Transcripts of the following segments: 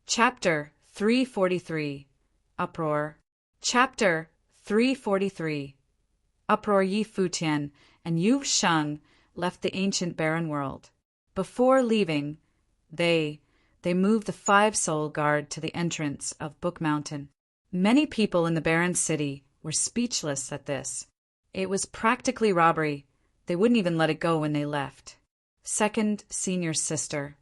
Chapter 343 Uproar. Chapter 343 Uproar. Yi Futian and Yu Sheng left the ancient barren world. Before leaving, they moved the 5-soul guard to the entrance of Book Mountain. Many people in the barren city were speechless at this. It was practically robbery. They wouldn't even let it go when they left. Second senior sister.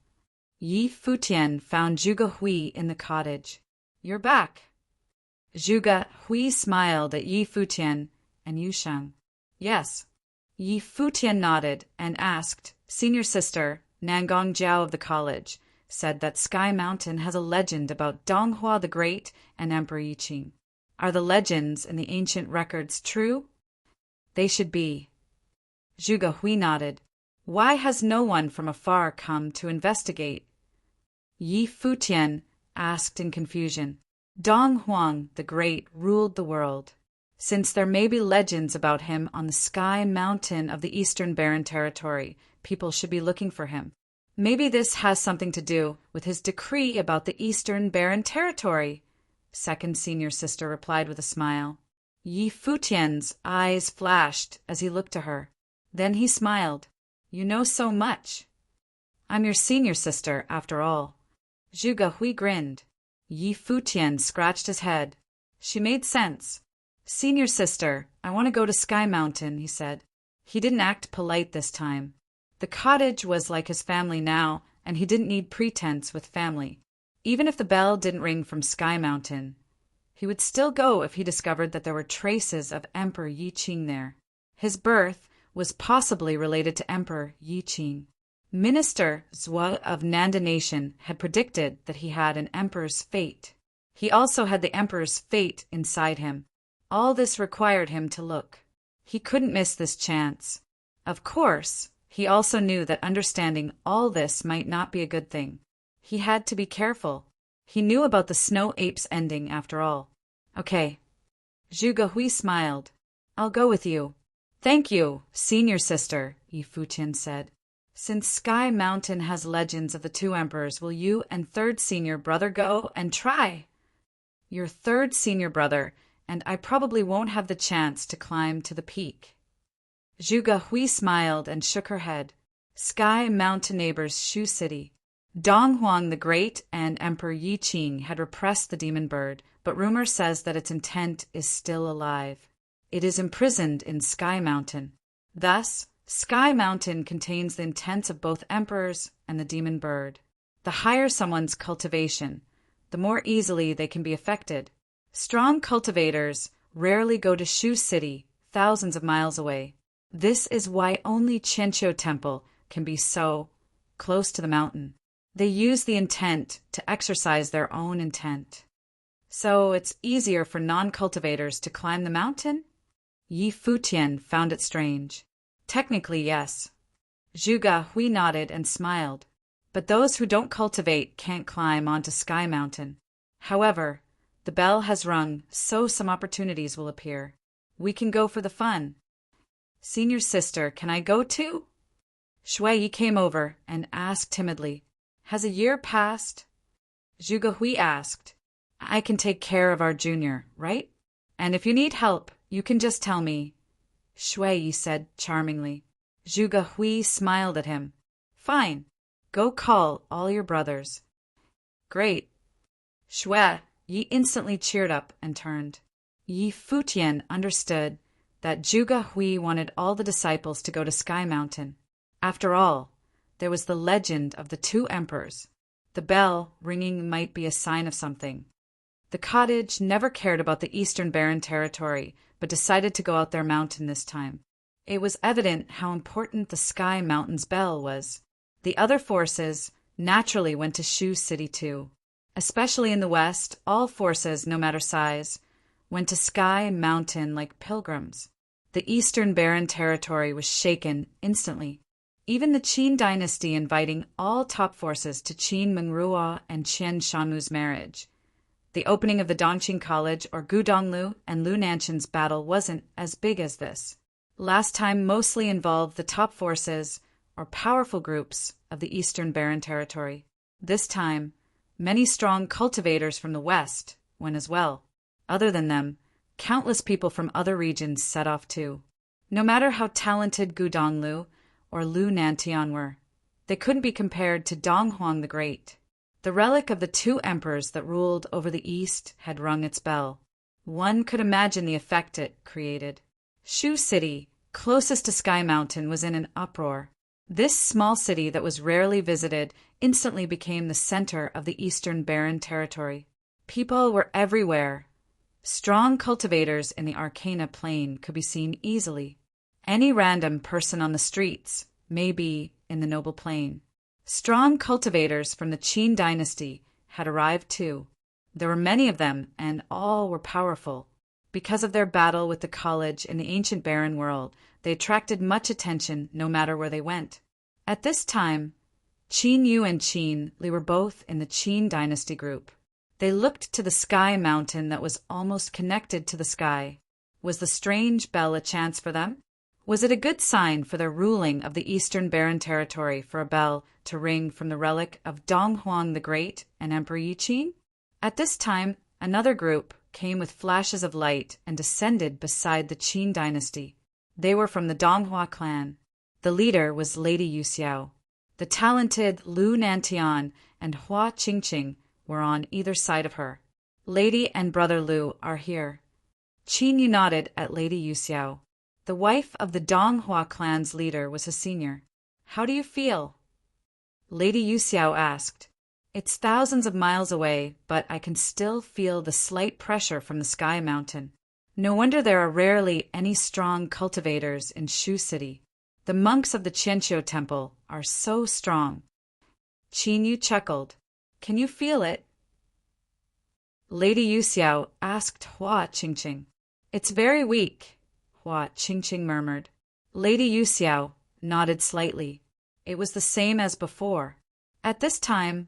Yi Futian found Zhuge Hui in the cottage. "You're back." Zhuge Hui smiled at Yi Futian and Yu Sheng. "Yes." Yi Futian nodded and asked, "Senior sister, Nangong Jiao of the college, said that Sky Mountain has a legend about Donghua the Great and Emperor Yiqing. Are the legends in the ancient records true?" "They should be." Zhuge Hui nodded. "Why has no one from afar come to investigate?" Yi Futian asked in confusion. "Dong Huang the Great ruled the world. Since there may be legends about him on the Sky Mountain of the Eastern Barren Territory, people should be looking for him. Maybe this has something to do with his decree about the Eastern Barren Territory," second senior sister replied with a smile. Yi Futian's eyes flashed as he looked to her. Then he smiled. "You know so much." "I'm your senior sister, after all." Zhuge Hui grinned. Yi Futian scratched his head. She made sense. "Senior sister, I want to go to Sky Mountain," he said. He didn't act polite this time. The cottage was like his family now, and he didn't need pretense with family. Even if the bell didn't ring from Sky Mountain, he would still go if he discovered that there were traces of Emperor Yiqing there. His birth was possibly related to Emperor Yiqing. Minister Zhou of Nanda Nation had predicted that he had an emperor's fate. He also had the emperor's fate inside him. All this required him to look. He couldn't miss this chance. Of course, he also knew that understanding all this might not be a good thing. He had to be careful. He knew about the snow apes ending after all. "Okay." Zhuge Hui smiled. "I'll go with you." "Thank you, senior sister," Yi Futian said. "Since Sky Mountain has legends of the two emperors, will you and third senior brother go and try?" "Your third senior brother, and I probably won't have the chance to climb to the peak." Zhuge Hui smiled and shook her head. Sky Mountain neighbors Shu City. Dong Huang the Great and Emperor Yiqing had repressed the demon bird, but rumor says that its intent is still alive. It is imprisoned in Sky Mountain. Thus, Sky Mountain contains the intents of both emperors and the demon bird. The higher someone's cultivation, the more easily they can be affected. Strong cultivators rarely go to Shu City, thousands of miles away. This is why only Qianqiu Temple can be so close to the mountain. They use the intent to exercise their own intent. So it's easier for non-cultivators to climb the mountain? Yi Futian found it strange. Technically, yes. Zhuge Hui nodded and smiled. But those who don't cultivate can't climb onto Sky Mountain. However, the bell has rung, so some opportunities will appear. We can go for the fun. "Senior sister, can I go too?" Shui Yi came over and asked timidly, "Has a year passed?" Zhuge Hui asked, "I can take care of our junior, right? And if you need help, you can just tell me," Shui Yi said charmingly. Zhuge Hui smiled at him. "Fine. Go call all your brothers." "Great." Shui Yi instantly cheered up and turned. Yi Futian understood that Zhuge Hui wanted all the disciples to go to Sky Mountain. After all, there was the legend of the two emperors. The bell ringing might be a sign of something. The cottage never cared about the Eastern Barren Territory, but decided to go out their mountain this time. It was evident how important the Sky Mountain's bell was. The other forces naturally went to Shu City too. Especially in the West, all forces, no matter size, went to Sky Mountain like pilgrims. The Eastern Barren Territory was shaken instantly. Even the Qin dynasty inviting all top forces to Qin Mengrua and Qian Shanmu's marriage. The opening of the Dongqing College or Gudonglu and Lu Nanshan's battle wasn't as big as this. Last time mostly involved the top forces or powerful groups of the Eastern Barren Territory. This time, Many strong cultivators from the west went as well. Other than them, countless people from other regions set off too. No matter how talented Gudonglu or Lu Nantian were, they couldn't be compared to Dong Huang the Great. The relic of the two emperors that ruled over the east had rung its bell. One could imagine the effect it created. Shu City, closest to Sky Mountain, was in an uproar. This small city that was rarely visited instantly became the center of the Eastern Barren Territory. People were everywhere. Strong cultivators in the Arcana Plain could be seen easily. Any random person on the streets may be in the Noble Plain. Strong cultivators from the Qin dynasty had arrived too. There were many of them, and all were powerful. Because of their battle with the college in the ancient barren world, they attracted much attention no matter where they went. At this time, Qin Yu and Qin Li were both in the Qin dynasty group. They looked to the Sky Mountain that was almost connected to the sky. Was the strange bell a chance for them? Was it a good sign for their ruling of the Eastern Barren Territory for a bell to ring from the relic of Dong Huang the Great and Emperor Yi Qin? At this time, another group came with flashes of light and descended beside the Qin dynasty. They were from the Donghua clan. The leader was Lady Yu Xiao. The talented Lu Nantian and Hua Qingqing were on either side of her. Lady and brother Lu are here. Qin Yu nodded at Lady Yu Xiao. The wife of the Donghua clan's leader was his senior. How do you feel? Lady Yu Xiao asked. It's thousands of miles away, but I can still feel the slight pressure from the Sky Mountain. No wonder there are rarely any strong cultivators in Shu City. The monks of the Qianqiu Temple are so strong. Qin Yu chuckled. Can you feel it? Lady Yu Xiao asked Hua Qingqing. It's very weak, Hua Qingqing murmured. Lady Yu Xiao nodded slightly. It was the same as before. At this time,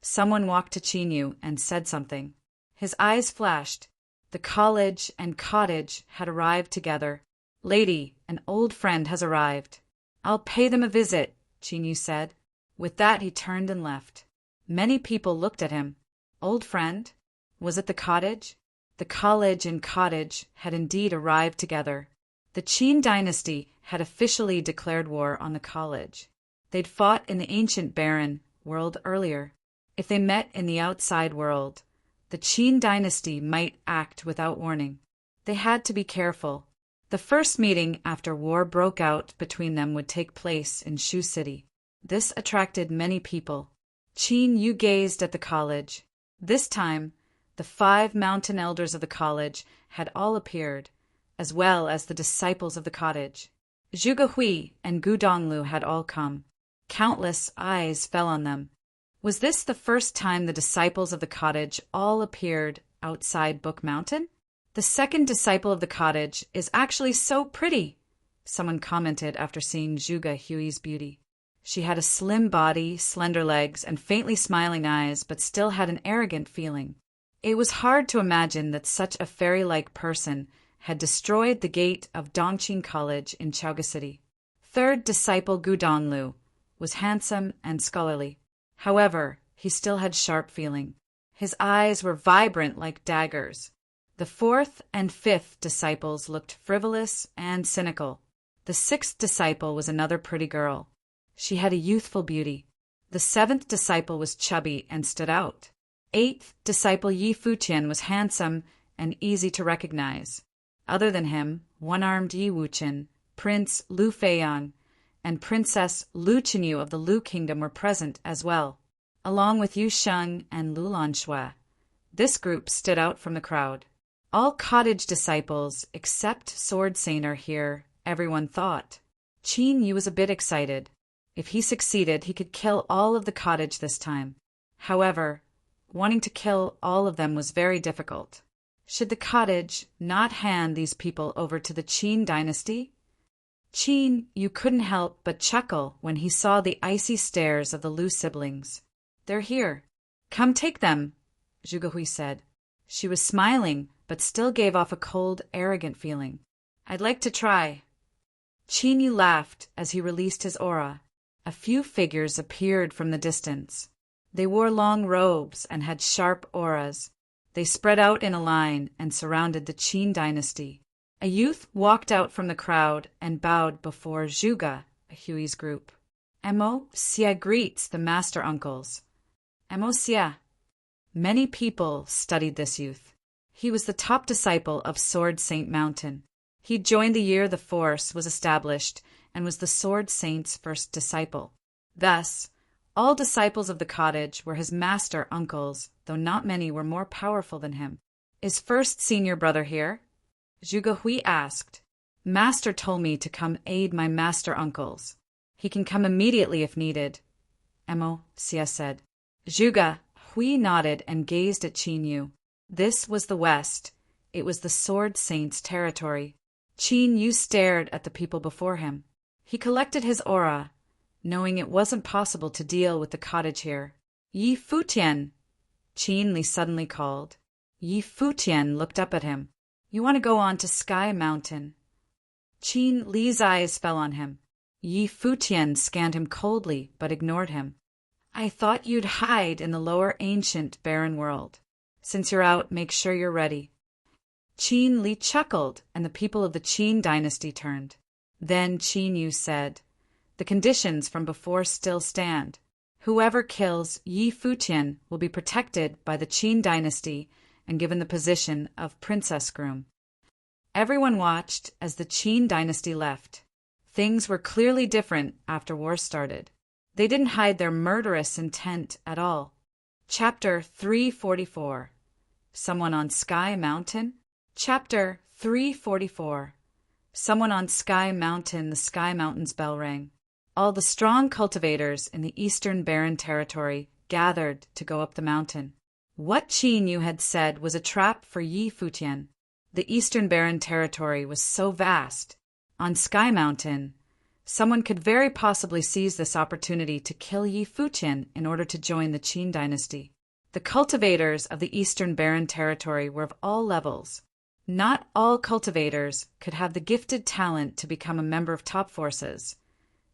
someone walked to Qin Yu and said something. His eyes flashed. The college and cottage had arrived together. Lady, an old friend has arrived. I'll pay them a visit, Qin Yu said. With that he turned and left. Many people looked at him. Old friend? Was it the cottage? The college and cottage had indeed arrived together. The Qin dynasty had officially declared war on the college. They'd fought in the ancient barren world earlier. If they met in the outside world, the Qin dynasty might act without warning. They had to be careful. The first meeting after war broke out between them would take place in Shu City. This attracted many people. Qin Yu gazed at the college. This time, the 5 mountain elders of the college had all appeared, as well as the disciples of the cottage. Zhuge Hui and Gu Donglu had all come. Countless eyes fell on them. Was this the first time the disciples of the cottage all appeared outside Book Mountain? The second disciple of the cottage is actually so pretty, someone commented after seeing Zhuge Hui's beauty. She had a slim body, slender legs, and faintly smiling eyes, but still had an arrogant feeling. It was hard to imagine that such a fairy-like person had destroyed the gate of Dongqing College in Chaoga City. Third disciple Gu Donglu was handsome and scholarly. However, he still had sharp feeling. His eyes were vibrant like daggers. The 4th and 5th disciples looked frivolous and cynical. The 6th disciple was another pretty girl. She had a youthful beauty. The 7th disciple was chubby and stood out. 8th disciple Yi Futian was handsome and easy to recognize. Other than him, one-armed Yi Wuqian, Prince Lu Feiyang, and Princess Lu Qinyu of the Lu Kingdom were present as well, along with Yu Sheng and Lu Lanxue. This group stood out from the crowd. All cottage disciples except Sword Saint are here, everyone thought. Qin Yu was a bit excited. If he succeeded, he could kill all of the cottage this time. However, wanting to kill all of them was very difficult. Should the cottage not hand these people over to the Qin dynasty? Qin Yu couldn't help but chuckle when he saw the icy stares of the Lu siblings. They're here. Come take them, Zhuge Hui said. She was smiling, but still gave off a cold, arrogant feeling. I'd like to try. Qin Yu laughed as he released his aura. A few figures appeared from the distance. They wore long robes and had sharp auras. They spread out in a line and surrounded the Qin dynasty. A youth walked out from the crowd and bowed before Zhuge, Hui's group. Emo Xie greets the master uncles. Emo Xie. Many people studied this youth. He was the top disciple of Sword Saint Mountain. He joined the year the force was established and was the Sword Saint's first disciple. Thus, all disciples of the cottage were his master uncles, though not many were more powerful than him. Is first senior brother here? Zhuge Hui asked. Master told me to come aid my master uncles. He can come immediately if needed, Emo Xie said. Zhuge Hui nodded and gazed at Qin Yu. This was the West. It was the Sword Saint's territory. Qin Yu stared at the people before him. He collected his aura, knowing it wasn't possible to deal with the cottage here. Yi Futian, Qin Li suddenly called. Yi Futian looked up at him. You want to go on to Sky Mountain? Qin Li's eyes fell on him. Yi Futian scanned him coldly, but ignored him. I thought you'd hide in the lower ancient barren world. Since you're out, make sure you're ready. Qin Li chuckled, and the people of the Qin dynasty turned. Then Qin Yu said, The conditions from before still stand. Whoever kills Yi Futian will be protected by the Qin dynasty and given the position of princess groom. Everyone watched as the Qin dynasty left. Things were clearly different after war started. They didn't hide their murderous intent at all. Chapter 344. Someone on Sky Mountain? Chapter 344. Someone on Sky Mountain. The Sky Mountain's bell rang. All the strong cultivators in the eastern barren territory gathered to go up the mountain. What Qin Yu had said was a trap for Yi Futian. The eastern barren territory was so vast. On Sky Mountain, someone could very possibly seize this opportunity to kill Yi Futian in order to join the Qin dynasty. The cultivators of the eastern barren territory were of all levels. Not all cultivators could have the gifted talent to become a member of top forces,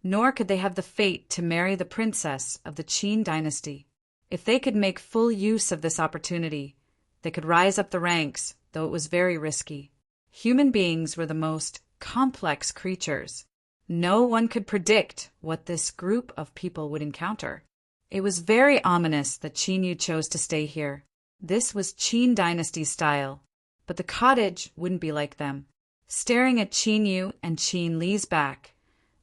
nor could they have the fate to marry the princess of the Qin dynasty. If they could make full use of this opportunity, they could rise up the ranks, though it was very risky. Human beings were the most complex creatures. No one could predict what this group of people would encounter. It was very ominous that Qin Yu chose to stay here. This was Qin dynasty style, but the cottage wouldn't be like them. Staring at Qin Yu and Qin Li's back,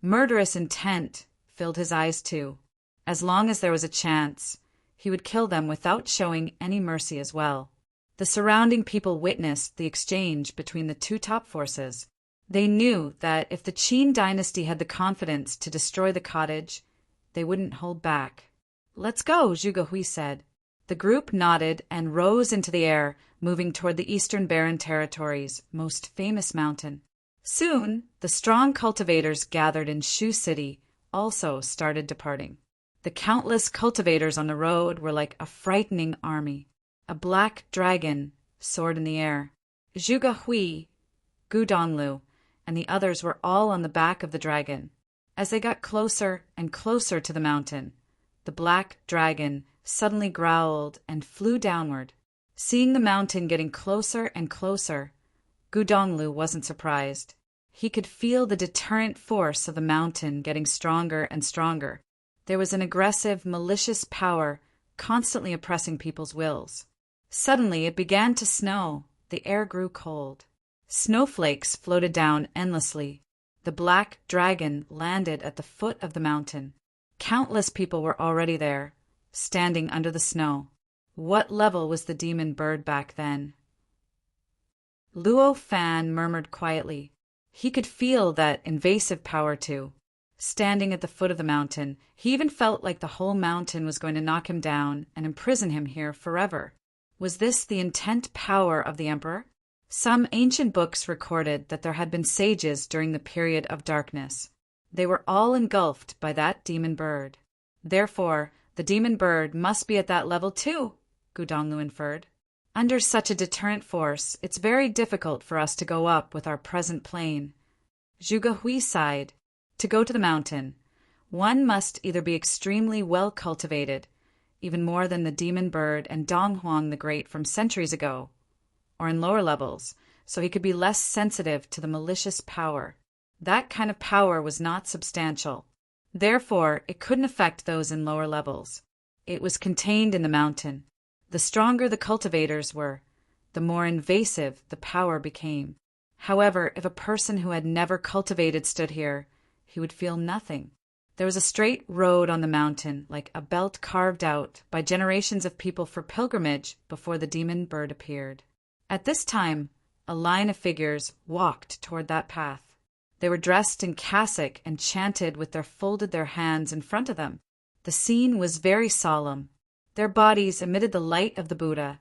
murderous intent filled his eyes too. As long as there was a chance, he would kill them without showing any mercy as well. The surrounding people witnessed the exchange between the two top forces. They knew that if the Qin dynasty had the confidence to destroy the cottage, they wouldn't hold back. Let's go, Zhuge Hui said. The group nodded and rose into the air, moving toward the eastern barren territory's most famous mountain. Soon, the strong cultivators gathered in Shu City also started departing. The countless cultivators on the road were like a frightening army. A black dragon soared in the air. Zhuge Hui, Gu Donglu, and the others were all on the back of the dragon. As they got closer and closer to the mountain, the black dragon suddenly growled and flew downward. Seeing the mountain getting closer and closer, Gu Donglu wasn't surprised. He could feel the deterrent force of the mountain getting stronger and stronger. There was an aggressive, malicious power constantly oppressing people's wills. Suddenly, it began to snow. The air grew cold. Snowflakes floated down endlessly. The black dragon landed at the foot of the mountain. Countless people were already there, standing under the snow. What level was the demon bird back then? Luo Fan murmured quietly. He could feel that invasive power too. Standing at the foot of the mountain, he even felt like the whole mountain was going to knock him down and imprison him here forever. Was this the intent power of the emperor? Some ancient books recorded that there had been sages during the period of darkness. They were all engulfed by that demon bird. Therefore, the demon bird must be at that level too, Gu Donglu inferred. Under such a deterrent force, it's very difficult for us to go up with our present plane. Zhuge Hui sighed. To go to the mountain, one must either be extremely well cultivated, even more than the demon bird and Dong Huang the Great from centuries ago, or in lower levels, so he could be less sensitive to the malicious power. That kind of power was not substantial. Therefore, it couldn't affect those in lower levels. It was contained in the mountain. The stronger the cultivators were, the more invasive the power became. However, if a person who had never cultivated stood here, he would feel nothing. There was a straight road on the mountain, like a belt carved out by generations of people for pilgrimage before the demon bird appeared. At this time, a line of figures walked toward that path. They were dressed in cassock and chanted with their hands in front of them. The scene was very solemn. Their bodies emitted the light of the Buddha,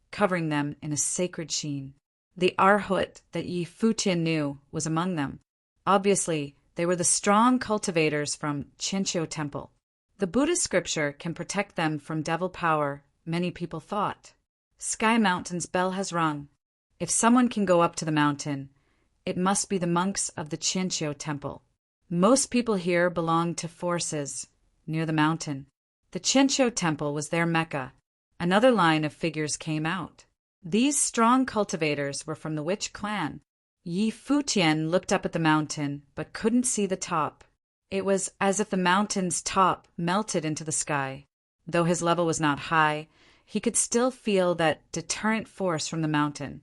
covering them in a sacred sheen. The Arhat that Yi Futian knew was among them. Obviously, they were the strong cultivators from Qianqiu Temple. The Buddhist scripture can protect them from devil power, many people thought. Sky Mountain's bell has rung. If someone can go up to the mountain, it must be the monks of the Qianqiu Temple. Most people here belonged to forces near the mountain. The Qianqiu Temple was their Mecca. Another line of figures came out. These strong cultivators were from the witch clan. Yi Futian looked up at the mountain, but couldn't see the top. It was as if the mountain's top melted into the sky. Though his level was not high, he could still feel that deterrent force from the mountain,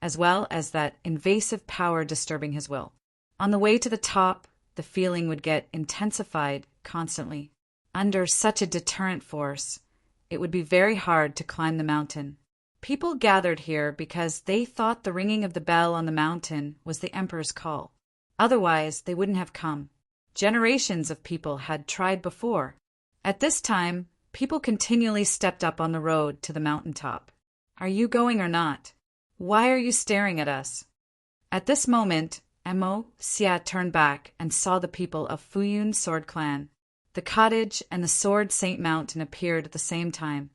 as well as that invasive power disturbing his will. On the way to the top, the feeling would get intensified constantly. Under such a deterrent force, it would be very hard to climb the mountain. People gathered here because they thought the ringing of the bell on the mountain was the emperor's call. Otherwise, they wouldn't have come. Generations of people had tried before. At this time, people continually stepped up on the road to the mountaintop. Are you going or not? Why are you staring at us? At this moment, Mo Xia turned back and saw the people of Fuyun Sword Clan. The cottage and the Sword Saint Mountain appeared at the same time,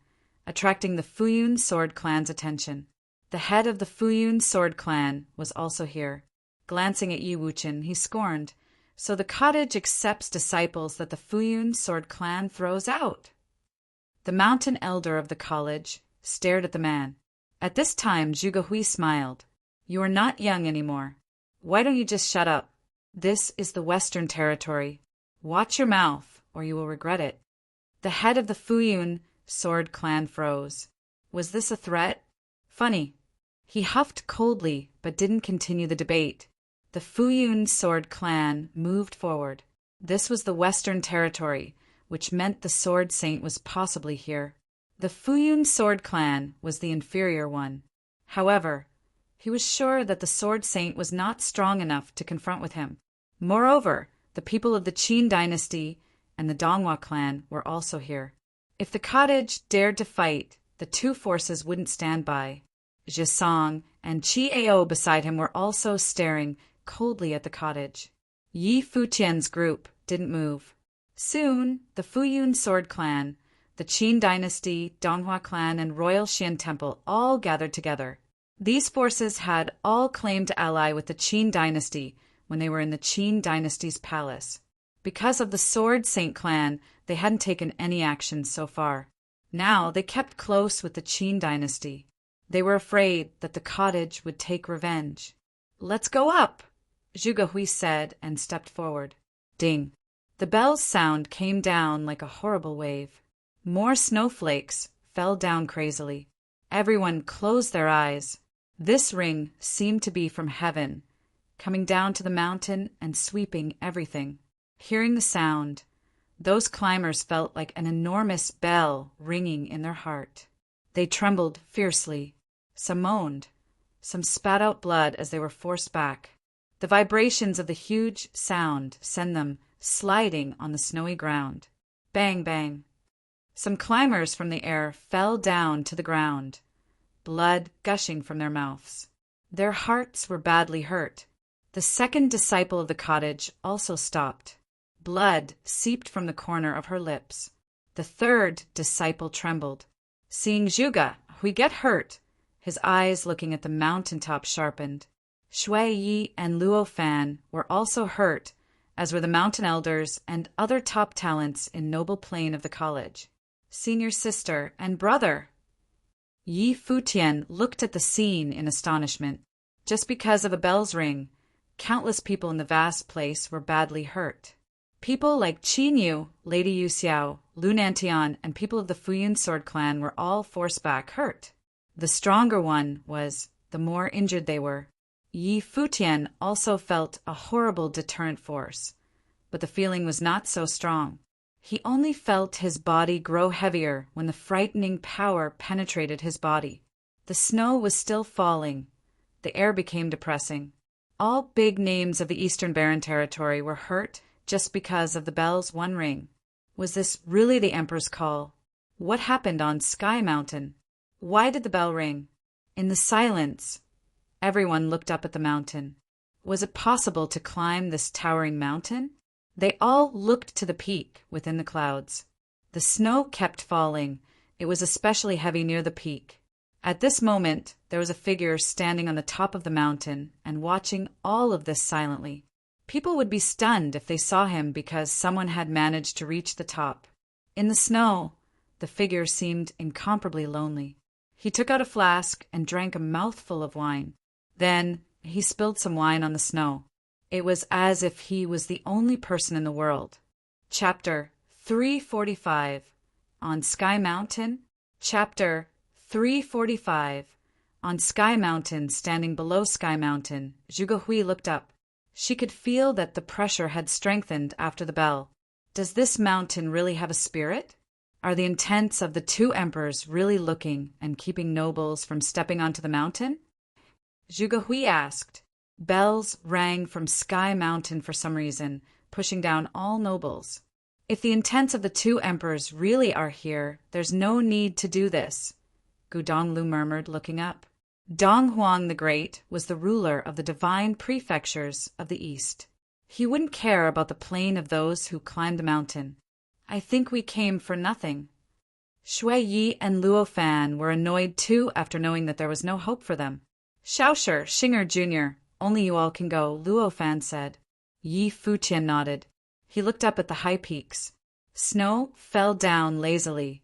attracting the Fuyun Sword Clan's attention. The head of the Fuyun Sword Clan was also here. Glancing at Yi Wuchen, he scorned, "So the cottage accepts disciples that the Fuyun Sword Clan throws out." The mountain elder of the college stared at the man. At this time, Zhuge Hui smiled. "You are not young anymore. Why don't you just shut up? This is the Western Territory. Watch your mouth, or you will regret it." The head of the Fuyun Sword Clan froze. Was this a threat? Funny. He huffed coldly, but didn't continue the debate. The Fuyun Sword Clan moved forward. This was the Western Territory, which meant the Sword Saint was possibly here. The Fuyun Sword Clan was the inferior one. However, he was sure that the Sword Saint was not strong enough to confront with him. Moreover, the people of the Qin dynasty and the Donghua clan were also here. If the cottage dared to fight, the two forces wouldn't stand by. Zhisong and Qi Ao beside him were also staring coldly at the cottage. Yi Futian's group didn't move. Soon, the Fuyun Sword Clan, the Qin dynasty, Donghua clan, and Royal Xian Temple all gathered together. These forces had all claimed to ally with the Qin dynasty when they were in the Qin dynasty's palace. Because of the Sword Saint clan, they hadn't taken any action so far. Now they kept close with the Qin dynasty. They were afraid that the cottage would take revenge. "Let's go up," Zhuge Hui said and stepped forward. Ding! The bell's sound came down like a horrible wave. More snowflakes fell down crazily. Everyone closed their eyes. This ring seemed to be from heaven, coming down to the mountain and sweeping everything. Hearing the sound, those climbers felt like an enormous bell ringing in their heart. They trembled fiercely. Some moaned. Some spat out blood as they were forced back. The vibrations of the huge sound sent them sliding on the snowy ground. Bang, bang. Some climbers from the air fell down to the ground, blood gushing from their mouths. Their hearts were badly hurt. The second disciple of the cottage also stopped. Blood seeped from the corner of her lips. The third disciple trembled. Seeing Zhuge Hui get hurt, his eyes looking at the mountaintop sharpened. Shui Yi and Luo Fan were also hurt, as were the mountain elders and other top talents in noble plane of the college. senior sister, and brother. Yi Futian looked at the scene in astonishment. Just because of a bell's ring, countless people in the vast place were badly hurt. People like Qin Yu, Lady Yu Xiao, Lu Nantian, and people of the Futian sword clan were all forced back hurt. The stronger one was, the more injured they were. Yi Futian also felt a horrible deterrent force, but the feeling was not so strong. He only felt his body grow heavier when the frightening power penetrated his body. The snow was still falling. The air became depressing. All big names of the Eastern Barren Territory were hurt just because of the bell's one ring. Was this really the Emperor's call? What happened on Sky Mountain? Why did the bell ring? In the silence, everyone looked up at the mountain. Was it possible to climb this towering mountain? They all looked to the peak within the clouds. The snow kept falling. It was especially heavy near the peak. At this moment, there was a figure standing on the top of the mountain and watching all of this silently. People would be stunned if they saw him because someone had managed to reach the top. In the snow, the figure seemed incomparably lonely. He took out a flask and drank a mouthful of wine. Then he spilled some wine on the snow. It was as if he was the only person in the world. Chapter 345 On Sky Mountain. Chapter 345 On Sky Mountain, standing below Sky Mountain, Zhuge Hui looked up. She could feel that the pressure had strengthened after the bell. Does this mountain really have a spirit? Are the intents of the two emperors really looking and keeping nobles from stepping onto the mountain? Zhuge Hui asked. Bells rang from Sky Mountain for some reason, pushing down all nobles. If the intents of the two emperors really are here, there's no need to do this, Gu Donglu murmured, looking up. Dong Huang the Great was the ruler of the divine prefectures of the East. He wouldn't care about the plain of those who climbed the mountain. I think we came for nothing. Shui Yi and Luo Fan were annoyed too after knowing that there was no hope for them. Shaosher, Shinger Jr., only you all can go, Luo Fan said. Yi Futian nodded. He looked up at the high peaks. Snow fell down lazily,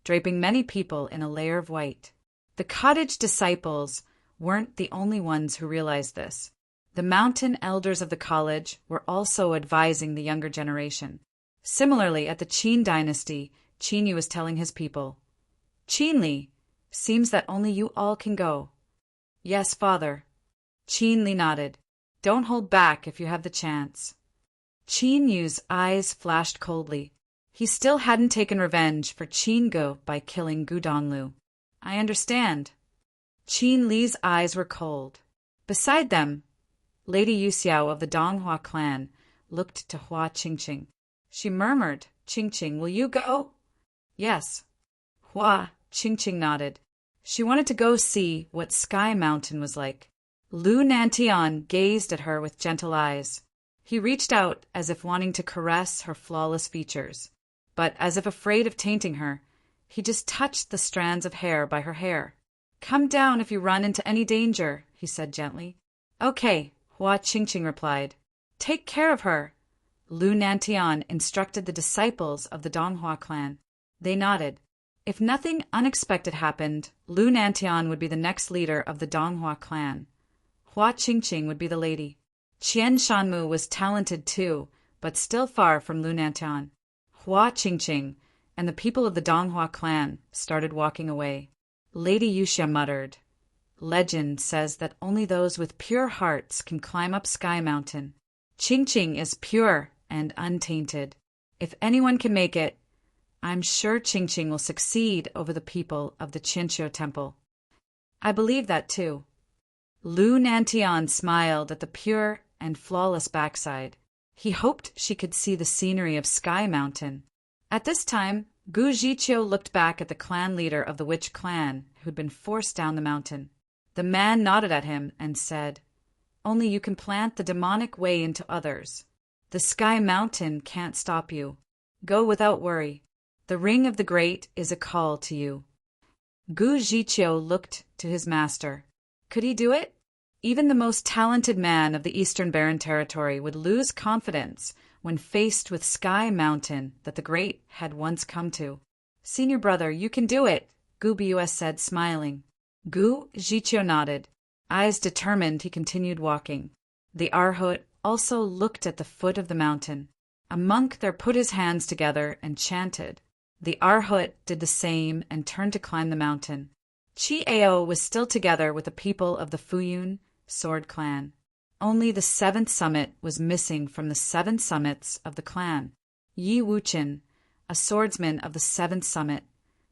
draping many people in a layer of white. The cottage disciples weren't the only ones who realized this. The mountain elders of the college were also advising the younger generation. Similarly, at the Qin dynasty, Qin Yu was telling his people, Qin Li, seems that only you all can go. Yes, father. Qin Li nodded. Don't hold back if you have the chance. Qin Yu's eyes flashed coldly. He still hadn't taken revenge for Qin Go by killing Gu Donglu. I understand. Qin Li's eyes were cold. Beside them, Lady Yu Xiao of the Donghua clan looked to Hua Qingqing. She murmured, Qingqing, will you go? Yes. Hua Qingqing nodded. She wanted to go see what Sky Mountain was like. Lu Nantian gazed at her with gentle eyes. He reached out as if wanting to caress her flawless features, but as if afraid of tainting her, he just touched the strands of hair by her hair. Come down if you run into any danger, he said gently. Okay, Hua Qingqing replied. Take care of her. Lu Nantian instructed the disciples of the Donghua clan. They nodded. If nothing unexpected happened, Lu Nantian would be the next leader of the Donghua clan. Hua Qingqing would be the lady. Qian Shanmu was talented too, but still far from Lu Nantian. Hua Qingqing and the people of the Donghua clan started walking away. Lady Yuxia muttered, Legend says that only those with pure hearts can climb up Sky Mountain. Qingqing is pure and untainted. If anyone can make it, I'm sure Qingqing will succeed over the people of the Qianqiu Temple. I believe that too. Lu Nantian smiled at the pure and flawless backside. He hoped she could see the scenery of Sky Mountain. At this time, Gu Zhiqiu looked back at the clan leader of the witch clan who'd been forced down the mountain. The man nodded at him and said, Only you can plant the demonic way into others. The Sky Mountain can't stop you. Go without worry. The Ring of the Great is a call to you. Gu Zhiqiu looked to his master. Could he do it? Even the most talented man of the Eastern Barren Territory would lose confidence when faced with Sky Mountain that the Great had once come to. Senior brother, you can do it, Gu Bus said, smiling. Gu Jichio nodded. Eyes determined, he continued walking. The Arhut also looked at the foot of the mountain. A monk there put his hands together and chanted. The Arhut did the same and turned to climb the mountain. Chi Ao was still together with the people of the Futian sword clan. Only the 7th summit was missing from the 7 summits of the clan. Yi Wuchen, a swordsman of the 7th summit,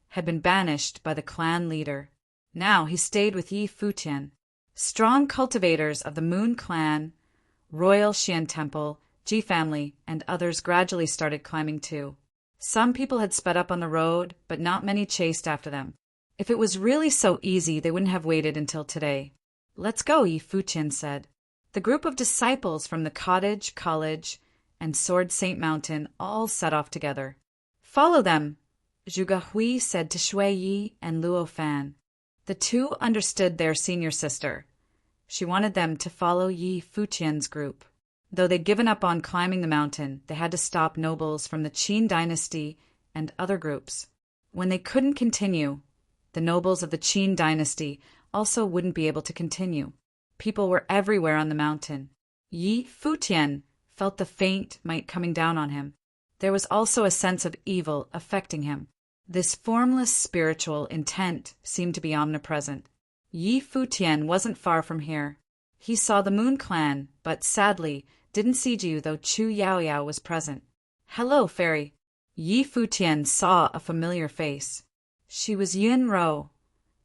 had been banished by the clan leader. Now he stayed with Yi Futian. Strong cultivators of the Moon clan, Royal Xian Temple, Ji family, and others gradually started climbing too. Some people had sped up on the road, but not many chased after them. If it was really so easy, they wouldn't have waited until today. Let's go, Yi Futian said. The group of disciples from the cottage, college, and Sword Saint Mountain all set off together. Follow them, Zhuge Hui said to Shui Yi and Luo Fan. The two understood their senior sister. She wanted them to follow Yi Futian's group. Though they'd given up on climbing the mountain, they had to stop nobles from the Qin dynasty and other groups. When they couldn't continue, the nobles of the Qin dynasty also wouldn't be able to continue. People were everywhere on the mountain. Yi Futian felt the faint might coming down on him. There was also a sense of evil affecting him. This formless spiritual intent seemed to be omnipresent. Yi Futian wasn't far from here. He saw the Moon clan, but sadly didn't see Jiu, though Chu Yaoyao was present. Hello, fairy. Yi Futian saw a familiar face. She was Yun Ro,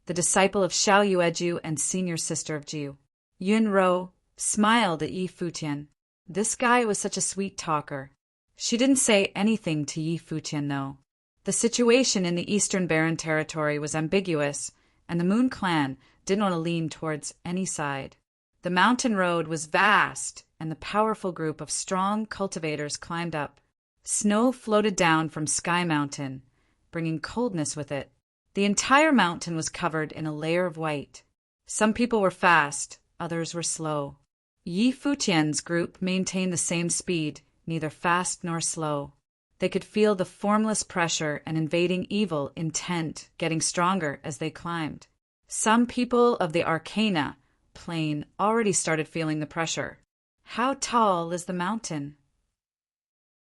the disciple of Xiao Yueju and senior sister of Jiu. Yun Ro smiled at Yi Futian. This guy was such a sweet talker. She didn't say anything to Yi Futian, though. The situation in the Eastern Barren Territory was ambiguous, and the Moon clan didn't want to lean towards any side. The mountain road was vast, and the powerful group of strong cultivators climbed up. Snow floated down from Sky Mountain, bringing coldness with it. The entire mountain was covered in a layer of white. Some people were fast, others were slow. Yi Futian's group maintained the same speed, neither fast nor slow. They could feel the formless pressure and invading evil intent getting stronger as they climbed. Some people of the Arcana plane already started feeling the pressure. How tall is the mountain?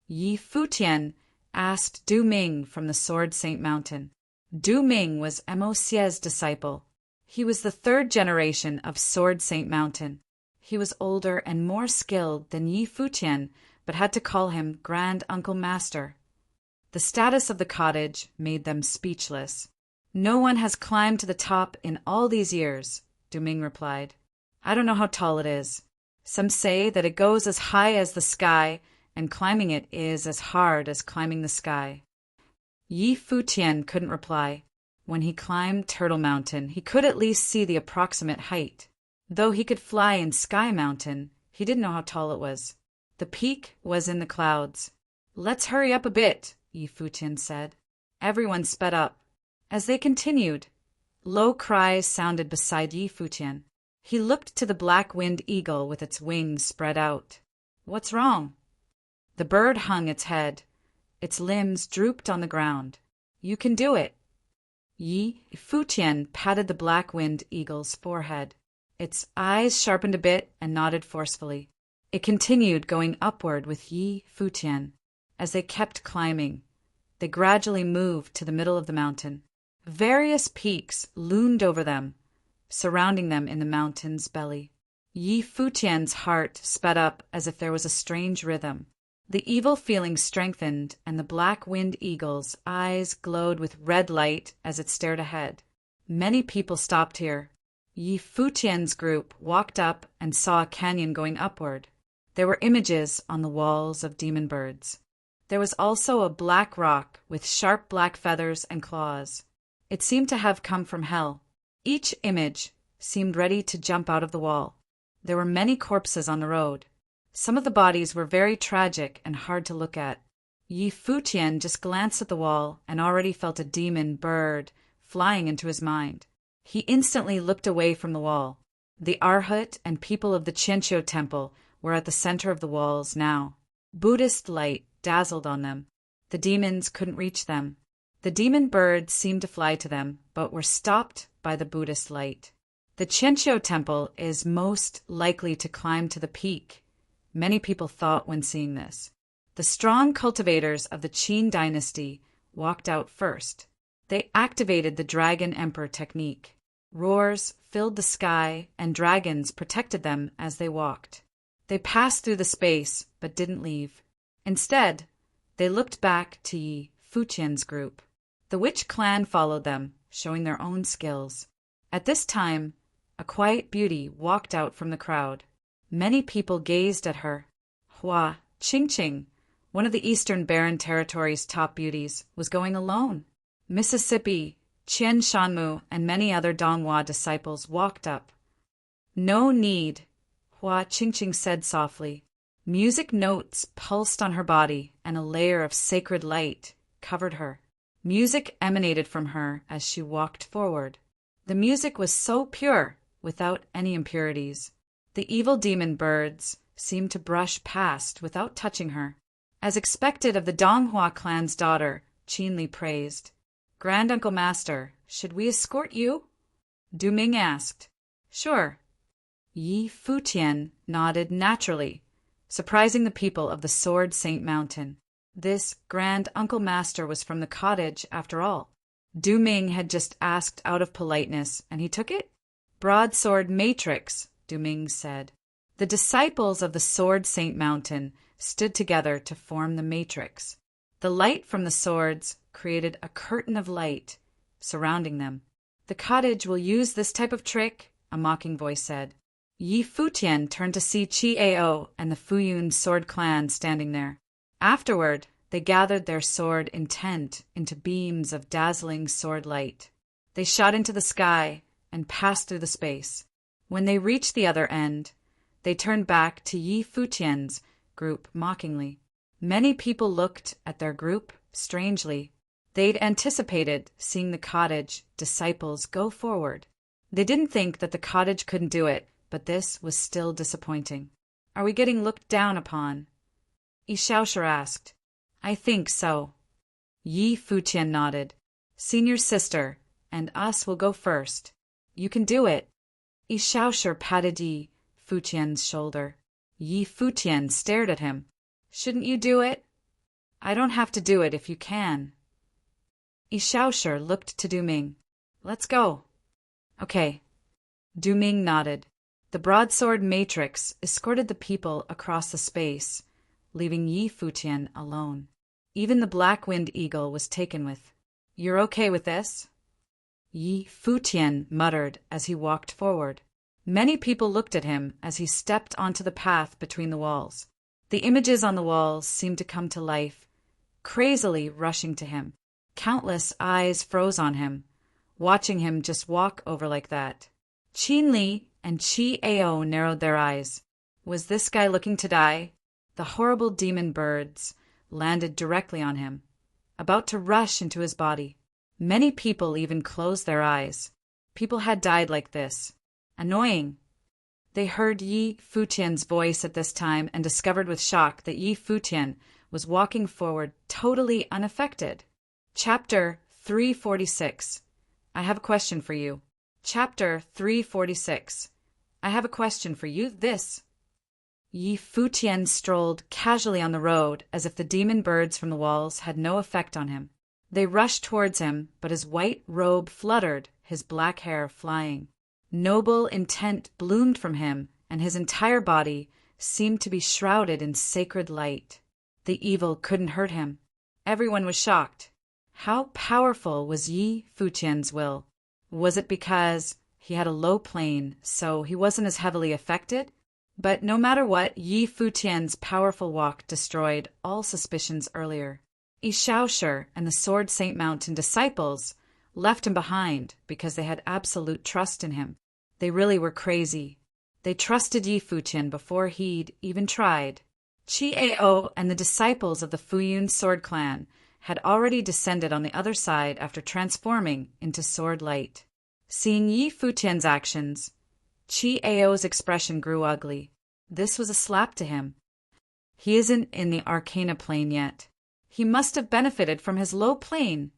Yi Futian asked Du Ming from the Sword Saint Mountain. Du Ming was Mo Xie's disciple. He was the 3rd generation of Sword Saint Mountain. He was older and more skilled than Yi Futian, but had to call him Grand Uncle Master. The status of the cottage made them speechless. No one has climbed to the top in all these years, Du Ming replied. I don't know how tall it is. Some say that it goes as high as the sky, and climbing it is as hard as climbing the sky. Yi Futian couldn't reply. When he climbed Turtle Mountain, he could at least see the approximate height. Though he could fly in Sky Mountain, he didn't know how tall it was. The peak was in the clouds. Let's hurry up a bit, Yi Futian said. Everyone sped up. As they continued, low cries sounded beside Yi Futian. He looked to the black-winged eagle with its wings spread out. What's wrong? The bird hung its head. Its limbs drooped on the ground. You can do it. Yi Futian patted the black-winged eagle's forehead. Its eyes sharpened a bit and nodded forcefully. It continued going upward with Yi Futian. As they kept climbing, they gradually moved to the middle of the mountain. Various peaks loomed over them, surrounding them in the mountain's belly. Yi Futian's heart sped up as if there was a strange rhythm. The evil feeling strengthened, and the black-winged eagle's eyes glowed with red light as it stared ahead. Many people stopped here. Yi Futian's group walked up and saw a canyon going upward. There were images on the walls of demon birds. There was also a black rock with sharp black feathers and claws. It seemed to have come from hell. Each image seemed ready to jump out of the wall. There were many corpses on the road. Some of the bodies were very tragic and hard to look at. Yi Futian just glanced at the wall and already felt a demon bird flying into his mind. He instantly looked away from the wall. The Arhut and people of the Qianqiu temple were at the center of the walls now. Buddhist light dazzled on them. The demons couldn't reach them. The demon birds seemed to fly to them, but were stopped by the Buddhist light. The Qianqiu temple is most likely to climb to the peak, many people thought when seeing this. The strong cultivators of the Qin dynasty walked out first. They activated the Dragon Emperor technique. Roars filled the sky, and dragons protected them as they walked. They passed through the space, but didn't leave. Instead, they looked back to Yi Futian's group. The witch clan followed them, showing their own skills. At this time, a quiet beauty walked out from the crowd. Many people gazed at her. Hua Qingqing, one of the Eastern Barren Territory's top beauties, was going alone. Mississippi, Qian Shanmu, and many other Donghua disciples walked up. No need, Hua Qingqing said softly. Music notes pulsed on her body, and a layer of sacred light covered her. Music emanated from her as she walked forward. The music was so pure, without any impurities. The evil demon birds seemed to brush past without touching her. As expected of the Donghua clan's daughter, Qinli praised. Grand Uncle Master, should we escort you? Du Ming asked. Sure. Yi Futian nodded naturally, surprising the people of the Sword Saint Mountain. This Grand Uncle Master was from the cottage, after all. Du Ming had just asked out of politeness, and he took it? Broadsword Matrix, Du Ming said. The disciples of the Sword Saint Mountain stood together to form the matrix. The light from the swords created a curtain of light surrounding them. The cottage will use this type of trick, a mocking voice said. Yi Futian turned to see Qi and the Fuyun sword clan standing there. Afterward, they gathered their sword intent into beams of dazzling sword light. They shot into the sky and passed through the space. When they reached the other end, they turned back to Yi Futian's group mockingly. Many people looked at their group strangely. They'd anticipated seeing the cottage disciples go forward. They didn't think that the cottage couldn't do it, but this was still disappointing. Are we getting looked down upon? Ishaosher asked. I think so. Yi Futian nodded. Senior sister, and us will go first. You can do it. Ishaosher patted Yi Futian's shoulder. Yi Futian stared at him. Shouldn't you do it? I don't have to do it if you can. Ishaosher looked to Du Ming. Let's go. Okay. Du Ming nodded. The broadsword matrix escorted the people across the space, leaving Yi Futian alone. Even the black-winged eagle was taken with. You're okay with this? Yi Futian muttered as he walked forward. Many people looked at him as he stepped onto the path between the walls. The images on the walls seemed to come to life, crazily rushing to him. Countless eyes froze on him, watching him just walk over like that. Qinli and Qi narrowed their eyes. Was this guy looking to die? The horrible demon birds landed directly on him, about to rush into his body. Many people even closed their eyes. People had died like this. Annoying. They heard Yi Futian's voice at this time and discovered with shock that Yi Futian was walking forward totally unaffected. Chapter 346. I have a question for you. Chapter 346. I have a question for you. This. Yi Futian strolled casually on the road as if the demon birds from the walls had no effect on him. They rushed towards him, but his white robe fluttered, his black hair flying. Noble intent bloomed from him, and his entire body seemed to be shrouded in sacred light. The evil couldn't hurt him. Everyone was shocked. How powerful was Yi Futian's will? Was it because he had a low plane, so he wasn't as heavily affected? But no matter what, Yi Futian's powerful walk destroyed all suspicions earlier. Ishaosher and the Sword Saint Mountain disciples left him behind because they had absolute trust in him. They really were crazy. They trusted Yi Futian before he'd even tried. Qi and the disciples of the Fuyun sword clan had already descended on the other side after transforming into sword light. Seeing Yi Futian's actions, Qi expression grew ugly. This was a slap to him. He isn't in the Arcana plane yet. He must have benefited from his low plane.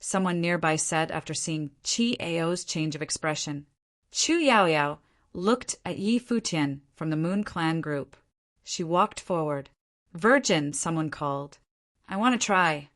someone nearby said after seeing Qi Ao's change of expression. Chu Yaoyao looked at Yi Futian from the Moon Clan group. She walked forward. Virgin, someone called. I want to try.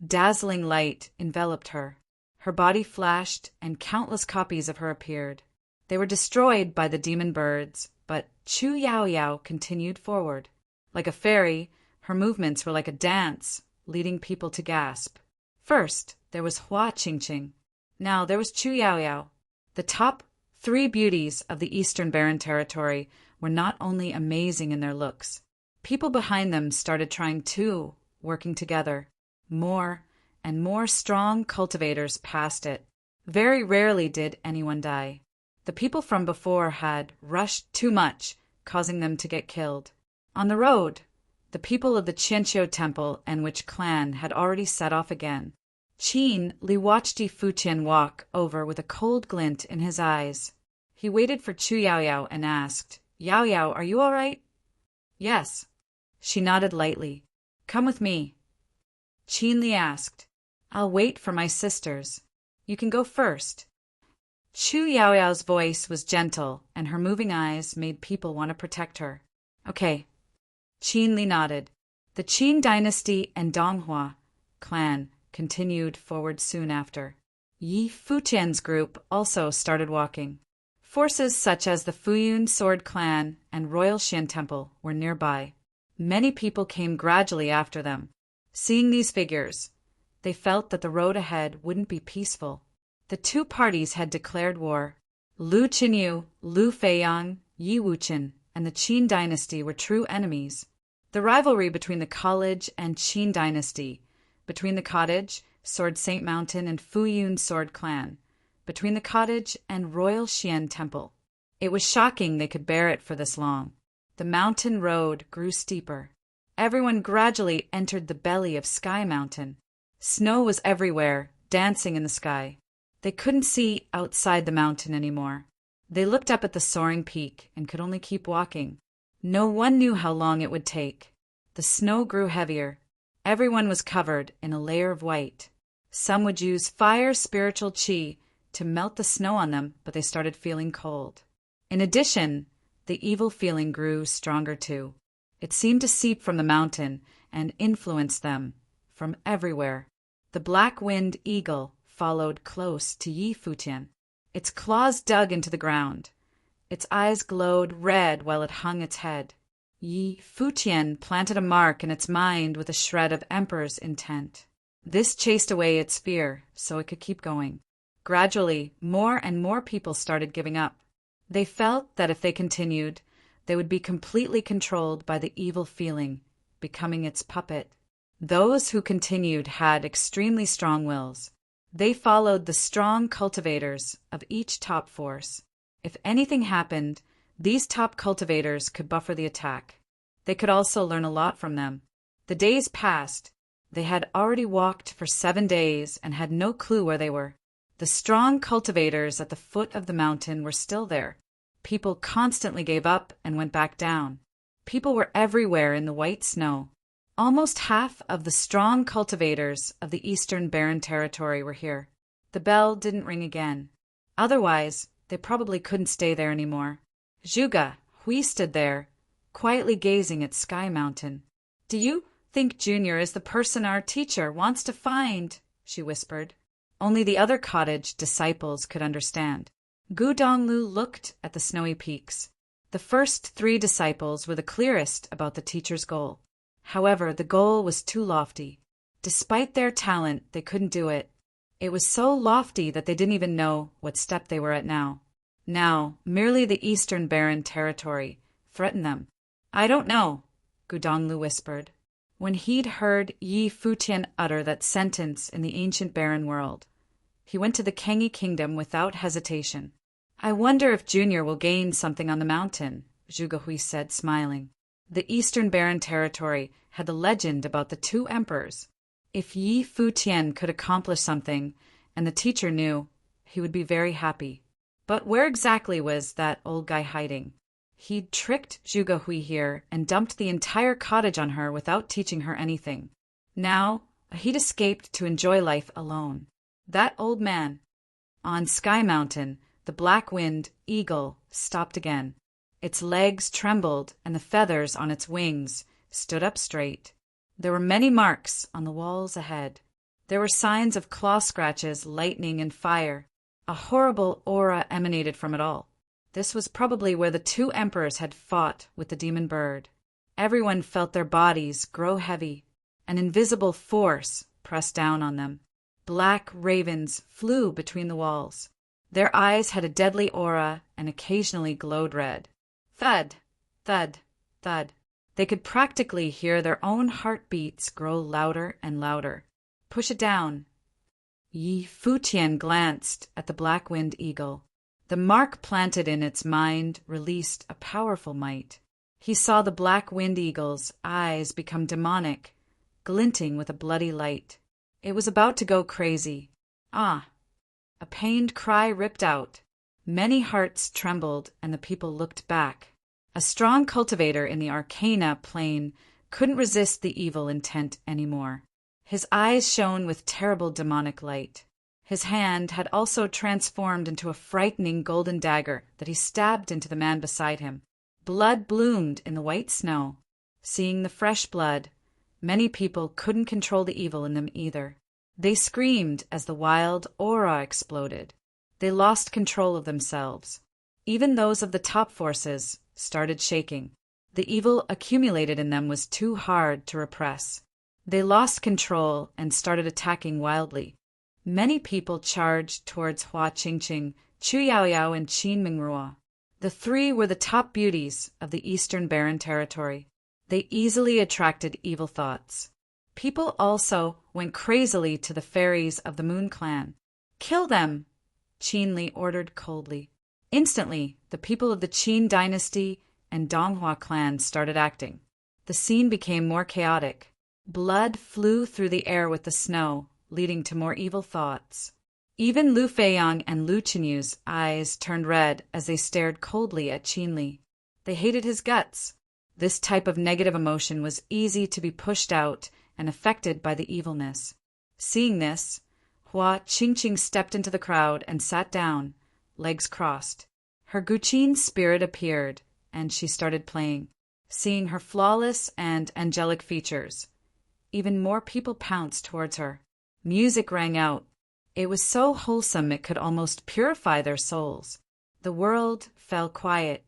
Dazzling light enveloped her. Her body flashed, and countless copies of her appeared. They were destroyed by the demon birds, but Chu Yaoyao continued forward. Like a fairy, her movements were like a dance, leading people to gasp. First, there was Hua Qingqing. Now there was Chu Yaoyao. The top 3 beauties of the Eastern Barren Territory were not only amazing in their looks. People behind them started trying too, working together. More and more strong cultivators passed it. Very rarely did anyone die. The people from before had rushed too much, causing them to get killed. On the road, the people of the Qianqiu Temple and Witch Clan had already set off again. Qin Li watched Yi Futian walk over with a cold glint in his eyes. He waited for Chu Yaoyao and asked, Yaoyao, are you all right? Yes. She nodded lightly. Come with me. Qin Li asked, I'll wait for my sisters. You can go first. Chu Yaoyao's voice was gentle, and her moving eyes made people want to protect her. Okay. Qin Li nodded. The Qin dynasty and Donghua clan continued forward soon after. Yi Futian's group also started walking. Forces such as the Fuyun Sword Clan and Royal Xian Temple were nearby. Many people came gradually after them. Seeing these figures, they felt that the road ahead wouldn't be peaceful. The 2 parties had declared war. Lu Qinyu, Lu Feiyang, Yi Wuchen, and the Qin dynasty were true enemies. The rivalry between the college and Qin dynasty, between the cottage, Sword Saint Mountain, and Fuyun Sword Clan, between the cottage and Royal Xian Temple. It was shocking they could bear it for this long. The mountain road grew steeper. Everyone gradually entered the belly of Sky Mountain. Snow was everywhere, dancing in the sky. They couldn't see outside the mountain anymore. They looked up at the soaring peak and could only keep walking. No one knew how long it would take. The snow grew heavier. Everyone was covered in a layer of white. Some would use fire spiritual qi to melt the snow on them, but they started feeling cold. In addition, the evil feeling grew stronger too. It seemed to seep from the mountain and influence them from everywhere. The black-winged eagle followed close to Yi Futian. Its claws dug into the ground. Its eyes glowed red while it hung its head. Yi Futian planted a mark in its mind with a shred of Emperor's intent. This chased away its fear, so it could keep going. Gradually, more and more people started giving up. They felt that if they continued, they would be completely controlled by the evil feeling, becoming its puppet. Those who continued had extremely strong wills. They followed the strong cultivators of each top force. If anything happened, these top cultivators could buffer the attack. They could also learn a lot from them. The days passed. They had already walked for 7 days and had no clue where they were. The strong cultivators at the foot of the mountain were still there. People constantly gave up and went back down. People were everywhere in the white snow. Almost half of the strong cultivators of the Eastern Barren Territory were here. The bell didn't ring again. Otherwise, they probably couldn't stay there anymore. Zhuge Hui stood there, quietly gazing at Sky Mountain. "Do you think Junior is the person our teacher wants to find?" she whispered. Only the other cottage disciples could understand. Gu Donglu looked at the snowy peaks. The first 3 disciples were the clearest about the teacher's goal. However, the goal was too lofty. Despite their talent, they couldn't do it. It was so lofty that they didn't even know what step they were at now. Now, merely the Eastern Barren Territory threatened them. "I don't know," Gu Donglu whispered. When he'd heard Yi Futian utter that sentence in the ancient barren world, he went to the Kengi Kingdom without hesitation. "I wonder if Junior will gain something on the mountain," Zhuge Hui said, smiling. The Eastern Barren Territory had the legend about the 2 emperors. If Yi Futian could accomplish something, and the teacher knew, he would be very happy. But where exactly was that old guy hiding? He'd tricked Zhuge Hui here and dumped the entire cottage on her without teaching her anything. Now, he'd escaped to enjoy life alone. That old man. On Sky Mountain, the black-winged eagle stopped again. Its legs trembled, and the feathers on its wings stood up straight. There were many marks on the walls ahead. There were signs of claw scratches, lightning, and fire. A horrible aura emanated from it all. This was probably where the two emperors had fought with the demon bird. Everyone felt their bodies grow heavy. An invisible force pressed down on them. Black ravens flew between the walls. Their eyes had a deadly aura and occasionally glowed red. Thud, thud, thud. They could practically hear their own heartbeats grow louder and louder. Push it down. Futian glanced at the black-winged eagle. The mark planted in its mind released a powerful might. He saw the black-winged eagle's eyes become demonic, glinting with a bloody light. It was about to go crazy. Ah! A pained cry ripped out. Many hearts trembled, and the people looked back. A strong cultivator in the Arcana plane couldn't resist the evil intent anymore. His eyes shone with terrible demonic light. His hand had also transformed into a frightening golden dagger that he stabbed into the man beside him. Blood bloomed in the white snow. Seeing the fresh blood, many people couldn't control the evil in them either. They screamed as the wild aura exploded. They lost control of themselves. Even those of the top forces started shaking. The evil accumulated in them was too hard to repress. They lost control and started attacking wildly. Many people charged towards Hua Qingqing, Chu Yaoyao, and Qin Mingrua. The three were the top beauties of the Eastern Barren Territory. They easily attracted evil thoughts. People also went crazily to the fairies of the Moon Clan. "Kill them!" Qin Li ordered coldly. Instantly, the people of the Qin dynasty and Donghua clan started acting. The scene became more chaotic. Blood flew through the air with the snow, leading to more evil thoughts. Even Lu Feiyang and Lu Qinyu's eyes turned red as they stared coldly at Qin Li. They hated his guts. This type of negative emotion was easy to be pushed out and affected by the evilness. Seeing this, Hua Qingqing stepped into the crowd and sat down, legs crossed. Her Guqin spirit appeared, and she started playing. Seeing her flawless and angelic features, even more people pounced towards her. Music rang out. It was so wholesome it could almost purify their souls. The world fell quiet.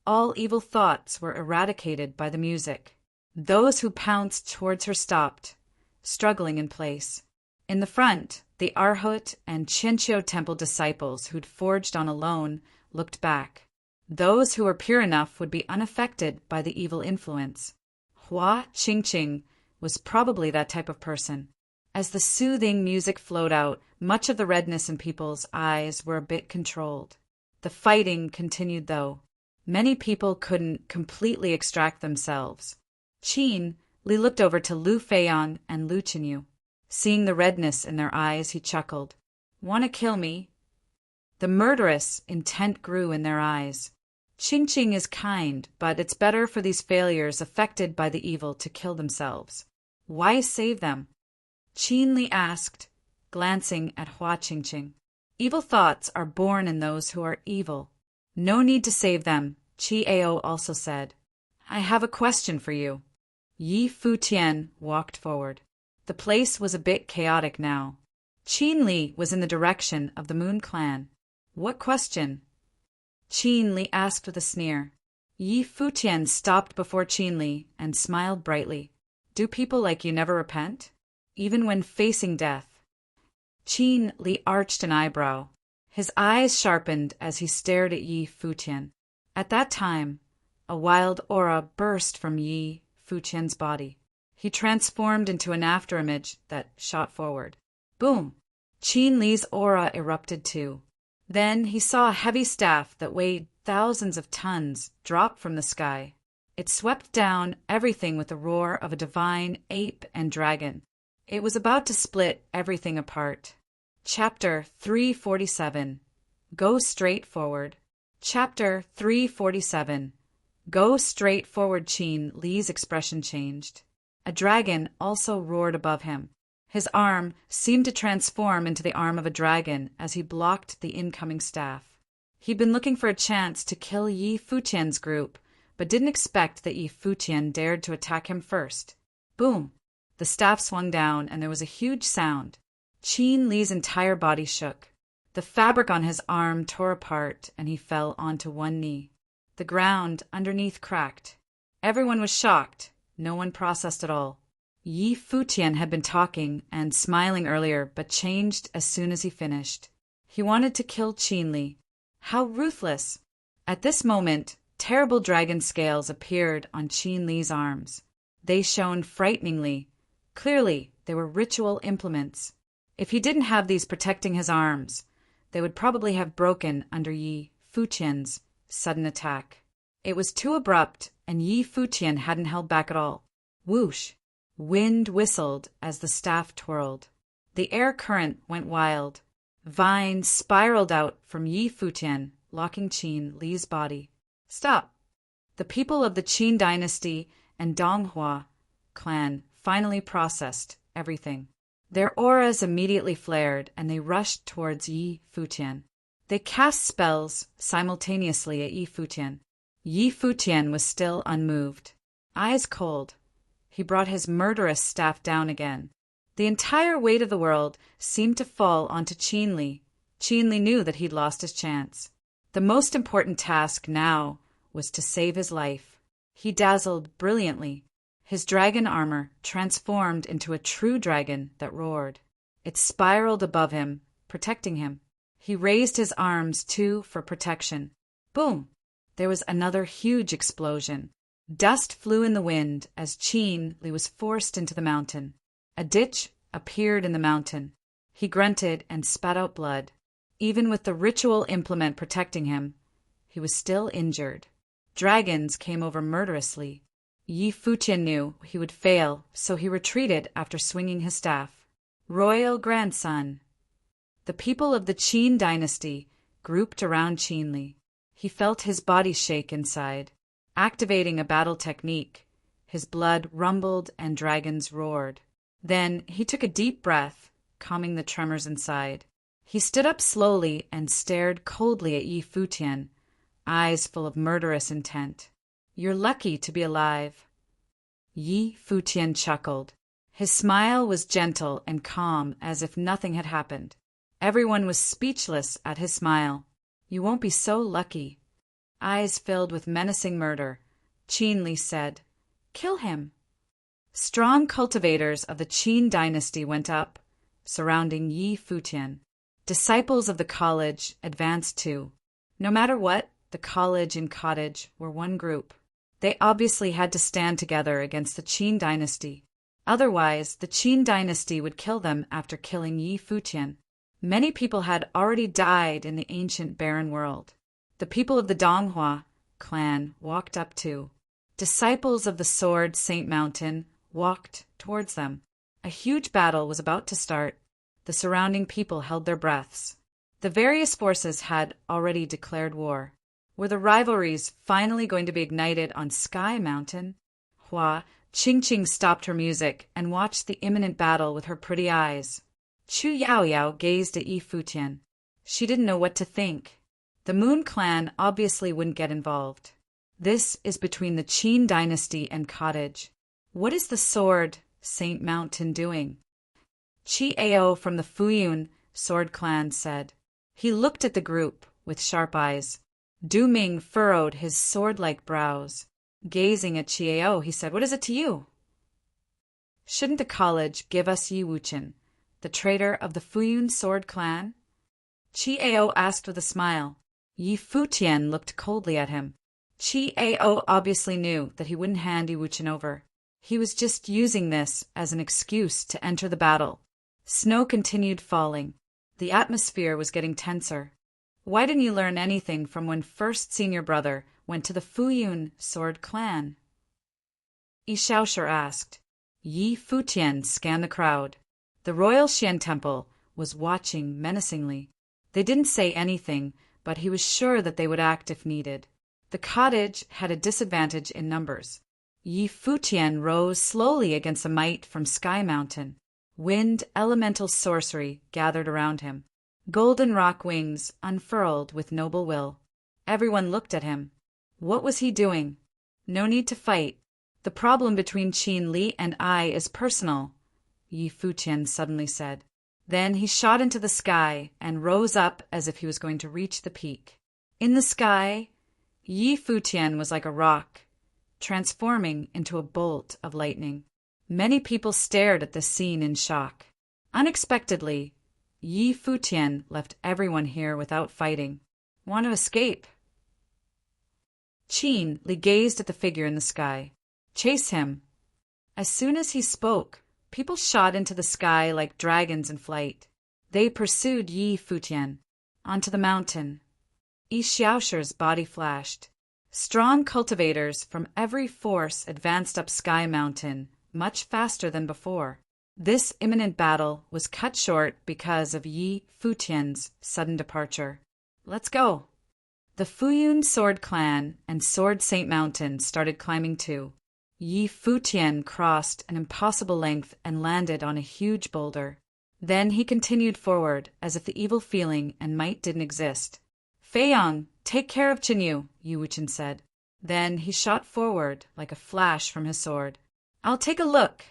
All evil thoughts were eradicated by the music. Those who pounced towards her stopped, struggling in place. In the front, the Arhut and Qianqiu temple disciples who'd forged on alone looked back. Those who were pure enough would be unaffected by the evil influence. Hua Qingqing was probably that type of person. As the soothing music flowed out, much of the redness in people's eyes were a bit controlled. The fighting continued, though. Many people couldn't completely extract themselves. Qin Li looked over to Lu Feiyang and Lu Qinyu. Seeing the redness in their eyes, he chuckled. "Want to kill me?" The murderous intent grew in their eyes. Qingqing is kind, but it's better for these failures affected by the evil to kill themselves. Why save them? Qin Li asked, glancing at Hua Qingqing. Evil thoughts are born in those who are evil. No need to save them, Qi Ao also said. I have a question for you. Yi Futian walked forward. The place was a bit chaotic now. Qin Li was in the direction of the Moon Clan. What question? Qin Li asked with a sneer. Yi Futian stopped before Qin Li and smiled brightly. Do people like you never repent? Even when facing death? Qin Li arched an eyebrow. His eyes sharpened as he stared at Yi Futian. At that time, a wild aura burst from Yi Futian's body. He transformed into an afterimage that shot forward. Boom! Qin Li's aura erupted too. Then he saw a heavy staff that weighed thousands of tons drop from the sky. It swept down everything with the roar of a divine ape and dragon. It was about to split everything apart. Chapter 347. Go straight forward. Chapter 347. Go straight forward. Qin Li's expression changed. A dragon also roared above him. His arm seemed to transform into the arm of a dragon as he blocked the incoming staff. He'd been looking for a chance to kill Yi Futian's group, but didn't expect that Yi Futian dared to attack him first. Boom! The staff swung down, and there was a huge sound. Qin Li's entire body shook. The fabric on his arm tore apart, and he fell onto one knee. The ground underneath cracked. Everyone was shocked. No one processed at all. Yi Futian had been talking and smiling earlier, but changed as soon as he finished. He wanted to kill Qin Li. How ruthless! At this moment, terrible dragon scales appeared on Qin Li's arms. They shone frighteningly. Clearly, they were ritual implements. If he didn't have these protecting his arms, they would probably have broken under Yi Futian's sudden attack. It was too abrupt, and Yi Futian hadn't held back at all. Whoosh! Wind whistled as the staff twirled. The air current went wild. Vines spiraled out from Yi Futian, locking Qin Li's body. Stop! The people of the Qin dynasty and Donghua clan finally processed everything. Their auras immediately flared, and they rushed towards Yi Futian. They cast spells simultaneously at Yi Futian. Yi Futian was still unmoved, eyes cold. He brought his murderous staff down again. The entire weight of the world seemed to fall onto Qin Li. Qin Li knew that he'd lost his chance. The most important task now was to save his life. He dazzled brilliantly. His dragon armor transformed into a true dragon that roared. It spiraled above him, protecting him. He raised his arms, too, for protection. Boom! There was another huge explosion. Dust flew in the wind as Qin Li was forced into the mountain. A ditch appeared in the mountain. He grunted and spat out blood. Even with the ritual implement protecting him, he was still injured. Dragons came over murderously. Yi Futian knew he would fail, so he retreated after swinging his staff. Royal grandson. The people of the Qin dynasty grouped around Qin Li. He felt his body shake inside. Activating a battle technique, his blood rumbled and dragons roared. Then he took a deep breath, calming the tremors inside. He stood up slowly and stared coldly at Yi Futian, eyes full of murderous intent. You're lucky to be alive. Yi Futian chuckled. His smile was gentle and calm, as if nothing had happened. Everyone was speechless at his smile. You won't be so lucky. Eyes filled with menacing murder, Qin Li said, Kill him. Strong cultivators of the Qin dynasty went up, surrounding Yi Futian. Disciples of the college advanced too. No matter what, the college and cottage were one group. They obviously had to stand together against the Qin dynasty. Otherwise, the Qin dynasty would kill them after killing Yi Futian. Many people had already died in the ancient barren world. The people of the Donghua clan walked up too. Disciples of the Sword Saint Mountain walked towards them. A huge battle was about to start. The surrounding people held their breaths. The various forces had already declared war. Were the rivalries finally going to be ignited on Sky Mountain? Hua Qingqing stopped her music and watched the imminent battle with her pretty eyes. Chu Yaoyao gazed at Yi Futian. She didn't know what to think. The Moon clan obviously wouldn't get involved. This is between the Qin dynasty and cottage. What is the Sword Saint Mountain doing? Chi Ao from the Futian sword clan said. He looked at the group with sharp eyes. Du Ming furrowed his sword-like brows. Gazing at Chi Ao, he said, What is it to you? Shouldn't the college give us Yi Wuchen, the traitor of the Futian sword clan? Chi Ao asked with a smile. Yi Futian looked coldly at him. Chi Ao obviously knew that he wouldn't hand Yi Wuchen over. He was just using this as an excuse to enter the battle. Snow continued falling. The atmosphere was getting tenser. Why didn't you learn anything from when first senior brother went to the Futian sword clan? Yi Shaoshi asked. Yi Futian scanned the crowd. The royal Xian temple was watching menacingly. They didn't say anything, but he was sure that they would act if needed. The cottage had a disadvantage in numbers. Yi Futian rose slowly against the might from Sky Mountain. Wind, elemental sorcery gathered around him. Golden rock wings unfurled with noble will. Everyone looked at him. What was he doing? No need to fight. The problem between Qin Li and I is personal, Yi Futian suddenly said. Then he shot into the sky and rose up as if he was going to reach the peak. In the sky, Yi Futian was like a rock, transforming into a bolt of lightning. Many people stared at this scene in shock. Unexpectedly, Yi Futian left everyone here without fighting. Want to escape? Qin Li gazed at the figure in the sky. Chase him. As soon as he spoke, people shot into the sky like dragons in flight. They pursued Yi Futian onto the mountain. Yi Xiaoshu's body flashed. Strong cultivators from every force advanced up Sky Mountain, much faster than before. This imminent battle was cut short because of Yi Futian's sudden departure. Let's go. The Fuyun Sword Clan and Sword Saint Mountain started climbing too. Yi Futian crossed an impossible length and landed on a huge boulder. Then he continued forward as if the evil feeling and might didn't exist. Feiyang, take care of Qinyu, Yi Wuchen said. Then he shot forward like a flash from his sword. I'll take a look,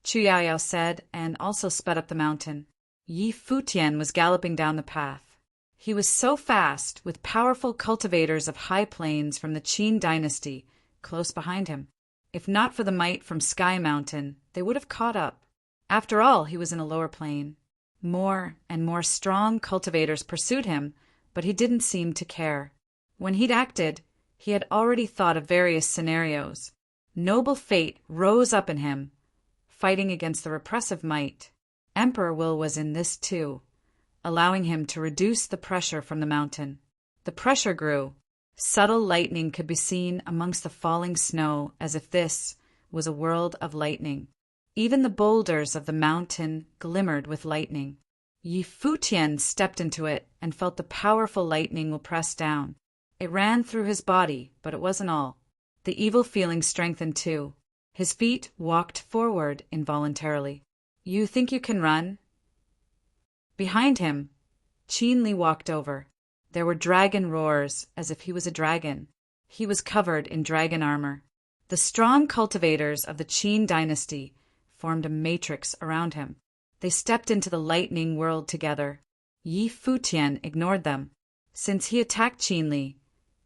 Chu Yaoyao said, and also sped up the mountain. Yi Futian was galloping down the path. He was so fast, with powerful cultivators of high plains from the Qin dynasty close behind him. If not for the might from Sky Mountain, they would have caught up. After all, he was in a lower plane. More and more strong cultivators pursued him, but he didn't seem to care. When he'd acted, he had already thought of various scenarios. Noble fate rose up in him, fighting against the repressive might. Emperor will was in this too, allowing him to reduce the pressure from the mountain. The pressure grew. Subtle lightning could be seen amongst the falling snow, as if this was a world of lightning. Even the boulders of the mountain glimmered with lightning. Yi Futian stepped into it and felt the powerful lightning will press down. It ran through his body, but it wasn't all. The evil feeling strengthened too. His feet walked forward involuntarily. You think you can run? Behind him, Qin Li walked over. There were dragon roars, as if he was a dragon. He was covered in dragon armor. The strong cultivators of the Qin dynasty formed a matrix around him. They stepped into the lightning world together. Yi Futian ignored them. Since he attacked Qin Li,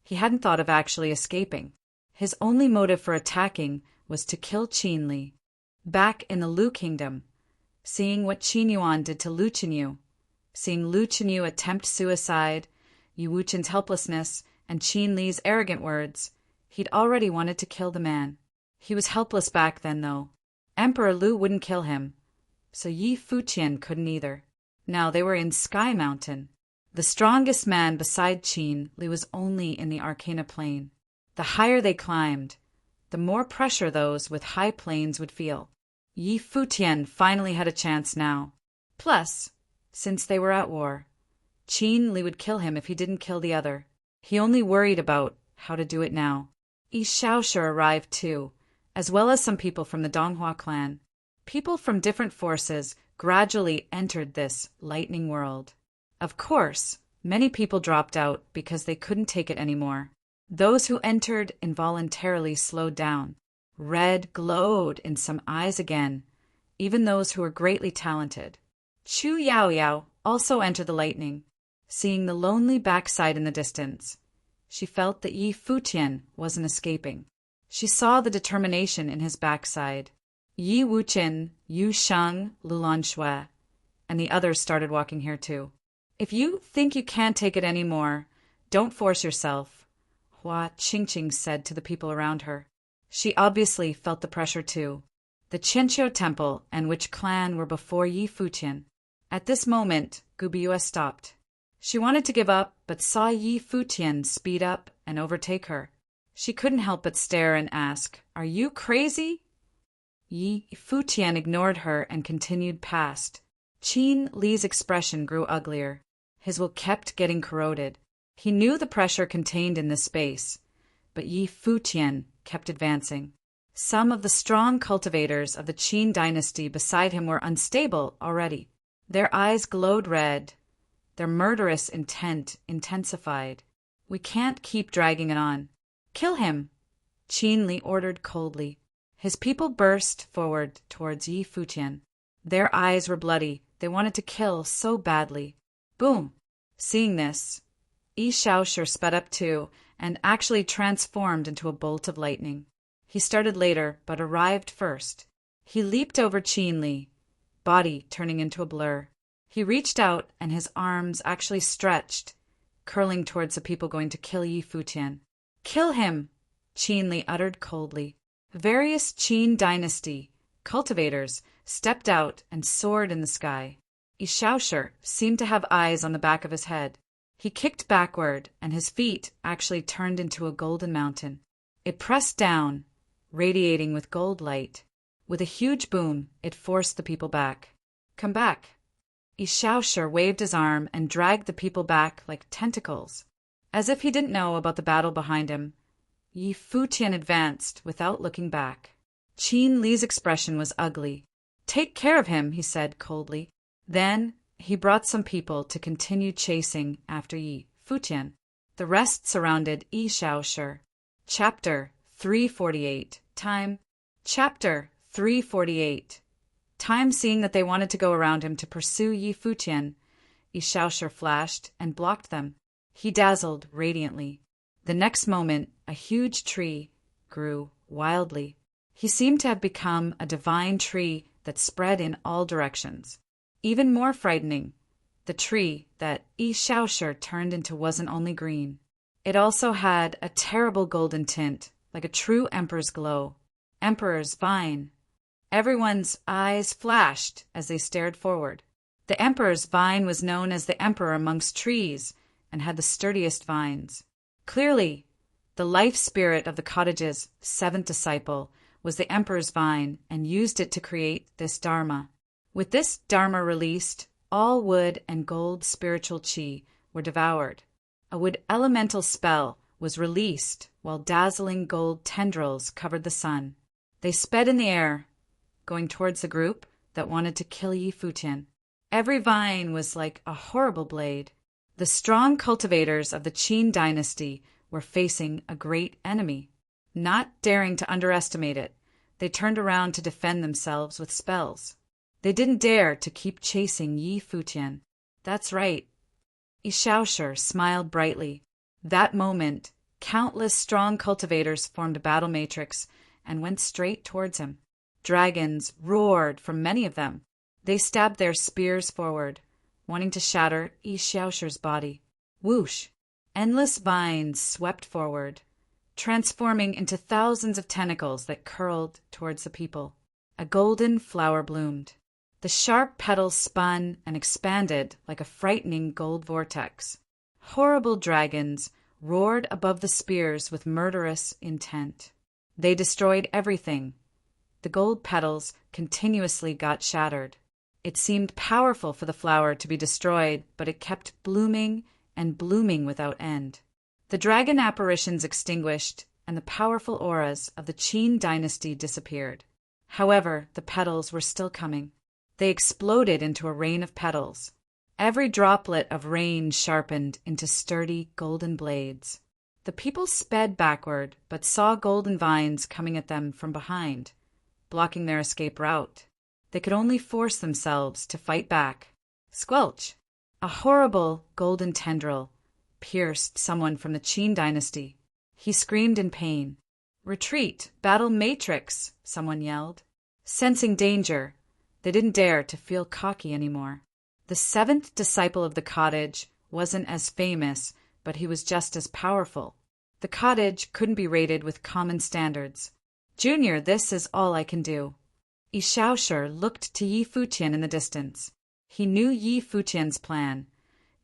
he hadn't thought of actually escaping. His only motive for attacking was to kill Qin Li. Back in the Lu Kingdom, seeing what Qin Yuan did to Lu Qinyu, seeing Lu Qinyu attempt suicide, Yi Wuchen's helplessness, and Qin Li's arrogant words, he'd already wanted to kill the man. He was helpless back then, though. Emperor Lu wouldn't kill him, so Yi Futian couldn't either. Now they were in Sky Mountain. The strongest man beside Qin Li was only in the Arcana Plane. The higher they climbed, the more pressure those with high planes would feel. Yi Futian finally had a chance now. Plus, since they were at war, Qin Li would kill him if he didn't kill the other. He only worried about how to do it now. Yi Xiaoshu arrived too, as well as some people from the Donghua clan. People from different forces gradually entered this lightning world. Of course, many people dropped out because they couldn't take it anymore. Those who entered involuntarily slowed down. Red glowed in some eyes again, even those who were greatly talented. Chu Yaoyao also entered the lightning. Seeing the lonely backside in the distance, she felt that Yi Futian wasn't escaping. She saw the determination in his backside. Yi Wuchen, Yu Sheng, Lulan Shui, and the others started walking here too. If you think you can't take it anymore, don't force yourself, Hua Qingqing said to the people around her. She obviously felt the pressure too. The Qianqiu Temple and Witch Clan were before Yi Futian. At this moment, Gubiua stopped. She wanted to give up, but saw Yi Futian speed up and overtake her. She couldn't help but stare and ask, "Are you crazy?" Yi Futian ignored her and continued past. Qin Li's expression grew uglier. His will kept getting corroded. He knew the pressure contained in this space, but Yi Futian kept advancing. Some of the strong cultivators of the Qin dynasty beside him were unstable already. Their eyes glowed red. Their murderous intent intensified. "We can't keep dragging it on. Kill him," Qin Li ordered coldly. His people burst forward towards Yi Futian. Their eyes were bloody. They wanted to kill so badly. Boom! Seeing this, Yi Shaoshi sped up too and actually transformed into a bolt of lightning. He started later, but arrived first. He leaped over Qin Li, body turning into a blur. He reached out, and his arms actually stretched, curling towards the people going to kill Yi Futian. "Kill him!" Qin Li uttered coldly. Various Qin dynasty cultivators stepped out and soared in the sky. Yi Shaoshi seemed to have eyes on the back of his head. He kicked backward, and his feet actually turned into a golden mountain. It pressed down, radiating with gold light. With a huge boom, it forced the people back. "Come back." Yi Shaoshi waved his arm and dragged the people back like tentacles. As if he didn't know about the battle behind him, Yi Futian advanced without looking back. Qin Li's expression was ugly. "Take care of him," he said coldly. Then he brought some people to continue chasing after Yi Futian. The rest surrounded Yi Shaoshi. Chapter 348. Time. Chapter 348. Time. Seeing that they wanted to go around him to pursue Yi Futian, Yi Shaoshi flashed and blocked them. He dazzled radiantly. The next moment, a huge tree grew wildly. He seemed to have become a divine tree that spread in all directions. Even more frightening, the tree that Yi Shaoshi turned into wasn't only green. It also had a terrible golden tint, like a true emperor's glow. Emperor's vine. Everyone's eyes flashed as they stared forward. The emperor's vine was known as the emperor amongst trees and had the sturdiest vines. Clearly, the life spirit of the cottage's seventh disciple was the emperor's vine and used it to create this dharma. With this dharma released, all wood and gold spiritual chi were devoured. A wood elemental spell was released while dazzling gold tendrils covered the sun. They sped in the air, going towards the group that wanted to kill Yi Futian. Every vine was like a horrible blade. The strong cultivators of the Qin dynasty were facing a great enemy. Not daring to underestimate it, they turned around to defend themselves with spells. They didn't dare to keep chasing Yi Futian. That's right. Yi Shaoshi smiled brightly. That moment, countless strong cultivators formed a battle matrix and went straight towards him. Dragons roared from many of them. They stabbed their spears forward, wanting to shatter Yi Shaoshi's body. Whoosh! Endless vines swept forward, transforming into thousands of tentacles that curled towards the people. A golden flower bloomed. The sharp petals spun and expanded like a frightening gold vortex. Horrible dragons roared above the spears with murderous intent. They destroyed everything. The gold petals continuously got shattered. It seemed powerful for the flower to be destroyed, but it kept blooming and blooming without end. The dragon apparitions extinguished, and the powerful auras of the Qin dynasty disappeared. However, the petals were still coming. They exploded into a rain of petals. Every droplet of rain sharpened into sturdy golden blades. The people sped backward, but saw golden vines coming at them from behind, blocking their escape route. They could only force themselves to fight back. Squelch! A horrible golden tendril pierced someone from the Qin dynasty. He screamed in pain. "Retreat! Battle matrix!" someone yelled. Sensing danger, they didn't dare to feel cocky anymore. The seventh disciple of the cottage wasn't as famous, but he was just as powerful. The cottage couldn't be rated with common standards. "Junior, this is all I can do." Yi Shaoshi looked to Yi Futian in the distance. He knew Yi Futian's plan.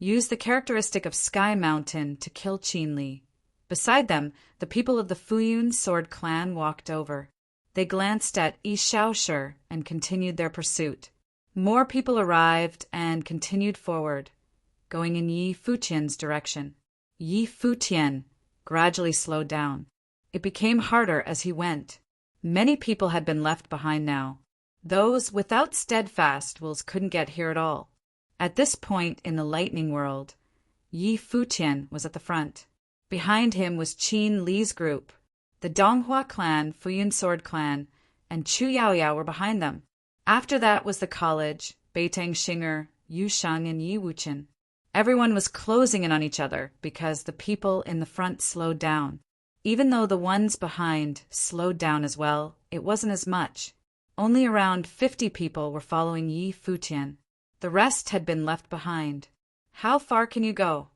Use the characteristic of Sky Mountain to kill Qin Li. Beside them, the people of the Futian Sword clan walked over. They glanced at Yi Shaoshi and continued their pursuit. More people arrived and continued forward, going in Yi Futian's direction. Yi Futian gradually slowed down. It became harder as he went. Many people had been left behind now. Those without steadfast wills couldn't get here at all. At this point in the lightning world, Yi Futian was at the front. Behind him was Qin Li's group. The Donghua clan, Fuyun Sword clan, and Chu Yaoyao were behind them. After that was the college, Beitang Xinger, Yu Sheng, and Yi Wuchen. Everyone was closing in on each other because the people in the front slowed down. Even though the ones behind slowed down as well, it wasn't as much. Only around 50 people were following Yi Futian. The rest had been left behind. How far can you go?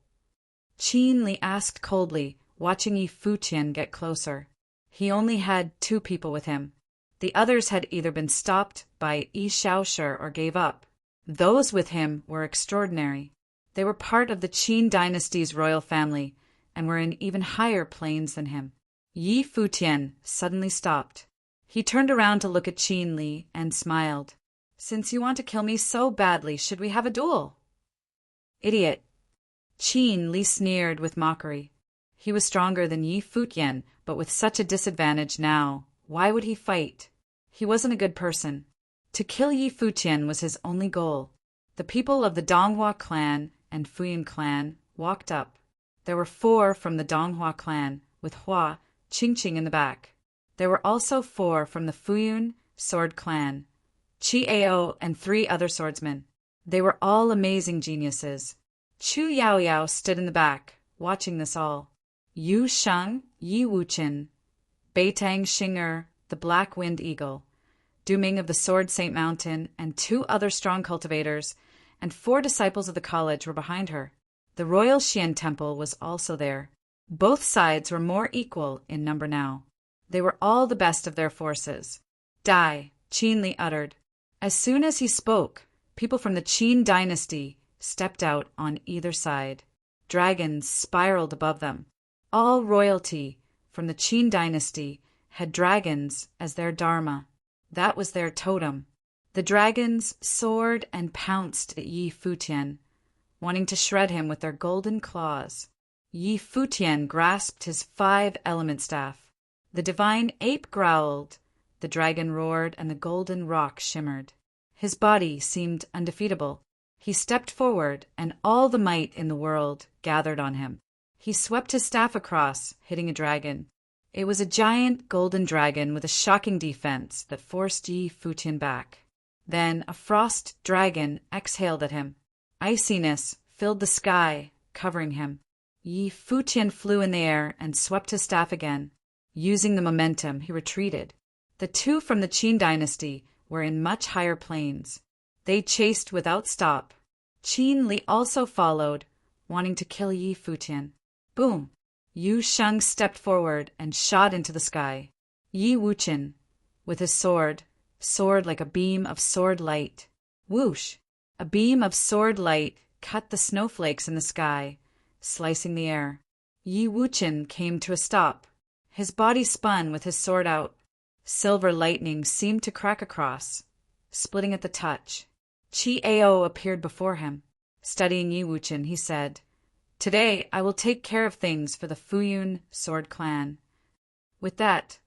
Qin Li asked coldly, watching Yi Futian get closer. He only had 2 people with him. The others had either been stopped by Yi Shaoshi or gave up. Those with him were extraordinary. They were part of the Qin dynasty's royal family and were in even higher planes than him. Yi Futian suddenly stopped. He turned around to look at Qin Li and smiled. "Since you want to kill me so badly, should we have a duel?" "Idiot." Qin Li sneered with mockery. He was stronger than Yi Futian, but with such a disadvantage now, why would he fight? He wasn't a good person. To kill Yi Futian was his only goal. The people of the Donghua clan and Fuyun clan walked up. There were 4 from the Donghua clan, with Hua, Qingqing in the back. There were also 4 from the Fuyun Sword clan, Qi Ao and 3 other swordsmen. They were all amazing geniuses. Chu Yaoyao stood in the back, watching this all. Yu Sheng, Yi Wuchen, Beitang Xinger, the Black Wind Eagle, Duming of the Sword Saint Mountain, and 2 other strong cultivators, and 4 disciples of the college were behind her. The Royal Xian Temple was also there. Both sides were more equal in number now. They were all the best of their forces. "Die," Qin Li uttered. As soon as he spoke, people from the Qin dynasty stepped out on either side. Dragons spiraled above them. All royalty from the Qin dynasty had dragons as their dharma. That was their totem. The dragons soared and pounced at Yi Futian, wanting to shred him with their golden claws. Yi Futian grasped his 5-element staff. The divine ape growled, the dragon roared, and the golden rock shimmered. His body seemed undefeatable. He stepped forward, and all the might in the world gathered on him. He swept his staff across, hitting a dragon. It was a giant golden dragon with a shocking defense that forced Yi Futian back. Then a frost dragon exhaled at him. Iciness filled the sky, covering him. Yi Futian flew in the air and swept his staff again. Using the momentum, he retreated. The 2 from the Qin dynasty were in much higher planes. They chased without stop. Qin Li also followed, wanting to kill Yi Futian. Boom! Yu Sheng stepped forward and shot into the sky. Yi Wuchen, with his sword, soared like a beam of sword light. Whoosh! A beam of sword light cut the snowflakes in the sky, slicing the air. Yi Wuchen came to a stop. His body spun with his sword out. Silver lightning seemed to crack across, splitting at the touch. Qi Ao appeared before him. Studying Yi Wuchen, he said, "Today I will take care of things for the Fuyun Sword clan." With that,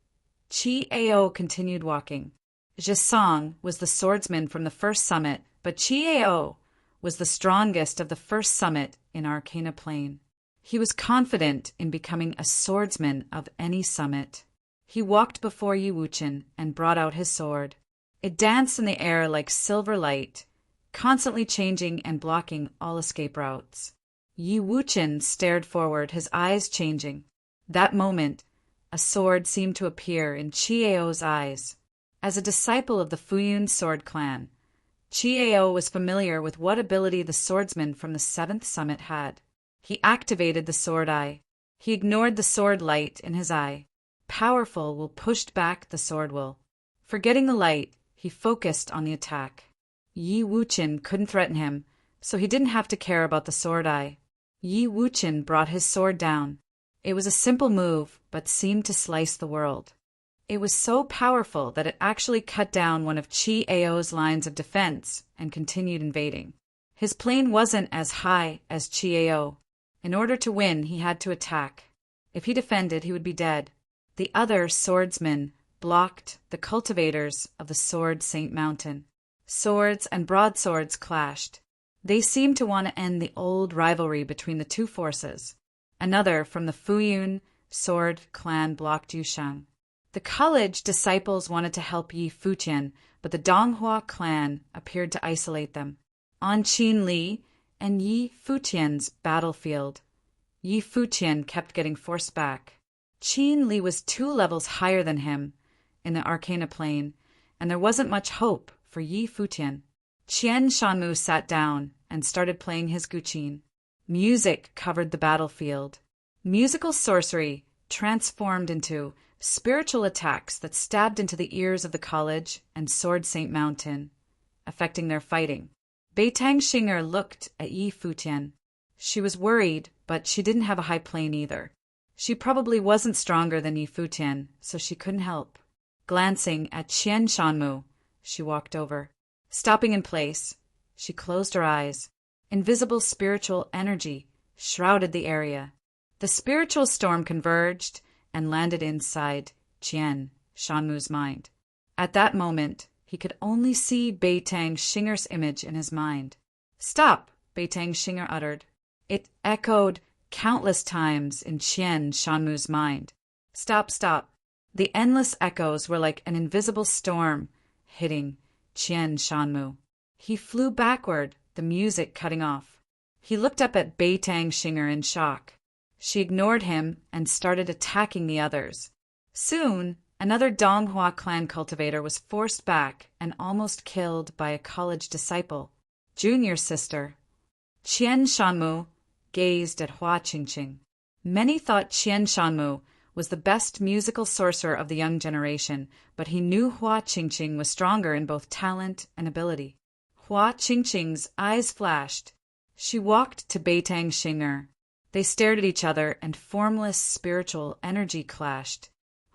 Qi Ao continued walking. Zhisong was the swordsman from the first summit, but Qi Ao was the strongest of the first summit in Arcana Plain. He was confident in becoming a swordsman of any summit. He walked before Yi Wuchen and brought out his sword. It danced in the air like silver light, constantly changing and blocking all escape routes. Yi Wuchen stared forward, his eyes changing. That moment, a sword seemed to appear in Qi Ao's eyes. As a disciple of the Fuyun Sword clan, Qi Ao was familiar with what ability the swordsman from the 7th summit had. He activated the sword eye. He ignored the sword light in his eye. Powerful will pushed back the sword will. Forgetting the light, he focused on the attack. Yi Wuchen couldn't threaten him, so he didn't have to care about the sword eye. Yi Wuchen brought his sword down. It was a simple move, but seemed to slice the world. It was so powerful that it actually cut down one of Qi Ao's lines of defense and continued invading. His plane wasn't as high as Qi Ao. In order to win, he had to attack. If he defended, he would be dead. The other swordsmen blocked the cultivators of the Sword Saint Mountain. Swords and broadswords clashed. They seemed to want to end the old rivalry between the two forces. Another from the Futian sword clan blocked Yushang. The college disciples wanted to help Yi Futian, but the Donghua clan appeared to isolate them. On Qin Li and Yi Futian's battlefield, Yi Futian kept getting forced back. Qin Li was 2 levels higher than him in the Arcana plane, and there wasn't much hope for Yi Futian. Qian Shanmu sat down and started playing his guqin. Music covered the battlefield. Musical sorcery transformed into spiritual attacks that stabbed into the ears of the college and Sword Saint Mountain, affecting their fighting. Beitang Xinger looked at Yi Futian. She was worried, but she didn't have a high plane either. She probably wasn't stronger than Yi Futian, so she couldn't help. Glancing at Qian Shanmu, she walked over. Stopping in place, she closed her eyes. Invisible spiritual energy shrouded the area. The spiritual storm converged and landed inside Qian Shanmu's mind. At that moment, he could only see Beitang Xinger's image in his mind. "Stop!" Beitang Xinger uttered. It echoed countless times in Qian Shanmu's mind. "Stop, stop." The endless echoes were like an invisible storm hitting Qian Shanmu. He flew backward, the music cutting off. He looked up at Beitang Xinger in shock. She ignored him and started attacking the others. Soon, another Donghua clan cultivator was forced back and almost killed by a college disciple, junior sister. Qian Shanmu gazed at Hua Qingqing. Many thought Qian Shanmu was the best musical sorcerer of the young generation, but he knew Hua Qingqing was stronger in both talent and ability. Hua Qingqing's eyes flashed. She walked to Beitang Xinger. They stared at each other, and formless spiritual energy clashed.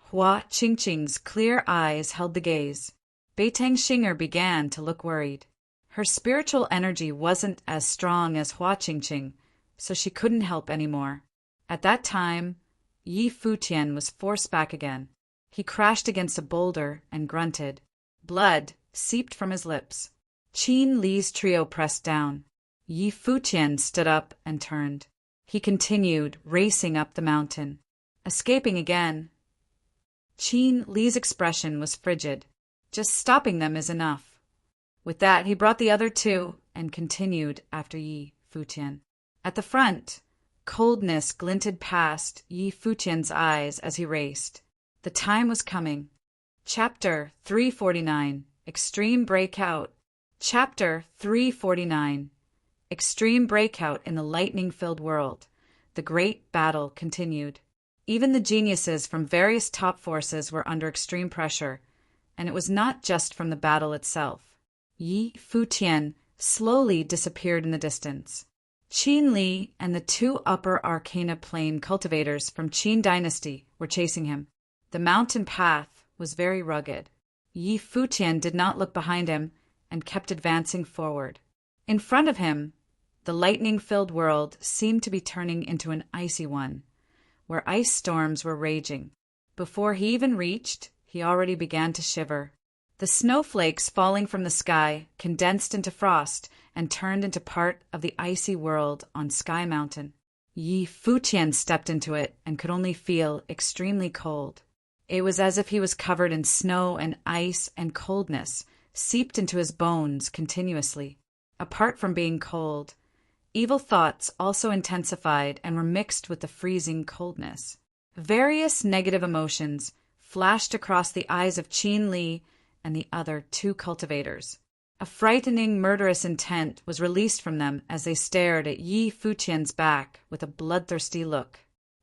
Hua Qingqing's clear eyes held the gaze. Beitang Xinger began to look worried. Her spiritual energy wasn't as strong as Hua Qingqing, so she couldn't help anymore. At that time, Yi Futian was forced back again. He crashed against a boulder and grunted. Blood seeped from his lips. Qin Li's trio pressed down. Yi Futian stood up and turned. He continued racing up the mountain. Escaping again. Qin Li's expression was frigid. Just stopping them is enough. With that, he brought the other 2 and continued after Yi Futian. At the front, coldness glinted past Yi Futian's eyes as he raced. The time was coming. Chapter 349, Extreme Breakout. Chapter 349, Extreme Breakout in the lightning-filled world. The great battle continued. Even the geniuses from various top forces were under extreme pressure, and it was not just from the battle itself. Yi Futian slowly disappeared in the distance. Qin Li and the 2 upper Arcana Plane cultivators from Qin Dynasty were chasing him. The mountain path was very rugged. Yi Futian did not look behind him and kept advancing forward. In front of him, the lightning-filled world seemed to be turning into an icy one, where ice storms were raging. Before he even reached, he already began to shiver. The snowflakes falling from the sky condensed into frost and turned into part of the icy world on Sky Mountain. Yi Futian stepped into it and could only feel extremely cold. It was as if he was covered in snow and ice, and coldness seeped into his bones continuously. Apart from being cold, evil thoughts also intensified and were mixed with the freezing coldness. Various negative emotions flashed across the eyes of Qin Li and the other 2 cultivators. A frightening, murderous intent was released from them as they stared at Yi Futian's back with a bloodthirsty look.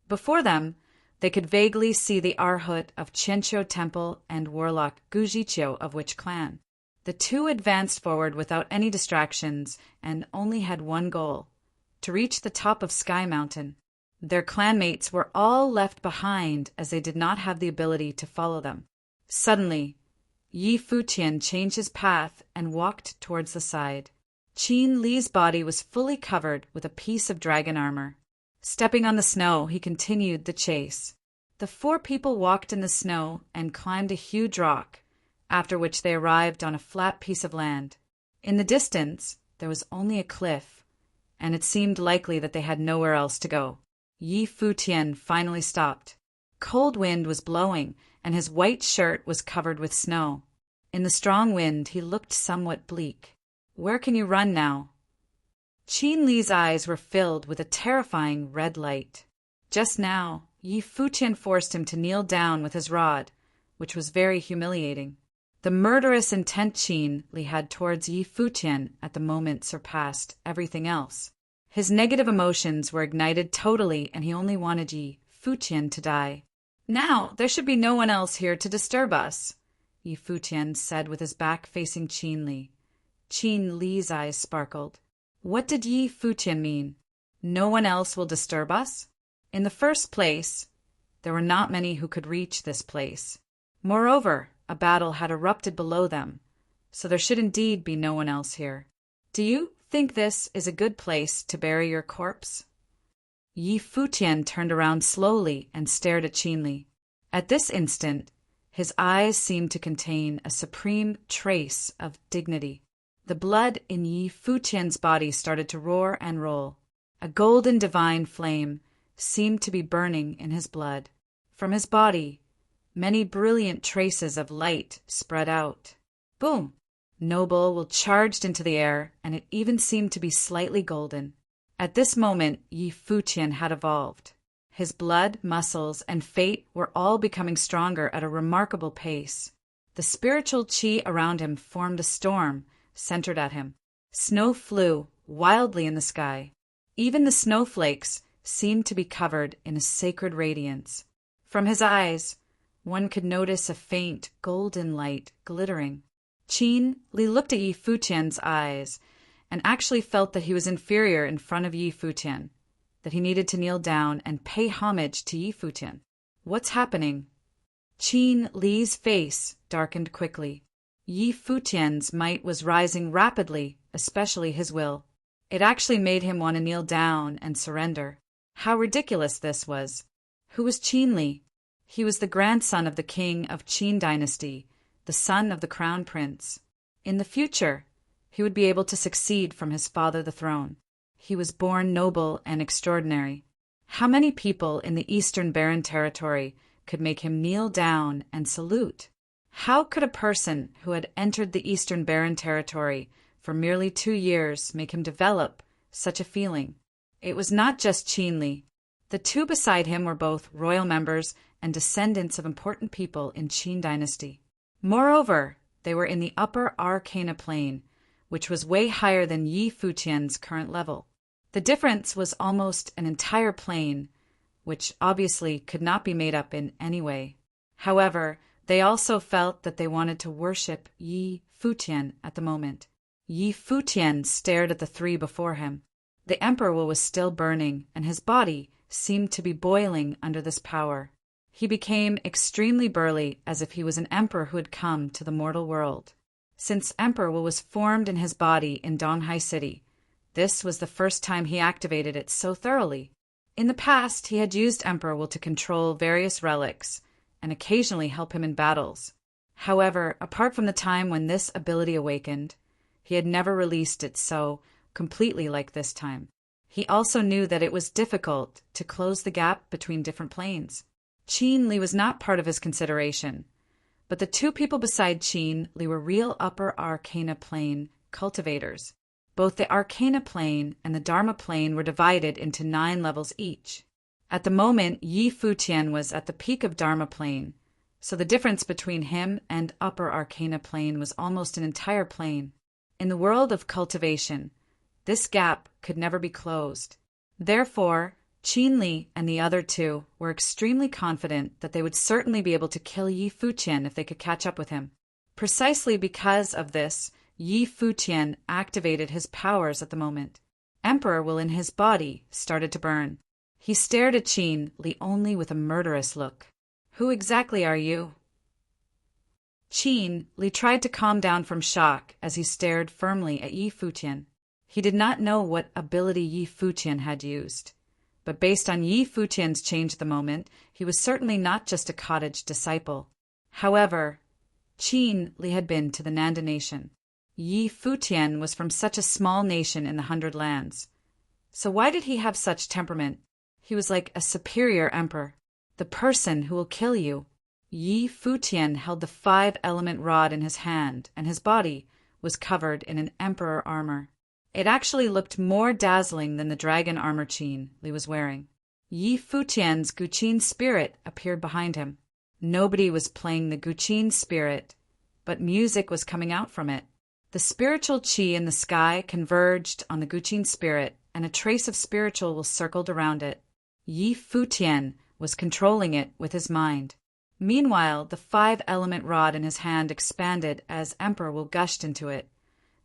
Before them, they could vaguely see the Arhut of Qianqiu Temple and warlock Gu Zhiqiu of which clan. The 2 advanced forward without any distractions and only had one goal: to reach the top of Sky Mountain. Their clanmates were all left behind as they did not have the ability to follow them. Suddenly, Yi Futian changed his path and walked towards the side. Qin Li's body was fully covered with a piece of dragon armor. Stepping on the snow, he continued the chase. The four people walked in the snow and climbed a huge rock, after which they arrived on a flat piece of land. In the distance, there was only a cliff, and it seemed likely that they had nowhere else to go. Yi Futian finally stopped. Cold wind was blowing, and his white shirt was covered with snow. In the strong wind, he looked somewhat bleak. "Where can you run now?" Qin Li's eyes were filled with a terrifying red light. Just now, Yi Futian forced him to kneel down with his rod, which was very humiliating. The murderous intent Qin Li had towards Yi Futian at the moment surpassed everything else. His negative emotions were ignited totally, and he only wanted Yi Futian to die. "Now, there should be no one else here to disturb us," Yi Futian said with his back facing Qin Li. Qin Li's eyes sparkled. What did Yi Futian mean? No one else will disturb us? In the first place, there were not many who could reach this place. Moreover, a battle had erupted below them, so there should indeed be no one else here. "Do you think this is a good place to bury your corpse?" Yi Futian turned around slowly and stared at Qin Li. At this instant, his eyes seemed to contain a supreme trace of dignity. The blood in Yi Futian's body started to roar and roll. A golden divine flame seemed to be burning in his blood. From his body, many brilliant traces of light spread out. Boom! Noble will charged into the air, and it even seemed to be slightly golden. At this moment, Yi Futian had evolved. His blood, muscles, and fate were all becoming stronger at a remarkable pace. The spiritual qi around him formed a storm, centered at him. Snow flew wildly in the sky. Even the snowflakes seemed to be covered in a sacred radiance. From his eyes, one could notice a faint golden light glittering. Qin Li looked at Yi Futian's eyes and actually felt that he was inferior in front of Yi Futian, that he needed to kneel down and pay homage to Yi Futian. "What's happening?" Qin Li's face darkened quickly. Yi Futian's might was rising rapidly, especially his will. It actually made him want to kneel down and surrender. How ridiculous this was. Who was Qin Li? He was the grandson of the king of Qin dynasty, the son of the crown prince. In the future, he would be able to succeed from his father the throne. He was born noble and extraordinary. How many people in the Eastern Barren territory could make him kneel down and salute? How could a person who had entered the Eastern Barren territory for merely 2 years make him develop such a feeling? It was not just Qin Li. The two beside him were both royal members and descendants of important people in Qin dynasty. Moreover, they were in the upper Arcana plane, which was way higher than Yi Futian's current level. The difference was almost an entire plane, which obviously could not be made up in any way. However, they also felt that they wanted to worship Yi Futian at the moment. Yi Futian stared at the three before him. The emperor was still burning, and his body seemed to be boiling under this power. He became extremely burly, as if he was an emperor who had come to the mortal world. Since Emperor Wu was formed in his body in Donghai City, this was the first time he activated it so thoroughly. In the past, he had used Emperor Wu to control various relics and occasionally help him in battles. However, apart from the time when this ability awakened, he had never released it so completely like this time. He also knew that it was difficult to close the gap between different planes. Qin Li was not part of his consideration, but the two people beside Qin Li were real upper Arcana plane cultivators. Both the Arcana plane and the Dharma plane were divided into 9 levels each. At the moment, Yi Futian was at the peak of Dharma plane, so the difference between him and upper Arcana plane was almost an entire plane. In the world of cultivation, this gap could never be closed. Therefore, Qin Li and the other two were extremely confident that they would certainly be able to kill Yi Futian if they could catch up with him. Precisely because of this, Yi Futian activated his powers at the moment. Emperor Will in his body started to burn. He stared at Qin Li only with a murderous look. "Who exactly are you?" Qin Li tried to calm down from shock as he stared firmly at Yi Futian. He did not know what ability Yi Futian had used, But based on Yi Futian's change at the moment, he was certainly not just a cottage disciple. However, Qin Li had been to the Nanda nation. Yi Futian was from such a small nation in the 100 Lands. So why did he have such temperament? He was like a superior emperor, the person who will kill you. Yi Futian held the 5-element rod in his hand, and his body was covered in an emperor armor. It actually looked more dazzling than the dragon armor Qin Li was wearing. Yi Futian's Guqin spirit appeared behind him. Nobody was playing the Guqin spirit, but music was coming out from it. The spiritual qi in the sky converged on the Guqin spirit, and a trace of spiritual was circled around it. Yi Futian was controlling it with his mind. Meanwhile, the 5-element rod in his hand expanded as emperor will gushed into it,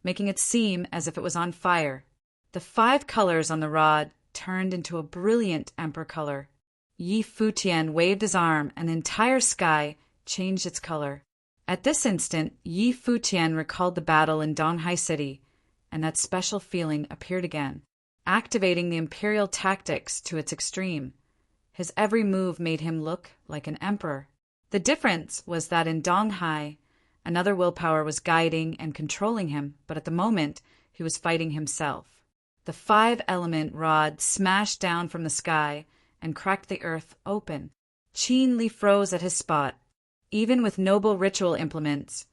making it seem as if it was on fire. The 5 colors on the rod turned into a brilliant emperor color. Yi Futian waved his arm, and the entire sky changed its color. At this instant, Yi Futian recalled the battle in Donghai City, and that special feeling appeared again, activating the imperial tactics to its extreme. His every move made him look like an emperor. The difference was that in Donghai, another willpower was guiding and controlling him, but at the moment, he was fighting himself. The 5-element rod smashed down from the sky and cracked the earth open. Qin Li froze at his spot. Even with noble ritual implements,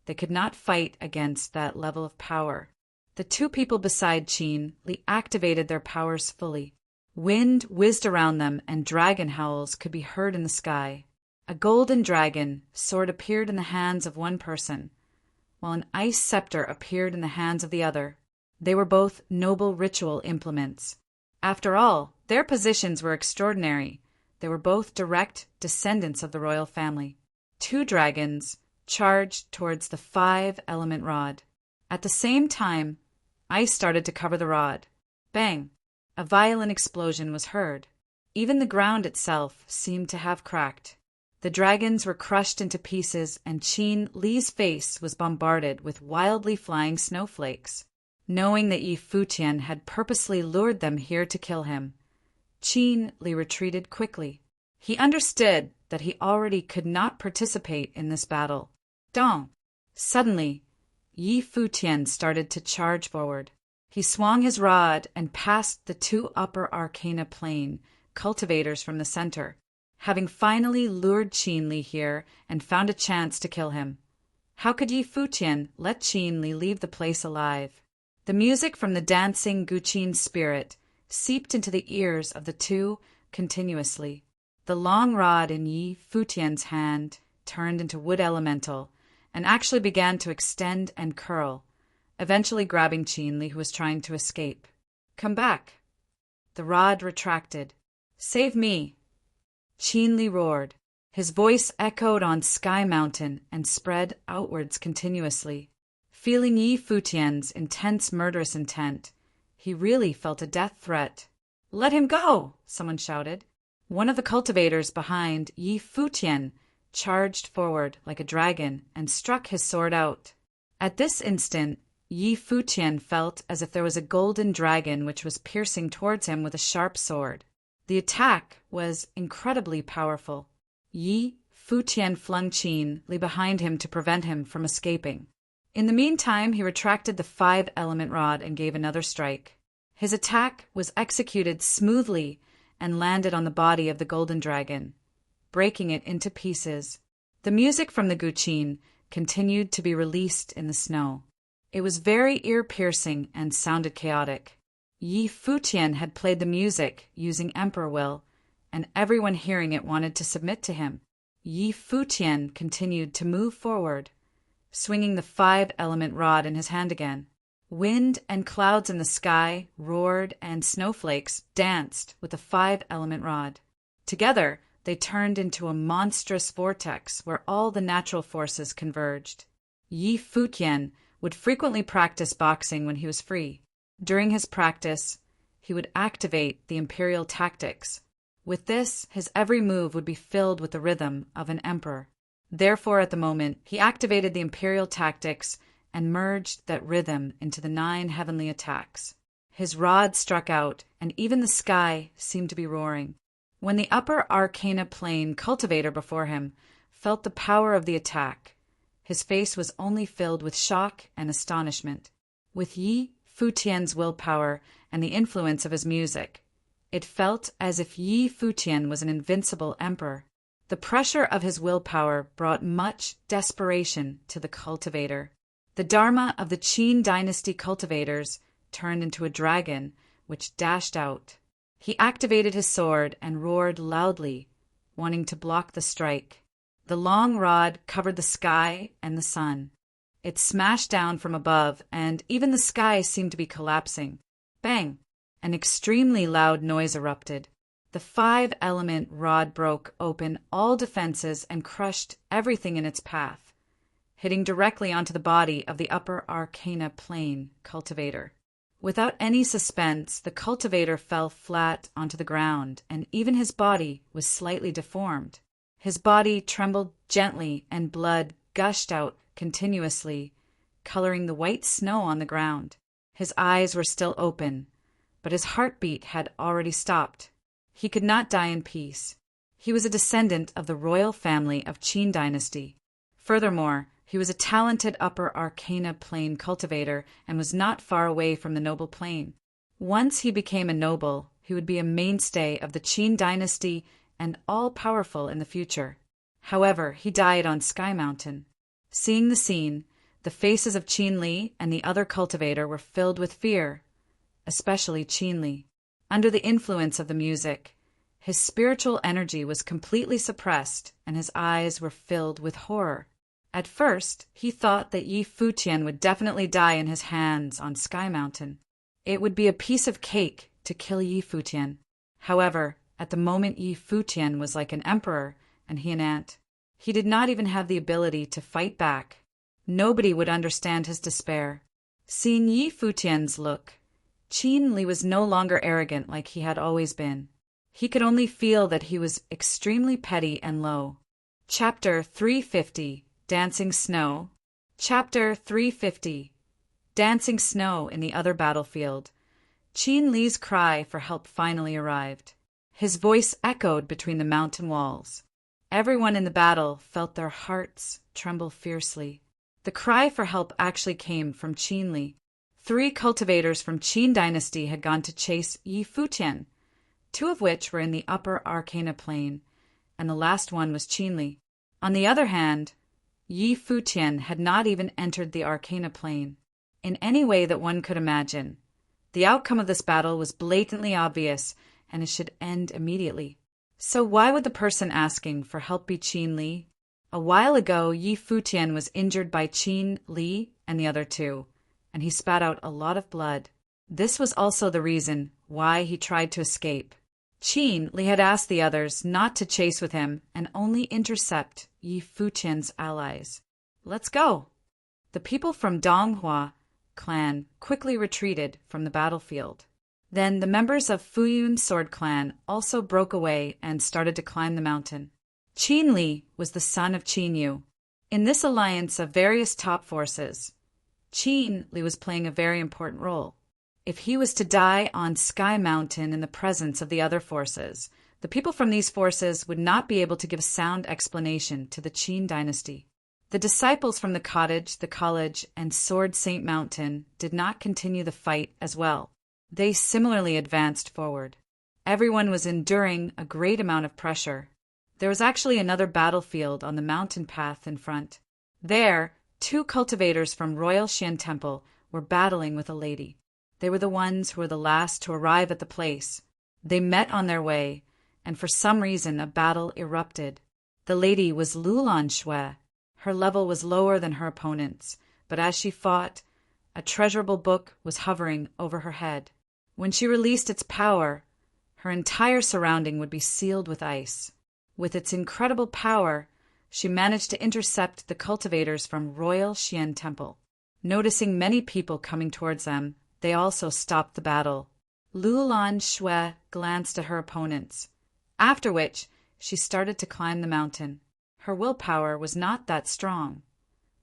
they could not fight against that level of power. The 2 people beside Qin Li activated their powers fully. Wind whizzed around them, and dragon howls could be heard in the sky. A golden dragon sword appeared in the hands of one person, while an ice scepter appeared in the hands of the other. They were both noble ritual implements. After all, their positions were extraordinary. They were both direct descendants of the royal family. 2 dragons charged towards the 5-element rod. At the same time, ice started to cover the rod. Bang! A violent explosion was heard. Even the ground itself seemed to have cracked. The dragons were crushed into pieces, and Qin Li's face was bombarded with wildly flying snowflakes. Knowing that Yi Futian had purposely lured them here to kill him, Qin Li retreated quickly. He understood that he already could not participate in this battle. Dong! Suddenly, Yi Futian started to charge forward. He swung his rod and passed the 2 upper arcana plane cultivators from the center, having finally lured Qin Li here and found a chance to kill him. How could Yi Futian let Qin Li leave the place alive? The music from the dancing Guqin spirit seeped into the ears of the 2 continuously. The long rod in Yi Futian's hand turned into wood elemental and actually began to extend and curl, eventually grabbing Qin Li, who was trying to escape. Come back. The rod retracted. Save me. Qin Li roared. His voice echoed on Sky Mountain and spread outwards continuously. Feeling Yi Futian's intense murderous intent, he really felt a death threat. Let him go! Someone shouted. One of the cultivators behind Yi Futian charged forward like a dragon and struck his sword out. At this instant, Yi Futian felt as if there was a golden dragon which was piercing towards him with a sharp sword. The attack was incredibly powerful. Yi Futian flung Qin Li behind him to prevent him from escaping. In the meantime, he retracted the 5-element rod and gave another strike. His attack was executed smoothly and landed on the body of the golden dragon, breaking it into pieces. The music from the Guqin continued to be released in the snow. It was very ear-piercing and sounded chaotic. Yi Futian had played the music using emperor will, and everyone hearing it wanted to submit to him. Yi Futian continued to move forward, swinging the 5-element rod in his hand again. Wind and clouds in the sky roared, and snowflakes danced with the 5-element rod. Together, they turned into a monstrous vortex where all the natural forces converged. Yi Futian would frequently practice boxing when he was free. During his practice, he would activate the imperial tactics. With this, his every move would be filled with the rhythm of an emperor. Therefore, at the moment, he activated the imperial tactics and merged that rhythm into the 9 heavenly attacks. His rod struck out, and even the sky seemed to be roaring. When the upper arcana plane cultivator before him felt the power of the attack, his face was only filled with shock and astonishment. With Yi Futian's willpower and the influence of his music, it felt as if Yi Futian was an invincible emperor. The pressure of his willpower brought much desperation to the cultivator. The Dharma of the Qin dynasty cultivators turned into a dragon, which dashed out. He activated his sword and roared loudly, wanting to block the strike. The long rod covered the sky and the sun. It smashed down from above, and even the sky seemed to be collapsing. Bang! An extremely loud noise erupted. The 5-element rod broke open all defenses and crushed everything in its path, hitting directly onto the body of the upper arcana plane cultivator. Without any suspense, the cultivator fell flat onto the ground, and even his body was slightly deformed. His body trembled gently, and blood gushed out continuously, coloring the white snow on the ground. His eyes were still open, but his heartbeat had already stopped. He could not die in peace. He was a descendant of the royal family of Qin dynasty. Furthermore, he was a talented upper arcana plane cultivator and was not far away from the noble plane. Once he became a noble, he would be a mainstay of the Qin dynasty and all-powerful in the future. However, he died on Sky Mountain. Seeing the scene, the faces of Qin Li and the other cultivator were filled with fear, especially Qin Li. Under the influence of the music, his spiritual energy was completely suppressed and his eyes were filled with horror. At first, he thought that Yi Futian would definitely die in his hands on Sky Mountain. It would be a piece of cake to kill Yi Futian. However, at the moment Yi Futian was like an emperor and he an ant. He did not even have the ability to fight back. Nobody would understand his despair. Seeing Yi Futian's look, Qin Li was no longer arrogant like he had always been. He could only feel that he was extremely petty and low. Chapter 350, Dancing Snow. Chapter 350, Dancing Snow in the other battlefield. Qin Li's cry for help finally arrived. His voice echoed between the mountain walls. Everyone in the battle felt their hearts tremble fiercely. The cry for help actually came from Qin Li. 3 cultivators from Qin dynasty had gone to chase Yi Futian, 2 of which were in the upper arcana plane, and the last one was Qin Li. On the other hand, Yi Futian had not even entered the arcana plane. In any way that one could imagine, the outcome of this battle was blatantly obvious, and it should end immediately. So why would the person asking for help be Qin Li? A while ago, Yi Futian was injured by Qin Li and the other 2, and he spat out a lot of blood. This was also the reason why he tried to escape. Qin Li had asked the others not to chase with him and only intercept Yi Futian's allies. Let's go! The people from Donghua clan quickly retreated from the battlefield. Then the members of Fuyun Sword Clan also broke away and started to climb the mountain. Qin Li was the son of Qin Yu. In this alliance of various top forces, Qin Li was playing a very important role. If he was to die on Sky Mountain in the presence of the other forces, the people from these forces would not be able to give sound explanation to the Qin dynasty. The disciples from the cottage, the college, and Sword Saint Mountain did not continue the fight as well. They similarly advanced forward. Everyone was enduring a great amount of pressure. There was actually another battlefield on the mountain path in front. There, 2 cultivators from Royal Xian Temple were battling with a lady. They were the ones who were the last to arrive at the place. They met on their way, and for some reason a battle erupted. The lady was Lulan Shui. Her level was lower than her opponent's, but as she fought, a treasurable book was hovering over her head. When she released its power, her entire surrounding would be sealed with ice. With its incredible power, she managed to intercept the cultivators from Royal Xian Temple. Noticing many people coming towards them, they also stopped the battle. Lulan Shui glanced at her opponents, after which she started to climb the mountain. Her willpower was not that strong,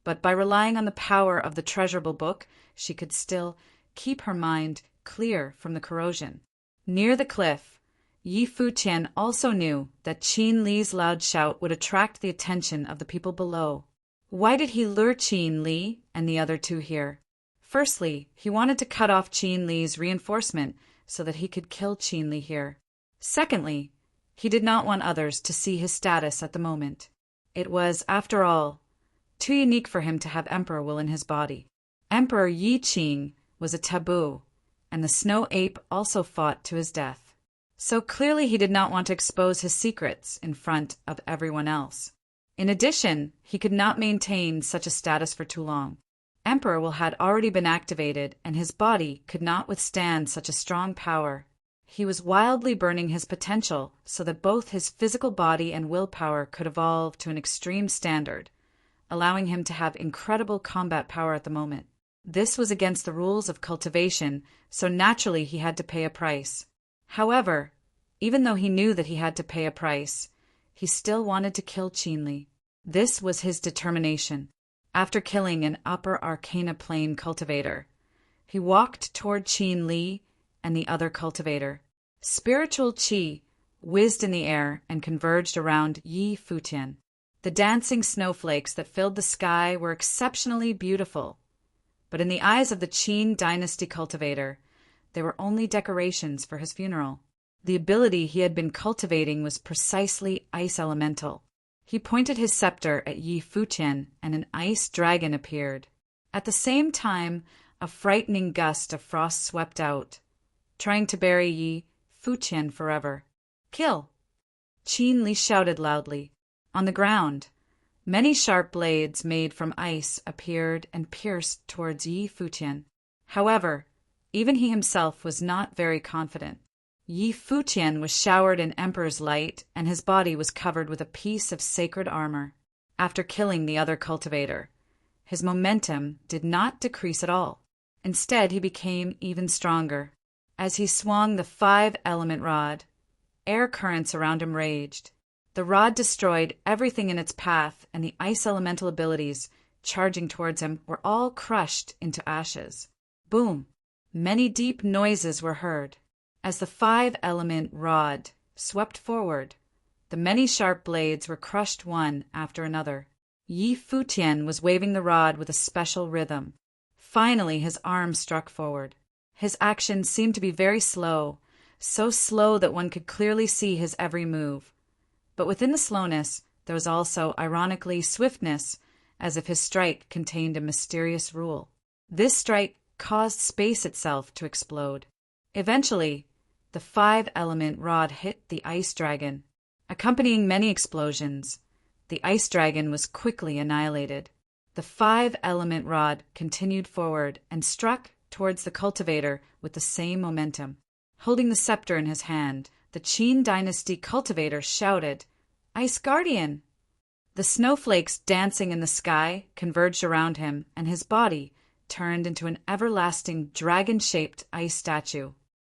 but by relying on the power of the treasurable book, she could still keep her mind clear from the corrosion. Near the cliff, Yi Futian also knew that Qin Li's loud shout would attract the attention of the people below. Why did he lure Qin Li and the other two here? Firstly, he wanted to cut off Qin Li's reinforcement so that he could kill Qin Li here. Secondly, he did not want others to see his status at the moment. It was, after all, too unique for him to have Emperor Will in his body. Emperor Yi Qing was a taboo, and the snow ape also fought to his death. So clearly he did not want to expose his secrets in front of everyone else. In addition, he could not maintain such a status for too long. Emperor Will had already been activated, and his body could not withstand such a strong power. He was wildly burning his potential so that both his physical body and willpower could evolve to an extreme standard, allowing him to have incredible combat power at the moment. This was against the rules of cultivation, so naturally he had to pay a price. However, even though he knew that he had to pay a price, he still wanted to kill Qin Li. This was his determination. After killing an upper arcana plane cultivator, he walked toward Qin Li and the other cultivator. Spiritual qi whizzed in the air and converged around Yi Futian. The dancing snowflakes that filled the sky were exceptionally beautiful, but in the eyes of the Qin dynasty cultivator, they were only decorations for his funeral. The ability he had been cultivating was precisely ice elemental. He pointed his scepter at Yi Futian, and an ice dragon appeared. At the same time, a frightening gust of frost swept out, trying to bury Yi Futian forever. Kill! Qin Li shouted loudly. On the ground, many sharp blades made from ice appeared and pierced towards Yi Futian. However, even he himself was not very confident. Yi Futian was showered in Emperor's light, and his body was covered with a piece of sacred armor. After killing the other cultivator, his momentum did not decrease at all. Instead, he became even stronger. As he swung the 5-element rod, air currents around him raged. The rod destroyed everything in its path, and the ice elemental abilities charging towards him were all crushed into ashes. Boom! Many deep noises were heard. As the 5-element rod swept forward, the many sharp blades were crushed one after another. Yi Futian was waving the rod with a special rhythm. Finally, his arm struck forward. His action seemed to be very slow, so slow that one could clearly see his every move. But within the slowness, there was also, ironically, swiftness, as if his strike contained a mysterious rule. This strike caused space itself to explode. Eventually, the 5-element rod hit the ice dragon. Accompanying many explosions, the ice dragon was quickly annihilated. The 5-element rod continued forward and struck towards the cultivator with the same momentum. Holding the scepter in his hand, the Qin dynasty cultivator shouted, "Ice Guardian!" The snowflakes dancing in the sky converged around him, and his body turned into an everlasting dragon-shaped ice statue.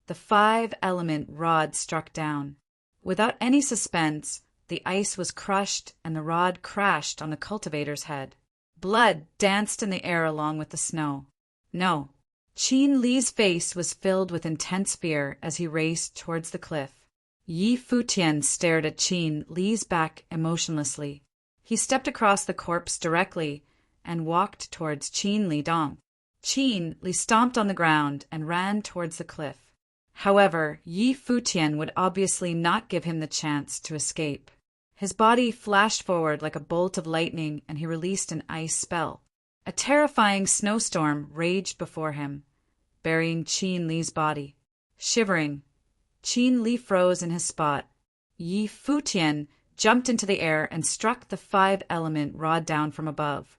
The 5-element rod struck down. Without any suspense, the ice was crushed and the rod crashed on the cultivator's head. Blood danced in the air along with the snow. No, Qin Li's face was filled with intense fear as he raced towards the cliff. Yi Futian stared at Qin Li's back emotionlessly. He stepped across the corpse directly and walked towards Qin Li Dong. Qin Li stomped on the ground and ran towards the cliff. However, Yi Futian would obviously not give him the chance to escape. His body flashed forward like a bolt of lightning, and he released an ice spell. A terrifying snowstorm raged before him, burying Qin Li's body. Shivering, Qin Li froze in his spot. Yi Futian jumped into the air and struck the 5-element rod down from above.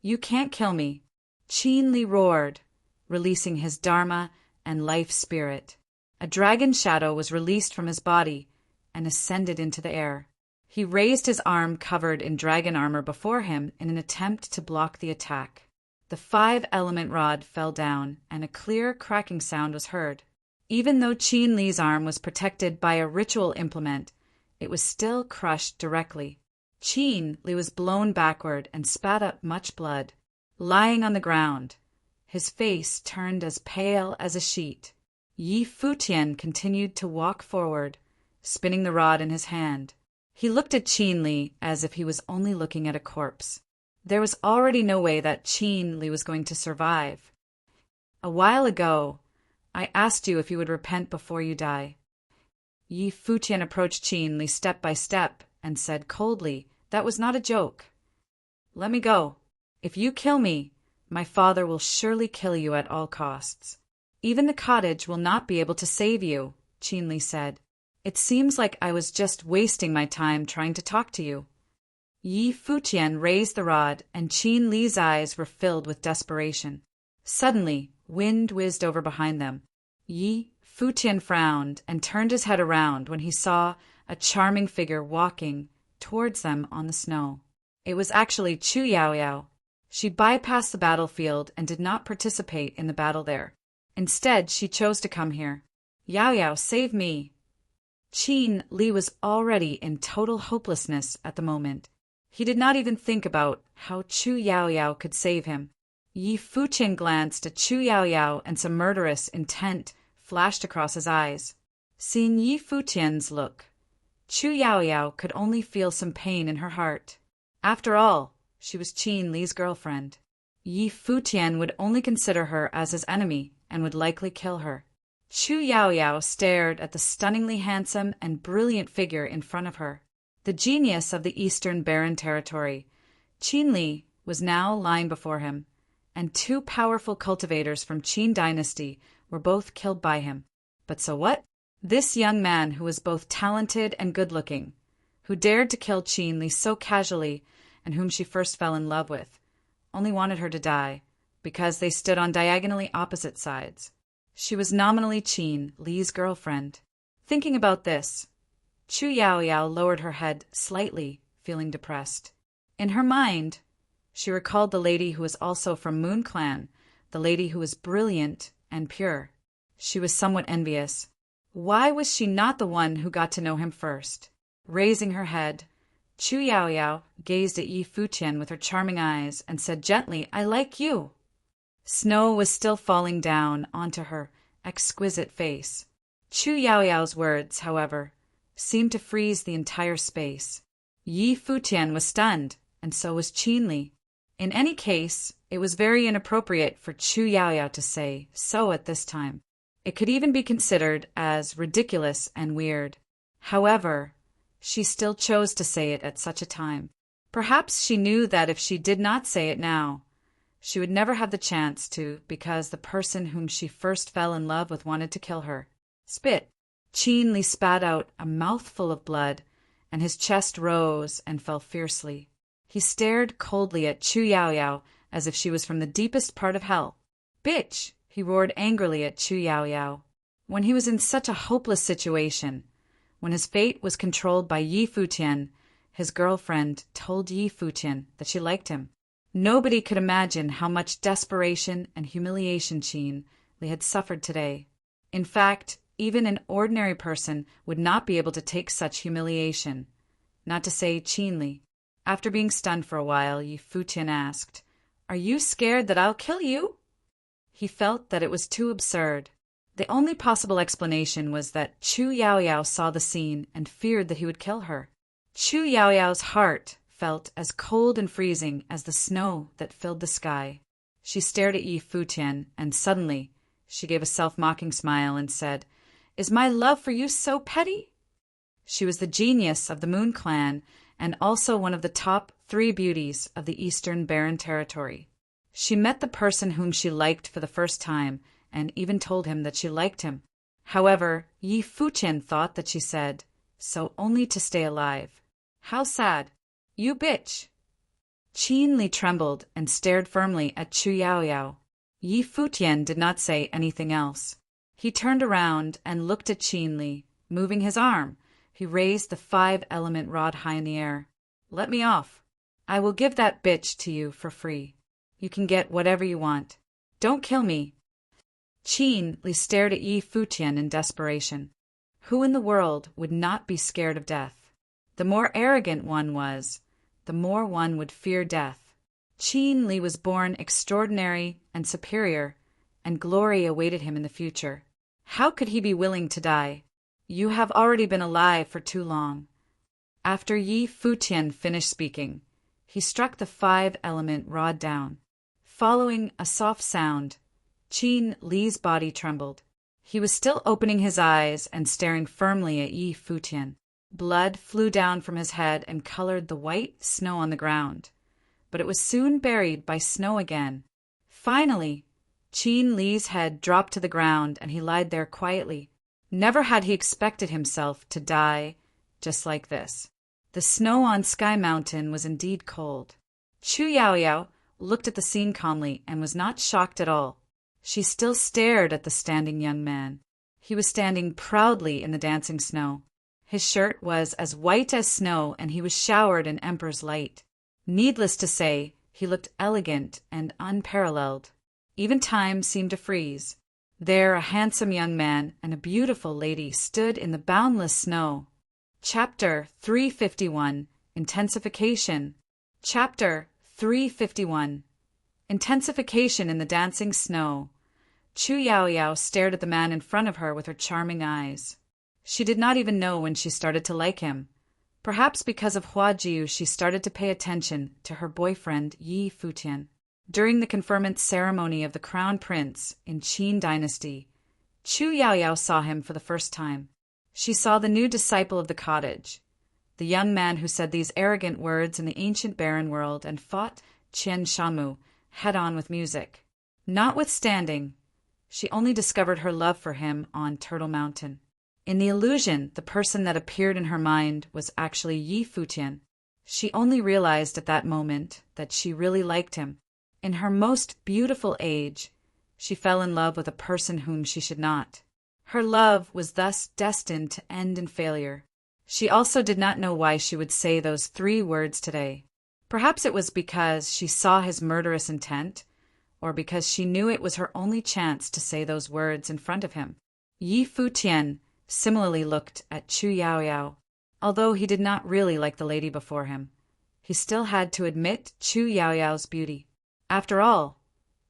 "You can't kill me," Qin Li roared, releasing his dharma and life spirit. A dragon shadow was released from his body and ascended into the air. He raised his arm covered in dragon armor before him in an attempt to block the attack. The 5-element rod fell down, and a clear cracking sound was heard. Even though Qin Li's arm was protected by a ritual implement, it was still crushed directly. Qin Li was blown backward and spat up much blood. Lying on the ground, His face turned as pale as a sheet. Yi Futian continued to walk forward, spinning the rod in his hand. He looked at Qin Li as if he was only looking at a corpse. There was already no way that Qin Li was going to survive. A while ago, I asked you if you would repent before you die. Yi Futian approached Qin Li step by step and said coldly, "That was not a joke. Let me go. If you kill me, my father will surely kill you at all costs. Even the cottage will not be able to save you," Qin Li said. "It seems like I was just wasting my time trying to talk to you." Yi Futian raised the rod, and Qin Li's eyes were filled with desperation. Suddenly, wind whizzed over behind them. Yi Futian frowned and turned his head around when he saw a charming figure walking towards them on the snow. It was actually Chu Yaoyao. She bypassed the battlefield and did not participate in the battle there. Instead, she chose to come here. "Yaoyao, save me!" Qin Li was already in total hopelessness at the moment. He did not even think about how Chu Yaoyao could save him. Yi Futian glanced at Chu Yaoyao and some murderous intent flashed across his eyes. Seeing Yi Futian's look, Chu Yaoyao could only feel some pain in her heart. After all, she was Qin Li's girlfriend. Yi Futian would only consider her as his enemy and would likely kill her. Chu Yaoyao stared at the stunningly handsome and brilliant figure in front of her. The genius of the Eastern Barren Territory, Qin Li, was now lying before him, and two powerful cultivators from Qin dynasty were both killed by him. But so what? This young man who was both talented and good-looking, who dared to kill Qin Li so casually and whom she first fell in love with, only wanted her to die because they stood on diagonally opposite sides. She was nominally Qin Li's girlfriend. Thinking about this, Chu Yaoyao lowered her head slightly, feeling depressed. In her mind, she recalled the lady who was also from Moon Clan, the lady who was brilliant and pure. She was somewhat envious. Why was she not the one who got to know him first? Raising her head, Chu Yaoyao gazed at Yi Futian with her charming eyes and said gently, "I like you." Snow was still falling down onto her exquisite face. Chu Yaoyao's words, however, seemed to freeze the entire space. Yi Futian was stunned, and so was Qin Li. In any case, it was very inappropriate for Chu Yaoyao to say so at this time. It could even be considered as ridiculous and weird. However, she still chose to say it at such a time. Perhaps she knew that if she did not say it now, she would never have the chance to, because the person whom she first fell in love with wanted to kill her. Spit! Qin Li spat out a mouthful of blood, and his chest rose and fell fiercely. He stared coldly at Chu Yaoyao as if she was from the deepest part of hell. "Bitch!" he roared angrily at Chu Yaoyao. When he was in such a hopeless situation, when his fate was controlled by Yi Futian, his girlfriend told Yi Futian that she liked him. Nobody could imagine how much desperation and humiliation Qin Li had suffered today. In fact, even an ordinary person would not be able to take such humiliation, not to say Qin Li. After being stunned for a while, Yi Futian asked, "Are you scared that I'll kill you?" He felt that it was too absurd. The only possible explanation was that Chu Yaoyao saw the scene and feared that he would kill her. Chu Yaoyao's heart felt as cold and freezing as the snow that filled the sky. She stared at Yi Futian, and suddenly she gave a self-mocking smile and said, "Is my love for you so petty?" She was the genius of the Moon Clan and also one of the top 3 beauties of the Eastern Barren Territory. She met the person whom she liked for the first time and even told him that she liked him. However, Yi Futian thought that she said so only to stay alive. How sad. "You bitch." Qin Li trembled and stared firmly at Chu Yaoyao. Yi Futian did not say anything else. He turned around and looked at Qin Li. Moving his arm, he raised the 5-element rod high in the air. "Let me off. I will give that bitch to you for free. You can get whatever you want. Don't kill me." Qin Li stared at Yi Futian in desperation. Who in the world would not be scared of death? The more arrogant one was, the more one would fear death. Qin Li was born extraordinary and superior, and glory awaited him in the future. How could he be willing to die? You have already been alive for too long. After Yi Futian finished speaking, he struck the 5-element rod down. Following a soft sound, Qin Li's body trembled. He was still opening his eyes and staring firmly at Yi Futian. Blood flew down from his head and colored the white snow on the ground, but it was soon buried by snow again. Finally, Qin Li's head dropped to the ground and he lied there quietly. Never had he expected himself to die just like this. The snow on Sky Mountain was indeed cold. Chu Yaoyao looked at the scene calmly and was not shocked at all. She still stared at the standing young man. He was standing proudly in the dancing snow. His shirt was as white as snow and he was showered in emperor's light. Needless to say, he looked elegant and unparalleled. Even time seemed to freeze. There a handsome young man and a beautiful lady stood in the boundless snow. Chapter 351 Intensification. Chapter 351 Intensification in the dancing snow. Chu Yaoyao stared at the man in front of her with her charming eyes. She did not even know when she started to like him. Perhaps because of Hua Jiu she started to pay attention to her boyfriend Yi Futian. During the conferment ceremony of the crown prince in Qin dynasty, Chu Yaoyao saw him for the first time. She saw the new disciple of the cottage, the young man who said these arrogant words in the ancient barren world and fought Qian Shamu head-on with music. Notwithstanding, she only discovered her love for him on Turtle Mountain. In the illusion, the person that appeared in her mind was actually Yi Futian. She only realized at that moment that she really liked him. In her most beautiful age, she fell in love with a person whom she should not. Her love was thus destined to end in failure. She also did not know why she would say those 3 words today. Perhaps it was because she saw his murderous intent, or because she knew it was her only chance to say those words in front of him. Yi Futian similarly looked at Chu Yaoyao. Although he did not really like the lady before him, he still had to admit Chu Yaoyao's beauty. After all,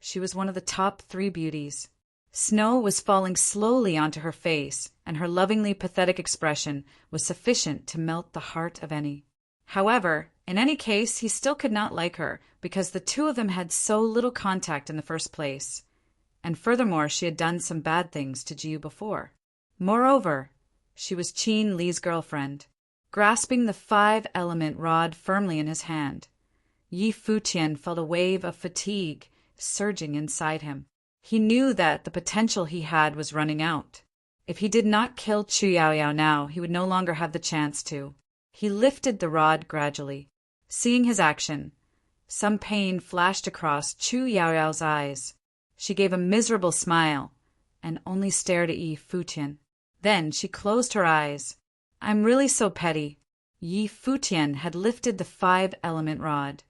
she was one of the top 3 beauties. Snow was falling slowly onto her face, and her lovingly pathetic expression was sufficient to melt the heart of any. However, in any case, he still could not like her, because the 2 of them had so little contact in the first place, and furthermore she had done some bad things to Jiu before. Moreover, she was Qin Li's girlfriend. Grasping the 5-element rod firmly in his hand, Yi Futian felt a wave of fatigue surging inside him. He knew that the potential he had was running out. If he did not kill Chu Yaoyao now, he would no longer have the chance to. He lifted the rod gradually. Seeing his action, some pain flashed across Chu Yaoyao's eyes. She gave a miserable smile and only stared at Yi Futian. Then she closed her eyes. "I'm really so petty." Yi Futian had lifted the 5-element rod,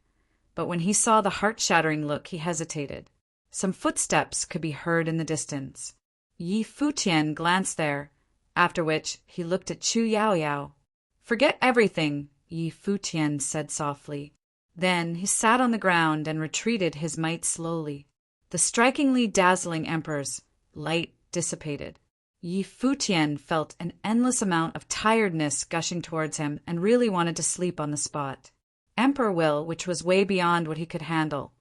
but when he saw the heart-shattering look, he hesitated. Some footsteps could be heard in the distance. Yi Futian glanced there, after which he looked at Chu Yaoyao. "Forget everything," Yi Futian said softly. Then he sat on the ground and retreated his might slowly. The strikingly dazzling emperor's light dissipated. Yi Futian felt an endless amount of tiredness gushing towards him and really wanted to sleep on the spot. Emperor will, which was way beyond what he could handle,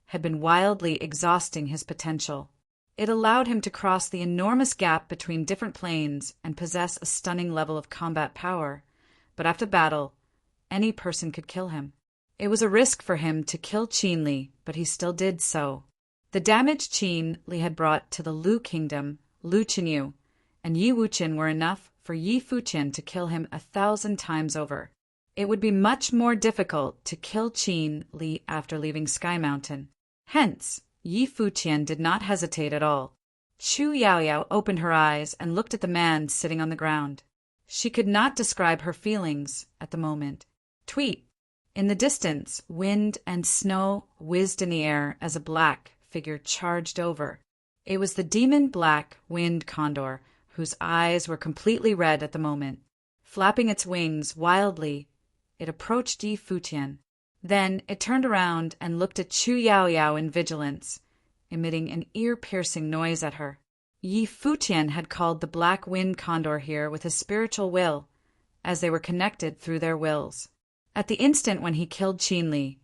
had been wildly exhausting his potential. It allowed him to cross the enormous gap between different planes and possess a stunning level of combat power, but after battle, any person could kill him. It was a risk for him to kill Qin Li, but he still did so. The damage Qin Li had brought to the Lu kingdom, Lu Chenyu, and Yi Wuqian were enough for Yi Futian to kill him 1,000 times over. It would be much more difficult to kill Qin Li after leaving Sky Mountain. Hence, Yi Futian did not hesitate at all. Chu Yaoyao opened her eyes and looked at the man sitting on the ground. She could not describe her feelings at the moment. Tweet! In the distance, wind and snow whizzed in the air as a black figure charged over. It was the demon black wind condor, whose eyes were completely red at the moment. Flapping its wings wildly, it approached Yi Futian. Then it turned around and looked at Chu Yao Yao in vigilance, emitting an ear-piercing noise at her. Yi Futian had called the black wind condor here with his spiritual will, as they were connected through their wills. At the instant when he killed Qin Li,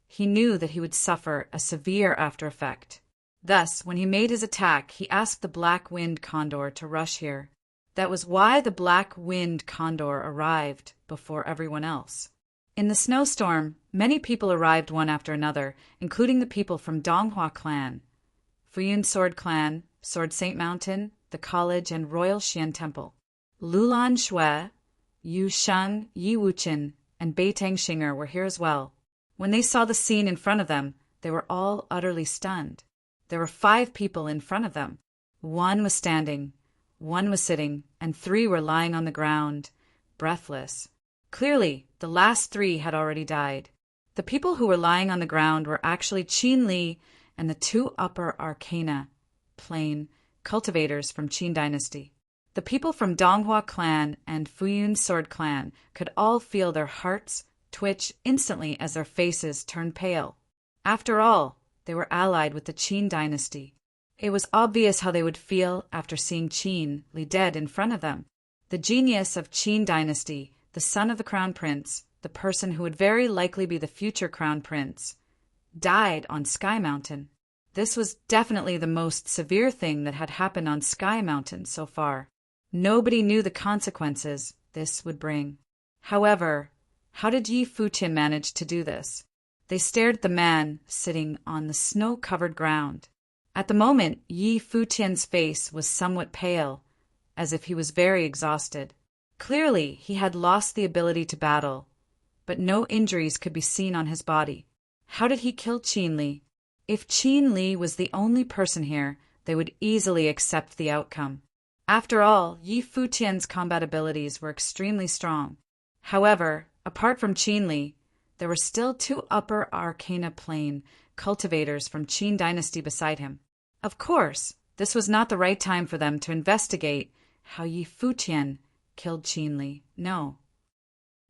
he knew that he would suffer a severe after-effect. Thus, when he made his attack, he asked the black wind condor to rush here. That was why the black wind condor arrived before everyone else. In the snowstorm, many people arrived one after another, including the people from Donghua clan, Futian Sword Clan, Sword Saint Mountain, the college and Royal Xian Temple. Lulan Shui, Yu Sheng, Yi Wuchen, and Beitang Xinger were here as well. When they saw the scene in front of them, they were all utterly stunned. There were 5 people in front of them. 1 was standing, 1 was sitting, and 3 were lying on the ground, breathless. Clearly, the last 3 had already died. The people who were lying on the ground were actually Qin Li and the 2 upper arcana plane cultivators from Qin dynasty. The people from Donghua clan and Futian Sword Clan could all feel their hearts twitch instantly as their faces turned pale. After all, they were allied with the Qin dynasty. It was obvious how they would feel after seeing Qin Li dead in front of them. The genius of Qin dynasty, the son of the crown prince, the person who would very likely be the future crown prince, died on Sky Mountain. This was definitely the most severe thing that had happened on Sky Mountain so far. Nobody knew the consequences this would bring. However, how did Yi Futian manage to do this? They stared at the man sitting on the snow-covered ground. At the moment, Yi Futian's face was somewhat pale, as if he was very exhausted. Clearly, he had lost the ability to battle, but no injuries could be seen on his body. How did he kill Qin Li? If Qin Li was the only person here, they would easily accept the outcome. After all, Yi Futian's combat abilities were extremely strong. However, apart from Qin Li, there were still 2 upper arcana plane cultivators from Qin dynasty beside him. Of course, this was not the right time for them to investigate how Yi Futian killed Qin Li. No.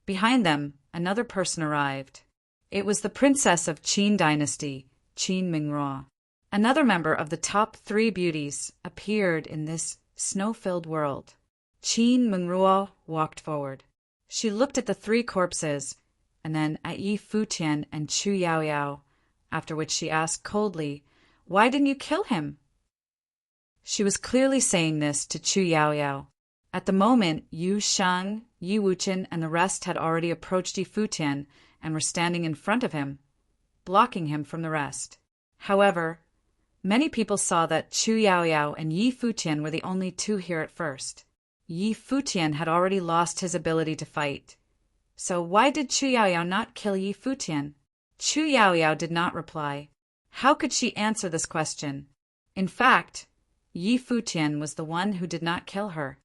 Behind them, another person arrived. It was the princess of Qin dynasty, Qin Mingrua. Another member of the top 3 beauties appeared in this snow-filled world. Qin Mingrua walked forward. She looked at the 3 corpses, and then at Yi Futian and Chu Yao Yao, after which she asked coldly, "Why didn't you kill him?" She was clearly saying this to Chu Yao Yao. At the moment, Yu Sheng, Yi Wuchen, and the rest had already approached Yi Futian and were standing in front of him, blocking him from the rest. However, many people saw that Chu Yao Yao and Yi Futian were the only 2 here at first. Yi Futian had already lost his ability to fight. So why did Chu Yao Yao not kill Yi Futian? Chu Yao Yao did not reply. How could she answer this question? In fact, Yi Futian was the one who did not kill her.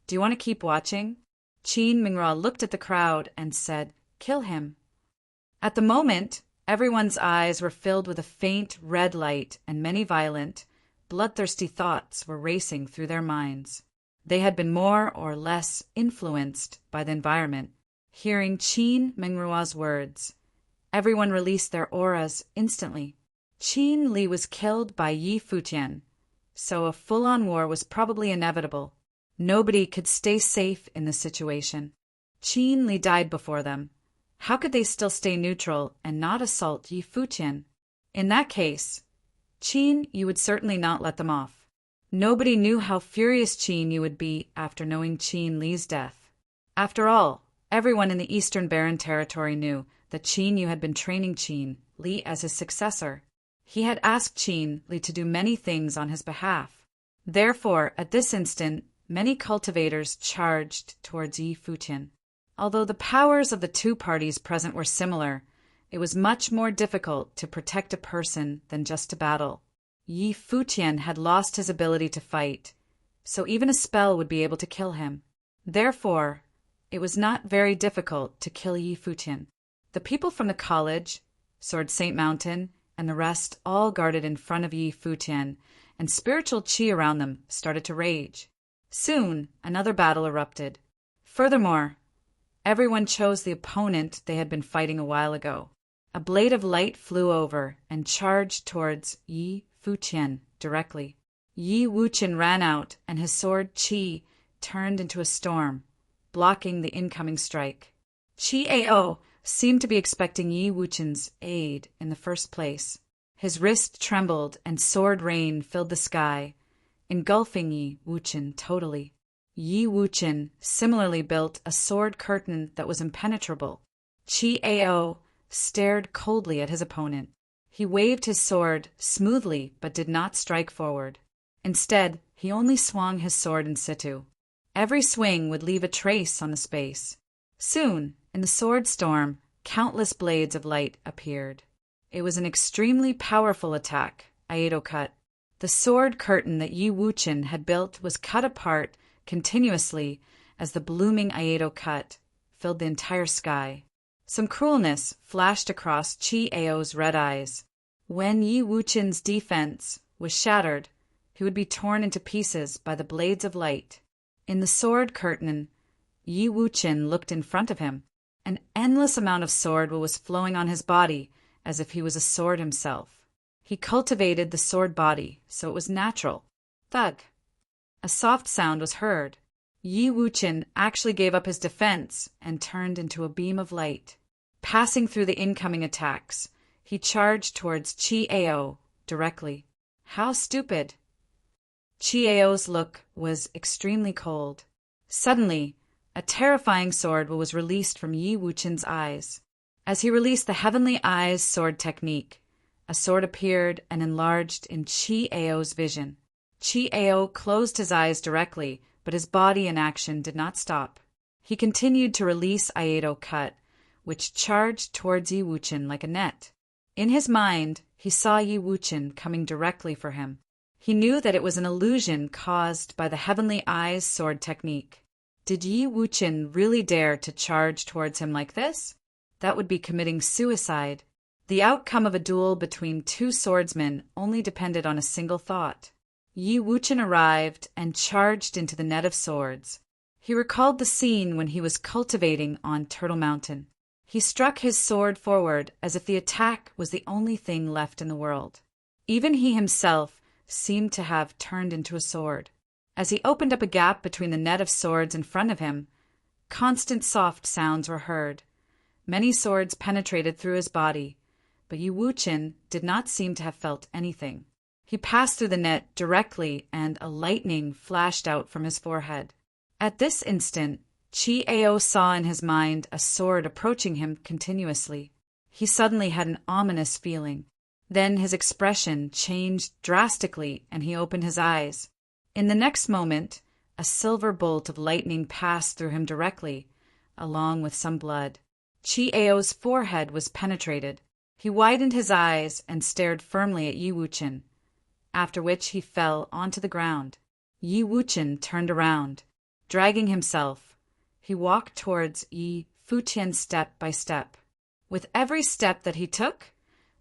Do you want to keep watching? Qin Mingrua looked at the crowd and said, "Kill him." At the moment, everyone's eyes were filled with a faint red light, and many violent, bloodthirsty thoughts were racing through their minds. They had been more or less influenced by the environment. Hearing Qin Mingrua's words, everyone released their auras instantly. Qin Li was killed by Yi Futian, so a full-on war was probably inevitable. Nobody could stay safe in this situation. Qin Li died before them. How could they still stay neutral and not assault Yi Futian? In that case, Qin Yu would certainly not let them off. Nobody knew how furious Qin Yu would be after knowing Qin Li's death. After all, everyone in the Eastern Barren Territory knew that Qin Yu had been training Qin Li as his successor. He had asked Qin Li to do many things on his behalf. Therefore, at this instant, many cultivators charged towards Yi Futian. Although the powers of the 2 parties present were similar, it was much more difficult to protect a person than just to battle. Yi Futian had lost his ability to fight, so even a spell would be able to kill him. Therefore, it was not very difficult to kill Yi Futian. The people from the college, Sword Saint Mountain, and the rest all guarded in front of Yi Futian, and spiritual qi around them started to rage. Soon, another battle erupted. Furthermore, everyone chose the opponent they had been fighting a while ago. A blade of light flew over and charged towards Yi Futian directly. Yi Wuchen ran out, and his sword Qi turned into a storm, blocking the incoming strike. Qi Ao seemed to be expecting Yi Wuchen's aid in the first place. His wrist trembled and sword rain filled the sky, engulfing Yi Wuchen totally. Yi Wuchen similarly built a sword curtain that was impenetrable. Qi Ao stared coldly at his opponent. He waved his sword smoothly but did not strike forward. Instead, he only swung his sword in situ. Every swing would leave a trace on the space. Soon, in the sword storm, countless blades of light appeared. It was an extremely powerful attack, Aedo cut. The sword curtain that Yi Wuchen had built was cut apart continuously as the blooming Aedo cut filled the entire sky. Some cruelness flashed across Qi Ao's red eyes. When Yi Wuchen's defense was shattered, he would be torn into pieces by the blades of light. In the sword curtain, Yi Wuchen looked in front of him. An endless amount of sword was flowing on his body, as if he was a sword himself. He cultivated the sword body, so it was natural. Thug. A soft sound was heard. Yi Wuchen actually gave up his defense and turned into a beam of light. Passing through the incoming attacks, he charged towards Qi Ao directly. How stupid! Qi Ao's look was extremely cold. Suddenly, a terrifying sword was released from Yi Wuchen's eyes. As he released the Heavenly Eyes sword technique, a sword appeared and enlarged in Qi Ao's vision. Qi Ao closed his eyes directly, but his body in action did not stop. He continued to release Aedo cut, which charged towards Yi Wuchen like a net. In his mind, he saw Yi Wuchen coming directly for him. He knew that it was an illusion caused by the Heavenly Eyes sword technique. Did Yi Wuchen really dare to charge towards him like this? That would be committing suicide. The outcome of a duel between two swordsmen only depended on a single thought. Yi Wuchen arrived and charged into the net of swords. He recalled the scene when he was cultivating on Turtle Mountain. He struck his sword forward as if the attack was the only thing left in the world. Even he himself seemed to have turned into a sword. As he opened up a gap between the net of swords in front of him, constant soft sounds were heard. Many swords penetrated through his body, but Yi Wuchen did not seem to have felt anything. He passed through the net directly, and a lightning flashed out from his forehead. At this instant, Qi Ao saw in his mind a sword approaching him continuously. He suddenly had an ominous feeling. Then his expression changed drastically, and he opened his eyes. In the next moment, a silver bolt of lightning passed through him directly, along with some blood. Qi Ao's forehead was penetrated. He widened his eyes and stared firmly at Yi Wuchen, after which he fell onto the ground. Yi Wuchen turned around. Dragging himself, he walked towards Yi Futian step by step. With every step that he took,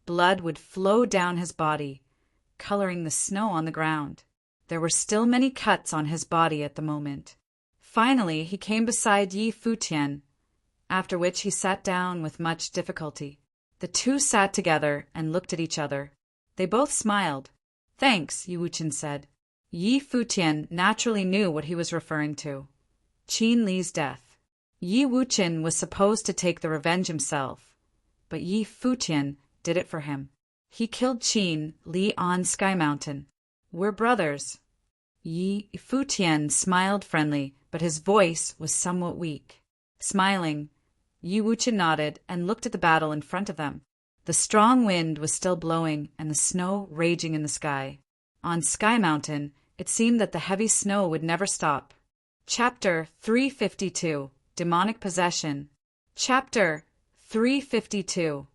blood would flow down his body, coloring the snow on the ground. There were still many cuts on his body at the moment. Finally, he came beside Yi Futian, after which he sat down with much difficulty. The two sat together and looked at each other. They both smiled. "Thanks," Yi Wuchen said. Yi Futian naturally knew what he was referring to. Qin Li's death. Yi Wuchen was supposed to take the revenge himself, but Yi Futian did it for him. He killed Qin Li on Sky Mountain. "We're brothers." Yi Futian smiled friendly, but his voice was somewhat weak. Smiling, Yi Wuchen nodded and looked at the battle in front of them. The strong wind was still blowing and the snow raging in the sky. On Sky Mountain, it seemed that the heavy snow would never stop. Chapter 352, Demonic Possession. Chapter 352.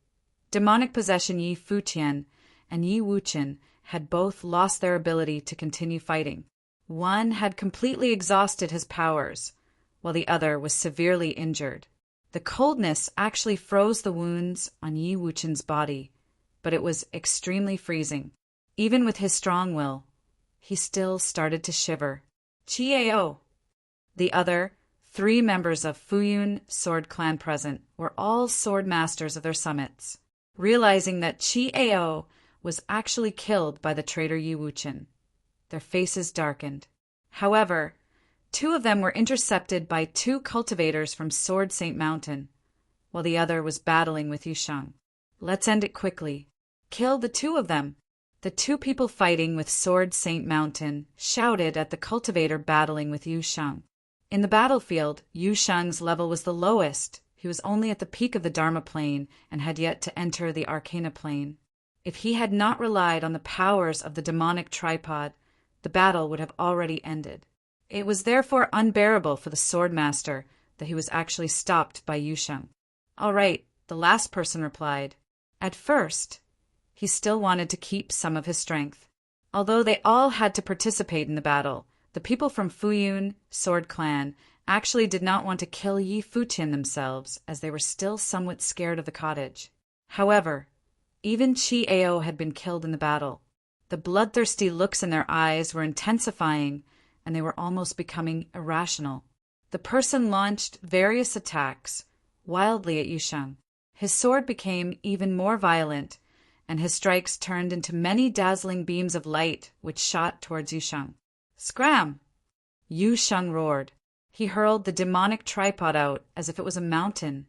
Demonic Possession. Yi Futian and Yi Wuchen had both lost their ability to continue fighting. One had completely exhausted his powers, while the other was severely injured. The coldness actually froze the wounds on Yi Wuchen's body, but it was extremely freezing. Even with his strong will, he still started to shiver. Qi Ao. The other 3 members of Fuyun Sword Clan present were all sword masters of their summits. realizing that Chi Ao was actually killed by the traitor Yi Wuchen. Their faces darkened. However, two of them were intercepted by two cultivators from Sword Saint Mountain, while the other was battling with Yusheng. Let's end it quickly. Kill the two of them. The two people fighting with Sword Saint Mountain shouted at the cultivator battling with Yusheng. In the battlefield, Yusheng's level was the lowest. He was only at the peak of the Dharma plane and had yet to enter the Arcana plane. If he had not relied on the powers of the demonic tripod, the battle would have already ended. It was therefore unbearable for the Swordmaster that he was actually stopped by Yusheng. All right, the last person replied. At first, he still wanted to keep some of his strength. Although they all had to participate in the battle, the people from Futian Sword Clan actually did not want to kill Yi Futian themselves, as they were still somewhat scared of the cottage. However, even Chi Ao had been killed in the battle. The bloodthirsty looks in their eyes were intensifying, and they were almost becoming irrational. The person launched various attacks, wildly at Yusheng. His sword became even more violent, and his strikes turned into many dazzling beams of light which shot towards Yusheng. Scram! Yusheng roared. He hurled the demonic tripod out as if it was a mountain,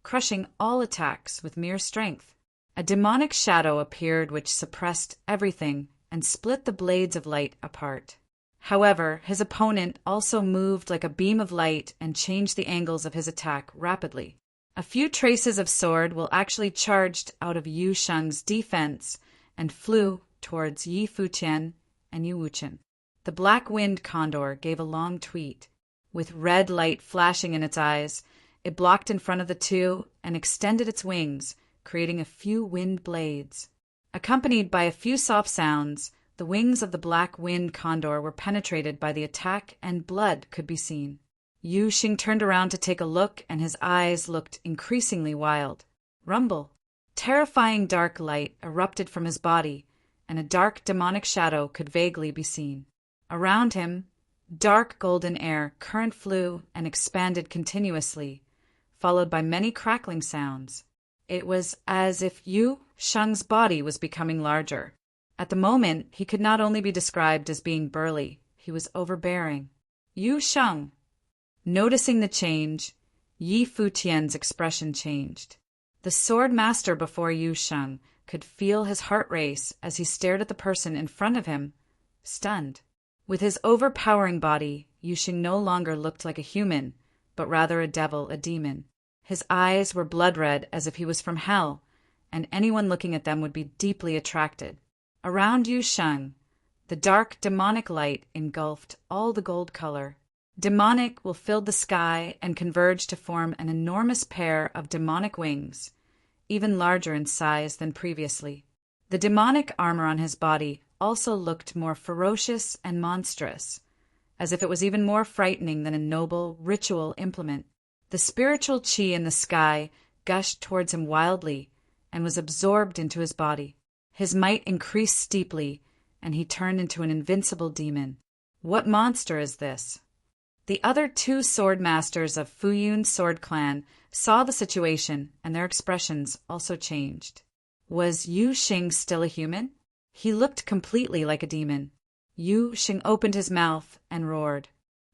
crushing all attacks with mere strength. A demonic shadow appeared which suppressed everything and split the blades of light apart. However, his opponent also moved like a beam of light and changed the angles of his attack rapidly. A few traces of sword were actually charged out of Yusheng's defense and flew towards Yi Futian and Yi Wuchen. The black wind condor gave a long tweet. With red light flashing in its eyes, it blocked in front of the two and extended its wings, creating a few wind blades. Accompanied by a few soft sounds, the wings of the black wind condor were penetrated by the attack and blood could be seen. Yusheng turned around to take a look, and his eyes looked increasingly wild. Rumble! Terrifying dark light erupted from his body, and a dark demonic shadow could vaguely be seen. Around him, dark golden air current flew and expanded continuously, followed by many crackling sounds. It was as if Yusheng's body was becoming larger. At the moment, he could not only be described as being burly, he was overbearing. Yusheng! Noticing the change, Yi Futian's expression changed. The sword master before Yusheng could feel his heart race as he stared at the person in front of him, stunned. With his overpowering body, Yusheng no longer looked like a human, but rather a devil, a demon. His eyes were blood red as if he was from hell, and anyone looking at them would be deeply attracted. Around Yusheng, the dark demonic light engulfed all the gold color. Demonic will fill the sky and converge to form an enormous pair of demonic wings, even larger in size than previously. The demonic armor on his body also looked more ferocious and monstrous, as if it was even more frightening than a noble ritual implement. The spiritual chi in the sky gushed towards him wildly and was absorbed into his body. His might increased steeply, and he turned into an invincible demon. What monster is this? The other two sword masters of Futian Sword Clan saw the situation, and their expressions also changed. Was Yusheng still a human? He looked completely like a demon. Yusheng opened his mouth and roared.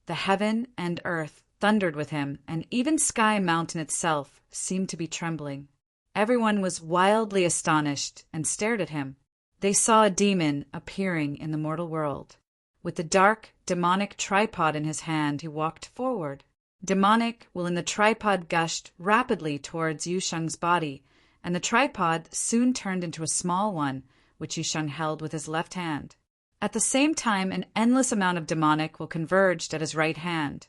The heaven and earth thundered with him, and even Sky Mountain itself seemed to be trembling. Everyone was wildly astonished and stared at him. They saw a demon appearing in the mortal world. With the dark, demonic tripod in his hand, he walked forward. Demonic will in the tripod gushed rapidly towards Yusheng's body, and the tripod soon turned into a small one, which Yusheng held with his left hand. At the same time, an endless amount of demonic will converged at his right hand,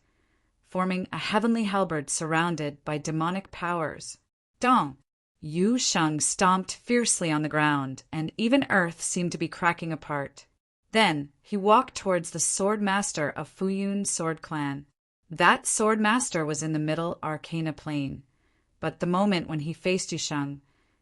forming a heavenly halberd surrounded by demonic powers. Dong! Yusheng stomped fiercely on the ground, and even earth seemed to be cracking apart. Then he walked towards the sword master of Futian Sword Clan. That sword master was in the middle Arcana plane, but the moment when he faced Yusheng,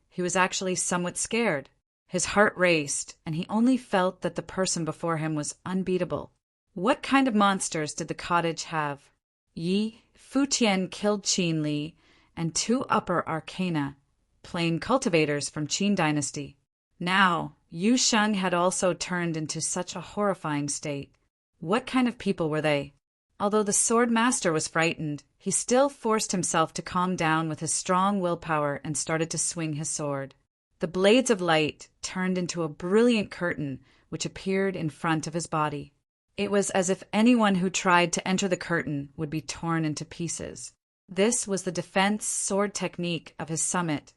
he was actually somewhat scared. His heart raced, and he only felt that the person before him was unbeatable. What kind of monsters did the cottage have? Yi Futian killed Qin Li and two upper Arcana, plain cultivators from Qin dynasty. Now, Yu Sheng had also turned into such a horrifying state. What kind of people were they? Although the sword master was frightened, he still forced himself to calm down with his strong willpower and started to swing his sword. The blades of light turned into a brilliant curtain which appeared in front of his body. It was as if anyone who tried to enter the curtain would be torn into pieces. This was the defense sword technique of his summit.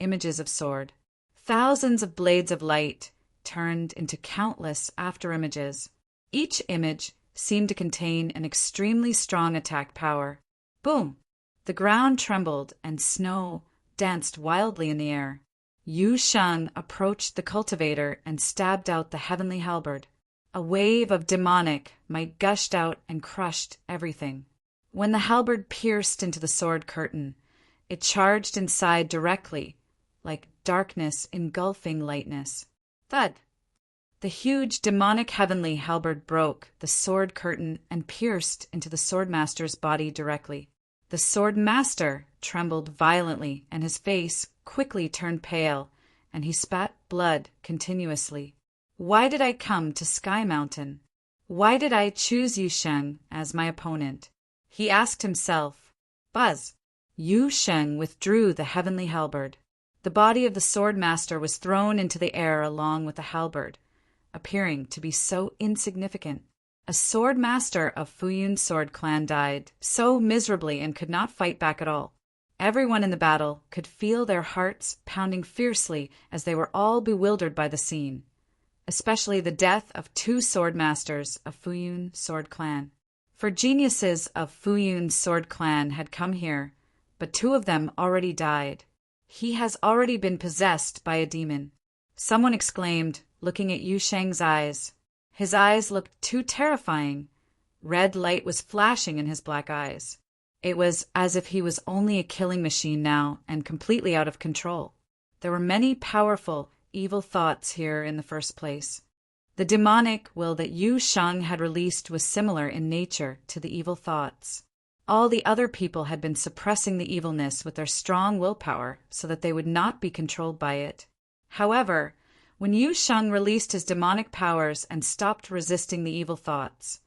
Images of sword. Thousands of blades of light turned into countless after-images. Each image seemed to contain an extremely strong attack power. Boom! The ground trembled and snow danced wildly in the air. Yu Sheng approached the cultivator and stabbed out the heavenly halberd. A wave of demonic might gushed out and crushed everything. When the halberd pierced into the sword curtain, it charged inside directly, like darkness engulfing lightness. Thud! The huge demonic heavenly halberd broke the sword curtain and pierced into the swordmaster's body directly. The swordmaster trembled violently, and his face quickly turned pale, and he spat blood continuously. Why did I come to Sky Mountain? Why did I choose Yu Sheng as my opponent? He asked himself. Buzz! Yu Sheng withdrew the heavenly halberd. The body of the swordmaster was thrown into the air along with the halberd, appearing to be so insignificant. A sword master of Futian sword clan died so miserably and could not fight back at all. Everyone in the battle could feel their hearts pounding fiercely as they were all bewildered by the scene, especially the death of 2 sword masters of Futian sword clan. For geniuses of Futian sword clan had come here, but 2 of them already died. He has already been possessed by a demon. Someone exclaimed, looking at Yu Sheng's eyes. His eyes looked too terrifying. Red light was flashing in his black eyes. It was as if he was only a killing machine now and completely out of control. There were many powerful, evil thoughts here in the first place. The demonic will that Yu Sheng had released was similar in nature to the evil thoughts. All the other people had been suppressing the evilness with their strong willpower so that they would not be controlled by it. However, when Yu Sheng released his demonic powers and stopped resisting the evil thoughts,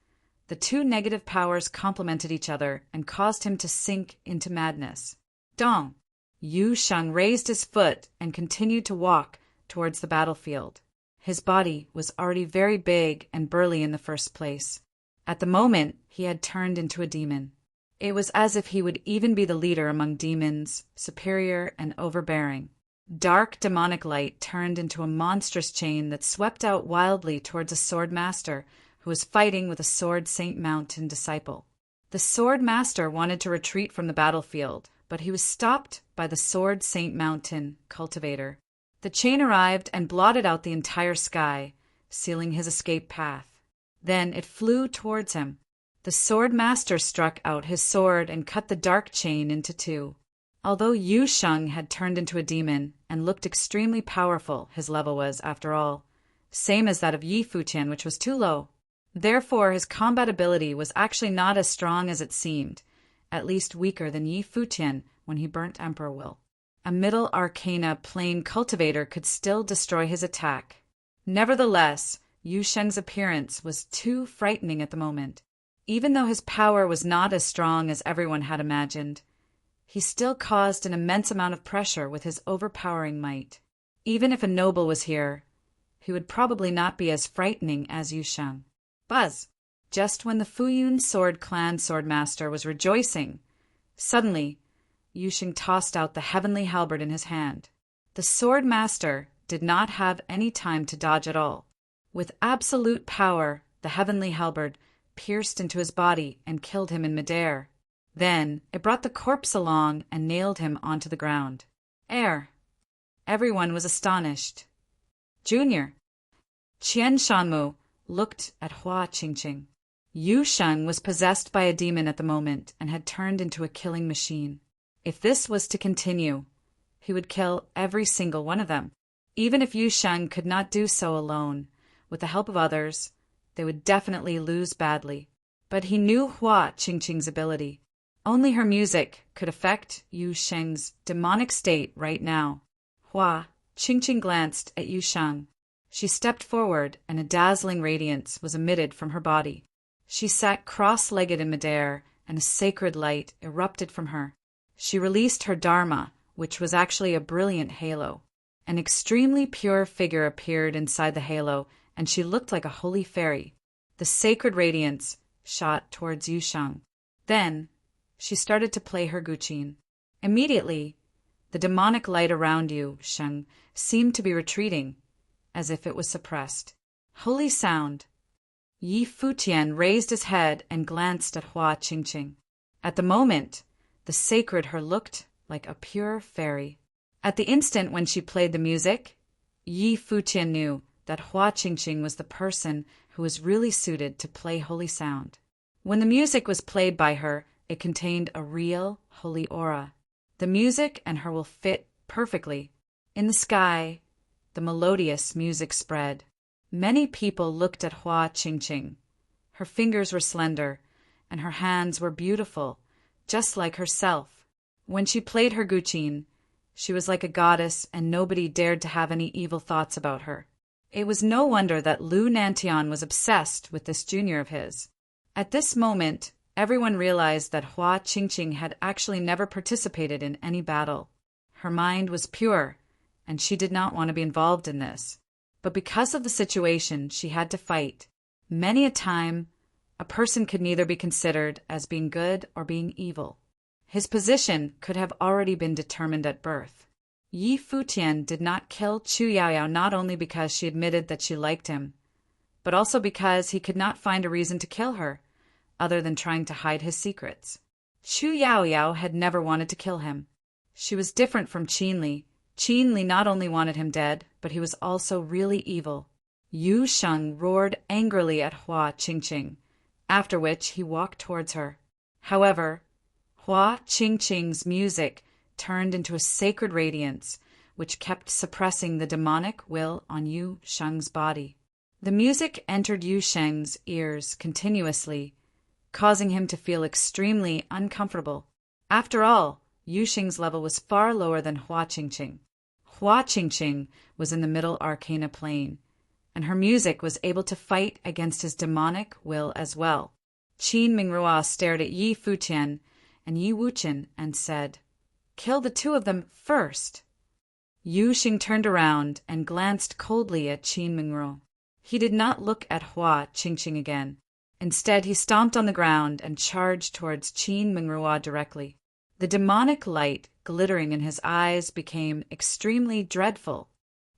the 2 negative powers complemented each other and caused him to sink into madness. Dong! Yu Sheng raised his foot and continued to walk towards the battlefield. His body was already very big and burly in the first place. At the moment, he had turned into a demon. It was as if he would even be the leader among demons, superior and overbearing. Dark demonic light turned into a monstrous chain that swept out wildly towards a sword master who was fighting with a sword Saint Mountain disciple. The sword master wanted to retreat from the battlefield, but he was stopped by the sword Saint Mountain cultivator. The chain arrived and blotted out the entire sky, sealing his escape path. Then it flew towards him. The sword master struck out his sword and cut the dark chain into 2. Although Yu Sheng had turned into a demon and looked extremely powerful, his level was, after all, same as that of Yi Futian, which was too low. Therefore, his combat ability was actually not as strong as it seemed, at least weaker than Yi Futian when he burnt Emperor Will. A middle arcana plane cultivator could still destroy his attack. Nevertheless, Yu Sheng's appearance was too frightening at the moment. Even though his power was not as strong as everyone had imagined, he still caused an immense amount of pressure with his overpowering might. Even if a noble was here, he would probably not be as frightening as Yu Sheng. Buzz! Just when the Futian sword clan swordmaster was rejoicing, suddenly Yu Sheng tossed out the heavenly halberd in his hand. The sword master did not have any time to dodge at all. With absolute power, the heavenly halberd pierced into his body and killed him in midair. Then it brought the corpse along and nailed him onto the ground. Air! Everyone was astonished. Junior! Qian Shanmu looked at Hua Qingqing. Yu Sheng was possessed by a demon at the moment and had turned into a killing machine. If this was to continue, he would kill every single one of them. Even if Yu Sheng could not do so alone, with the help of others, they would definitely lose badly. But he knew Hua Qingqing's ability. Only her music could affect Yu Sheng's demonic state right now. Hua Qingqing glanced at Yu Sheng. She stepped forward, and a dazzling radiance was emitted from her body. She sat cross-legged in midair, and a sacred light erupted from her. She released her dharma, which was actually a brilliant halo. An extremely pure figure appeared inside the halo, and she looked like a holy fairy. The sacred radiance shot towards Yu Sheng. Then, she started to play her guqin. Immediately, the demonic light around Yu Sheng seemed to be retreating, as if it was suppressed. Holy sound! Yi Futian raised his head and glanced at Hua Qingqing. At the moment, the sacred her looked like a pure fairy. At the instant when she played the music, Yi Futian knew that Hua Qingqing was the person who was really suited to play holy sound. When the music was played by her, it contained a real holy aura. The music and her will fit perfectly. In the sky, the melodious music spread. Many people looked at Hua Qingqing. Her fingers were slender, and her hands were beautiful, just like herself. When she played her guqin, she was like a goddess, and nobody dared to have any evil thoughts about her. It was no wonder that Lu Nantian was obsessed with this junior of his. At this moment, everyone realized that Hua Qingqing had actually never participated in any battle. Her mind was pure, and she did not want to be involved in this. But because of the situation, she had to fight. Many a time, a person could neither be considered as being good or being evil. His position could have already been determined at birth. Yi Futian did not kill Chu Yaoyao not only because she admitted that she liked him, but also because he could not find a reason to kill her, other than trying to hide his secrets. Chu Yaoyao had never wanted to kill him. She was different from Qin Li. Qin Li not only wanted him dead, but he was also really evil. Yu Sheng roared angrily at Hua Qingqing, after which he walked towards her. However, Hua Qingqing's music turned into a sacred radiance, which kept suppressing the demonic will on Yu Sheng's body. The music entered Yu Sheng's ears continuously, causing him to feel extremely uncomfortable. After all, Yu Sheng's level was far lower than Hua Qingqing. Hua Qingqing was in the middle arcana plane, and her music was able to fight against his demonic will as well. Qin Mingrua stared at Yi Futian and Yi Wuchen and said, "Kill the two of them first." Yu Xing turned around and glanced coldly at Qin Mingrua. He did not look at Hua Qingqing again. Instead, he stomped on the ground and charged towards Qin Mingrua directly. The demonic light glittering in his eyes became extremely dreadful.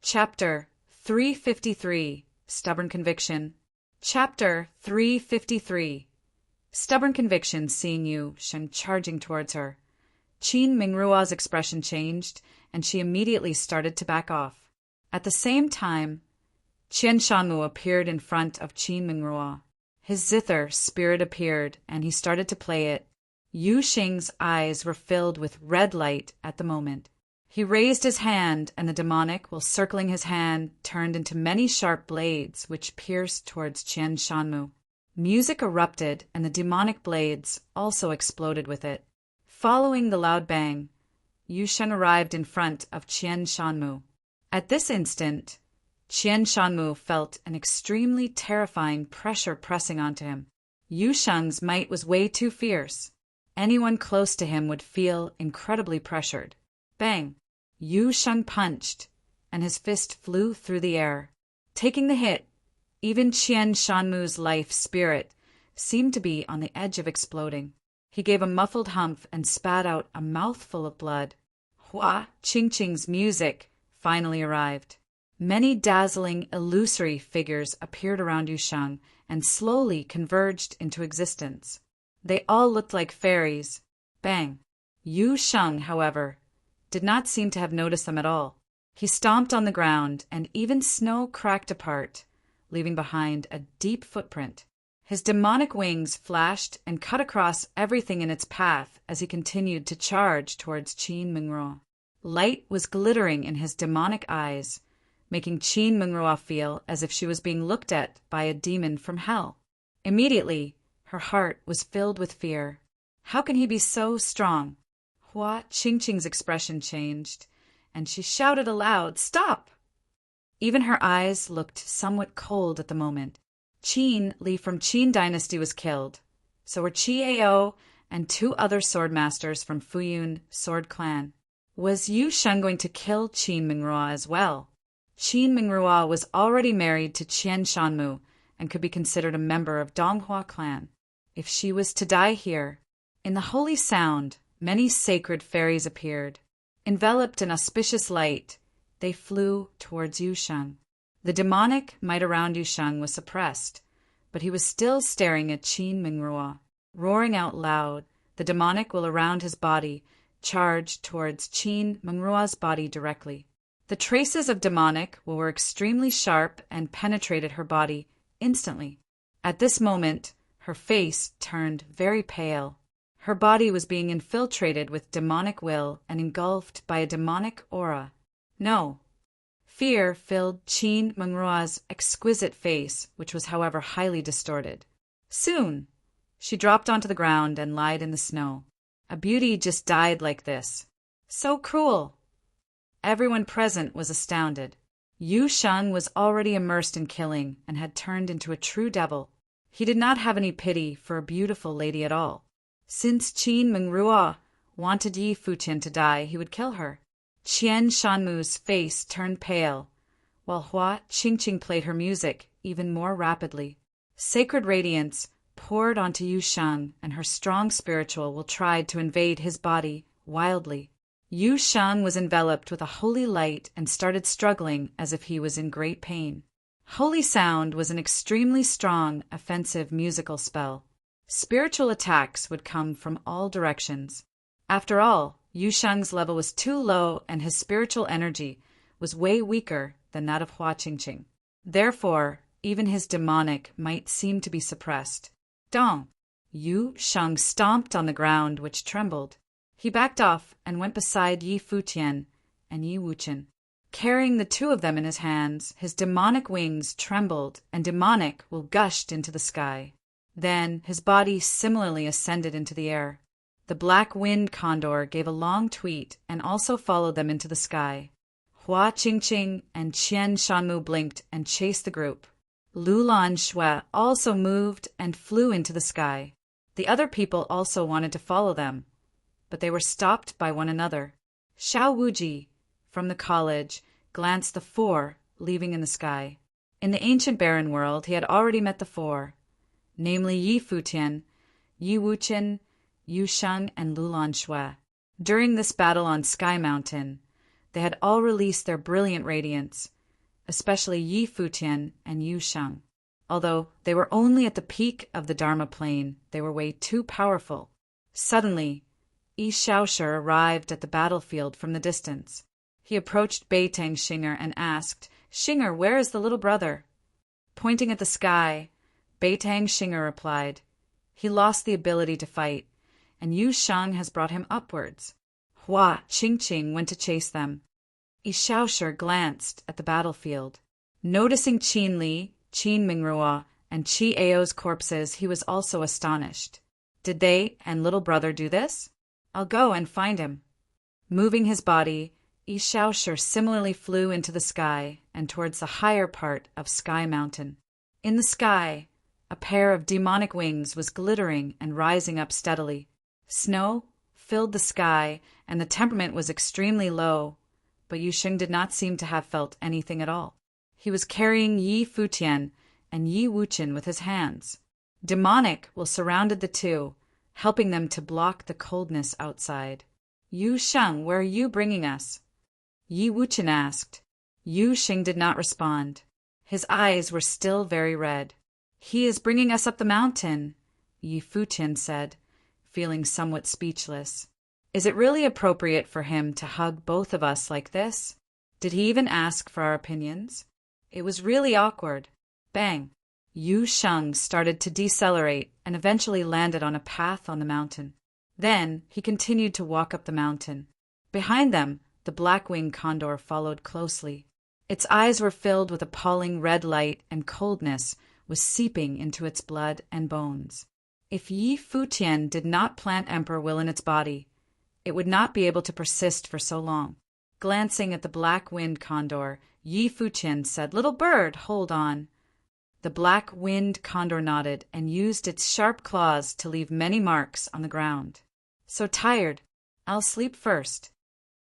Chapter 353, Stubborn Conviction. Chapter 353. Stubborn conviction seeing Yu Sheng charging towards her. Qin Mingrua's expression changed, and she immediately started to back off. At the same time, Qian Shanmu appeared in front of Qin Mingrua. His zither spirit appeared, and he started to play it. Yu Sheng's eyes were filled with red light at the moment. He raised his hand, and the demonic, while circling his hand, turned into many sharp blades which pierced towards Qian Shanmu. Music erupted, and the demonic blades also exploded with it. Following the loud bang, Yu Shen arrived in front of Qian Shanmu. At this instant, Qian Shanmu felt an extremely terrifying pressure pressing onto him. Yu Sheng's might was way too fierce. Anyone close to him would feel incredibly pressured. Bang! Yu Sheng punched, and his fist flew through the air. Taking the hit, even Qian Shanmu's life spirit seemed to be on the edge of exploding. He gave a muffled humph and spat out a mouthful of blood. Hua Qingqing's music finally arrived. Many dazzling, illusory figures appeared around Yu Sheng and slowly converged into existence. They all looked like fairies. Bang! Yu Sheng, however, did not seem to have noticed them at all. He stomped on the ground, and even snow cracked apart, leaving behind a deep footprint. His demonic wings flashed and cut across everything in its path as he continued to charge towards Qin Mingrua. Light was glittering in his demonic eyes, making Qin Mingrua feel as if she was being looked at by a demon from hell. Immediately, her heart was filled with fear. How can he be so strong? Hua Qingqing's expression changed, and she shouted aloud, "Stop!" Even her eyes looked somewhat cold at the moment. Qin Li from Qin dynasty was killed. So were Qi Ao and 2 other sword masters from Fuyun sword clan. Was Yu Sheng going to kill Qin Mingrua as well? Qin Mingrua was already married to Qian Shanmu and could be considered a member of Donghua clan. If she was to die here, in the holy sound, many sacred fairies appeared. Enveloped in auspicious light, they flew towards Yu Sheng. The demonic might around Yu Sheng was suppressed, but he was still staring at Qin Mingrua. Roaring out loud, the demonic will around his body charged towards Qin Mengrua's body directly. The traces of demonic were extremely sharp and penetrated her body instantly. At this moment, her face turned very pale. Her body was being infiltrated with demonic will and engulfed by a demonic aura. No. Fear filled Qin Mengrua's exquisite face, which was, however, highly distorted. Soon, she dropped onto the ground and lied in the snow. A beauty just died like this. So cruel! Everyone present was astounded. Yu Sheng was already immersed in killing and had turned into a true devil. He did not have any pity for a beautiful lady at all. Since Qin Mengrua wanted Yi Futian to die, he would kill her. Qian Shanmu's face turned pale, while Hua Qingqing played her music even more rapidly. Sacred radiance poured onto Yu Sheng, and her strong spiritual will tried to invade his body wildly. Yu Sheng was enveloped with a holy light and started struggling as if he was in great pain. Holy sound was an extremely strong, offensive musical spell. Spiritual attacks would come from all directions. After all, Yu Sheng's level was too low and his spiritual energy was way weaker than that of Hua Qingqing. Therefore, even his demonic might seem to be suppressed. Dong! Yu Sheng stomped on the ground, which trembled. He backed off and went beside Yi Futian and Yi Wuchen. Carrying the 2 of them in his hands, his demonic wings trembled and demonic will gushed into the sky. Then his body similarly ascended into the air. The black wind condor gave a long tweet and also followed them into the sky. Hua Qingqing and Qian Shanmu blinked and chased the group. Lulan Shui also moved and flew into the sky. The other people also wanted to follow them, but they were stopped by one another. Xiao Wuji, from the college, glanced the 4 leaving in the sky. In the ancient barren world, he had already met the 4, namely Yi Futian, Yi Wuchen, Yu Sheng, and Lulan Shui. During this battle on Sky Mountain, they had all released their brilliant radiance, especially Yi Futian and Yu Sheng. Although they were only at the peak of the Dharma plane, they were way too powerful. Suddenly, Yi Shaoshi arrived at the battlefield from the distance. He approached Beitang Xinger and asked, "Xinger, where is the little brother?" Pointing at the sky, Beitang Xinger replied, "He lost the ability to fight, and Yu Sheng has brought him upwards." Hua Qingqing went to chase them. Yi Shaoshi glanced at the battlefield. Noticing Qin Li, Qin Mingrua, and Qi Ao's corpses, he was also astonished. Did they and little brother do this? I'll go and find him. Moving his body, Yi Shaoshi similarly flew into the sky and towards the higher part of Sky Mountain. In the sky, a pair of demonic wings was glittering and rising up steadily. Snow filled the sky, and the temperament was extremely low, but Yu Sheng did not seem to have felt anything at all. He was carrying Yi Futian and Yi Wuchen with his hands. Demonic will surrounded the 2, helping them to block the coldness outside. "Yu Sheng, where are you bringing us?" Yi Wuchen asked. Yu Sheng did not respond. His eyes were still very red. "He is bringing us up the mountain," Yi Futian said, feeling somewhat speechless. "Is it really appropriate for him to hug both of us like this? Did he even ask for our opinions? It was really awkward." Bang! Yu Sheng started to decelerate and eventually landed on a path on the mountain. Then he continued to walk up the mountain. Behind them, the black-winged condor followed closely. Its eyes were filled with appalling red light, and coldness was seeping into its blood and bones. If Yi Futian did not plant Emperor Will in its body, it would not be able to persist for so long. Glancing at the black-winged condor, Yi Futian said, "Little bird, hold on." The black-winged condor nodded and used its sharp claws to leave many marks on the ground. "So tired. I'll sleep first."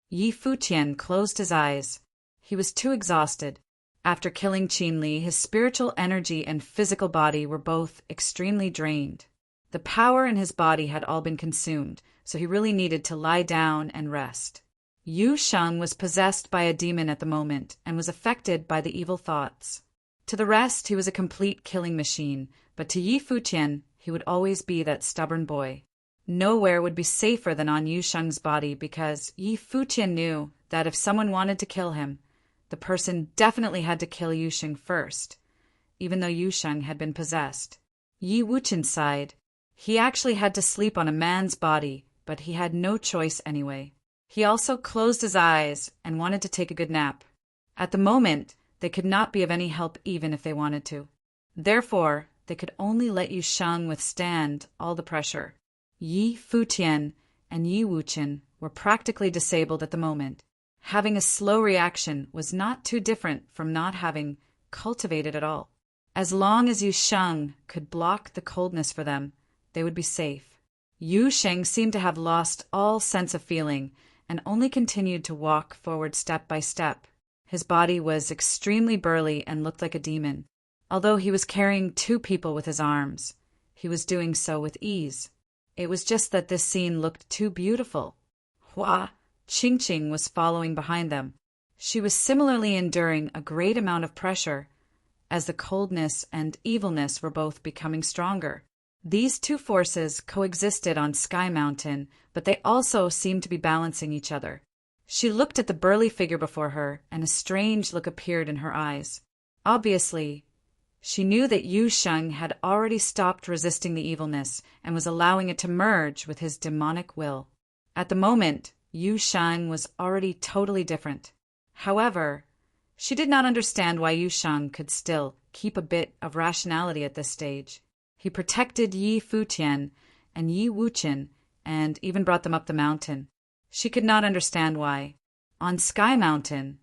Yi Futian closed his eyes. He was too exhausted. After killing Qin Li, his spiritual energy and physical body were both extremely drained. The power in his body had all been consumed, so he really needed to lie down and rest. Yu Sheng was possessed by a demon at the moment and was affected by the evil thoughts. To the rest, he was a complete killing machine, but to Yi Futian, he would always be that stubborn boy. Nowhere would be safer than on Yu Sheng's body because Yi Futian knew that if someone wanted to kill him, the person definitely had to kill Yu Sheng first, even though Yu Sheng had been possessed. Yi Wuchen sighed. He actually had to sleep on a man's body, but he had no choice anyway. He also closed his eyes and wanted to take a good nap. At the moment, they could not be of any help even if they wanted to. Therefore, they could only let Yu Sheng withstand all the pressure. Yi Futian and Yi Wuchen were practically disabled at the moment. Having a slow reaction was not too different from not having cultivated at all. As long as Yu Sheng could block the coldness for them, they would be safe. Yu Sheng seemed to have lost all sense of feeling and only continued to walk forward step by step. His body was extremely burly and looked like a demon. Although he was carrying 2 people with his arms, he was doing so with ease. It was just that this scene looked too beautiful. Hua Qingqing was following behind them. She was similarly enduring a great amount of pressure, as the coldness and evilness were both becoming stronger. These 2 forces coexisted on Sky Mountain, but they also seemed to be balancing each other. She looked at the burly figure before her, and a strange look appeared in her eyes. Obviously, she knew that Yu Sheng had already stopped resisting the evilness and was allowing it to merge with his demonic will. At the moment, Yu Sheng was already totally different. However, she did not understand why Yu Sheng could still keep a bit of rationality at this stage. He protected Yi Futian and Yi Wuchen and even brought them up the mountain. She could not understand why. On Sky Mountain,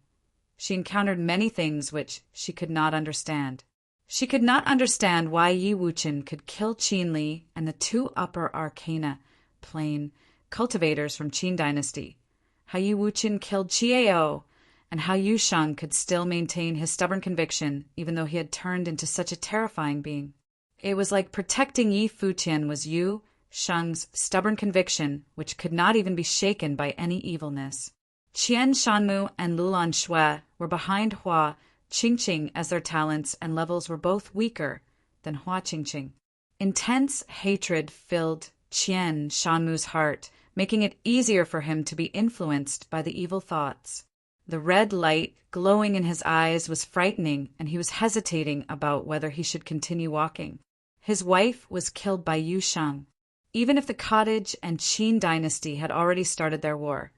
she encountered many things which she could not understand. She could not understand why Yi Wuchen could kill Qin Li and the 2 upper arcana plane cultivators from Qin Dynasty, how Yi Wuchen killed Chiao, and how Yu Sheng could still maintain his stubborn conviction even though he had turned into such a terrifying being. It was like protecting Yi Futian was Yu Sheng's stubborn conviction, which could not even be shaken by any evilness. Qian Shanmu and Lulan Shui were behind Hua Qingqing as their talents and levels were both weaker than Hua Qingqing. Intense hatred filled Qian Shanmu's heart, making it easier for him to be influenced by the evil thoughts. The red light glowing in his eyes was frightening, and he was hesitating about whether he should continue walking. His wife was killed by Yu Sheng. Even if the cottage and Qin dynasty had already started their war,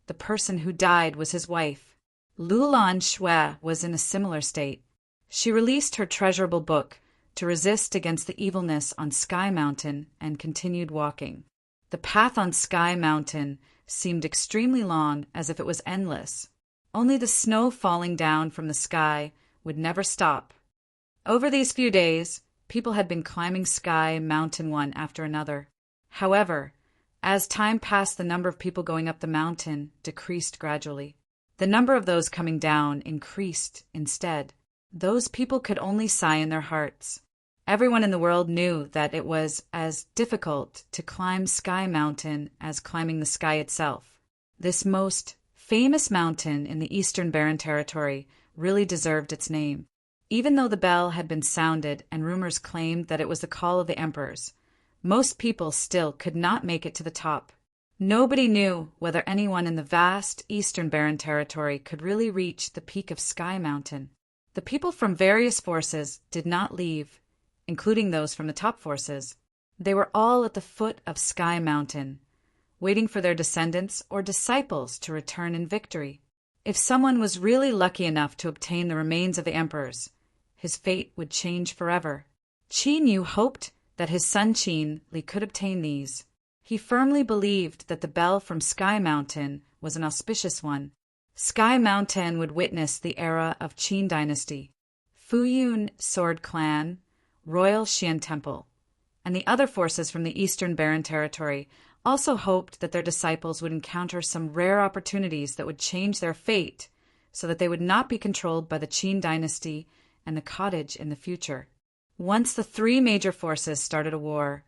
the person who died was his wife. Lulan Shui was in a similar state. She released her treasurable book to resist against the evilness on Sky Mountain and continued walking. The path on Sky Mountain seemed extremely long, as if it was endless. Only the snow falling down from the sky would never stop. Over these few days, people had been climbing Sky Mountain one after another. However, as time passed, the number of people going up the mountain decreased gradually. The number of those coming down increased instead. Those people could only sigh in their hearts. Everyone in the world knew that it was as difficult to climb Sky Mountain as climbing the sky itself. This most famous mountain in the Eastern Barren Territory really deserved its name. Even though the bell had been sounded and rumors claimed that it was the call of the emperors, most people still could not make it to the top. Nobody knew whether anyone in the vast Eastern Barren Territory could really reach the peak of Sky Mountain. The people from various forces did not leave, including those from the top forces. They were all at the foot of Sky Mountain, waiting for their descendants or disciples to return in victory. If someone was really lucky enough to obtain the remains of the emperors, his fate would change forever. Qin Yu hoped that his son Qin Li could obtain these. He firmly believed that the bell from Sky Mountain was an auspicious one. Sky Mountain would witness the era of Qin dynasty, Futian sword clan, Royal Xian Temple, and the other forces from the Eastern Barren Territory also hoped that their disciples would encounter some rare opportunities that would change their fate so that they would not be controlled by the Qin dynasty and the cottage in the future. Once the three major forces started a war,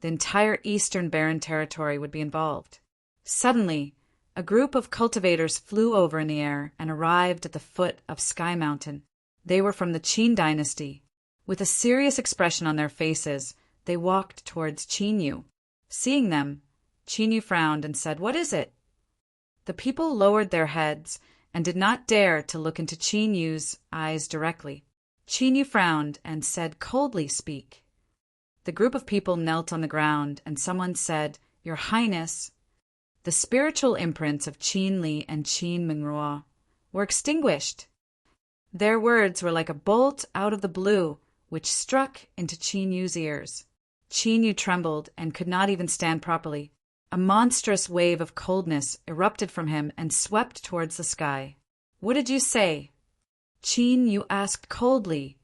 the entire Eastern Barren Territory would be involved. Suddenly, a group of cultivators flew over in the air and arrived at the foot of Sky Mountain. They were from the Qin dynasty. With a serious expression on their faces, they walked towards Qin Yu. Seeing them, Qin Yu frowned and said, "What is it?" The people lowered their heads and did not dare to look into Qin Yu's eyes directly. Qin Yu frowned and said, "Coldly speak." The group of people knelt on the ground, and someone said, "Your Highness." The spiritual imprints of Qin Li and Qin Mingrua were extinguished. Their words were like a bolt out of the blue, which struck into Qin Yu's ears. Qin Yu trembled and could not even stand properly. A monstrous wave of coldness erupted from him and swept towards the sky. "What did you say?" Qin Yu asked coldly,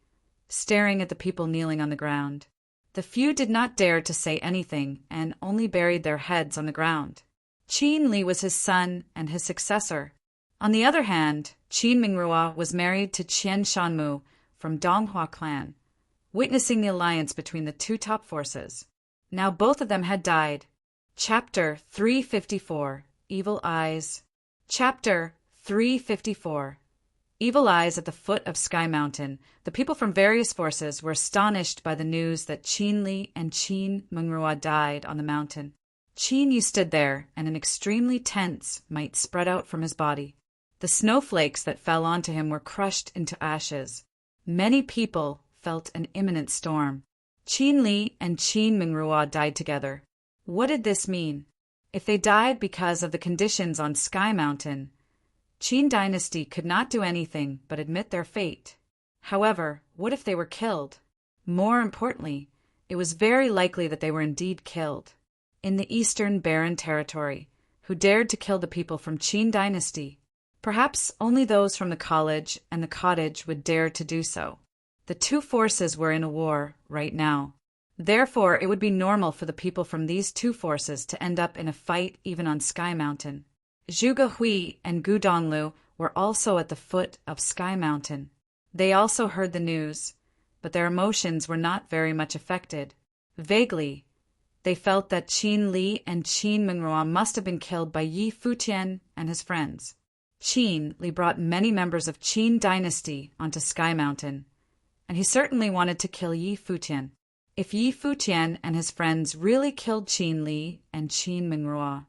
staring at the people kneeling on the ground. The few did not dare to say anything and only buried their heads on the ground. Qin Li was his son and his successor. On the other hand, Qin Mingrua was married to Qian Shanmu from Donghua clan, witnessing the alliance between the two top forces. Now both of them had died. Chapter 354 Evil Eyes. Chapter 354 Evil Eyes. At the foot of Sky Mountain, the people from various forces were astonished by the news that Qin Li and Qin Mingrua died on the mountain. Qin Yu stood there, and an extremely tense might spread out from his body. The snowflakes that fell onto him were crushed into ashes. Many people felt an imminent storm. Qin Li and Qin Mingrua died together. What did this mean? If they died because of the conditions on Sky Mountain, Qin dynasty could not do anything but admit their fate. However, what if they were killed? More importantly, it was very likely that they were indeed killed. In the Eastern Barren Territory, who dared to kill the people from Qin dynasty? Perhaps only those from the college and the cottage would dare to do so. The two forces were in a war right now. Therefore, it would be normal for the people from these two forces to end up in a fight even on Sky Mountain. Zhuge Hui and Gu Donglu were also at the foot of Sky Mountain. They also heard the news, but their emotions were not very much affected. Vaguely, they felt that Qin Li and Qin Mingrua must have been killed by Yi Futian and his friends. Qin Li brought many members of Qin dynasty onto Sky Mountain, and he certainly wanted to kill Yi Futian. If Yi Futian and his friends really killed Qin Li and Qin Mingrua,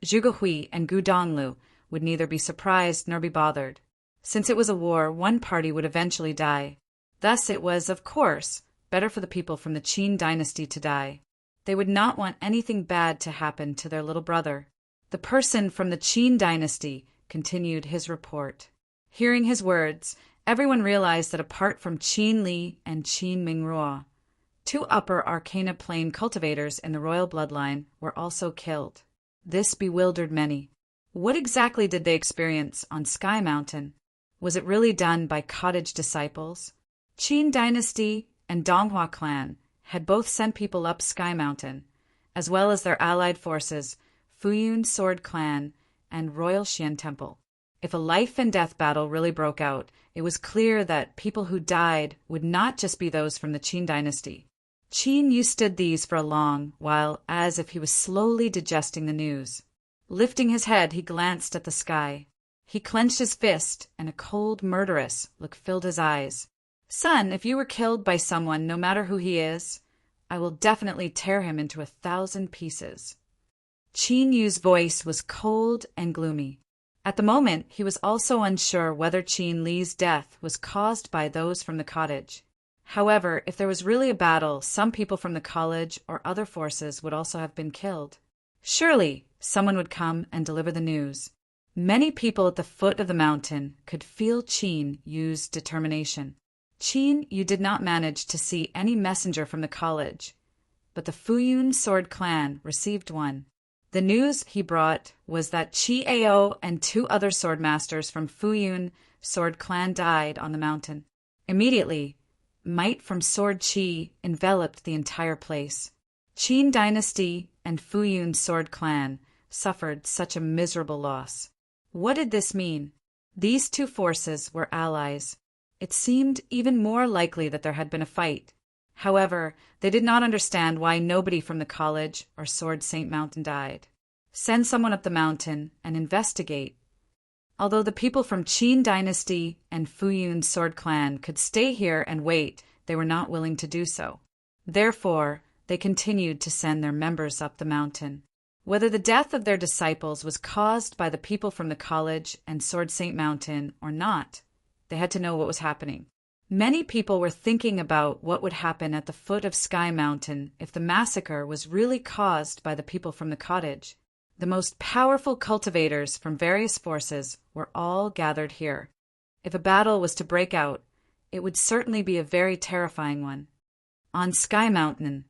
Zhuge Hui and Gu Donglu would neither be surprised nor be bothered. Since it was a war, one party would eventually die. Thus it was, of course, better for the people from the Qin dynasty to die. They would not want anything bad to happen to their little brother. The person from the Qin dynasty continued his report. Hearing his words, everyone realized that apart from Qin Li and Qin Mingrua, two upper Arcana Plane cultivators in the royal bloodline were also killed. This bewildered many. What exactly did they experience on Sky Mountain? Was it really done by cottage disciples? Qin dynasty and Donghua clan had both sent people up Sky Mountain, as well as their allied forces, Futian sword clan and Royal Xian Temple. If a life-and-death battle really broke out, it was clear that people who died would not just be those from the Qin dynasty. Qin Yu stood these for a long while, as if he was slowly digesting the news. Lifting his head, he glanced at the sky. He clenched his fist, and a cold, murderous look filled his eyes. "Son, if you were killed by someone, no matter who he is, I will definitely tear him into 1,000 pieces." Qin Yu's voice was cold and gloomy. At the moment, he was also unsure whether Qin Li's death was caused by those from the cottage. However, if there was really a battle, some people from the college or other forces would also have been killed. Surely, someone would come and deliver the news. Many people at the foot of the mountain could feel Qin Yu's determination. Qin Yu did not manage to see any messenger from the college, but the Fuyun Sword Clan received one. The news he brought was that Chi Ao and 2 other swordmasters from Fuyun Sword Clan died on the mountain. Immediately, might from Sword Qi enveloped the entire place. Qin Dynasty and Fuyun Sword Clan suffered such a miserable loss. What did this mean? These 2 forces were allies. It seemed even more likely that there had been a fight. However, they did not understand why nobody from the college or Sword Saint Mountain died. Send someone up the mountain and investigate. Although the people from Qin Dynasty and Fuyun Sword Clan could stay here and wait, they were not willing to do so. Therefore, they continued to send their members up the mountain. Whether the death of their disciples was caused by the people from the college and Sword Saint Mountain or not, they had to know what was happening. Many people were thinking about what would happen at the foot of Sky Mountain if the massacre was really caused by the people from the cottage. The most powerful cultivators from various forces were all gathered here. If a battle was to break out, it would certainly be a very terrifying one. On Sky Mountain,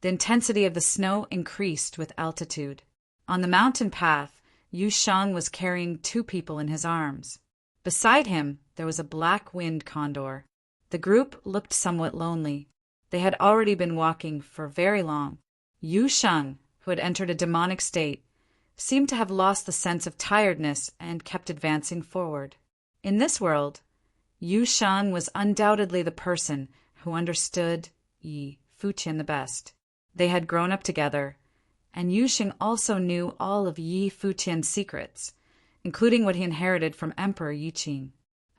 the intensity of the snow increased with altitude. On the mountain path, Yu Sheng was carrying 2 people in his arms. Beside him, there was a black wind condor. The group looked somewhat lonely. They had already been walking for very long. Yu Sheng, who had entered a demonic state, seemed to have lost the sense of tiredness and kept advancing forward. In this world, Yu Sheng was undoubtedly the person who understood Yi Futian the best. They had grown up together, and Yu Sheng also knew all of Yi Futian's secrets, including what he inherited from Emperor Yi Qing.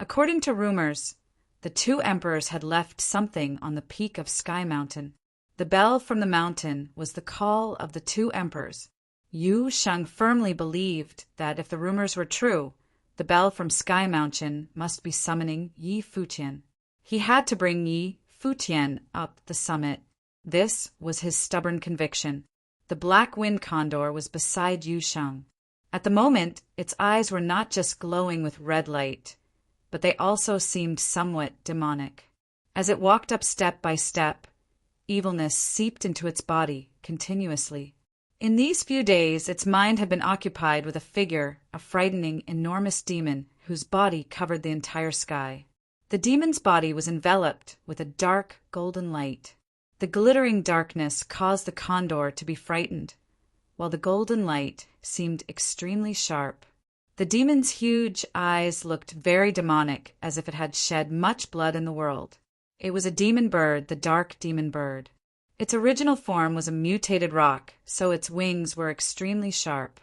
According to rumors, the 2 emperors had left something on the peak of Sky Mountain. The bell from the mountain was the call of the 2 emperors. Yu Sheng firmly believed that if the rumors were true, the bell from Sky Mountain must be summoning Yi Futian. He had to bring Yi Futian up the summit. This was his stubborn conviction. The black wind condor was beside Yu Sheng. At the moment, its eyes were not just glowing with red light, but they also seemed somewhat demonic. As it walked up step by step, evilness seeped into its body continuously. In these few days, its mind had been occupied with a figure, a frightening, enormous demon whose body covered the entire sky. The demon's body was enveloped with a dark golden light. The glittering darkness caused the condor to be frightened, while the golden light seemed extremely sharp. The demon's huge eyes looked very demonic, as if it had shed much blood in the world. It was a demon bird, the dark demon bird. Its original form was a mutated rock, so its wings were extremely sharp.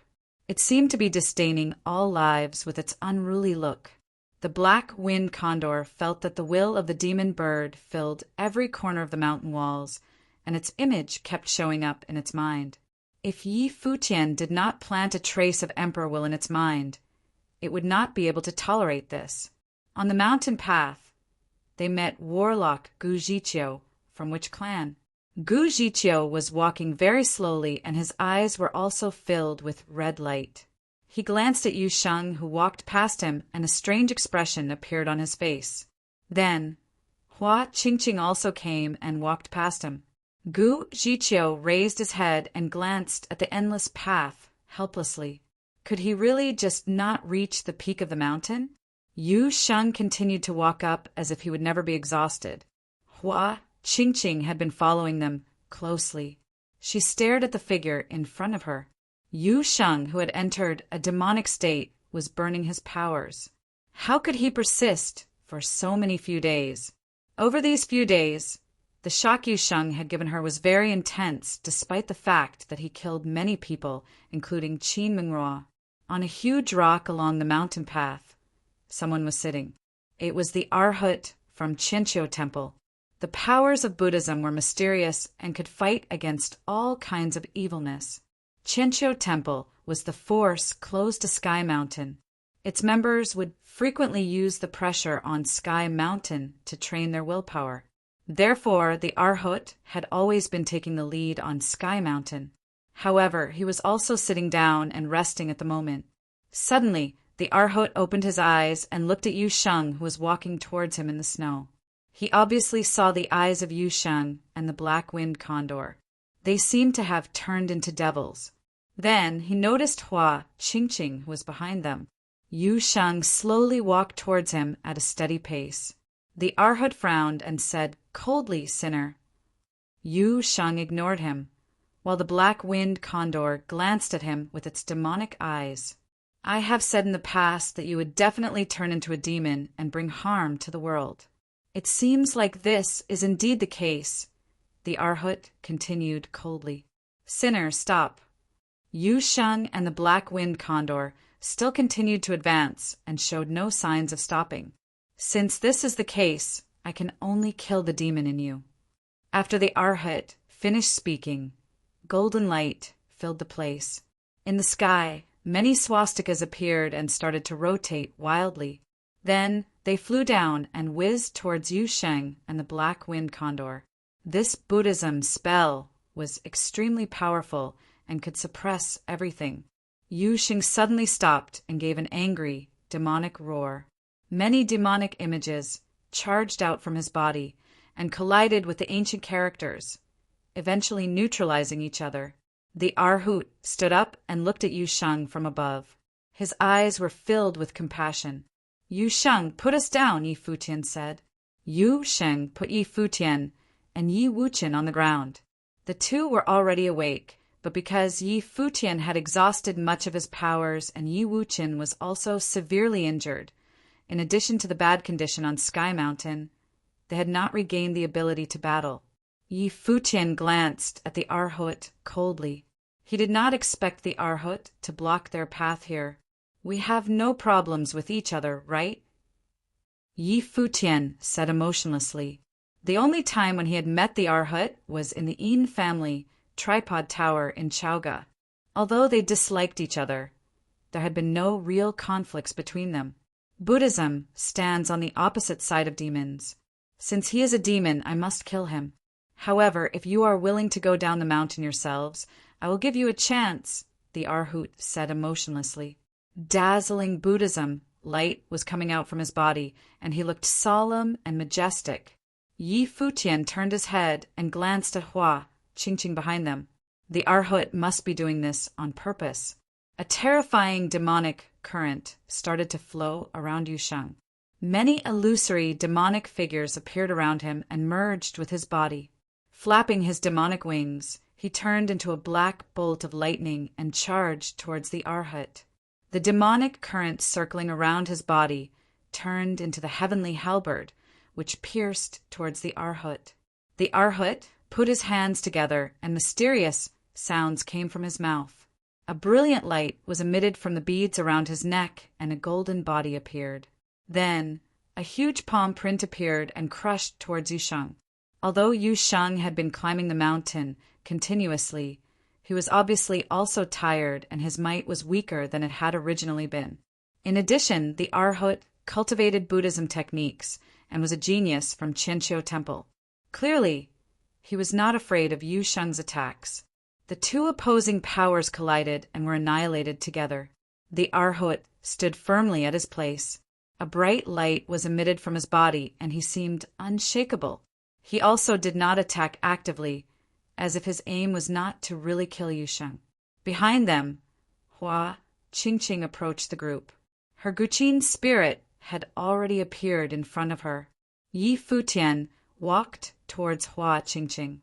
It seemed to be disdaining all lives with its unruly look. The black wind condor felt that the will of the demon bird filled every corner of the mountain walls, and its image kept showing up in its mind. If Yi Futian did not plant a trace of emperor will in its mind, it would not be able to tolerate this. On the mountain path, they met warlock Gu Jiqiu, from which clan? Gu Jiqiu was walking very slowly, and his eyes were also filled with red light. He glanced at Yu Sheng, who walked past him, and a strange expression appeared on his face. Then, Hua Qingqing also came and walked past him. Gu Jiqiu raised his head and glanced at the endless path, helplessly. Could he really just not reach the peak of the mountain? Yu Sheng continued to walk up as if he would never be exhausted. Hua Qingqing had been following them closely. She stared at the figure in front of her. Yu Sheng, who had entered a demonic state, was burning his powers. How could he persist for so many few days? Over these few days, the shock Yu Sheng had given her was very intense, despite the fact that he killed many people, including Qin Mingrua. On a huge rock along the mountain path, someone was sitting. It was the Arhat from Qianqiu Temple. The powers of Buddhism were mysterious and could fight against all kinds of evilness. Qianqiu Temple was the force close to Sky Mountain. Its members would frequently use the pressure on Sky Mountain to train their willpower. Therefore, the Arhat had always been taking the lead on Sky Mountain. However, he was also sitting down and resting at the moment. Suddenly, the Arhat opened his eyes and looked at Yu Sheng, who was walking towards him in the snow. He obviously saw the eyes of Yu Sheng and the black wind condor. They seemed to have turned into devils. Then he noticed Hua Qingqing was behind them. Yu Sheng slowly walked towards him at a steady pace. The Arhat frowned and said coldly, "Sinner." Yu Sheng ignored him, while the black-winged condor glanced at him with its demonic eyes. "I have said in the past that you would definitely turn into a demon and bring harm to the world. It seems like this is indeed the case," the Arhat continued coldly. "Sinner, stop." Yu Sheng and the black-winged condor still continued to advance and showed no signs of stopping. "Since this is the case, I can only kill the demon in you." After the Arhat finished speaking, golden light filled the place. In the sky, many swastikas appeared and started to rotate wildly. Then they flew down and whizzed towards Yu Sheng and the black-winged condor. This Buddhism spell was extremely powerful and could suppress everything. Yu Sheng suddenly stopped and gave an angry, demonic roar. Many demonic images charged out from his body and collided with the ancient characters, eventually neutralizing each other. The Arhat stood up and looked at Yu Sheng from above. His eyes were filled with compassion. "Yu Sheng, put us down," Yi Futian said. Yu Sheng put Yi Futian and Yi Wuqian on the ground. The two were already awake, but because Yi Futian had exhausted much of his powers and Yi Wuqian was also severely injured, in addition to the bad condition on Sky Mountain, they had not regained the ability to battle. Yi Futian glanced at the Arhat coldly. He did not expect the Arhat to block their path here. "We have no problems with each other, right?" Yi Futian said emotionlessly. The only time when he had met the Arhat was in the Yin family tripod tower in Chauga. Although they disliked each other, there had been no real conflicts between them. Buddhism stands on the opposite side of demons. Since he is a demon, I must kill him. However, if you are willing to go down the mountain yourselves, I will give you a chance, the Arhat said emotionlessly. Dazzling Buddhism light was coming out from his body, and he looked solemn and majestic. Yi Futian turned his head and glanced at Hua Qingqing behind them. The Arhat must be doing this on purpose. A terrifying demonic current started to flow around Yu Sheng. Many illusory demonic figures appeared around him and merged with his body. Flapping his demonic wings, he turned into a black bolt of lightning and charged towards the Arhat. The demonic current circling around his body turned into the heavenly halberd, which pierced towards the Arhat. The Arhat put his hands together, and mysterious sounds came from his mouth. A brilliant light was emitted from the beads around his neck, and a golden body appeared. Then a huge palm print appeared and crushed towards Yu Sheng. Although Yu Sheng had been climbing the mountain continuously, he was obviously also tired, and his might was weaker than it had originally been. In addition, the Arhat cultivated Buddhism techniques and was a genius from Qianqiu Temple. Clearly, he was not afraid of Yu Sheng's attacks. The two opposing powers collided and were annihilated together. The Arhat stood firmly at his place. A bright light was emitted from his body, and he seemed unshakable. He also did not attack actively, as if his aim was not to really kill Yu Sheng. Behind them, Hua Qingqing approached the group. Her Guqin spirit had already appeared in front of her. Yi Futian walked towards Hua Qingqing.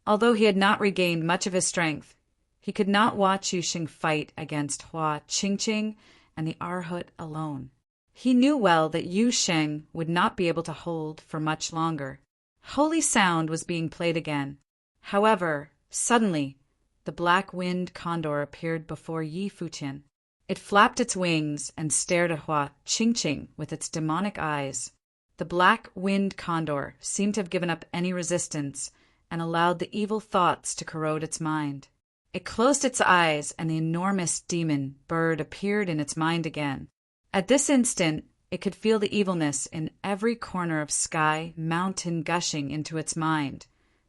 Although he had not regained much of his strength, he could not watch Yu Sheng fight against Hua Qingqing and the Arhat alone. He knew well that Yu Sheng would not be able to hold for much longer. Holy sound was being played again. However, suddenly, the black-winged condor appeared before Yi Futian. It flapped its wings and stared at Hua Qingqing with its demonic eyes. The black-winged condor seemed to have given up any resistance and allowed the evil thoughts to corrode its mind. It closed its eyes, and the enormous demon bird appeared in its mind again. At this instant, it could feel the evilness in every corner of Sky Mountain gushing into its mind,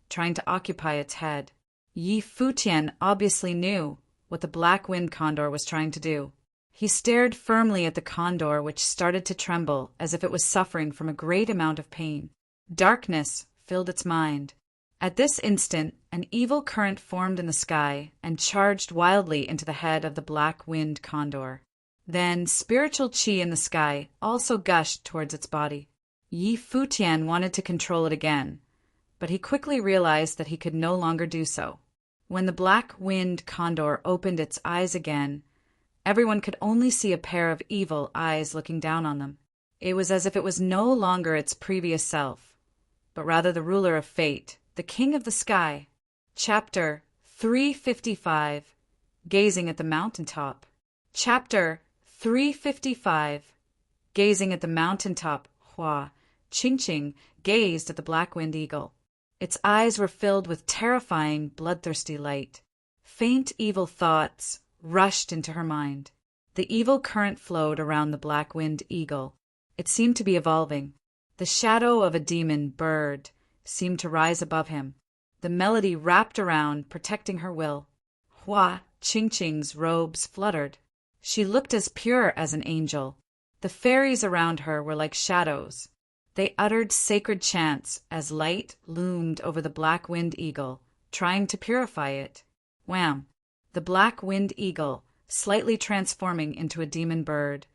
trying to occupy its head. Yi Futian obviously knew what the black-winged condor was trying to do. He stared firmly at the condor, which started to tremble as if it was suffering from a great amount of pain. Darkness filled its mind. At this instant, an evil current formed in the sky and charged wildly into the head of the black-winged condor. Then spiritual qi in the sky also gushed towards its body. Yi Futian wanted to control it again, but he quickly realized that he could no longer do so. When the black-winged condor opened its eyes again, everyone could only see a pair of evil eyes looking down on them. It was as if it was no longer its previous self, but rather the ruler of fate, the king of the sky. Chapter 355. Gazing at the Mountaintop. Chapter 355. Gazing at the mountaintop, Hua Qingqing gazed at the black-winged eagle. Its eyes were filled with terrifying, bloodthirsty light. Faint evil thoughts rushed into her mind. The evil current flowed around the black-winged eagle. It seemed to be evolving. The shadow of a demon bird seemed to rise above him. The melody wrapped around, protecting her will. Hua Qingqing's robes fluttered. She looked as pure as an angel. The fairies around her were like shadows. They uttered sacred chants as light loomed over the black-winged eagle, trying to purify it. Wham! The black-winged eagle, slightly transforming into a demon bird,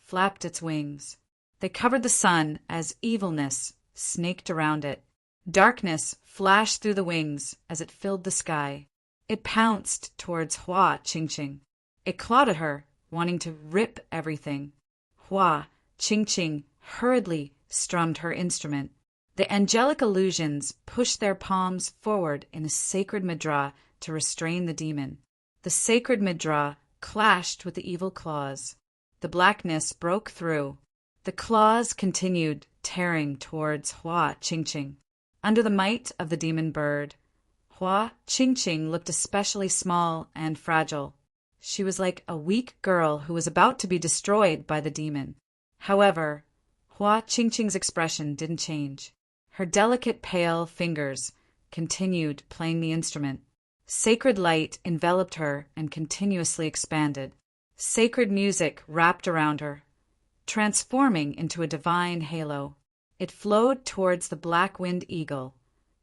flapped its wings. They covered the sun as evilness snaked around it. Darkness flashed through the wings as it filled the sky. It pounced towards Hua Qingqing. It clawed at her, wanting to rip everything. Hua Qingqing hurriedly strummed her instrument. The angelic illusions pushed their palms forward in a sacred mudra to restrain the demon. The sacred mudra clashed with the evil claws. The blackness broke through. The claws continued tearing towards Hua Qingqing. Under the might of the demon bird, Hua Qingqing looked especially small and fragile. She was like a weak girl who was about to be destroyed by the demon. However, Hua Qingqing's expression didn't change. Her delicate pale fingers continued playing the instrument. Sacred light enveloped her and continuously expanded. Sacred music wrapped around her, transforming into a divine halo. It flowed towards the black-winged eagle,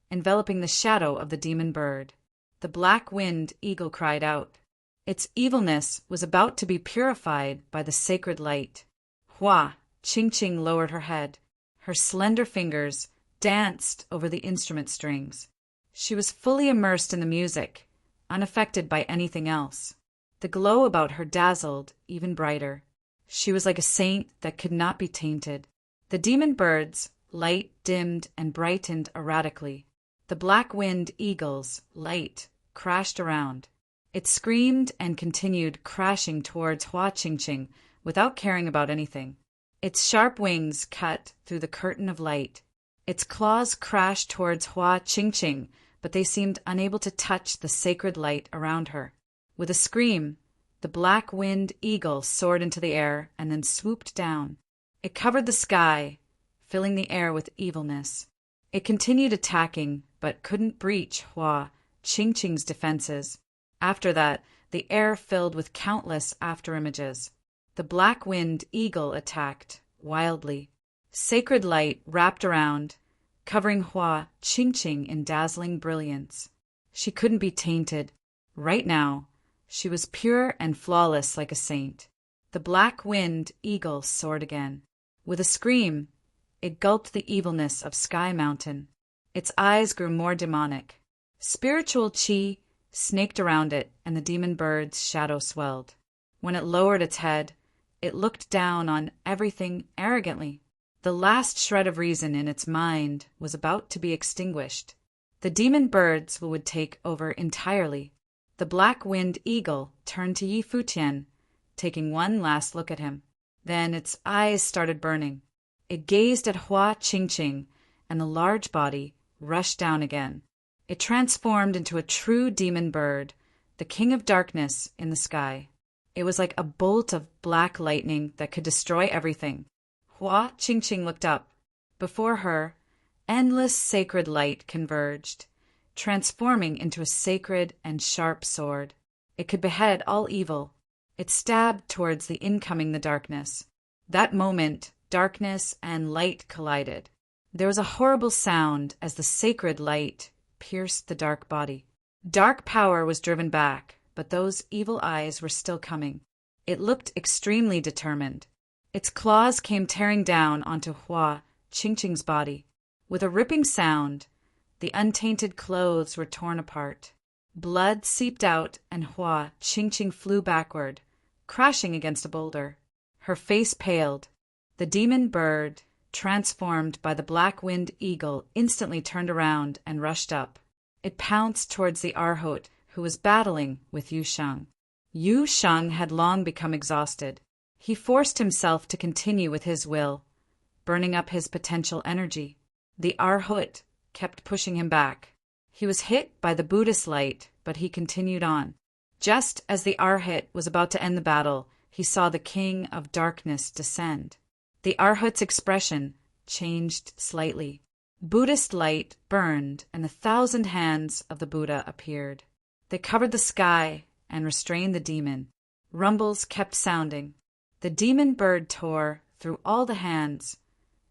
enveloping the shadow of the demon bird. The black-winged eagle cried out. Its evilness was about to be purified by the sacred light. Hua Qingqing lowered her head. Her slender fingers danced over the instrument strings. She was fully immersed in the music, unaffected by anything else. The glow about her dazzled even brighter. She was like a saint that could not be tainted. The demon bird's light dimmed and brightened erratically. The black-winged eagle's light crashed around. It screamed and continued crashing towards Hua Qingqing without caring about anything. Its sharp wings cut through the curtain of light. Its claws crashed towards Hua Qingqing, but they seemed unable to touch the sacred light around her. With a scream, the black-winged eagle soared into the air and then swooped down. It covered the sky, filling the air with evilness. It continued attacking, but couldn't breach Hua Qingqing's defenses. After that, the air filled with countless afterimages. The black-winged eagle attacked wildly. Sacred light wrapped around, covering Hua Qingqing in dazzling brilliance. She couldn't be tainted. Right now, she was pure and flawless like a saint. The black-winged eagle soared again. With a scream, it gulped the evilness of Sky Mountain. Its eyes grew more demonic. Spiritual qi snaked around it, and the demon bird's shadow swelled. When it lowered its head, it looked down on everything arrogantly. The last shred of reason in its mind was about to be extinguished. The demon birds would take over entirely. The black-winged eagle turned to Yi Futian, taking one last look at him. Then its eyes started burning. It gazed at Hua Qingqing, and the large body rushed down again. It transformed into a true demon bird, the king of darkness in the sky. It was like a bolt of black lightning that could destroy everything. Hua Qingqing looked up. Before her, endless sacred light converged, transforming into a sacred and sharp sword. It could behead all evil. It stabbed towards the darkness. That moment, darkness and light collided. There was a horrible sound as the sacred light pierced the dark body. Dark power was driven back, but those evil eyes were still coming. It looked extremely determined. Its claws came tearing down onto Hua Qingqing's body. With a ripping sound, the untainted clothes were torn apart. Blood seeped out and Hua Qingqing flew backward, crashing against a boulder. Her face paled. The demon bird, transformed by the black-winged eagle, instantly turned around and rushed up. It pounced towards the Arhot, who was battling with Yu Sheng. Yu Sheng had long become exhausted. He forced himself to continue with his will, burning up his potential energy. The Arhot kept pushing him back. He was hit by the Buddhist light, but he continued on. Just as the Arhot was about to end the battle, he saw the King of Darkness descend. The Arhot's expression changed slightly. Buddhist light burned, and 1,000 hands of the Buddha appeared. They covered the sky and restrained the demon. Rumbles kept sounding. The demon bird tore through all the hands,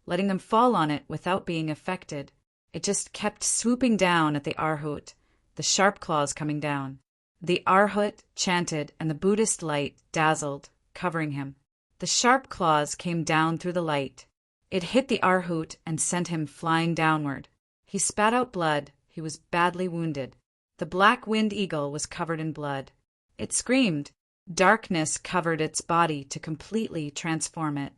letting them fall on it without being affected. It just kept swooping down at the Arhot, the sharp claws coming down. The Arhot chanted, and the Buddhist light dazzled, covering him. The sharp claws came down through the light. It hit the Arhot and sent him flying downward. He spat out blood. He was badly wounded. The black-winged eagle was covered in blood. It screamed. Darkness covered its body to completely transform it.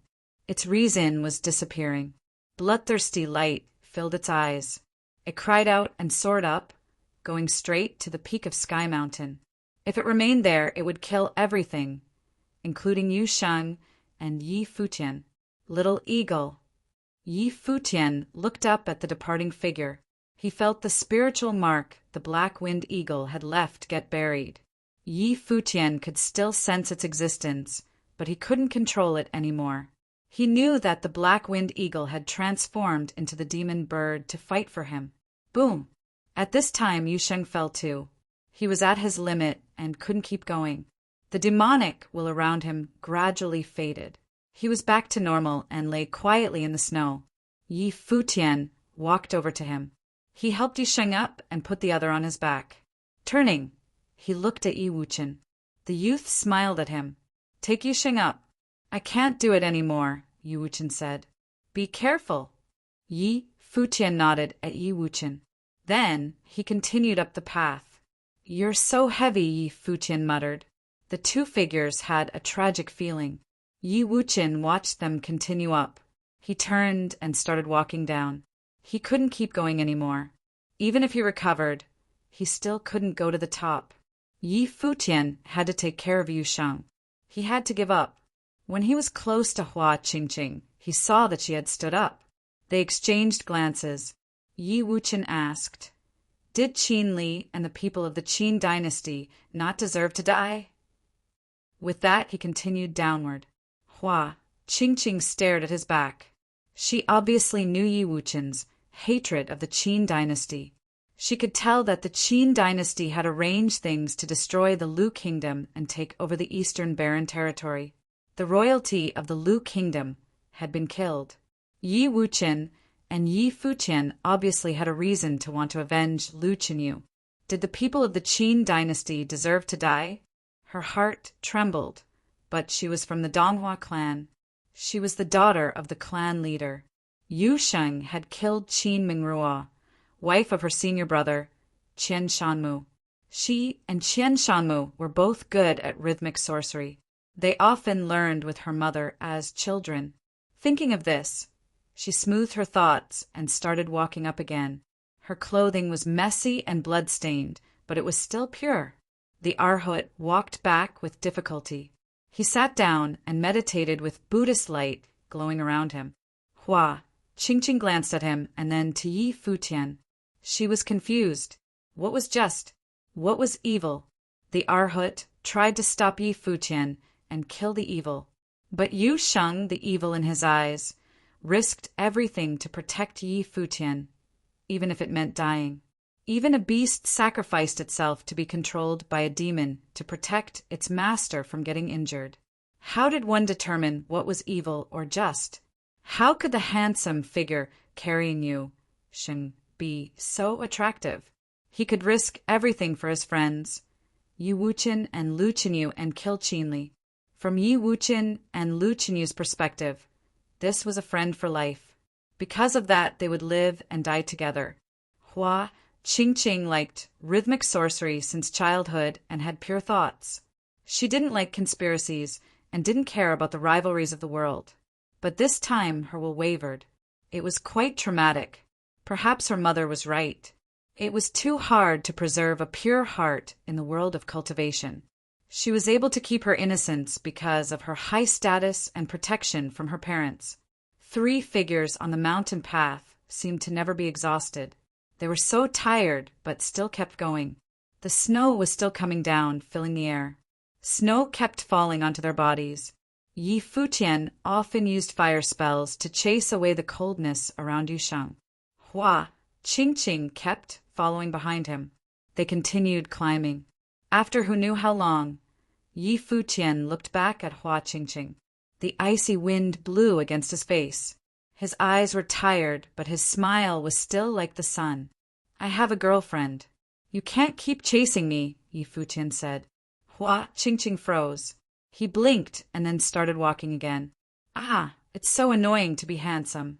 Its reason was disappearing. Bloodthirsty light filled its eyes. It cried out and soared up, going straight to the peak of Sky Mountain. If it remained there, it would kill everything, including Yu Sheng and Yi Futian. Little eagle. Yi Futian looked up at the departing figure. He felt the spiritual mark the black-winged eagle had left get buried. Yi Futian could still sense its existence, but he couldn't control it anymore. He knew that the black-winged eagle had transformed into the demon bird to fight for him. Boom! At this time, Yu Sheng fell too. He was at his limit and couldn't keep going. The demonic will around him gradually faded. He was back to normal and lay quietly in the snow. Yi Futian walked over to him. He helped Yu Sheng up and put the other on his back. Turning, he looked at Yi Wuchen. The youth smiled at him. "Take Yu Sheng up." "I can't do it anymore," Yi Wuchen said. "Be careful." Yi Futian nodded at Yi Wuchen. Then he continued up the path. "You're so heavy," Yi Futian muttered. The two figures had a tragic feeling. Yi Wuchen watched them continue up. He turned and started walking down. He couldn't keep going anymore. Even if he recovered, he still couldn't go to the top. Yi Futian had to take care of Yu Sheng. He had to give up. When he was close to Hua Qingqing, he saw that she had stood up. They exchanged glances. Yi Wuchen asked, "Did Qin Li and the people of the Qin dynasty not deserve to die?" With that, he continued downward. Hua Qingqing stared at his back. She obviously knew Yi Wuchen's hatred of the Qin dynasty. She could tell that the Qin dynasty had arranged things to destroy the Lu kingdom and take over the eastern barren territory. The royalty of the Lu kingdom had been killed. Yi Wuchen and Yi Futian obviously had a reason to want to avenge Lu Qinyu. Did the people of the Qin dynasty deserve to die? Her heart trembled, but she was from the Donghua clan. She was the daughter of the clan leader. Yu Sheng had killed Qin Mingruo, wife of her senior brother, Qian Shanmu. She and Qian Shanmu were both good at rhythmic sorcery. They often learned with her mother as children. Thinking of this, she smoothed her thoughts and started walking up again. Her clothing was messy and blood-stained, but it was still pure. The Arhot walked back with difficulty. He sat down and meditated with Buddhist light glowing around him. Hua Qingqing glanced at him and then to Yi Futian. She was confused. What was just? What was evil? The Arhot tried to stop Yi Futian and kill the evil. But Yu Sheng, the evil in his eyes, risked everything to protect Yi Futian, even if it meant dying. Even a beast sacrificed itself to be controlled by a demon to protect its master from getting injured. How did one determine what was evil or just? How could the handsome figure carrying Yu Sheng be so attractive? He could risk everything for his friends, Yi Wuqian and Lu Qinyu, and kill Qinli. From Yi Wuqian and Lu Qinyu's perspective, this was a friend for life. Because of that, they would live and die together. Hua Qingqing liked rhythmic sorcery since childhood and had pure thoughts. She didn't like conspiracies and didn't care about the rivalries of the world. But this time her will wavered. It was quite traumatic. Perhaps her mother was right. It was too hard to preserve a pure heart in the world of cultivation. She was able to keep her innocence because of her high status and protection from her parents. 3 figures on the mountain path seemed to never be exhausted. They were so tired, but still kept going. The snow was still coming down, filling the air. Snow kept falling onto their bodies. Yi Futian often used fire spells to chase away the coldness around Yusheng. Hua Qingqing kept following behind him. They continued climbing. After who knew how long, Yi Futian looked back at Hua Qingqing. The icy wind blew against his face. His eyes were tired, but his smile was still like the sun. I have a girlfriend. You can't keep chasing me, Yi Futian said. Hua Qingqing froze. He blinked and then started walking again. Ah, it's so annoying to be handsome.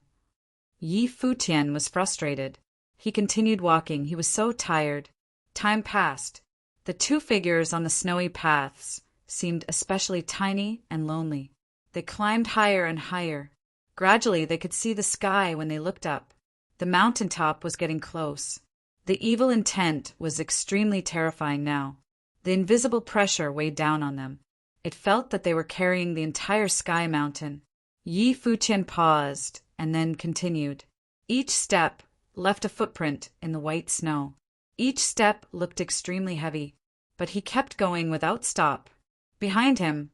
Yi Futian was frustrated. He continued walking. He was so tired. Time passed. The 2 figures on the snowy paths seemed especially tiny and lonely. They climbed higher and higher. Gradually they could see the sky when they looked up. The mountaintop was getting close. The evil intent was extremely terrifying now. The invisible pressure weighed down on them. It felt that they were carrying the entire sky mountain. Yi Futian paused and then continued. Each step left a footprint in the white snow. Each step looked extremely heavy, but he kept going without stop. Behind him,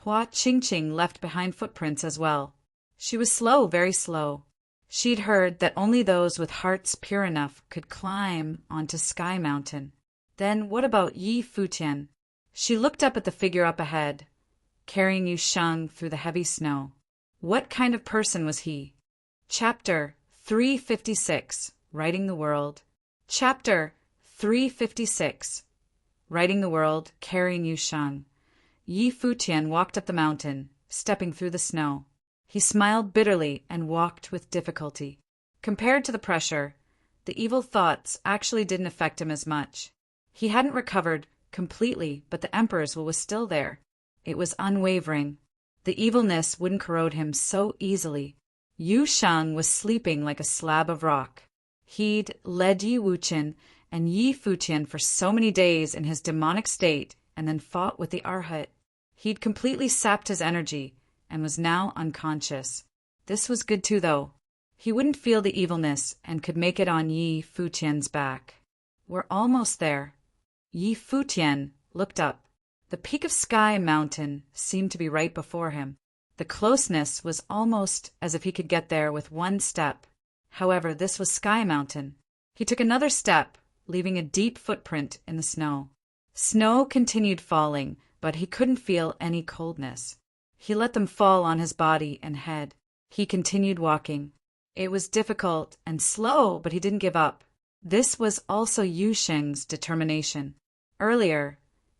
Hua Qingqing left behind footprints as well. She was slow, very slow. She'd heard that only those with hearts pure enough could climb onto Sky Mountain. Then what about Yi Futian? She looked up at the figure up ahead, carrying Yusheng through the heavy snow. What kind of person was he? Chapter 356, Writing the World. Chapter 356, Writing the World, Carrying Yusheng. Yi Futian walked up the mountain, stepping through the snow. He smiled bitterly and walked with difficulty. Compared to the pressure, the evil thoughts actually didn't affect him as much. He hadn't recovered completely, but the Emperor's will was still there. It was unwavering. The evilness wouldn't corrode him so easily. Yusheng was sleeping like a slab of rock. He'd led Yi Wuqian and Yi Futian for so many days in his demonic state and then fought with the Arhat. He'd completely sapped his energy and was now unconscious. This was good too, though. He wouldn't feel the evilness and could make it on Yi Futian's back. We're almost there. Yi Futian looked up. The peak of Sky Mountain seemed to be right before him. The closeness was almost as if he could get there with one step. However, this was Sky Mountain. He took another step, leaving a deep footprint in the snow. Snow continued falling, but he couldn't feel any coldness. He let them fall on his body and head. He continued walking. It was difficult and slow, but he didn't give up. This was also Yusheng's determination. Earlier,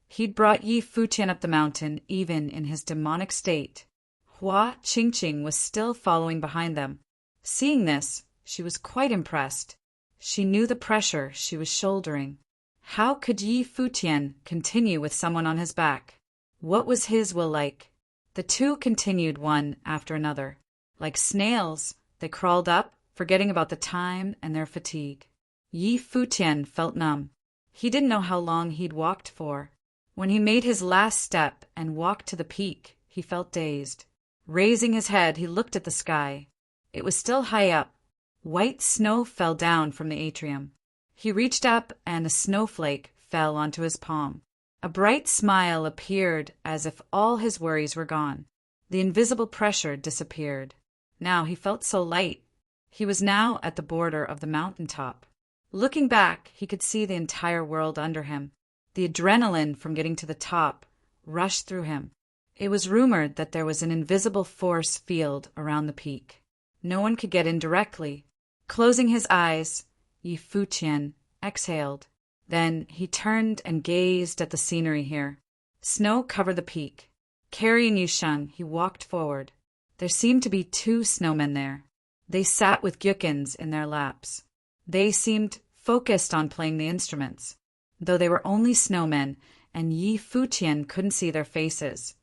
he'd brought Yi Futian up the mountain even in his demonic state. Hua Qingqing was still following behind them. Seeing this, she was quite impressed. She knew the pressure she was shouldering. How could Yi Futian continue with someone on his back? What was his will like? The 2 continued one after another. Like snails, they crawled up, forgetting about the time and their fatigue. Yi Futian felt numb. He didn't know how long he'd walked for. When he made his last step and walked to the peak, he felt dazed. Raising his head, he looked at the sky. It was still high up. White snow fell down from the atrium. He reached up and a snowflake fell onto his palm. A bright smile appeared as if all his worries were gone. The invisible pressure disappeared. Now he felt so light. He was now at the border of the mountaintop. Looking back, he could see the entire world under him. The adrenaline from getting to the top rushed through him. It was rumored that there was an invisible force field around the peak. No one could get in directly. Closing his eyes, Yi Futian exhaled. Then he turned and gazed at the scenery here. Snow covered the peak. Carrying Yusheng, he walked forward. There seemed to be 2 snowmen there. They sat with gyukins in their laps. They seemed focused on playing the instruments, though they were only snowmen and Yi Futian couldn't see their faces.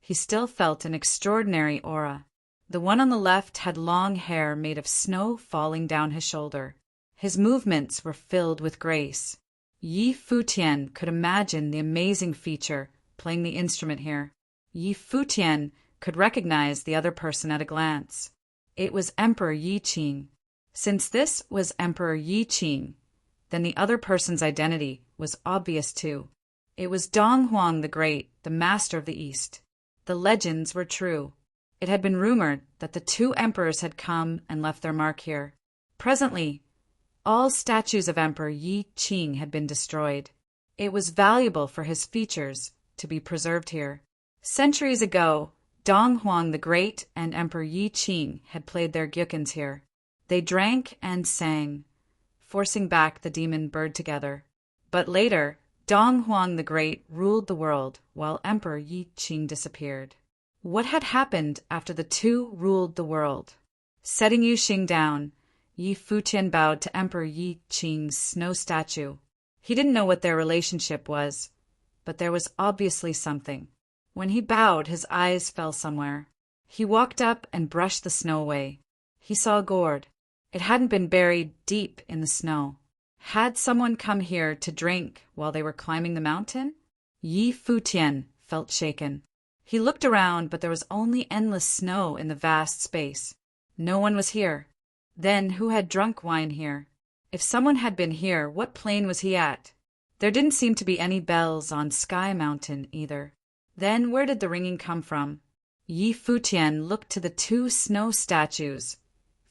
He still felt an extraordinary aura. The one on the left had long hair made of snow falling down his shoulder. His movements were filled with grace. Yi Futian could imagine the amazing feature playing the instrument here. Yi Futian could recognize the other person at a glance. It was Emperor Yi Qing. Since this was Emperor Yi Qing, then the other person's identity was obvious too. It was Dong Huang the Great, the Master of the East. The legends were true. It had been rumored that the 2 emperors had come and left their mark here. Presently, all statues of Emperor Yi Qing had been destroyed. It was valuable for his features to be preserved here. Centuries ago, Dong Huang the Great and Emperor Yi Qing had played their gyukins here. They drank and sang, forcing back the demon bird together. But later, Dong Huang the Great ruled the world while Emperor Yi Qing disappeared. What had happened after the 2 ruled the world? Setting Yusheng down, Yi Futian bowed to Emperor Yi Qing's snow statue. He didn't know what their relationship was, but there was obviously something. When he bowed, his eyes fell somewhere. He walked up and brushed the snow away. He saw a gourd. It hadn't been buried deep in the snow. Had someone come here to drink while they were climbing the mountain? Yi Futian felt shaken. He looked around, but there was only endless snow in the vast space. No one was here. Then who had drunk wine here? If someone had been here, what plane was he at? There didn't seem to be any bells on Sky Mountain either. Then where did the ringing come from? Yi Futian looked to the 2 snow statues,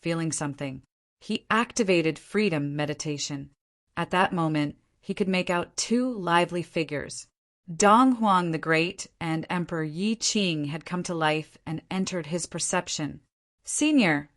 feeling something. He activated freedom meditation. At that moment, he could make out 2 lively figures. Dong Huang the Great and Emperor Yi Qing had come to life and entered his perception. Senior,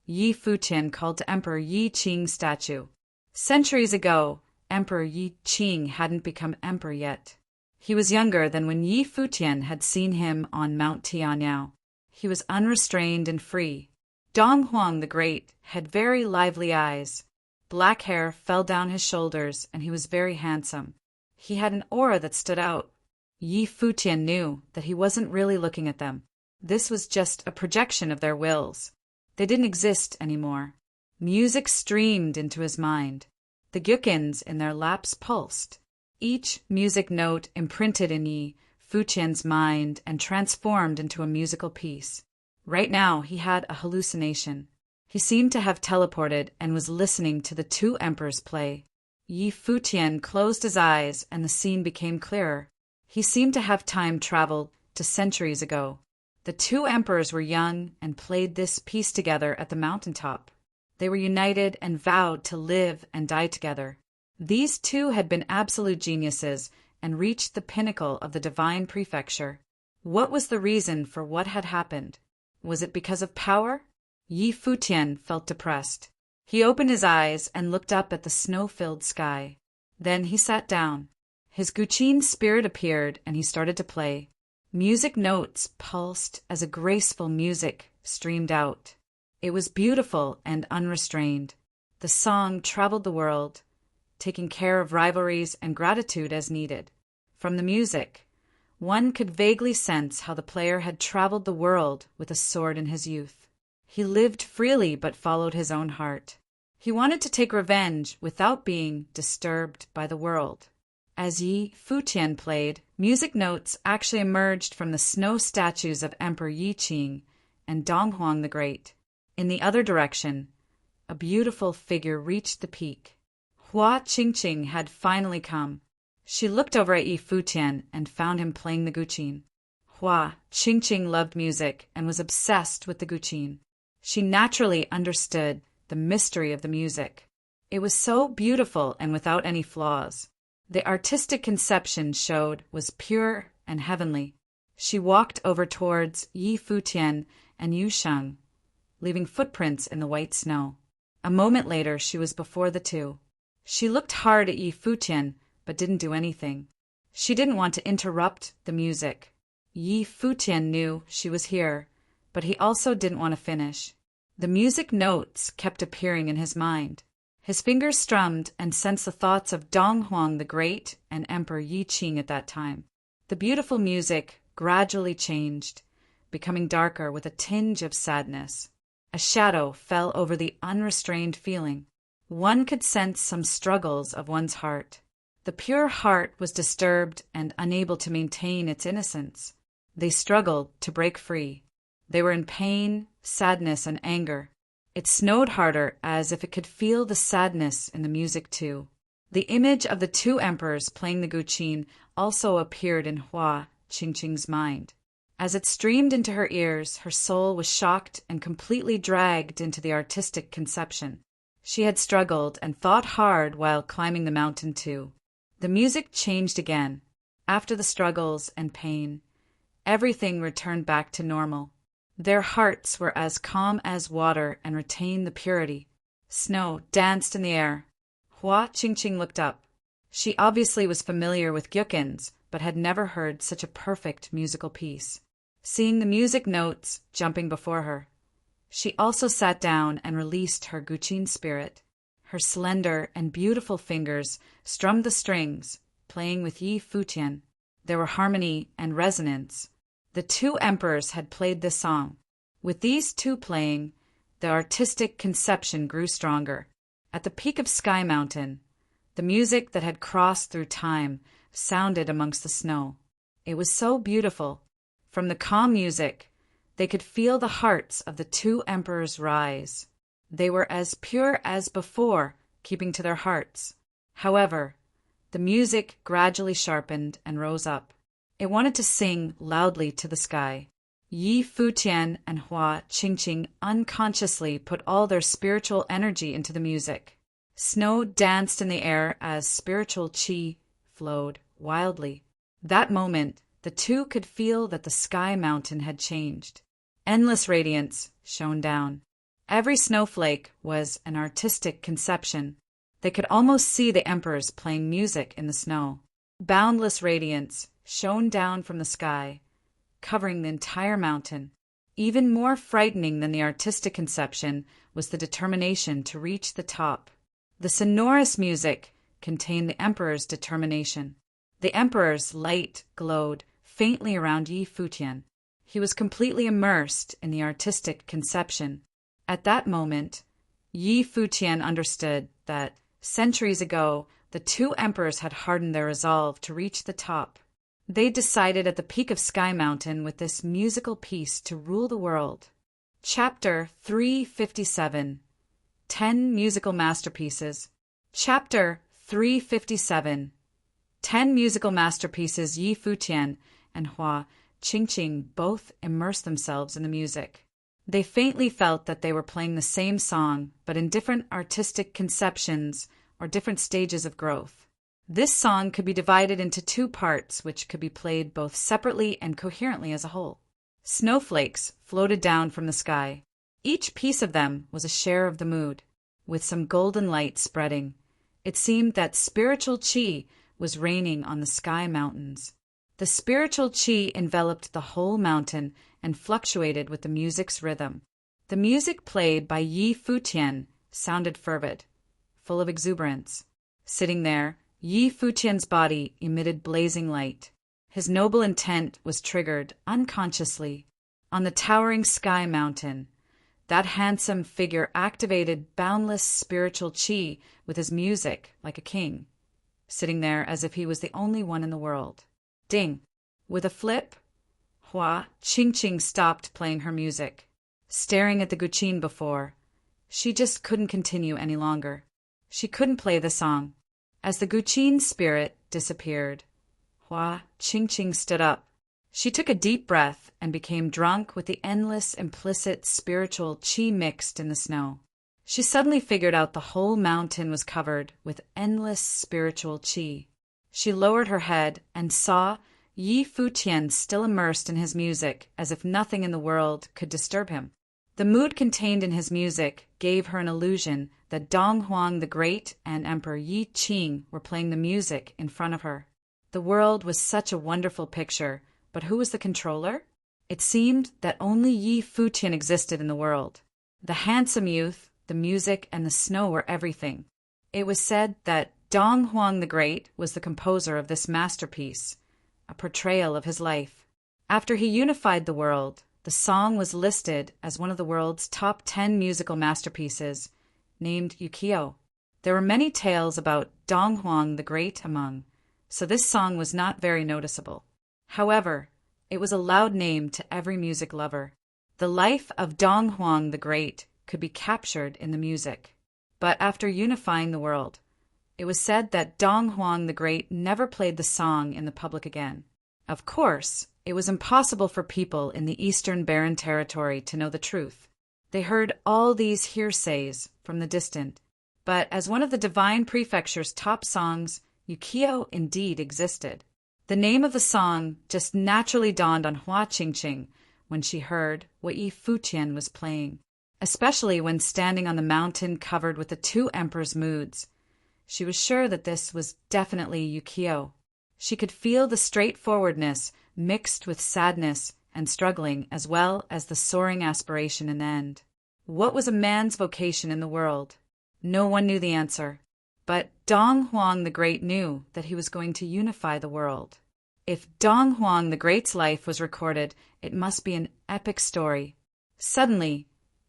Yi Futian called to Emperor Yi Qing's statue. Centuries ago, Emperor Yi Qing hadn't become emperor yet. He was younger than when Yi Futian had seen him on Mount Tianyao. He was unrestrained and free. Dong Huang the Great had very lively eyes. Black hair fell down his shoulders, and he was very handsome. He had an aura that stood out. Yi Futian knew that he wasn't really looking at them. This was just a projection of their wills. They didn't exist anymore. Music streamed into his mind. The gyukins in their laps pulsed. Each music note imprinted in Yi Futian's mind and transformed into a musical piece. Right now, he had a hallucination. He seemed to have teleported and was listening to the 2 emperors play. Yi Futian closed his eyes and the scene became clearer. He seemed to have time traveled to centuries ago. The 2 emperors were young and played this piece together at the mountaintop. They were united and vowed to live and die together. These 2 had been absolute geniuses and reached the pinnacle of the divine prefecture. What was the reason for what had happened? Was it because of power? Yi Futian felt depressed. He opened his eyes and looked up at the snow-filled sky. Then he sat down. His Guqin spirit appeared and he started to play. Music notes pulsed as a graceful music streamed out. It was beautiful and unrestrained. The song traveled the world, taking care of rivalries and gratitude as needed. From the music, one could vaguely sense how the player had traveled the world with a sword in his youth. He lived freely but followed his own heart. He wanted to take revenge without being disturbed by the world. As Yi Futian played, music notes actually emerged from the snow statues of Emperor Yi Qing and Dong Huang the Great. In the other direction, a beautiful figure reached the peak. Hua Qingqing had finally come. She looked over at Yi Futian and found him playing the Guqin. Hua Qingqing loved music and was obsessed with the Guqin. She naturally understood the mystery of the music. It was so beautiful and without any flaws. The artistic conception showed was pure and heavenly. She walked over towards Yi Futian and Yusheng, leaving footprints in the white snow. A moment later, she was before the 2. She looked hard at Yi Futian, but didn't do anything. She didn't want to interrupt the music. Yi Futian knew she was here, but he also didn't want to finish. The music notes kept appearing in his mind. His fingers strummed and sensed the thoughts of Dong Huang the Great and Emperor Yi Qing at that time. The beautiful music gradually changed, becoming darker with a tinge of sadness. A shadow fell over the unrestrained feeling. One could sense some struggles of one's heart. The pure heart was disturbed and unable to maintain its innocence. They struggled to break free. They were in pain, sadness, and anger. It snowed harder, as if it could feel the sadness in the music too. The image of the two emperors playing the guqin also appeared in Hua Qingqing's mind. As it streamed into her ears, her soul was shocked and completely dragged into the artistic conception. She had struggled and fought hard while climbing the mountain too. The music changed again. After the struggles and pain, everything returned back to normal. Their hearts were as calm as water and retained the purity. Snow danced in the air. Hua Qingqing looked up. She obviously was familiar with gyukins, but had never heard such a perfect musical piece. Seeing the music notes jumping before her, she also sat down and released her guqin spirit. Her slender and beautiful fingers strummed the strings, playing with Yi Futian. There were harmony and resonance. The two emperors had played this song. With these two playing, the artistic conception grew stronger. At the peak of Sky Mountain, the music that had crossed through time sounded amongst the snow. It was so beautiful. From the calm music, they could feel the hearts of the two emperors rise. They were as pure as before, keeping to their hearts. However, the music gradually sharpened and rose up. It wanted to sing loudly to the sky. Yi Futian and Hua Qingqing unconsciously put all their spiritual energy into the music. Snow danced in the air as spiritual qi flowed wildly. That moment, the two could feel that the sky mountain had changed. Endless radiance shone down. Every snowflake was an artistic conception. They could almost see the emperors playing music in the snow. Boundless radiance shone down from the sky, covering the entire mountain. Even more frightening than the artistic conception was the determination to reach the top. The sonorous music contained the emperor's determination. The emperor's light glowed faintly around Yi Futian. He was completely immersed in the artistic conception. At that moment, Yi Futian understood that, centuries ago, the two emperors had hardened their resolve to reach the top. They decided at the peak of Sky Mountain with this musical piece to rule the world. Chapter 357. 10 Musical Masterpieces. Chapter 357. 10 musical masterpieces. Yi Futian and Hua Qingqing both immersed themselves in the music. They faintly felt that they were playing the same song, but in different artistic conceptions or different stages of growth. This song could be divided into two parts, which could be played both separately and coherently as a whole. Snowflakes floated down from the sky. Each piece of them was a share of the mood, with some golden light spreading. It seemed that spiritual qi was raining on the sky mountains. The spiritual qi enveloped the whole mountain and fluctuated with the music's rhythm. The music played by Yi Futian sounded fervid, full of exuberance. Sitting there, Yi Futian's body emitted blazing light. His noble intent was triggered unconsciously. On the towering sky mountain, that handsome figure activated boundless spiritual qi with his music like a king, sitting there as if he was the only one in the world. Ding! With a flip, Hua Qingqing stopped playing her music. Staring at the guqin before, she just couldn't continue any longer. She couldn't play the song. As the guqin spirit disappeared, Hua Qingqing stood up. She took a deep breath and became drunk with the endless implicit spiritual qi mixed in the snow. She suddenly figured out the whole mountain was covered with endless spiritual qi. She lowered her head and saw Yi Futian still immersed in his music as if nothing in the world could disturb him. The mood contained in his music gave her an illusion that Dong Huang the Great and Emperor Yi Qing were playing the music in front of her. The world was such a wonderful picture, but who was the controller? It seemed that only Yi Futian existed in the world. The handsome youth, the music, and the snow were everything. It was said that Dong Huang the Great was the composer of this masterpiece, a portrayal of his life. After he unified the world, the song was listed as one of the world's top 10 musical masterpieces, named Yukio. There were many tales about Dong Huang the Great among, so this song was not very noticeable. However, it was a loud name to every music lover. The life of Dong Huang the Great could be captured in the music. But after unifying the world, it was said that Dong Huang the Great never played the song in the public again. Of course, it was impossible for people in the Eastern Barren Territory to know the truth. They heard all these hearsays from the distant. But as one of the divine prefecture's top songs, Yukio indeed existed. The name of the song just naturally dawned on Hua Qingqing when she heard what Yi Futian was playing, especially when standing on the mountain covered with the two emperors' moods. She was sure that this was definitely Yukio. She could feel the straightforwardness mixed with sadness and struggling, as well as the soaring aspiration in the end. What was a man's vocation in the world? No one knew the answer. But Dong Huang the Great knew that he was going to unify the world. If Dong Huang the Great's life was recorded, it must be an epic story. Suddenly,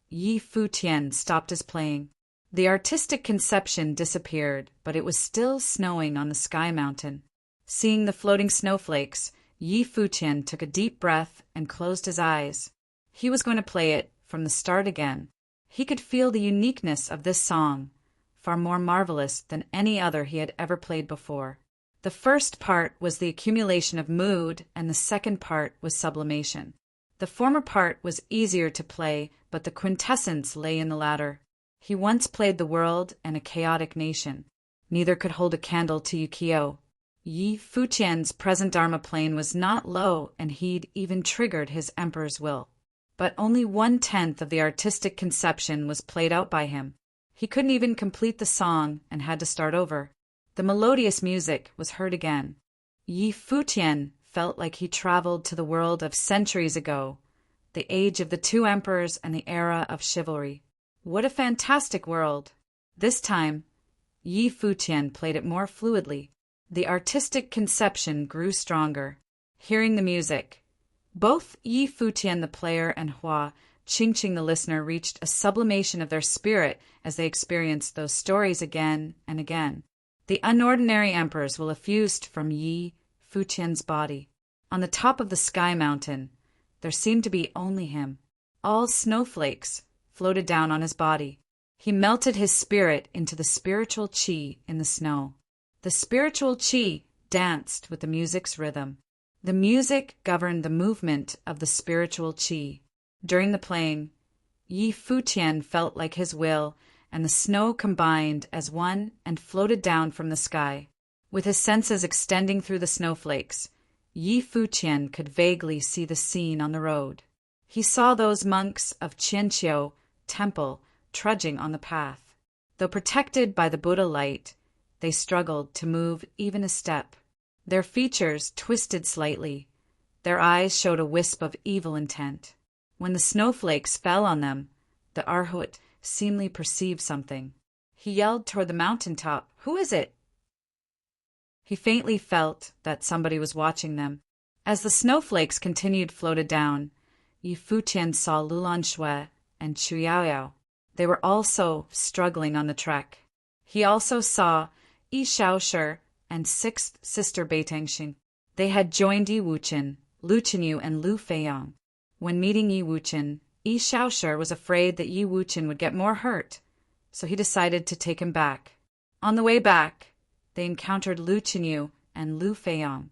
Yi Futian stopped his playing. The artistic conception disappeared, but it was still snowing on the sky mountain. Seeing the floating snowflakes, Yi Futian took a deep breath and closed his eyes. He was going to play it from the start again. He could feel the uniqueness of this song, far more marvelous than any other he had ever played before. The first part was the accumulation of mood, and the second part was sublimation. The former part was easier to play, but the quintessence lay in the latter. He once played the world and a chaotic nation. Neither could hold a candle to Yukio. Yi Futian's present Dharma plane was not low, and he'd even triggered his emperor's will. But only 1/10 of the artistic conception was played out by him. He couldn't even complete the song and had to start over. The melodious music was heard again. Yi Futian felt like he traveled to the world of centuries ago, the age of the two emperors and the era of chivalry. What a fantastic world! This time, Yi Futian played it more fluidly. The artistic conception grew stronger. Hearing the music, both Yi Futian the player and Hua Qingqing the listener reached a sublimation of their spirit as they experienced those stories again and again. The unordinary emperors will effused from Yi Futian's body. On the top of the sky mountain, there seemed to be only him. All snowflakes floated down on his body. He melted his spirit into the spiritual qi in the snow. The spiritual qi danced with the music's rhythm. The music governed the movement of the spiritual qi. During the playing, Yi Futian felt like his will and the snow combined as one and floated down from the sky. With his senses extending through the snowflakes, Yi Futian could vaguely see the scene on the road. He saw those monks of Qianqiu temple trudging on the path. Though protected by the Buddha light, they struggled to move even a step. Their features twisted slightly. Their eyes showed a wisp of evil intent. When the snowflakes fell on them, the Arhat seemingly perceived something. He yelled toward the mountaintop, "Who is it?" He faintly felt that somebody was watching them. As the snowflakes continued floated down, Yi Futian saw Lulan Shui and Chu Yaoyao. They were also struggling on the trek. He also saw Yi Shaoshi and sixth sister Beitangxing. They had joined Yi Wuchen, Lu Chenyu, and Lu Feiyang. When meeting Yi Wuchen, Yi Shaoshi was afraid that Yi Wuchen would get more hurt, so he decided to take him back. On the way back, they encountered Lu Chenyu and Lu Feiyang.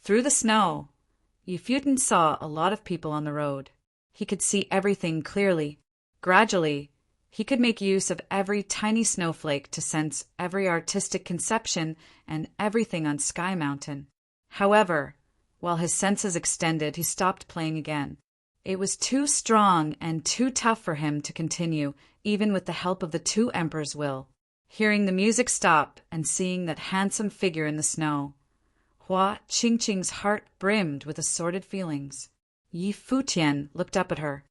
Through the snow, Yi Futian saw a lot of people on the road. He could see everything clearly. Gradually, he could make use of every tiny snowflake to sense every artistic conception and everything on Sky Mountain. However, while his senses extended, he stopped playing again. It was too strong and too tough for him to continue, even with the help of the two emperors' will. Hearing the music stop and seeing that handsome figure in the snow, Hua Qingqing's heart brimmed with assorted feelings. Yi Futian looked up at her.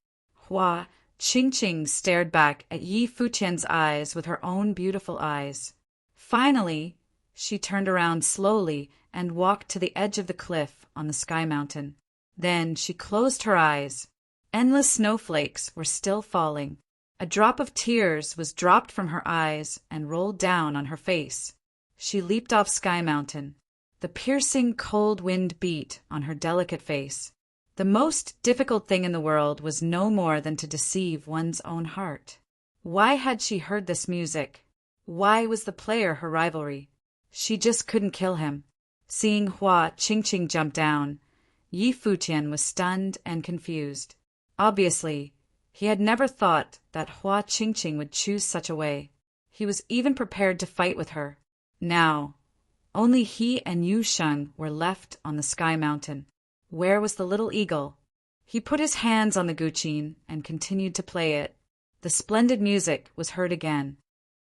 Hua Qingqing stared back at Yi Futian's eyes with her own beautiful eyes. Finally, she turned around slowly and walked to the edge of the cliff on the sky mountain. Then she closed her eyes. Endless snowflakes were still falling. A drop of tears was dropped from her eyes and rolled down on her face. She leaped off Sky Mountain. The piercing cold wind beat on her delicate face. The most difficult thing in the world was no more than to deceive one's own heart. Why had she heard this music? Why was the player her rivalry? She just couldn't kill him. Seeing Hua Qingqing jump down, Yi Futian was stunned and confused. Obviously, he had never thought that Hua Qingqing would choose such a way. He was even prepared to fight with her. Now, only he and Yu Sheng were left on the Sky Mountain. Where was the little eagle? He put his hands on the guqin and continued to play it. The splendid music was heard again.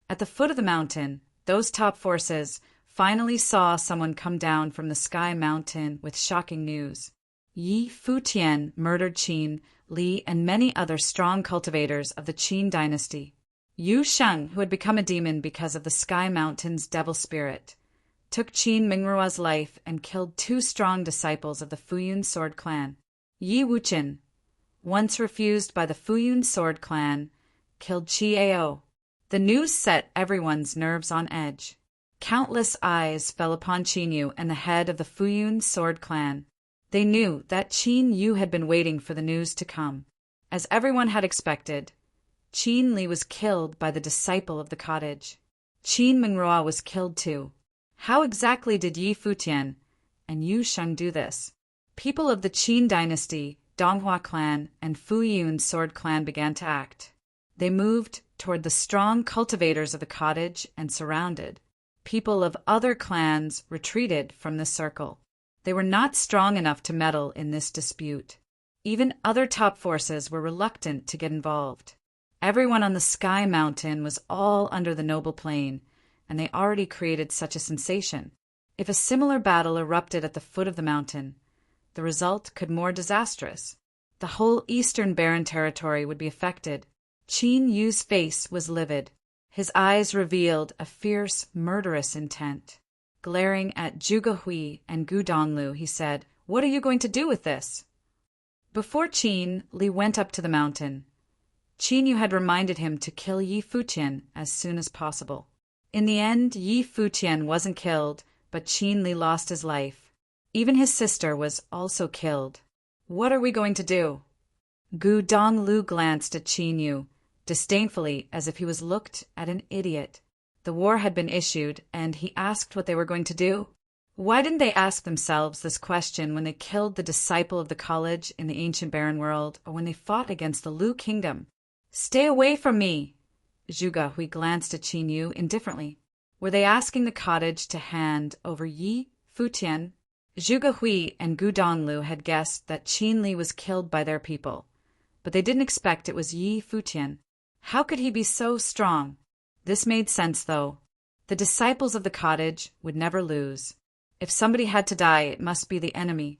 At the foot of the mountain, those top forces finally saw someone come down from the Sky Mountain with shocking news. Yi Futian murdered Qin, Li, and many other strong cultivators of the Qin dynasty. Yu Sheng, who had become a demon because of the Sky Mountain's devil spirit, took Qin Mingrua's life and killed 2 strong disciples of the Fuyun sword clan. Yi Wuqian, once refused by the Fuyun sword clan, killed Chiao. The news set everyone's nerves on edge. Countless eyes fell upon Qin Yu and the head of the Fuyun sword clan. They knew that Qin Yu had been waiting for the news to come. As everyone had expected, Qin Li was killed by the disciple of the cottage. Qin Mingrua was killed too. How exactly did Yi Futian and Yu Sheng do this? People of the Qin dynasty, Donghua clan, and Fuyun sword clan began to act. They moved toward the strong cultivators of the cottage and surrounded. People of other clans retreated from the circle. They were not strong enough to meddle in this dispute. Even other top forces were reluctant to get involved. Everyone on the Sky Mountain was all under the noble plane, and they already created such a sensation. If a similar battle erupted at the foot of the mountain, the result could be more disastrous. The whole eastern barren territory would be affected. Qin Yu's face was livid. His eyes revealed a fierce, murderous intent. Glaring at Zhuge Hui and Gu Donglu, he said, "What are you going to do with this?" Before Qin Li went up to the mountain, Qin Yu had reminded him to kill Yi Futian as soon as possible. In the end, Yi Futian wasn't killed, but Qin Li lost his life. Even his sister was also killed. What are we going to do? Gu Donglu glanced at Qin Yu, disdainfully, as if he was looked at an idiot. The war had been issued, and he asked what they were going to do. Why didn't they ask themselves this question when they killed the disciple of the college in the ancient barren world, or when they fought against the Lu kingdom? "Stay away from me!" Zhuge Hui glanced at Qin Yu indifferently. Were they asking the cottage to hand over Yi Futian? Zhuge Hui and Gu Donglu had guessed that Qin Li was killed by their people, but they didn't expect it was Yi Futian. How could he be so strong? This made sense, though. The disciples of the cottage would never lose. If somebody had to die, it must be the enemy.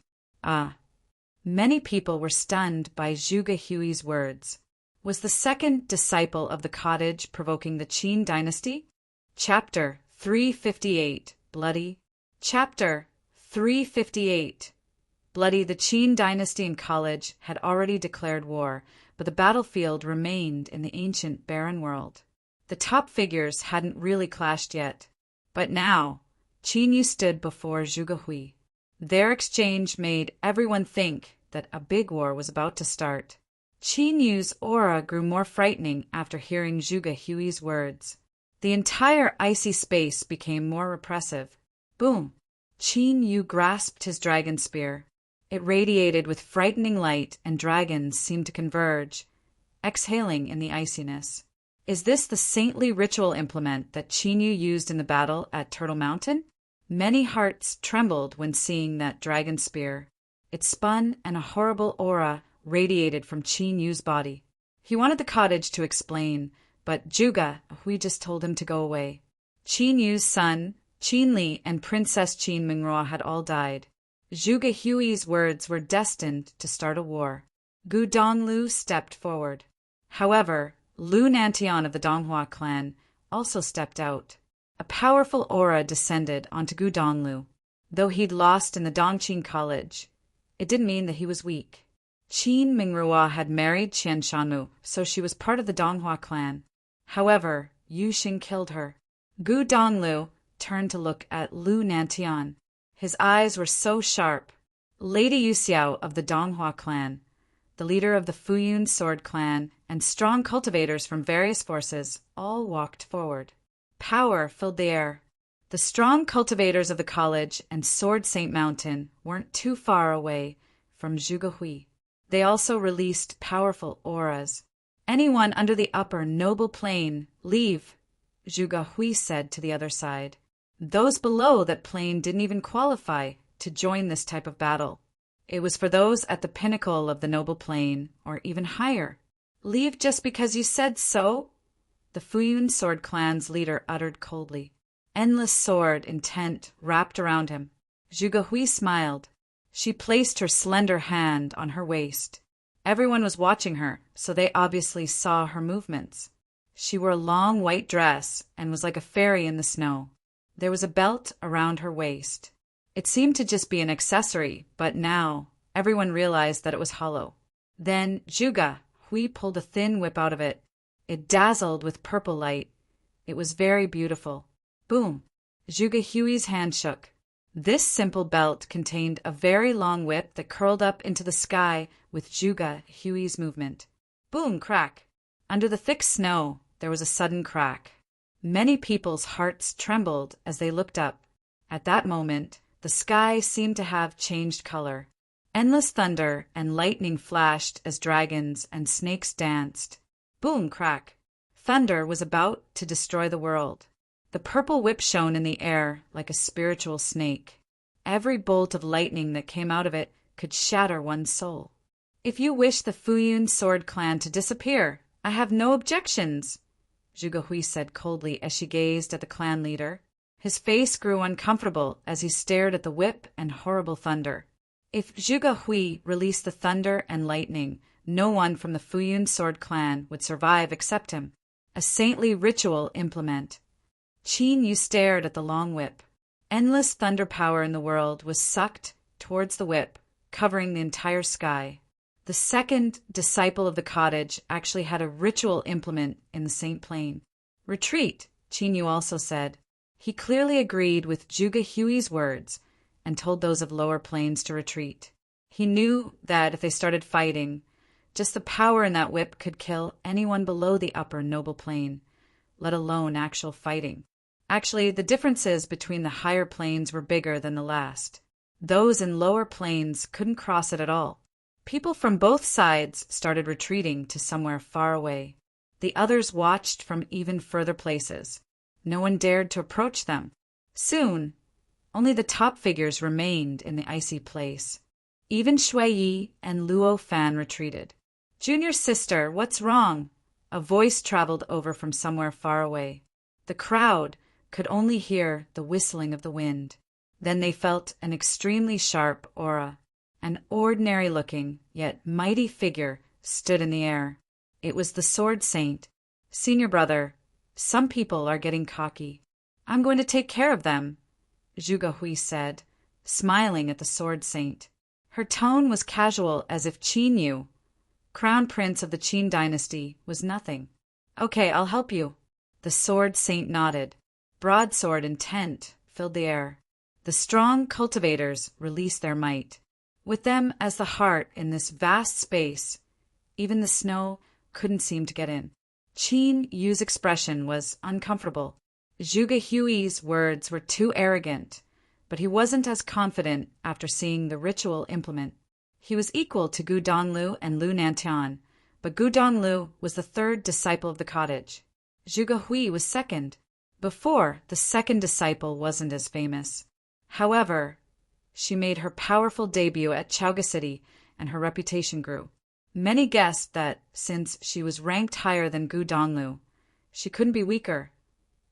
Many people were stunned by Zhuge Hui's words. Was the second disciple of the cottage provoking the Qin dynasty? Chapter 358, Bloody. Chapter 358. Bloody. The Qin dynasty and college had already declared war, but the battlefield remained in the ancient barren world. The top figures hadn't really clashed yet, but now Qin Yu stood before Zhuge Hui. Their exchange made everyone think that a big war was about to start. Qin Yu's aura grew more frightening after hearing Zhuge Hui's words. The entire icy space became more repressive. Boom! Qin Yu grasped his dragon spear. It radiated with frightening light, and dragons seemed to converge, exhaling in the iciness. Is this the saintly ritual implement that Qin Yu used in the battle at Turtle Mountain? Many hearts trembled when seeing that dragon spear. It spun, and a horrible aura radiated from Qin Yu's body. He wanted the cottage to explain, but Zhuge Hui just told him to go away. Qin Yu's son, Qin Li, and Princess Qin Mingrua had all died. Zhuge Hui's words were destined to start a war. Gu Donglu stepped forward. However, Lu Nantian of the Donghua clan also stepped out. A powerful aura descended onto Gu Donglu. Though he'd lost in the Dongqing College, it didn't mean that he was weak. Qin Mingrua had married Qian Shanmu, so she was part of the Donghua clan. However, Yu Xing killed her. Gu Donglu turned to look at Lu Nantian. His eyes were so sharp. Lady Yu Xiao of the Donghua clan, the leader of the Fuyun sword clan, and strong cultivators from various forces all walked forward. Power filled the air. The strong cultivators of the college and Sword Saint Mountain weren't too far away from Zhuge Hui. They also released powerful auras. Anyone under the upper noble plane, leave, Zhuge Hui said to the other side. Those below that plane didn't even qualify to join this type of battle. It was for those at the pinnacle of the noble plane, or even higher. Leave just because you said so? The Fuyun sword clan's leader uttered coldly. Endless sword intent wrapped around him. Zhuge Hui smiled. She placed her slender hand on her waist. Everyone was watching her, so they obviously saw her movements. She wore a long white dress and was like a fairy in the snow. There was a belt around her waist. It seemed to just be an accessory, but now everyone realized that it was hollow. Then Zhuge Hui pulled a thin whip out of it. It dazzled with purple light. It was very beautiful. Boom! Zhuge Hui's hand shook. This simple belt contained a very long whip that curled up into the sky with Zhuge Hui's movement. Boom! Crack! Under the thick snow, there was a sudden crack. Many people's hearts trembled as they looked up. At that moment, the sky seemed to have changed color. Endless thunder and lightning flashed as dragons and snakes danced. Boom! Crack! Thunder was about to destroy the world. The purple whip shone in the air like a spiritual snake. Every bolt of lightning that came out of it could shatter one's soul. If you wish the Fuyun sword clan to disappear, I have no objections, Zhuge Hui said coldly as she gazed at the clan leader. His face grew uncomfortable as he stared at the whip and horrible thunder. If Zhuge Hui released the thunder and lightning, no one from the Fuyun sword clan would survive except him. A saintly ritual implement. Qin Yu stared at the long whip. Endless thunder power in the world was sucked towards the whip, covering the entire sky. The second disciple of the cottage actually had a ritual implement in the Saint Plane. Retreat, Qin Yu also said. He clearly agreed with Zhuge Hui's words and told those of lower planes to retreat. He knew that if they started fighting, just the power in that whip could kill anyone below the upper noble plane, let alone actual fighting. Actually, the differences between the higher planes were bigger than the last. Those in lower planes couldn't cross it at all. People from both sides started retreating to somewhere far away. The others watched from even further places. No one dared to approach them. Soon, only the top figures remained in the icy place. Even Shui Yi and Luo Fan retreated. Junior sister, what's wrong? A voice traveled over from somewhere far away. The crowd could only hear the whistling of the wind. Then they felt an extremely sharp aura. An ordinary-looking, yet mighty figure stood in the air. It was the Sword Saint. Senior brother, some people are getting cocky. I'm going to take care of them, Zhuge Hui said, smiling at the Sword Saint. Her tone was casual as if Qin Yu, crown prince of the Qin dynasty, was nothing. Okay, I'll help you. The Sword Saint nodded. Broadsword intent filled the air. The strong cultivators released their might. With them as the heart in this vast space, even the snow couldn't seem to get in. Qin Yu's expression was uncomfortable. Zhuge Hui's words were too arrogant, but he wasn't as confident after seeing the ritual implement. He was equal to Gu Donglu and Lu Nantian, but Gu Donglu was the third disciple of the cottage. Zhuge Hui was second. Before, the second disciple wasn't as famous. However, she made her powerful debut at Chaoga City, and her reputation grew. Many guessed that, since she was ranked higher than Gu Donglu, she couldn't be weaker,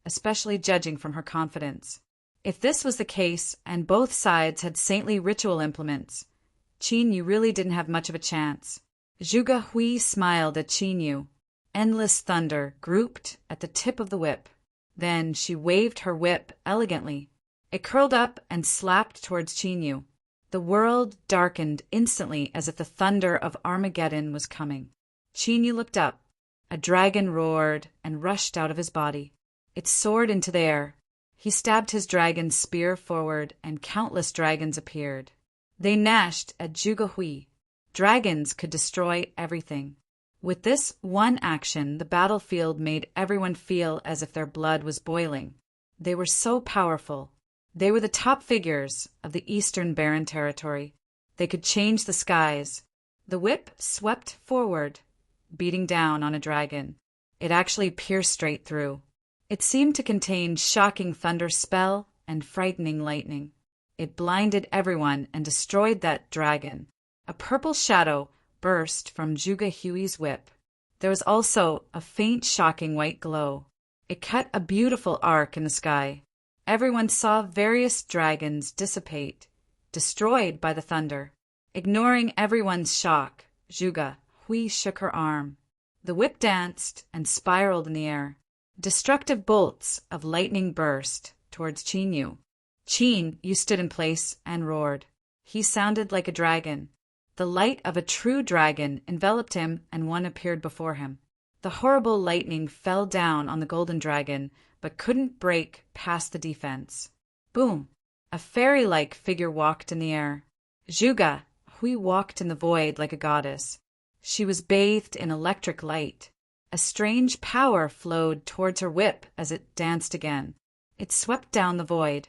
especially judging from her confidence. If this was the case, and both sides had saintly ritual implements, Qin Yu really didn't have much of a chance. Zhuge Hui smiled at Qin Yu. Endless thunder grouped at the tip of the whip. Then she waved her whip elegantly. It curled up and slapped towards Qin Yu. The world darkened instantly as if the thunder of Armageddon was coming. Qin Yu looked up. A dragon roared and rushed out of his body. It soared into the air. He stabbed his dragon spear forward, and countless dragons appeared. They gnashed at Zhuge Hui. Dragons could destroy everything. With this one action, the battlefield made everyone feel as if their blood was boiling. They were so powerful. They were the top figures of the Eastern Barren Territory. They could change the skies. The whip swept forward, beating down on a dragon. It actually pierced straight through. It seemed to contain shocking thunder spell and frightening lightning. It blinded everyone and destroyed that dragon. A purple shadow burst from Zhuge Hui's whip. There was also a faint, shocking white glow. It cut a beautiful arc in the sky. Everyone saw various dragons dissipate, destroyed by the thunder. Ignoring everyone's shock, Zhuge Hui shook her arm. The whip danced and spiraled in the air. Destructive bolts of lightning burst towards Qin Yu. Qin Yu stood in place and roared. He sounded like a dragon. The light of a true dragon enveloped him, and one appeared before him. The horrible lightning fell down on the golden dragon, but couldn't break past the defense. Boom! A fairy-like figure walked in the air. Zhuge Hui walked in the void like a goddess. She was bathed in electric light. A strange power flowed towards her whip as it danced again. It swept down the void.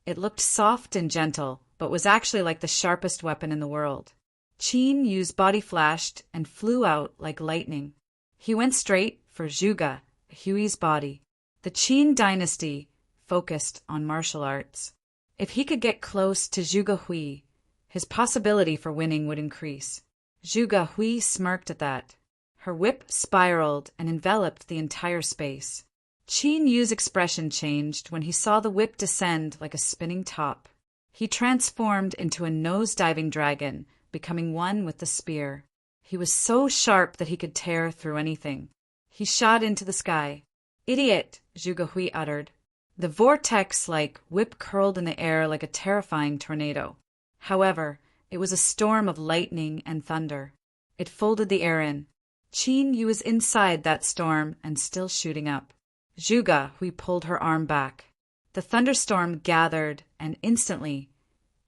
It looked soft and gentle, but was actually like the sharpest weapon in the world. Qin Yu's body flashed and flew out like lightning. He went straight for Zhuge Hui's body. The Qin dynasty focused on martial arts. If he could get close to Zhuge Hui, his possibility for winning would increase. Zhuge Hui smirked at that. Her whip spiraled and enveloped the entire space. Qin Yu's expression changed when he saw the whip descend like a spinning top. He transformed into a nose-diving dragon, becoming one with the spear. He was so sharp that he could tear through anything. He shot into the sky. "Idiot!" Zhuge Hui uttered. The vortex-like whip curled in the air like a terrifying tornado. However, it was a storm of lightning and thunder. It folded the air in. Qin Yu was inside that storm and still shooting up. Zhuge Hui pulled her arm back. The thunderstorm gathered, and instantly,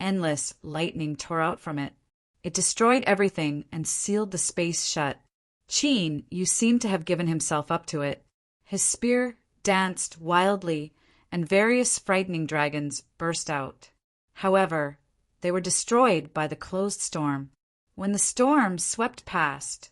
endless lightning tore out from it. It destroyed everything and sealed the space shut. Qin Yu seemed to have given himself up to it. His spear danced wildly, and various frightening dragons burst out. However, they were destroyed by the closed storm. When the storm swept past,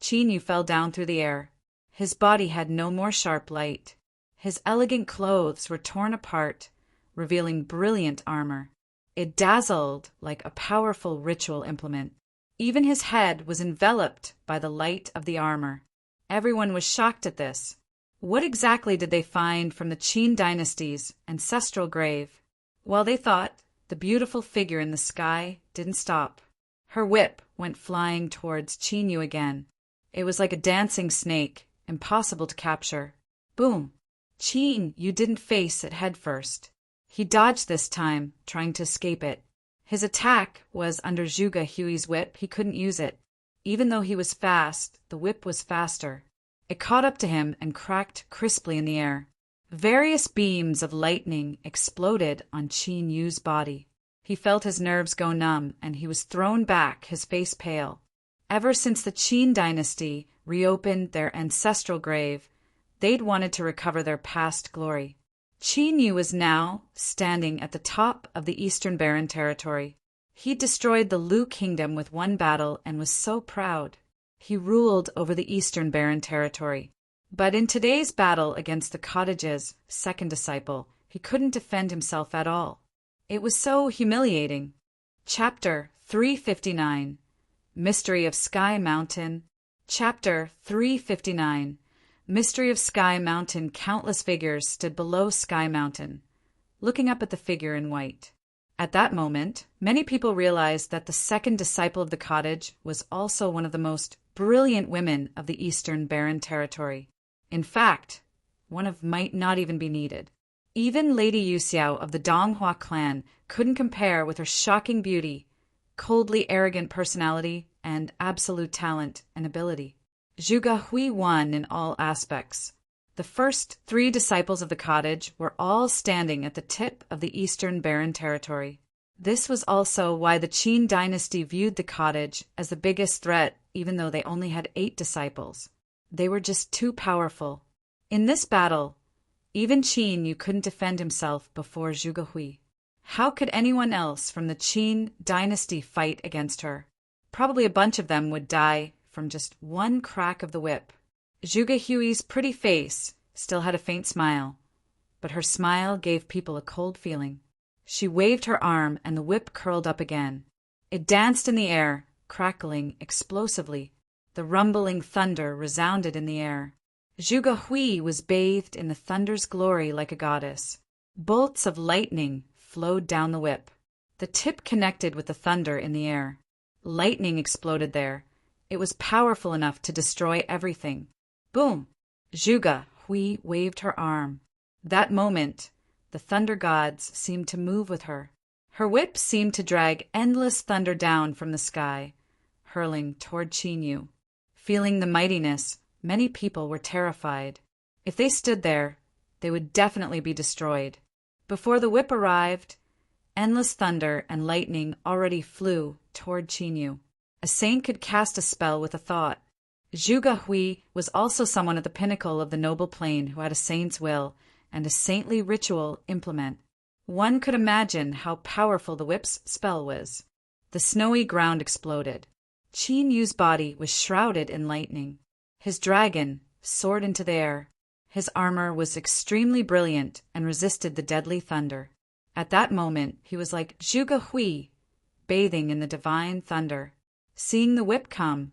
Qin Yu fell down through the air. His body had no more sharp light. His elegant clothes were torn apart, revealing brilliant armor. It dazzled like a powerful ritual implement. Even his head was enveloped by the light of the armor. Everyone was shocked at this. What exactly did they find from the Qin dynasty's ancestral grave? While they thought, the beautiful figure in the sky didn't stop. Her whip went flying towards Qin Yu again. It was like a dancing snake, impossible to capture. Boom! Qin Yu didn't face it head first. He dodged this time, trying to escape it. His attack was under Zhuge Hui's whip. He couldn't use it. Even though he was fast, the whip was faster. It caught up to him and cracked crisply in the air. Various beams of lightning exploded on Qin Yu's body. He felt his nerves go numb, and he was thrown back, his face pale. Ever since the Qin dynasty reopened their ancestral grave, they'd wanted to recover their past glory. Qin Yu was now standing at the top of the Eastern Barren Territory. He destroyed the Lu Kingdom with one battle and was so proud. He ruled over the Eastern Barren Territory. But in today's battle against the cottage's second disciple, he couldn't defend himself at all. It was so humiliating. Chapter 359. Mystery of Sky Mountain. Chapter 359. Mystery of Sky Mountain. Countless figures stood below Sky Mountain, looking up at the figure in white. At that moment, many people realized that the second disciple of the cottage was also one of the most brilliant women of the Eastern Barren Territory. In fact, one of might not even be needed. Even Lady Yu Xiao of the Donghua clan couldn't compare with her shocking beauty, coldly arrogant personality, and absolute talent and ability. Zhuge Hui won in all aspects. The first 3 disciples of the cottage were all standing at the tip of the Eastern Barren Territory. This was also why the Qin dynasty viewed the cottage as the biggest threat, even though they only had 8 disciples. They were just too powerful. In this battle, even Qin Yu couldn't defend himself before Zhuge Hui. How could anyone else from the Qin dynasty fight against her? Probably a bunch of them would die from just one crack of the whip. Zhuge Hui's pretty face still had a faint smile, but her smile gave people a cold feeling. She waved her arm and the whip curled up again. It danced in the air, crackling explosively. The rumbling thunder resounded in the air. Zhuge Hui was bathed in the thunder's glory like a goddess. Bolts of lightning flowed down the whip. The tip connected with the thunder in the air. Lightning exploded there. It was powerful enough to destroy everything. Boom! Zhuge Hui waved her arm. That moment, the thunder gods seemed to move with her. Her whip seemed to drag endless thunder down from the sky, hurling toward Qin Yu. Feeling the mightiness, many people were terrified. If they stood there, they would definitely be destroyed. Before the whip arrived, endless thunder and lightning already flew toward Qin Yu. A saint could cast a spell with a thought. Zhuge Hui was also someone at the pinnacle of the noble plane who had a saint's will and a saintly ritual implement. One could imagine how powerful the whip's spell was. The snowy ground exploded. Qin Yu's body was shrouded in lightning. His dragon soared into the air. His armor was extremely brilliant and resisted the deadly thunder. At that moment, he was like Zhuge Hui, bathing in the divine thunder. Seeing the whip come,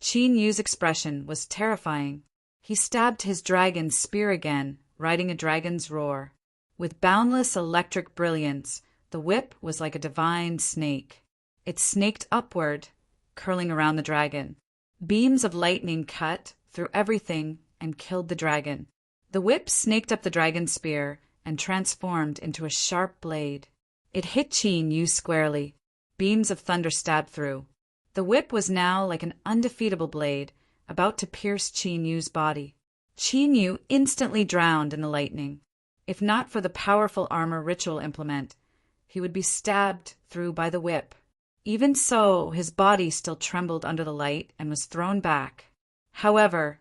Qin Yu's expression was terrifying. He stabbed his dragon's spear again, riding a dragon's roar. With boundless electric brilliance, the whip was like a divine snake. It snaked upward, curling around the dragon. Beams of lightning cut through everything and killed the dragon. The whip snaked up the dragon's spear and transformed into a sharp blade. It hit Qin Yu squarely. Beams of thunder stabbed through. The whip was now like an undefeatable blade, about to pierce Qin Yu's body. Qin Yu instantly drowned in the lightning. If not for the powerful armor ritual implement, he would be stabbed through by the whip. Even so, his body still trembled under the light and was thrown back. However,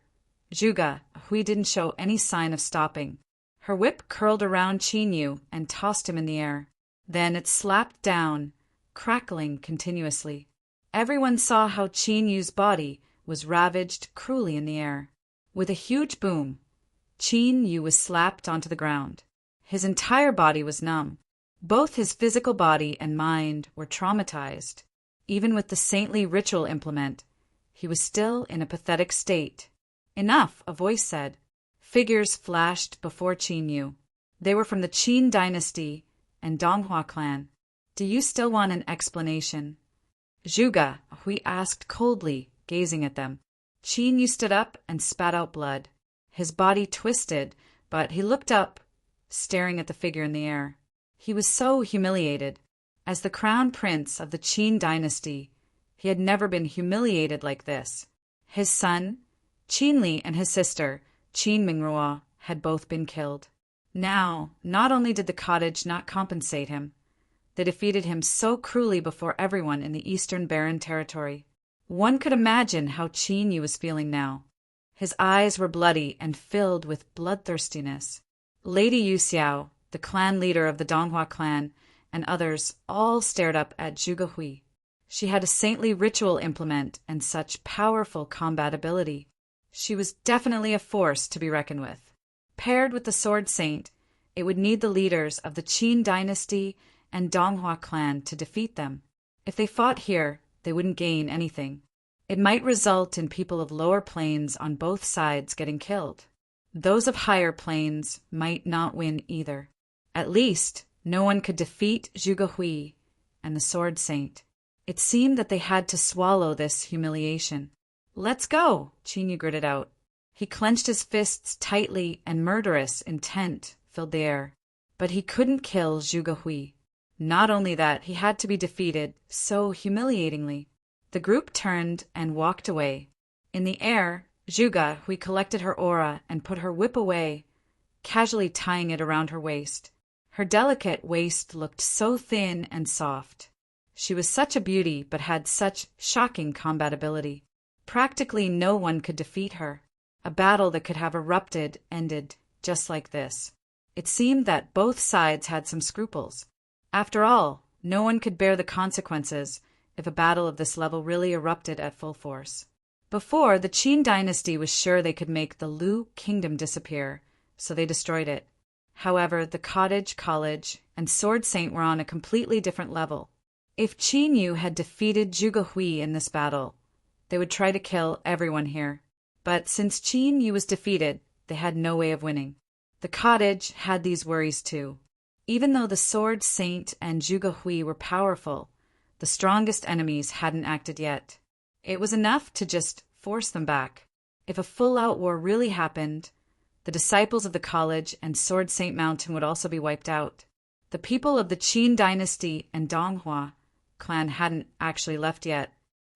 Zhuge Hui didn't show any sign of stopping. Her whip curled around Qin Yu and tossed him in the air. Then it slapped down, crackling continuously. Everyone saw how Qin Yu's body was ravaged cruelly in the air. With a huge boom, Qin Yu was slapped onto the ground. His entire body was numb. Both his physical body and mind were traumatized. Even with the saintly ritual implement, he was still in a pathetic state. Enough, a voice said. Figures flashed before Qin Yu. They were from the Qin dynasty and Donghua clan. Do you still want an explanation? Zhuge Hui asked coldly, gazing at them. Qin Yu stood up and spat out blood. His body twisted, but he looked up, staring at the figure in the air. He was so humiliated. As the crown prince of the Qin dynasty, he had never been humiliated like this. His son, Qin Li, and his sister, Qin Mingrua, had both been killed. Now, not only did the cottage not compensate him, they defeated him so cruelly before everyone in the Eastern Barren Territory. One could imagine how Qin Yu was feeling now. His eyes were bloody and filled with bloodthirstiness. Lady Yu Xiao, the clan leader of the Donghua clan, and others all stared up at Zhuge Hui. She had a saintly ritual implement and such powerful combat ability. She was definitely a force to be reckoned with. Paired with the Sword Saint, it would need the leaders of the Qin dynasty and Donghua clan to defeat them. If they fought here, they wouldn't gain anything. It might result in people of lower planes on both sides getting killed. Those of higher planes might not win either. At least, no one could defeat Zhuge Hui and the Sword Saint. It seemed that they had to swallow this humiliation. "Let's go," Qin Yu gritted out. He clenched his fists tightly and murderous intent filled the air. But he couldn't kill Zhuge Hui. Not only that, he had to be defeated so humiliatingly. The group turned and walked away. In the air, Zhuge Hui collected her aura and put her whip away, casually tying it around her waist. Her delicate waist looked so thin and soft. She was such a beauty but had such shocking combat ability. Practically no one could defeat her. A battle that could have erupted ended just like this. It seemed that both sides had some scruples. After all, no one could bear the consequences if a battle of this level really erupted at full force. Before, the Qin dynasty was sure they could make the Lu kingdom disappear, so they destroyed it. However, the cottage, college, and Sword Saint were on a completely different level. If Qin Yu had defeated Zhuge Hui in this battle, they would try to kill everyone here. But since Qin Yu was defeated, they had no way of winning. The cottage had these worries too. Even though the Sword Saint and Zhuge Hui were powerful, the strongest enemies hadn't acted yet. It was enough to just force them back. If a full-out war really happened, the disciples of the college and Sword Saint Mountain would also be wiped out. The people of the Qin dynasty and Donghua clan hadn't actually left yet.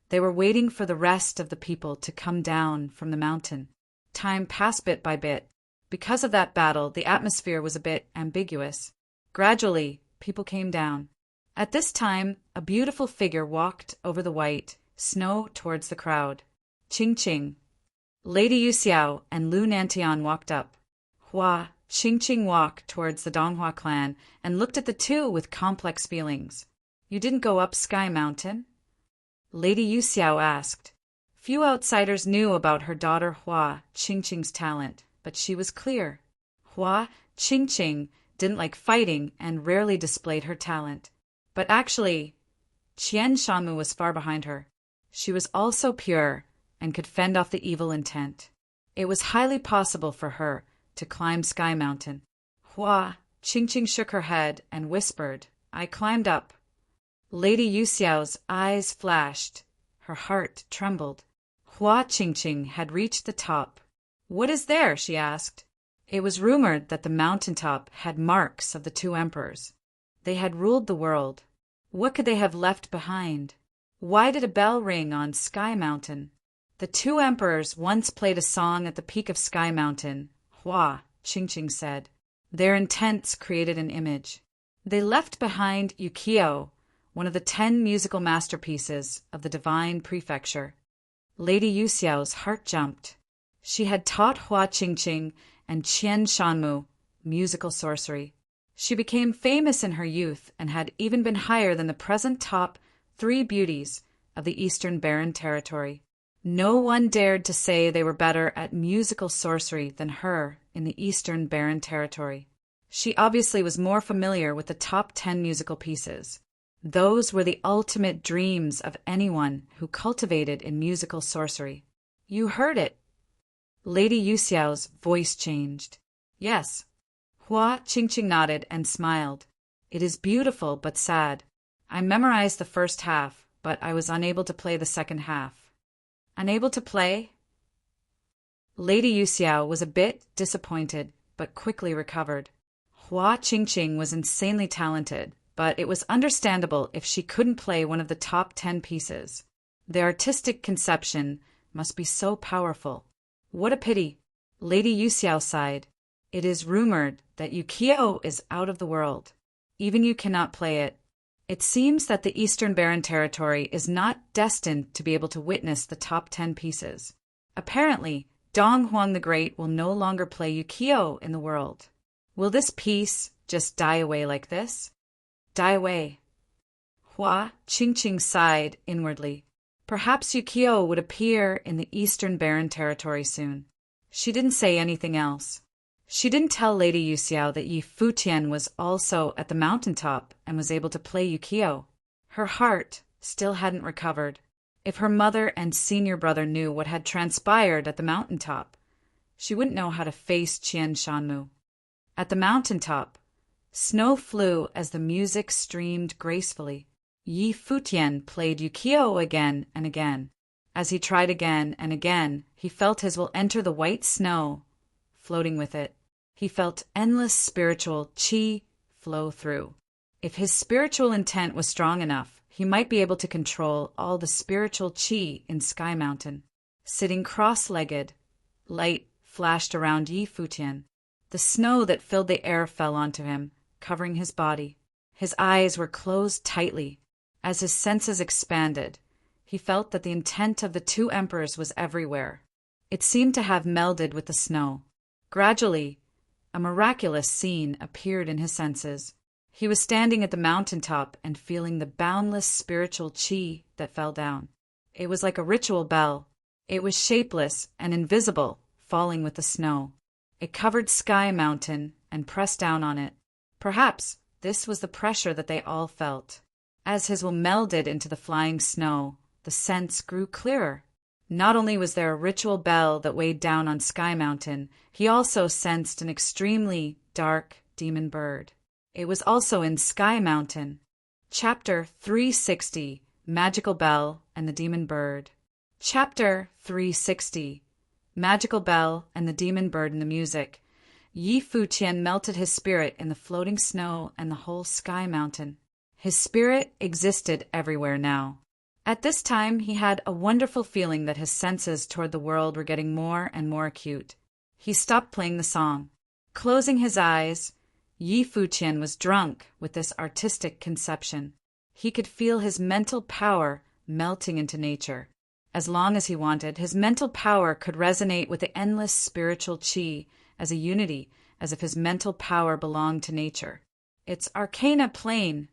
They were waiting for the rest of the people to come down from the mountain. Time passed bit by bit. Because of that battle, the atmosphere was a bit ambiguous. Gradually, people came down. At this time, a beautiful figure walked over the white snow towards the crowd. Ching Ching. Lady Yu Xiao and Lu Nantian walked up. Hua Qingqing walked towards the Donghua clan and looked at the two with complex feelings. "You didn't go up Sky Mountain?" Lady Yu Xiao asked. Few outsiders knew about her daughter Hua Qingqing's talent, but she was clear. Hua Qingqing didn't like fighting and rarely displayed her talent. But actually, Qian Shanmu was far behind her. She was also pure and could fend off the evil intent. It was highly possible for her to climb Sky Mountain. Hua Qingqing shook her head and whispered, "I climbed up." Lady Yu Xiao's eyes flashed. Her heart trembled. Hua Qingqing had reached the top. "What is there?" she asked. It was rumored that the mountaintop had marks of the two emperors. They had ruled the world. What could they have left behind? Why did a bell ring on Sky Mountain? The two emperors once played a song at the peak of Sky Mountain, Hua Qingqing said. Their intents created an image. They left behind Yukio, one of the 10 musical masterpieces of the Divine Prefecture. Lady Yu Xiao's heart jumped. She had taught Hua Qingqing and Qian Shanmu musical sorcery. She became famous in her youth and had even been higher than the present top 3 beauties of the Eastern Barren Territory. No one dared to say they were better at musical sorcery than her in the Eastern Barren Territory. She obviously was more familiar with the top 10 musical pieces. Those were the ultimate dreams of anyone who cultivated in musical sorcery. "You heard it." Lady Yu Xiao's voice changed. "Yes." Hua Qingqing nodded and smiled. "It is beautiful but sad. I memorized the first half, but I was unable to play the second half." "Unable to play?" Lady Yu Xiao was a bit disappointed, but quickly recovered. Hua Qingqing was insanely talented, but it was understandable if she couldn't play one of the top 10 pieces. The artistic conception must be so powerful. What a pity. Lady Yu Xiao sighed. It is rumored that Yukio is out of the world. Even you cannot play it. It seems that the Eastern Barren Territory is not destined to be able to witness the top 10 pieces. Apparently, Dong Huang the Great will no longer play Yukio in the world. Will this piece just die away like this? Die away. Hua Qingqing sighed inwardly. Perhaps Yukio would appear in the Eastern Barren Territory soon. She didn't say anything else. She didn't tell Lady Yu Xiao that Yi Futian was also at the mountaintop and was able to play Yukio. Her heart still hadn't recovered. If her mother and senior brother knew what had transpired at the mountaintop, she wouldn't know how to face Qian Shanmu. At the mountaintop, snow flew as the music streamed gracefully. Yi Futian played Yukio again and again. As he tried again and again, he felt his will enter the white snow, floating with it. He felt endless spiritual qi flow through. If his spiritual intent was strong enough, he might be able to control all the spiritual qi in Sky Mountain. Sitting cross-legged, light flashed around Yi Futian. The snow that filled the air fell onto him, covering his body. His eyes were closed tightly. As his senses expanded, he felt that the intent of the two emperors was everywhere. It seemed to have melded with the snow. Gradually, a miraculous scene appeared in his senses. He was standing at the mountaintop and feeling the boundless spiritual qi that fell down. It was like a ritual bell. It was shapeless and invisible, falling with the snow. It covered Sky Mountain and pressed down on it. Perhaps this was the pressure that they all felt. As his will melded into the flying snow, the sense grew clearer. Not only was there a ritual bell that weighed down on Sky Mountain, he also sensed an extremely dark demon bird. It was also in Sky Mountain. Chapter 360, Magical Bell and the Demon Bird. Chapter 360, Magical Bell and the Demon Bird in the Music. Yi Futian melted his spirit in the floating snow and the whole Sky Mountain. His spirit existed everywhere now. At this time, he had a wonderful feeling that his senses toward the world were getting more and more acute. He stopped playing the song. Closing his eyes, Yi Futian was drunk with this artistic conception. He could feel his mental power melting into nature. As long as he wanted, his mental power could resonate with the endless spiritual qi as a unity, as if his mental power belonged to nature. Its arcana plane.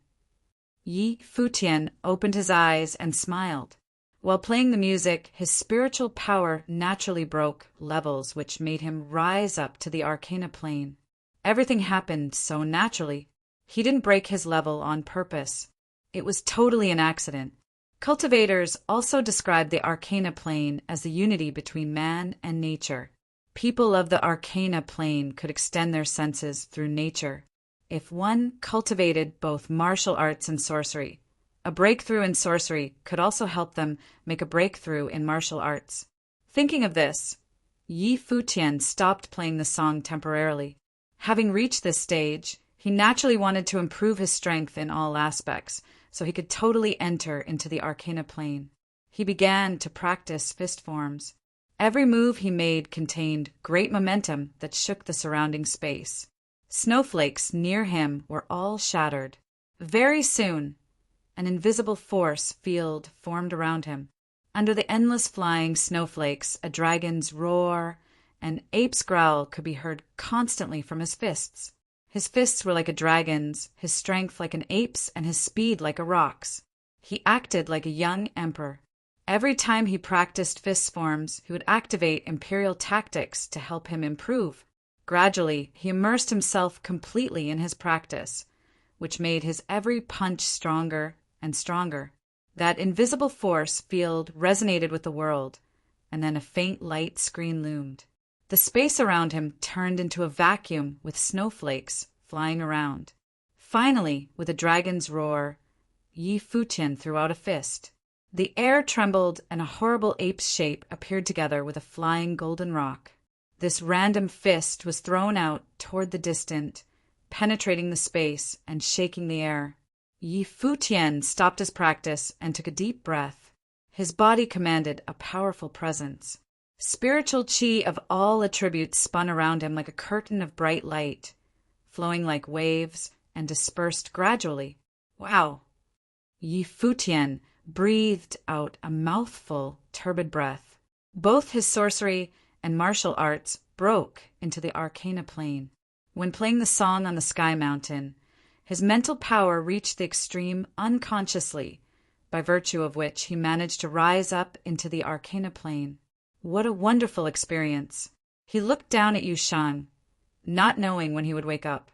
Yi Futian opened his eyes and smiled. While playing the music, his spiritual power naturally broke levels which made him rise up to the arcana plane. Everything happened so naturally. He didn't break his level on purpose. It was totally an accident. Cultivators also describe the arcana plane as the unity between man and nature. People of the arcana plane could extend their senses through nature. If one cultivated both martial arts and sorcery, a breakthrough in sorcery could also help them make a breakthrough in martial arts. Thinking of this, Yi Futian stopped playing the song temporarily. Having reached this stage, he naturally wanted to improve his strength in all aspects, so he could totally enter into the arcana plane. He began to practice fist forms. Every move he made contained great momentum that shook the surrounding space. Snowflakes near him were all shattered. Very soon, an invisible force field formed around him. Under the endless flying snowflakes, a dragon's roar and ape's growl could be heard constantly from his fists. His fists were like a dragon's, his strength like an ape's, and his speed like a rock's. He acted like a young emperor. Every time he practiced fist forms, he would activate imperial tactics to help him improve. Gradually, he immersed himself completely in his practice, which made his every punch stronger and stronger. That invisible force field resonated with the world, and then a faint light screen loomed. The space around him turned into a vacuum with snowflakes flying around. Finally, with a dragon's roar, Yi Futian threw out a fist. The air trembled and a horrible ape's shape appeared together with a flying golden rock. This random fist was thrown out toward the distant, penetrating the space and shaking the air. Yi Futian stopped his practice and took a deep breath. His body commanded a powerful presence. Spiritual qi of all attributes spun around him like a curtain of bright light, flowing like waves and dispersed gradually. Wow! Yi Futian breathed out a mouthful, turbid breath. Both his sorcery and martial arts broke into the arcana plane. When playing the song on the Sky Mountain, his mental power reached the extreme unconsciously, by virtue of which he managed to rise up into the arcana plane. What a wonderful experience! He looked down at Yushan, not knowing when he would wake up.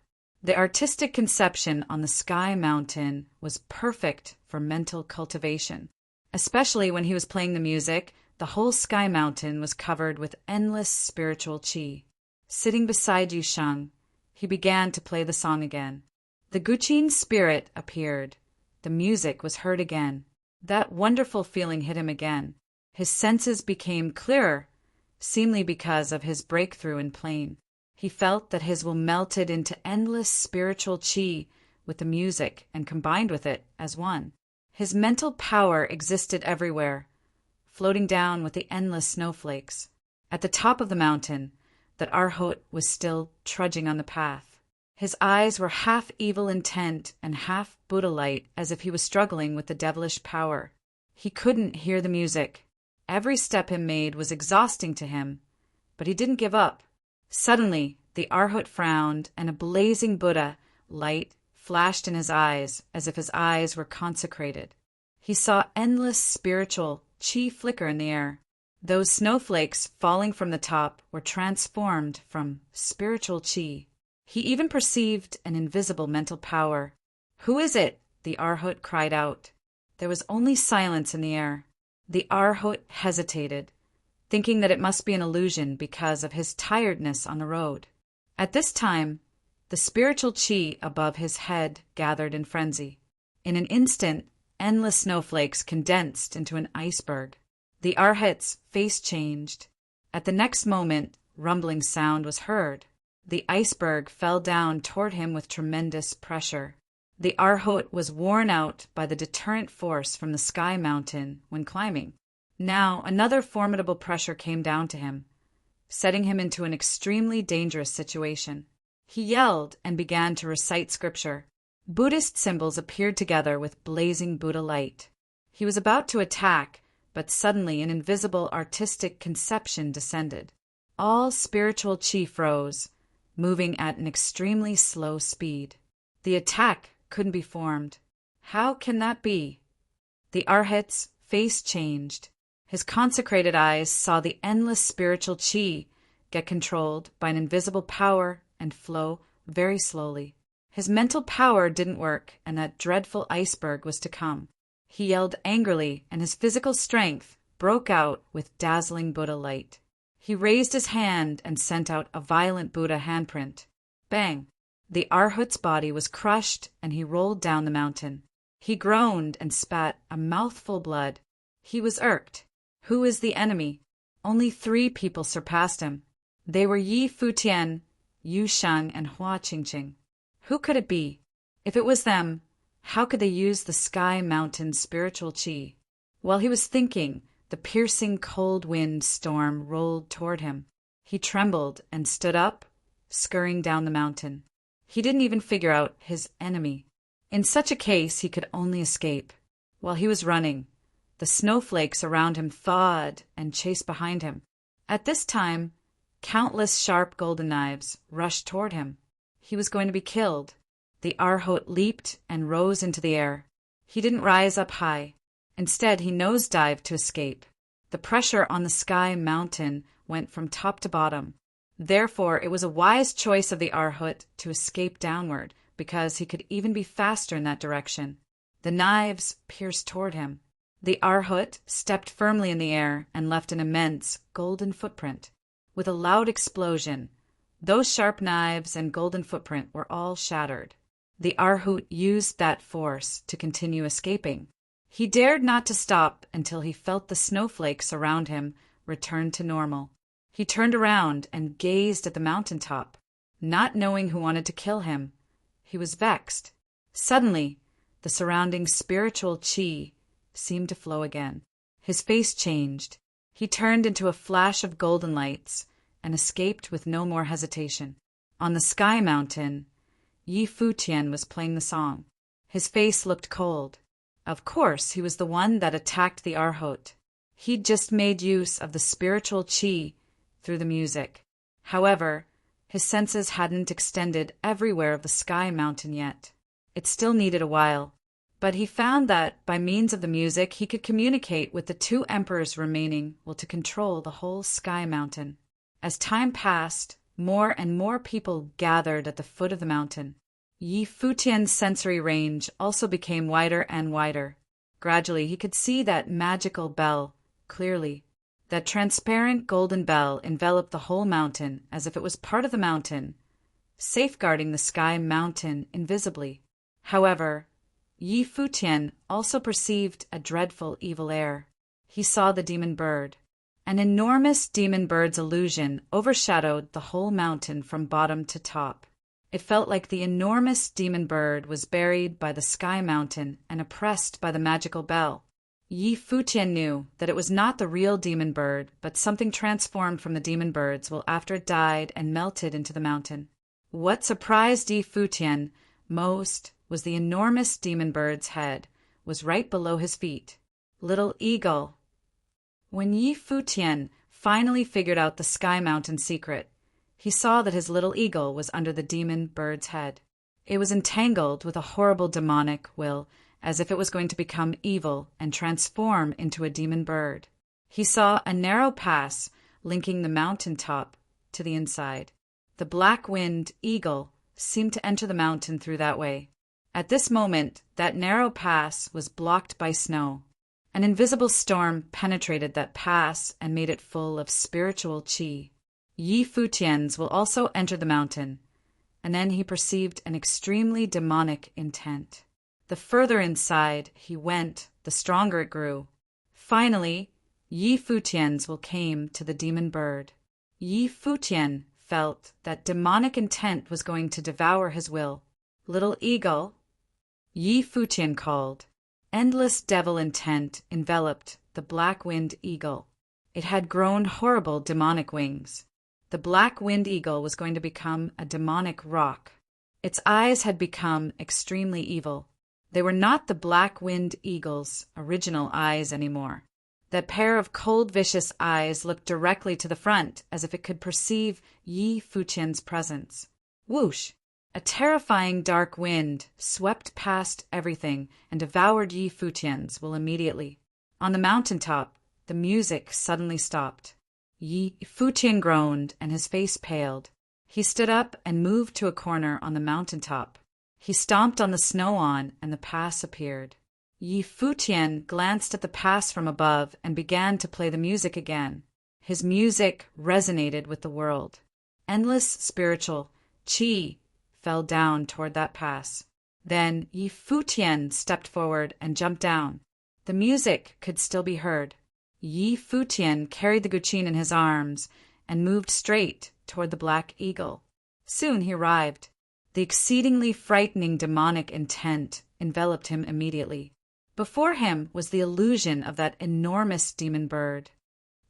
The artistic conception on the sky mountain was perfect for mental cultivation. Especially when he was playing the music, the whole sky mountain was covered with endless spiritual qi. Sitting beside Yu Sheng, he began to play the song again. The Guqin spirit appeared. The music was heard again. That wonderful feeling hit him again. His senses became clearer, seemingly because of his breakthrough in playing. He felt that his will melted into endless spiritual qi with the music and combined with it as one. His mental power existed everywhere, floating down with the endless snowflakes. At the top of the mountain, that Arhot was still trudging on the path. His eyes were half evil intent and half Buddha-light, as if he was struggling with the devilish power. He couldn't hear the music. Every step he made was exhausting to him, but he didn't give up. Suddenly, the Arhot frowned, and a blazing Buddha light flashed in his eyes as if his eyes were consecrated. He saw endless spiritual qi flicker in the air. Those snowflakes falling from the top were transformed from spiritual qi. He even perceived an invisible mental power. "Who is it?" the Arhot cried out. There was only silence in the air. The Arhot hesitated, thinking that it must be an illusion because of his tiredness on the road. At this time, the spiritual qi above his head gathered in frenzy. In an instant, endless snowflakes condensed into an iceberg. The Arhat's face changed. At the next moment, rumbling sound was heard. The iceberg fell down toward him with tremendous pressure. The Arhot was worn out by the deterrent force from the sky mountain when climbing. Now another formidable pressure came down to him, setting him into an extremely dangerous situation. He yelled and began to recite scripture. Buddhist symbols appeared together with blazing Buddha light. He was about to attack, but suddenly an invisible artistic conception descended. All spiritual qi froze, moving at an extremely slow speed. The attack couldn't be formed. How can that be? The Arhat's face changed. His consecrated eyes saw the endless spiritual qi get controlled by an invisible power and flow very slowly. His mental power didn't work, and that dreadful iceberg was to come. He yelled angrily, and his physical strength broke out with dazzling Buddha light. He raised his hand and sent out a violent Buddha handprint. Bang! The Arhot's body was crushed, and he rolled down the mountain. He groaned and spat a mouthful blood. He was irked. Who is the enemy? Only 3 people surpassed him. They were Yi Futian, Yu Sheng, and Hua Qingqing. Who could it be? If it was them, how could they use the sky mountain's spiritual qi? While he was thinking, the piercing cold wind storm rolled toward him. He trembled and stood up, scurrying down the mountain. He didn't even figure out his enemy. In such a case, he could only escape. While he was running, the snowflakes around him thawed and chased behind him. At this time, countless sharp golden knives rushed toward him. He was going to be killed. The Arhot leaped and rose into the air. He didn't rise up high. Instead, he nosedived to escape. The pressure on the sky mountain went from top to bottom. Therefore, it was a wise choice of the Arhot to escape downward, because he could even be faster in that direction. The knives pierced toward him. The Arhot stepped firmly in the air and left an immense golden footprint. With a loud explosion, those sharp knives and golden footprint were all shattered. The Arhot used that force to continue escaping. He dared not to stop until he felt the snowflakes around him return to normal. He turned around and gazed at the mountaintop, not knowing who wanted to kill him. He was vexed. Suddenly, the surrounding spiritual qi seemed to flow again. His face changed. He turned into a flash of golden lights and escaped with no more hesitation. On the sky mountain, Yi Futian was playing the song. His face looked cold. Of course, he was the one that attacked the Arhot. He'd just made use of the spiritual qi through the music. However, his senses hadn't extended everywhere of the sky mountain yet. It still needed a while. But he found that, by means of the music, he could communicate with the 2 emperors remaining to control the whole sky mountain. As time passed, more and more people gathered at the foot of the mountain. Yi Futian's sensory range also became wider and wider. Gradually, he could see that magical bell clearly. That transparent golden bell enveloped the whole mountain as if it was part of the mountain, safeguarding the sky mountain invisibly. However, Yi Futian also perceived a dreadful evil air. He saw the demon bird. An enormous demon bird's illusion overshadowed the whole mountain from bottom to top. It felt like the enormous demon bird was buried by the sky mountain and oppressed by the magical bell. Yi Futian knew that it was not the real demon bird, but something transformed from the demon birds after it died and melted into the mountain. What surprised Yi Futian most was the enormous demon bird's head was right below his feet. Little eagle. When Yi Futian finally figured out the sky mountain secret, he saw that his little eagle was under the demon bird's head. It was entangled with a horrible demonic will, as if it was going to become evil and transform into a demon bird. He saw a narrow pass linking the mountain top to the inside. The black-winged eagle seemed to enter the mountain through that way. At this moment, that narrow pass was blocked by snow. An invisible storm penetrated that pass and made it full of spiritual qi. Yi Futian's will also enter the mountain, and then he perceived an extremely demonic intent. The further inside he went, the stronger it grew. Finally, Yi Futian's will came to the demon bird. Yi Futian felt that demonic intent was going to devour his will. Little eagle, Yi Futian called. Endless devil intent enveloped the black-winged eagle. It had grown horrible demonic wings. The black-winged eagle was going to become a demonic rock. Its eyes had become extremely evil. They were not the black-winged eagle's original eyes anymore. That pair of cold, vicious eyes looked directly to the front, as if it could perceive Yi Futian's presence. Whoosh! A terrifying dark wind swept past everything and devoured Yi Futian's will immediately. On the mountaintop, the music suddenly stopped. Yi Futian groaned, and his face paled. He stood up and moved to a corner on the mountaintop. He stomped on the snow and the pass appeared. Yi Futian glanced at the pass from above and began to play the music again. His music resonated with the world. Endless spiritual qi fell down toward that pass. Then Yi Futian stepped forward and jumped down. The music could still be heard. Yi Futian carried the guqin in his arms and moved straight toward the black eagle. Soon he arrived. The exceedingly frightening demonic intent enveloped him immediately. Before him was the illusion of that enormous demon bird.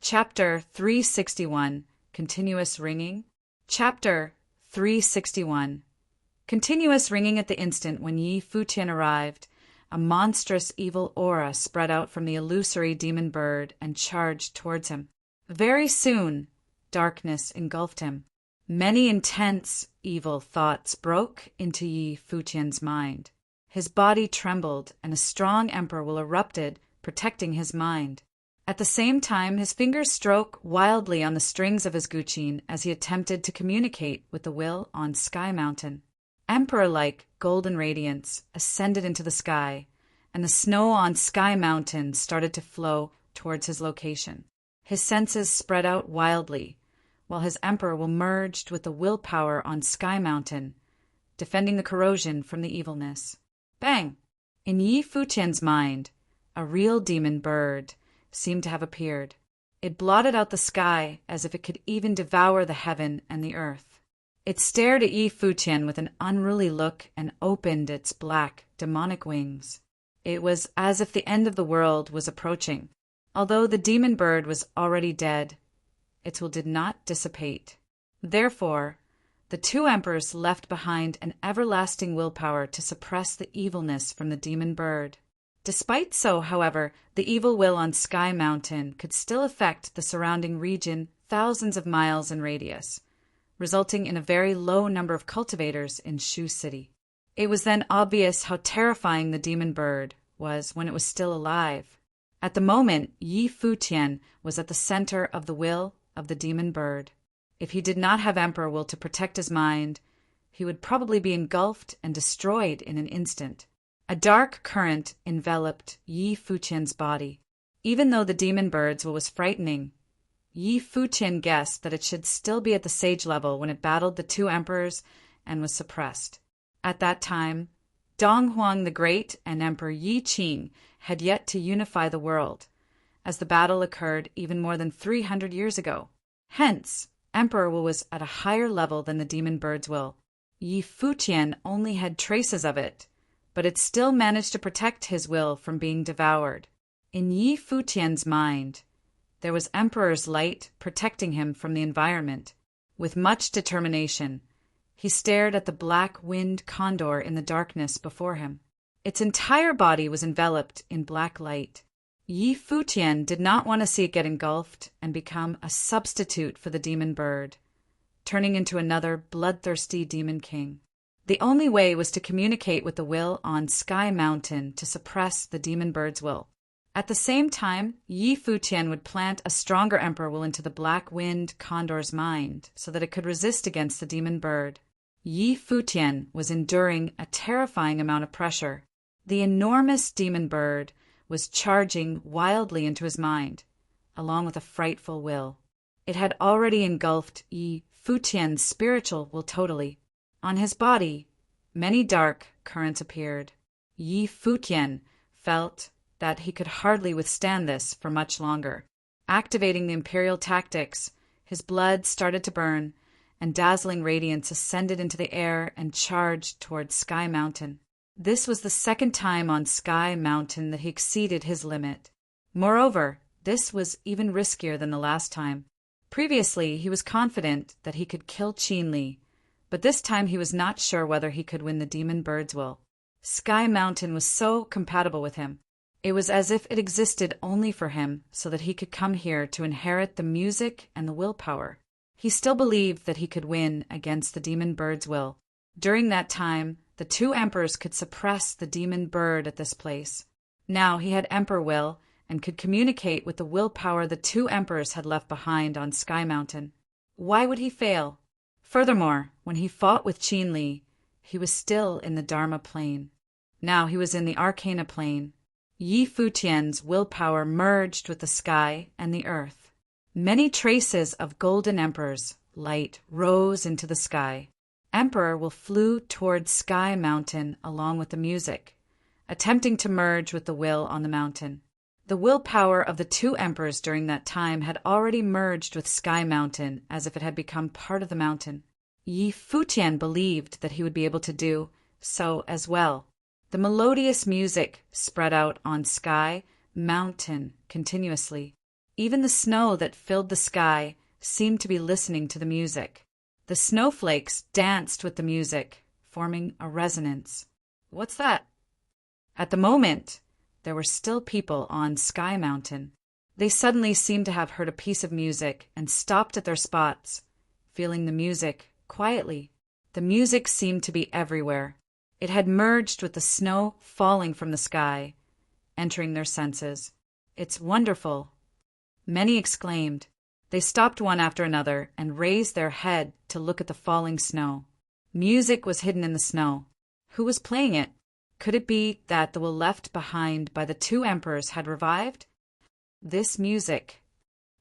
Chapter 361. Continuous ringing. Chapter 361. Continuous ringing at the instant when Yi Futian arrived. A monstrous evil aura spread out from the illusory demon bird and charged towards him. Very soon, darkness engulfed him. Many intense, evil thoughts broke into Yi Futian's mind. His body trembled, and a strong emperor will erupted, protecting his mind. At the same time, his fingers stroked wildly on the strings of his guqin as he attempted to communicate with the will on Sky Mountain. Emperor-like golden radiance ascended into the sky, and the snow on Sky Mountain started to flow towards his location. His senses spread out wildly, while his emperor will merged with the willpower on Sky Mountain, defending the corrosion from the evilness. Bang! In Yi Futian's mind, a real demon bird seemed to have appeared. It blotted out the sky as if it could even devour the heaven and the earth. It stared at Yi Futian with an unruly look and opened its black, demonic wings. It was as if the end of the world was approaching. Although the demon bird was already dead, its will did not dissipate. Therefore, the two emperors left behind an everlasting willpower to suppress the evilness from the demon bird. Despite so, however, the evil will on Sky Mountain could still affect the surrounding region thousands of miles in radius, resulting in a very low number of cultivators in Shu City. It was then obvious how terrifying the demon bird was when it was still alive. At the moment, Yi Futian was at the center of the will of the demon bird. If he did not have emperor will to protect his mind, he would probably be engulfed and destroyed in an instant. A dark current enveloped Yi Futian's body. Even though the demon bird's will was frightening, Yi Futian guessed that it should still be at the sage level when it battled the two emperors and was suppressed. At that time, Dong Huang the Great and Emperor Yi Qing had yet to unify the world, as the battle occurred even more than 300 years ago. Hence, Emperor Will was at a higher level than the demon bird's will. Yi Futian only had traces of it, but it still managed to protect his will from being devoured. In Yi Futian's mind, there was Emperor's light protecting him from the environment. With much determination, he stared at the black-winged condor in the darkness before him. Its entire body was enveloped in black light. Yi Futian did not want to see it get engulfed and become a substitute for the demon bird, turning into another bloodthirsty demon king. The only way was to communicate with the will on Sky Mountain to suppress the demon bird's will. At the same time, Yi Futian would plant a stronger emperor will into the black-winged condor's mind so that it could resist against the demon bird. Yi Futian was enduring a terrifying amount of pressure. The enormous demon bird was charging wildly into his mind, along with a frightful will. It had already engulfed Yi Futian's spiritual will totally. On his body, many dark currents appeared. Yi Futian felt that he could hardly withstand this for much longer. Activating the imperial tactics, his blood started to burn, and dazzling radiance ascended into the air and charged towards Sky Mountain. This was the second time on Sky Mountain that he exceeded his limit. Moreover, this was even riskier than the last time. Previously, he was confident that he could kill Qin Li, but this time he was not sure whether he could win the demon bird's will. Sky Mountain was so compatible with him. It was as if it existed only for him so that he could come here to inherit the music and the willpower. He still believed that he could win against the demon bird's will. During that time, the two emperors could suppress the demon bird at this place. Now he had emperor will and could communicate with the willpower the two emperors had left behind on Sky Mountain. Why would he fail? Furthermore, when he fought with Qin Li, he was still in the Dharma plane. Now he was in the Arcana plane. Yi Futian's willpower merged with the sky and the earth. Many traces of golden emperor's light rose into the sky. Emperor Will flew towards Sky Mountain along with the music, attempting to merge with the will on the mountain. The willpower of the two emperors during that time had already merged with Sky Mountain as if it had become part of the mountain. Yi Futian believed that he would be able to do so as well. The melodious music spread out on Sky Mountain continuously. Even the snow that filled the sky seemed to be listening to the music. The snowflakes danced with the music, forming a resonance. What's that? At the moment, there were still people on Sky Mountain. They suddenly seemed to have heard a piece of music and stopped at their spots, feeling the music quietly. The music seemed to be everywhere. It had merged with the snow falling from the sky, entering their senses. It's wonderful. Many exclaimed. They stopped one after another and raised their head to look at the falling snow. Music was hidden in the snow. Who was playing it? Could it be that the will left behind by the two emperors had revived? This music.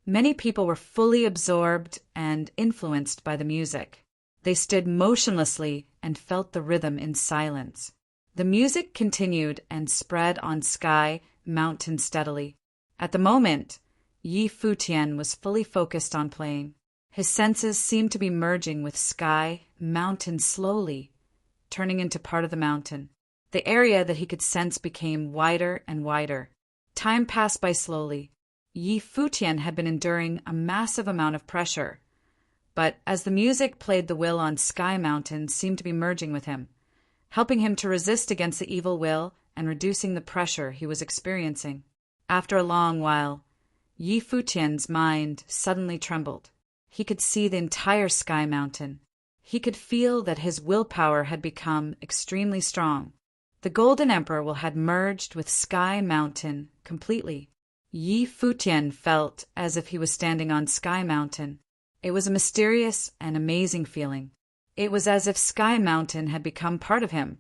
Many people were fully absorbed and influenced by the music. They stood motionlessly and felt the rhythm in silence. The music continued and spread on Sky Mountain steadily. At the moment, Yi Futian was fully focused on playing. His senses seemed to be merging with Sky Mountain slowly, turning into part of the mountain. The area that he could sense became wider and wider. Time passed by slowly. Yi Futian had been enduring a massive amount of pressure, but as the music played, the will on Sky Mountain seemed to be merging with him, helping him to resist against the evil will and reducing the pressure he was experiencing. After a long while, Yi Futian's mind suddenly trembled. He could see the entire Sky Mountain. He could feel that his willpower had become extremely strong. The Golden Emperor had merged with Sky Mountain completely. Yi Futian felt as if he was standing on Sky Mountain. It was a mysterious and amazing feeling. It was as if Sky Mountain had become part of him.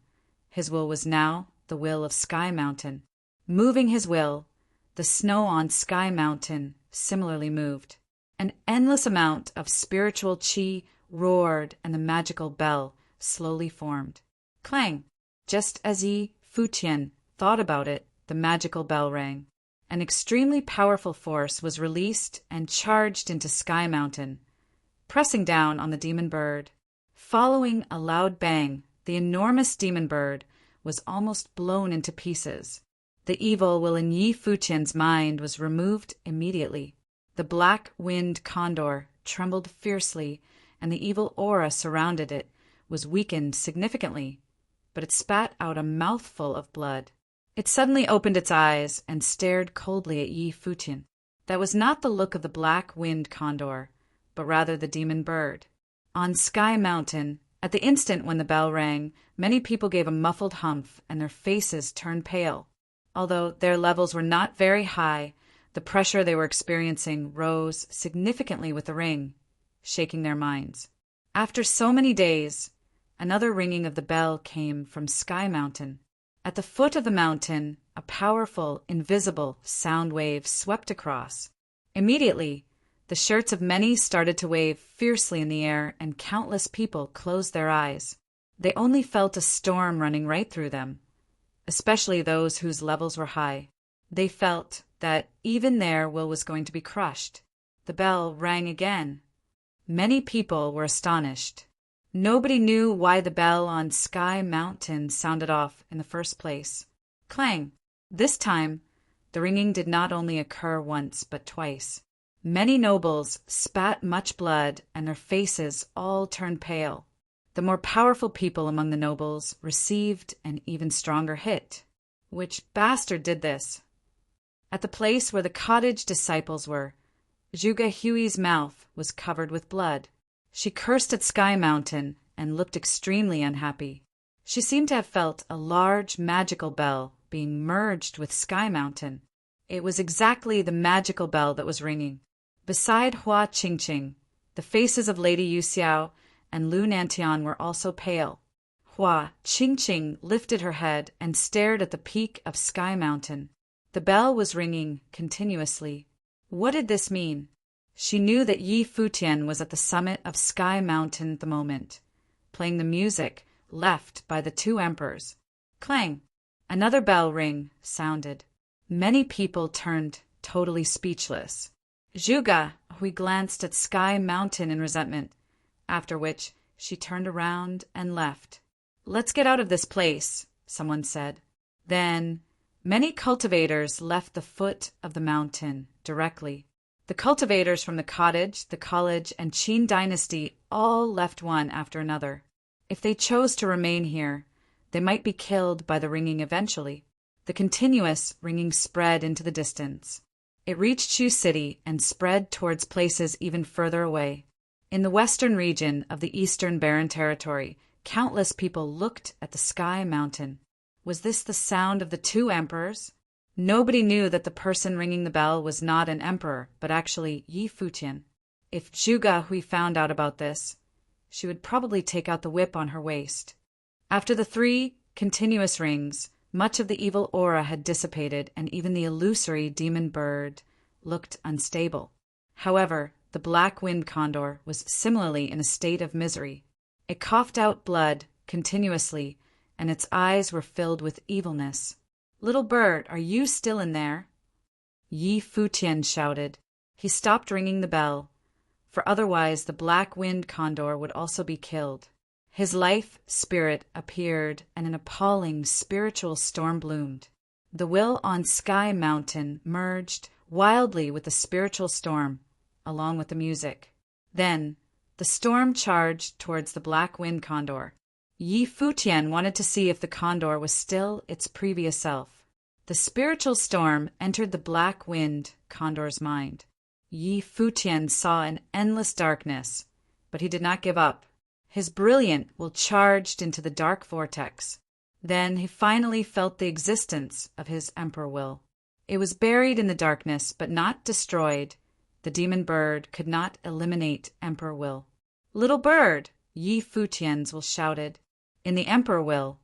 His will was now the will of Sky Mountain. Moving his will, the snow on Sky Mountain similarly moved. An endless amount of spiritual chi roared, and the magical bell slowly formed. Clang! Just as Yi Futian thought about it, the magical bell rang. An extremely powerful force was released and charged into Sky Mountain, pressing down on the demon bird. Following a loud bang, the enormous demon bird was almost blown into pieces. The evil will in Yi Futian's mind was removed immediately. The black winged condor trembled fiercely, and the evil aura surrounded it was weakened significantly, but it spat out a mouthful of blood. It suddenly opened its eyes and stared coldly at Yi Futian. That was not the look of the black-winged condor, but rather the demon bird. On Sky Mountain, at the instant when the bell rang, many people gave a muffled humph and their faces turned pale. Although their levels were not very high, the pressure they were experiencing rose significantly with the ring, shaking their minds. After so many days, another ringing of the bell came from Sky Mountain. At the foot of the mountain, a powerful, invisible sound wave swept across. Immediately, the shirts of many started to wave fiercely in the air, and countless people closed their eyes. They only felt a storm running right through them, especially those whose levels were high. They felt that even their will was going to be crushed. The bell rang again. Many people were astonished. Nobody knew why the bell on Sky Mountain sounded off in the first place. Clang! This time, the ringing did not only occur once, but twice. Many nobles spat much blood, and their faces all turned pale. The more powerful people among the nobles received an even stronger hit. Which bastard did this? At the place where the cottage disciples were, Zhuge Hui's mouth was covered with blood. She cursed at Sky Mountain and looked extremely unhappy. She seemed to have felt a large magical bell being merged with Sky Mountain. It was exactly the magical bell that was ringing. Beside Hua Qingqing, the faces of Lady Yuxiao and Lu Nantian were also pale. Hua Qingqing lifted her head and stared at the peak of Sky Mountain. The bell was ringing continuously. What did this mean? She knew that Yi Futian was at the summit of Sky Mountain at the moment, playing the music left by the two emperors. Clang! Another bell ring sounded. Many people turned totally speechless. Zhuge Hui glanced at Sky Mountain in resentment, after which she turned around and left. "Let's get out of this place," someone said. Then many cultivators left the foot of the mountain directly. The cultivators from the cottage, the college, and Qin dynasty all left one after another. If they chose to remain here, they might be killed by the ringing eventually. The continuous ringing spread into the distance. It reached Shu City and spread towards places even further away. In the western region of the Eastern Barren Territory, countless people looked at the Sky Mountain. Was this the sound of the two emperors? Nobody knew that the person ringing the bell was not an emperor, but actually Yi Futian. If Zhuge Hui found out about this, she would probably take out the whip on her waist. After the 3 continuous rings, much of the evil aura had dissipated, and even the illusory demon bird looked unstable. However, the black-winged condor was similarly in a state of misery. It coughed out blood continuously, and its eyes were filled with evilness. "Little bird, are you still in there?" Yi Futian shouted. He stopped ringing the bell, for otherwise the black-winged condor would also be killed. His life spirit appeared, and an appalling spiritual storm bloomed. The will on Sky Mountain merged wildly with the spiritual storm, along with the music. Then the storm charged towards the black-winged condor. Yi Futian wanted to see if the condor was still its previous self. The spiritual storm entered the black-winged condor's mind. Yi Futian saw an endless darkness, but he did not give up. His brilliant will charged into the dark vortex. Then he finally felt the existence of his emperor will. It was buried in the darkness, but not destroyed. The demon bird could not eliminate emperor will. "Little bird, Ye Futians will shouted. In the emperor will.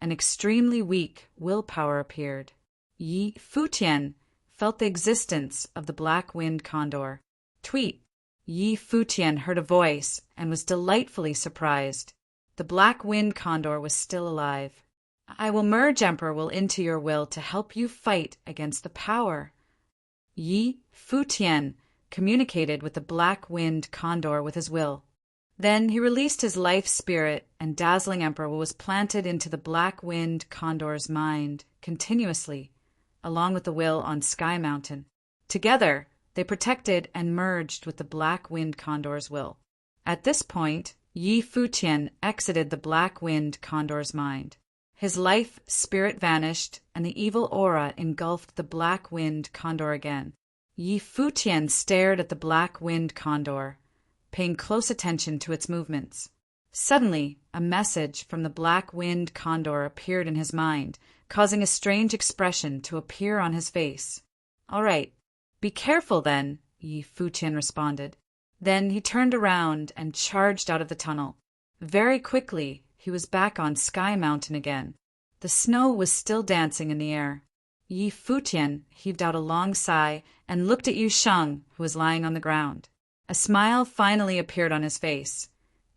An extremely weak willpower appeared. Yi Futian felt the existence of the black-winged condor. Tweet! Yi Futian heard a voice and was delightfully surprised. The black-winged condor was still alive. I will merge Emperor will into your will to help you fight against the power. Yi Futian communicated with the black-winged condor with his will. Then he released his life spirit, and dazzling Emperor was planted into the black-winged condor's mind continuously, along with the will on Sky Mountain. Together, they protected and merged with the black-winged condor's will. At this point, Yi Futian exited the black-winged condor's mind. His life spirit vanished, and the evil aura engulfed the black-winged condor again. Yi Futian stared at the black-winged condor, paying close attention to its movements. Suddenly, a message from the black-winged condor appeared in his mind, causing a strange expression to appear on his face. All right, be careful then, Yi Futian responded. Then he turned around and charged out of the tunnel. Very quickly, he was back on Sky Mountain again. The snow was still dancing in the air. Yi Futian heaved out a long sigh and looked at Yu Sheng, who was lying on the ground. A smile finally appeared on his face,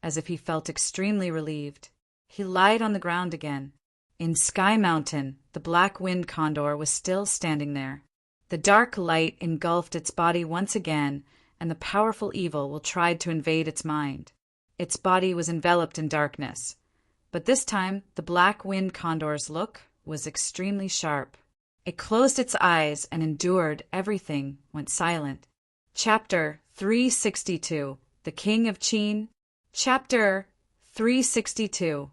as if he felt extremely relieved. He lied on the ground again. In Sky Mountain, the black-winged condor was still standing there. The dark light engulfed its body once again, and the powerful evil will tried to invade its mind. Its body was enveloped in darkness, but this time the black-winged condor's look was extremely sharp. It closed its eyes and endured everything, went silent. Chapter 362. The King of Qin. Chapter 362.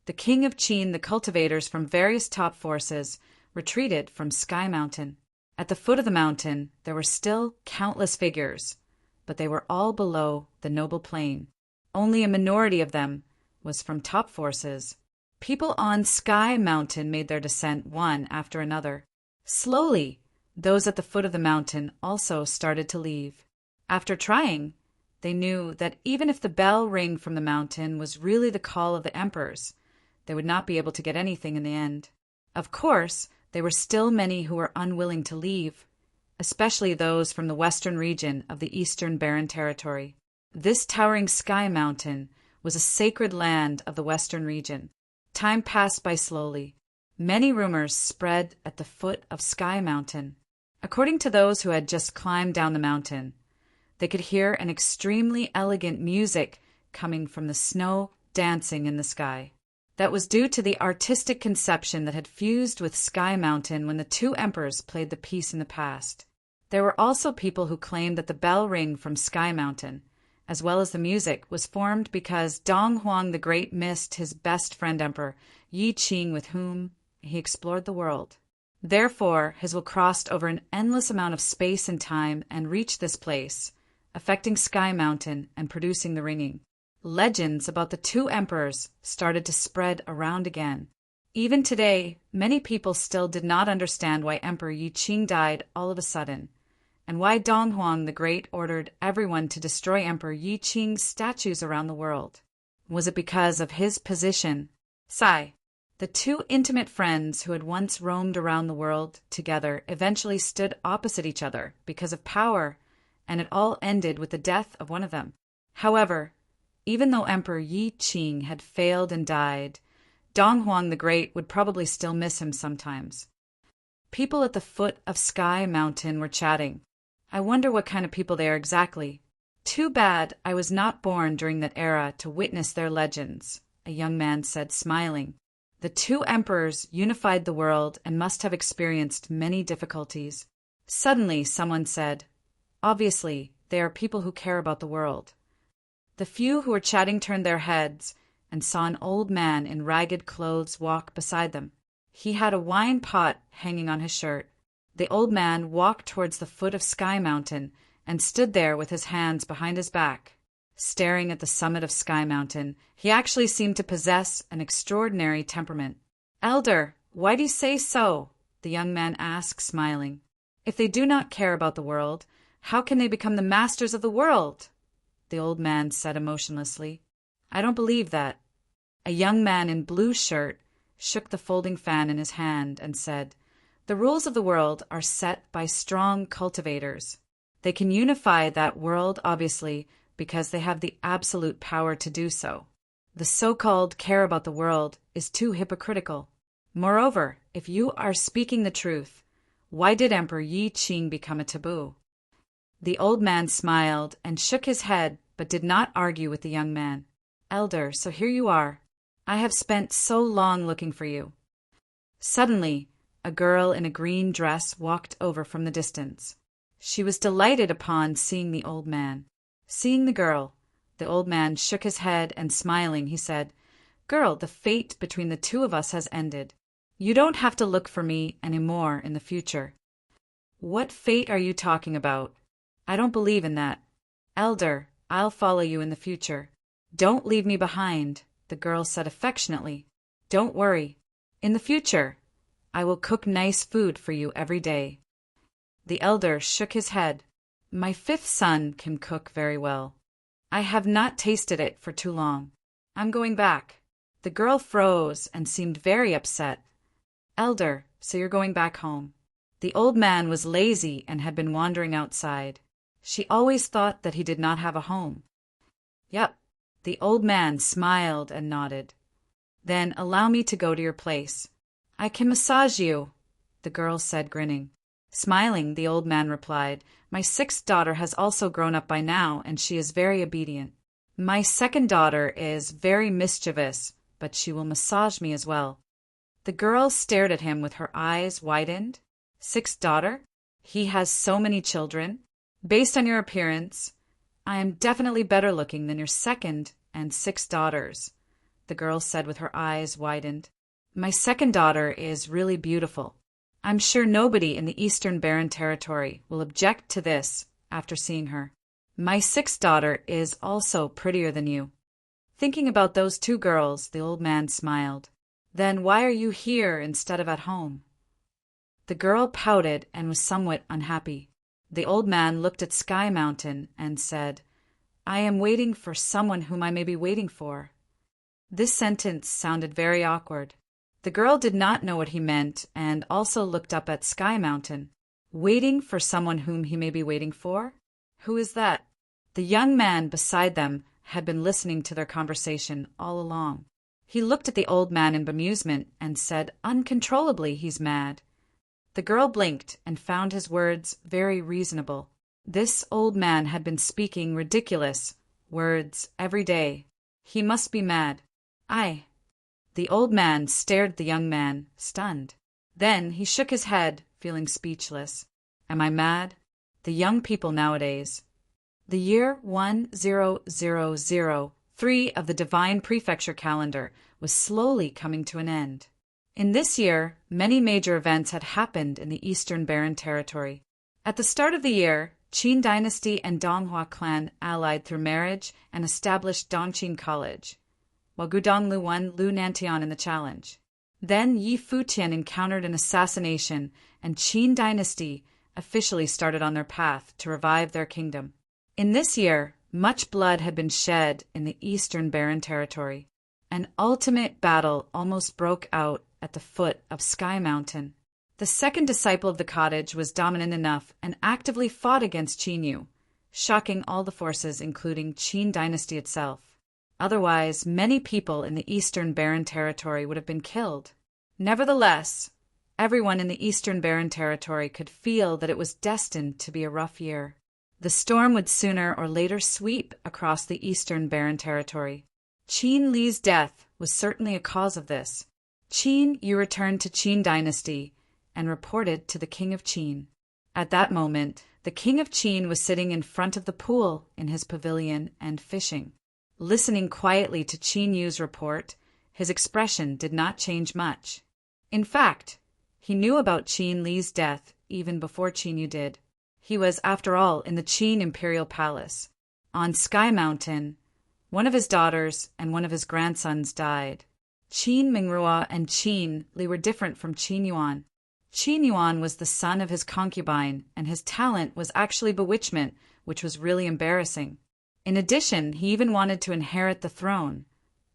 The King of Qin, the cultivators from various top forces, retreated from Sky Mountain. At the foot of the mountain, there were still countless figures, but they were all below the noble plain. Only a minority of them was from top forces. People on Sky Mountain made their descent one after another. Slowly, those at the foot of the mountain also started to leave. After trying, they knew that even if the bell ring from the mountain was really the call of the emperors, they would not be able to get anything in the end. Of course, there were still many who were unwilling to leave, especially those from the western region of the Eastern Barren Territory. This towering Sky Mountain was a sacred land of the western region. Time passed by slowly. Many rumors spread at the foot of Sky Mountain. According to those who had just climbed down the mountain, they could hear an extremely elegant music coming from the snow dancing in the sky. That was due to the artistic conception that had fused with Sky Mountain when the two emperors played the piece in the past. There were also people who claimed that the bell ring from Sky Mountain, as well as the music, was formed because Dong Huang the Great missed his best friend emperor, Yi Qing, with whom he explored the world. Therefore, his will crossed over an endless amount of space and time and reached this place, affecting Sky Mountain and producing the ringing. Legends about the two emperors started to spread around again. Even today, many people still did not understand why Emperor Yi Qing died all of a sudden, and why Dong Huang the Great ordered everyone to destroy Emperor Yi Qing's statues around the world. Was it because of his position? Sigh. The two intimate friends who had once roamed around the world together eventually stood opposite each other because of power, and it all ended with the death of one of them. However, even though Emperor Yi Qing had failed and died, Dong Huang the Great would probably still miss him sometimes. People at the foot of Sky Mountain were chatting. I wonder what kind of people they are exactly. Too bad I was not born during that era to witness their legends, a young man said, smiling. The two emperors unified the world and must have experienced many difficulties. Suddenly, someone said, obviously, they are people who care about the world. The few who were chatting turned their heads and saw an old man in ragged clothes walk beside them. He had a wine pot hanging on his shirt. The old man walked towards the foot of Sky Mountain and stood there with his hands behind his back. Staring at the summit of Sky Mountain, he actually seemed to possess an extraordinary temperament. Elder, why do you say so? The young man asked, smiling. If they do not care about the world, how can they become the masters of the world? The old man said emotionlessly. I don't believe that. A young man in blue shirt shook the folding fan in his hand and said, "The rules of the world are set by strong cultivators. They can unify that world, obviously, because they have the absolute power to do so. The so-called care about the world is too hypocritical. Moreover, if you are speaking the truth, why did Emperor Yi Qing become a taboo?" The old man smiled and shook his head, but did not argue with the young man. "Elder, so here you are. I have spent so long looking for you." Suddenly, a girl in a green dress walked over from the distance. She was delighted upon seeing the old man. Seeing the girl, the old man shook his head and smiling, he said, "Girl, the fate between the two of us has ended. You don't have to look for me any more in the future." "What fate are you talking about? I don't believe in that. Elder, I'll follow you in the future. Don't leave me behind," the girl said affectionately. "Don't worry. In the future, I will cook nice food for you every day." The elder shook his head. "My fifth son can cook very well. I have not tasted it for too long. I'm going back." The girl froze and seemed very upset. "Elder, so you're going back home." The old man was lazy and had been wandering outside. She always thought that he did not have a home. "Yep." The old man smiled and nodded. "Then allow me to go to your place. I can massage you," the girl said, grinning. Smiling, the old man replied, "My sixth daughter has also grown up by now, and she is very obedient. My second daughter is very mischievous, but she will massage me as well." The girl stared at him with her eyes widened. "Sixth daughter? He has so many children. Based on your appearance, I am definitely better looking than your second and sixth daughters," the girl said with her eyes widened. "My second daughter is really beautiful. I'm sure nobody in the Eastern Barren Territory will object to this after seeing her. My sixth daughter is also prettier than you." Thinking about those two girls, the old man smiled. "Then why are you here instead of at home?" The girl pouted and was somewhat unhappy. The old man looked at Sky Mountain and said, "I am waiting for someone whom I may be waiting for." This sentence sounded very awkward. The girl did not know what he meant and also looked up at Sky Mountain. "Waiting for someone whom he may be waiting for? Who is that?" The young man beside them had been listening to their conversation all along. He looked at the old man in bemusement and said uncontrollably, "He's mad." The girl blinked and found his words very reasonable. This old man had been speaking ridiculous words every day. He must be mad. "Aye." The old man stared at the young man, stunned. Then he shook his head, feeling speechless. "Am I mad? The young people nowadays." The year 1003 of the Divine Prefecture calendar was slowly coming to an end. In this year, many major events had happened in the Eastern Barren Territory. At the start of the year, Qin Dynasty and Donghua clan allied through marriage and established Dongqing College, while Gudonglu won Lu Nantian in the challenge. Then Yi Futian encountered an assassination, and Qin Dynasty officially started on their path to revive their kingdom. In this year, much blood had been shed in the Eastern Barren Territory. An ultimate battle almost broke out at the foot of Sky Mountain. The second disciple of the cottage was dominant enough and actively fought against Qin Yu, shocking all the forces, including Qin Dynasty itself. Otherwise, many people in the Eastern Barren Territory would have been killed. Nevertheless, everyone in the Eastern Barren Territory could feel that it was destined to be a rough year. The storm would sooner or later sweep across the Eastern Barren Territory. Qin Li's death was certainly a cause of this. Qin Yu returned to Qin Dynasty and reported to the King of Qin. At that moment, the King of Qin was sitting in front of the pool in his pavilion and fishing. Listening quietly to Qin Yu's report, his expression did not change much. In fact, he knew about Qin Li's death even before Qin Yu did. He was, after all, in the Qin Imperial Palace. On Sky Mountain, one of his daughters and one of his grandsons died. Qin Mingrua and Qin Li were different from Qin Yuan. Qin Yuan was the son of his concubine, and his talent was actually bewitchment, which was really embarrassing. In addition, he even wanted to inherit the throne,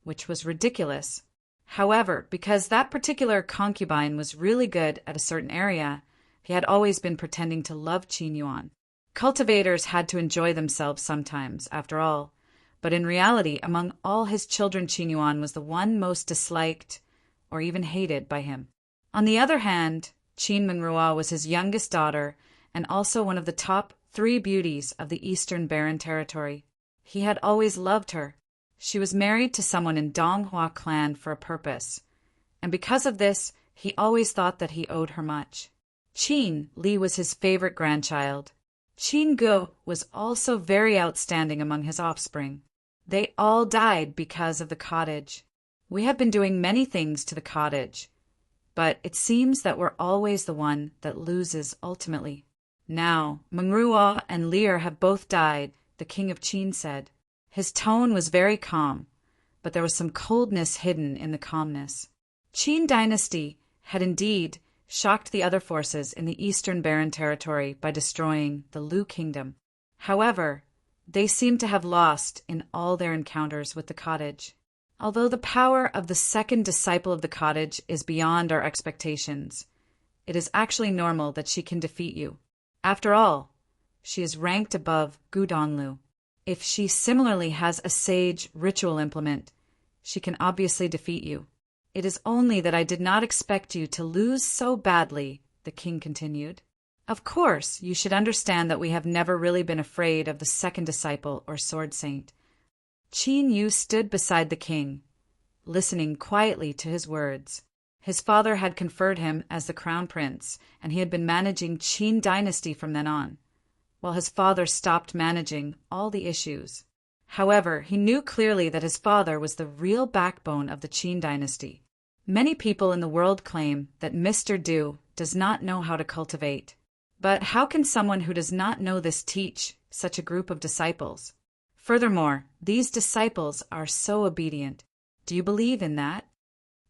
which was ridiculous. However, because that particular concubine was really good at a certain area, he had always been pretending to love Qin Yuan. Cultivators had to enjoy themselves sometimes, after all, but in reality, among all his children, Qin Yuan was the one most disliked or even hated by him. On the other hand, Qin Mengrua was his youngest daughter and also one of the top 3 beauties of the Eastern Barren Territory. He had always loved her. She was married to someone in Donghua clan for a purpose, and because of this, he always thought that he owed her much. Qin Li was his favorite grandchild. Qin Gu was also very outstanding among his offspring. They all died because of the cottage. We have been doing many things to the cottage, but it seems that we're always the one that loses ultimately. Now, Mengrua and Lear have both died, the king of Qin said. His tone was very calm, but there was some coldness hidden in the calmness. Qin dynasty had indeed shocked the other forces in the Eastern Barren Territory by destroying the Lu kingdom. However, they seem to have lost in all their encounters with the cottage. Although the power of the second disciple of the cottage is beyond our expectations, it is actually normal that she can defeat you. After all, she is ranked above Gu Donlu. If she similarly has a sage ritual implement, she can obviously defeat you. It is only that I did not expect you to lose so badly, the king continued. Of course, you should understand that we have never really been afraid of the second disciple or sword saint. Qin Yu stood beside the king, listening quietly to his words. His father had conferred him as the crown prince, and he had been managing Qin dynasty from then on, while his father stopped managing all the issues. However, he knew clearly that his father was the real backbone of the Qin dynasty. Many people in the world claim that Mr. Du does not know how to cultivate. But how can someone who does not know this teach such a group of disciples? Furthermore, these disciples are so obedient. Do you believe in that?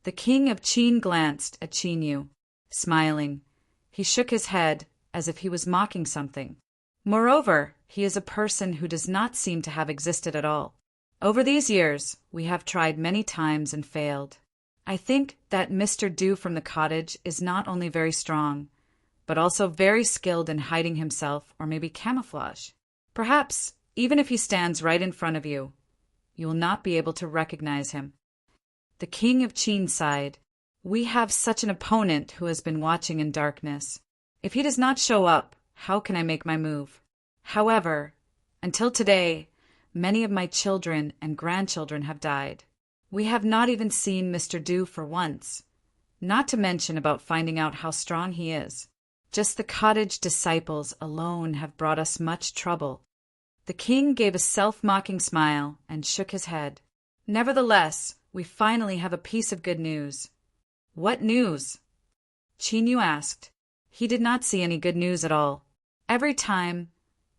The king of Qin glanced at Qin Yu, smiling. He shook his head as if he was mocking something. Moreover, he is a person who does not seem to have existed at all. Over these years, we have tried many times and failed. I think that Mr. Du from the cottage is not only very strong, but also very skilled in hiding himself or maybe camouflage. Perhaps, even if he stands right in front of you, you will not be able to recognize him. The king of Qin sighed. We have such an opponent who has been watching in darkness. If he does not show up, how can I make my move? However, until today, many of my children and grandchildren have died. We have not even seen Mr. Du for once, not to mention about finding out how strong he is. Just the cottage disciples alone have brought us much trouble. The king gave a self-mocking smile and shook his head. Nevertheless, we finally have a piece of good news. What news? Qin Yu asked. He did not see any good news at all. Every time,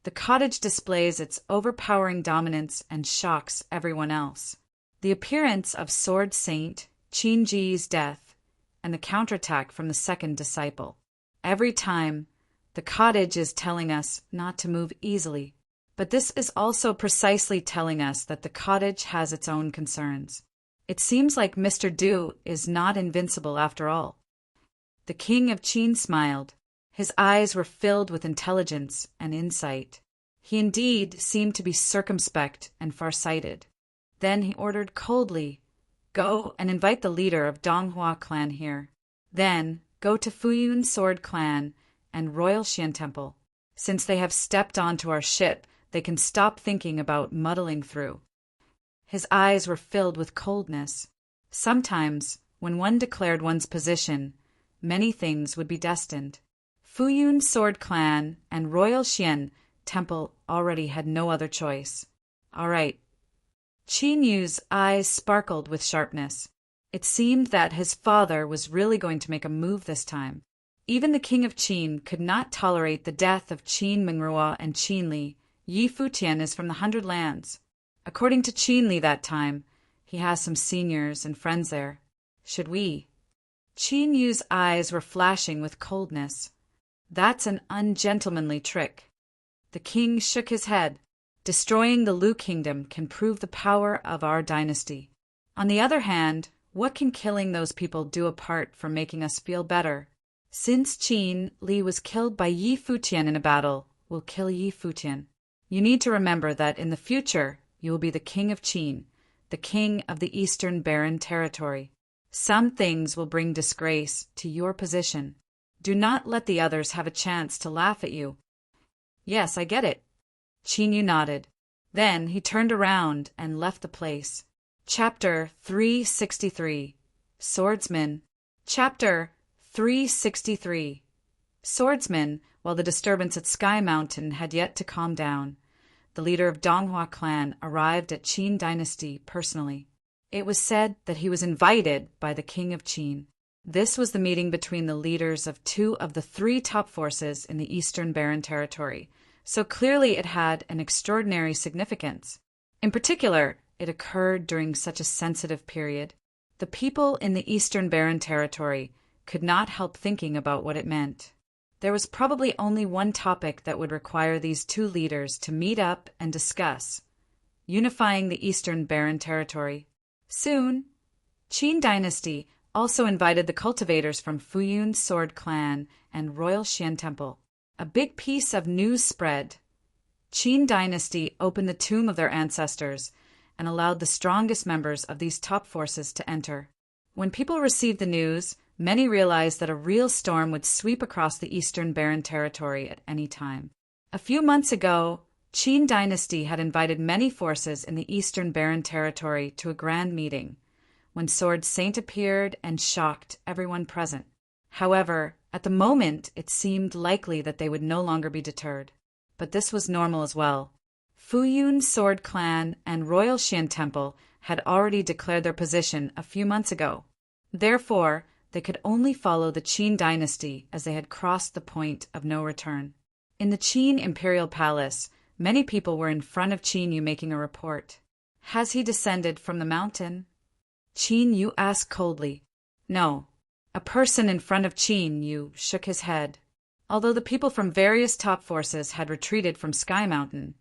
the cottage displays its overpowering dominance and shocks everyone else. The appearance of Sword Saint Qin Ji's death and the counterattack from the second disciple. Every time, the cottage is telling us not to move easily. But this is also precisely telling us that the cottage has its own concerns. It seems like Mr. Du is not invincible after all. The king of Qin smiled. His eyes were filled with intelligence and insight. He indeed seemed to be circumspect and far-sighted. Then he ordered coldly, "Go and invite the leader of Donghua clan here. Then go to Futian Sword Clan and Royal Xian Temple. Since they have stepped onto our ship, they can stop thinking about muddling through." His eyes were filled with coldness. Sometimes, when one declared one's position, many things would be destined. Fuyun Sword Clan and Royal Xian Temple already had no other choice. All right. Qin Yu's eyes sparkled with sharpness. It seemed that his father was really going to make a move this time. Even the king of Qin could not tolerate the death of Qin Mengrua and Qin Li. Yi Futian is from the 100 Lands. According to Qin Li that time, he has some seniors and friends there. Should we? Qin Yu's eyes were flashing with coldness. That's an ungentlemanly trick. The king shook his head. Destroying the Lu kingdom can prove the power of our dynasty. On the other hand, what can killing those people do apart from making us feel better? Since Qin Li was killed by Yi Futian in a battle, we'll kill Yi Futian. You need to remember that in the future, you will be the king of Qin, the king of the Eastern Barren Territory. Some things will bring disgrace to your position. Do not let the others have a chance to laugh at you. Yes, I get it. Qin Yu nodded. Then he turned around and left the place. Chapter 363. Swordsman. Chapter 363. Swordsman. While the disturbance at Sky Mountain had yet to calm down, the leader of Donghua clan arrived at Qin dynasty personally. It was said that he was invited by the king of Qin. This was the meeting between the leaders of two of the three top forces in the Eastern Barren Territory, so clearly it had an extraordinary significance. In particular, it occurred during such a sensitive period. The people in the Eastern Barren Territory could not help thinking about what it meant. There was probably only one topic that would require these two leaders to meet up and discuss: unifying the Eastern Barren Territory. Soon, Qin dynasty also invited the cultivators from Fuyun Sword Clan and Royal Xian Temple. A big piece of news spread. Qin dynasty opened the tomb of their ancestors and allowed the strongest members of these top forces to enter. When people received the news, many realized that a real storm would sweep across the Eastern Barren Territory at any time. A few months ago, Qin dynasty had invited many forces in the Eastern Barren Territory to a grand meeting, when Sword Saint appeared and shocked everyone present. However, at the moment it seemed likely that they would no longer be deterred. But this was normal as well. Fuyun Sword Clan and Royal Xian Temple had already declared their position a few months ago. Therefore, they could only follow the Qin dynasty as they had crossed the point of no return. In the Qin Imperial Palace, many people were in front of Qin Yu making a report. Has he descended from the mountain? Qin Yu asked coldly. No. A person in front of Qin Yu shook his head. Although the people from various top forces had retreated from Sky Mountain,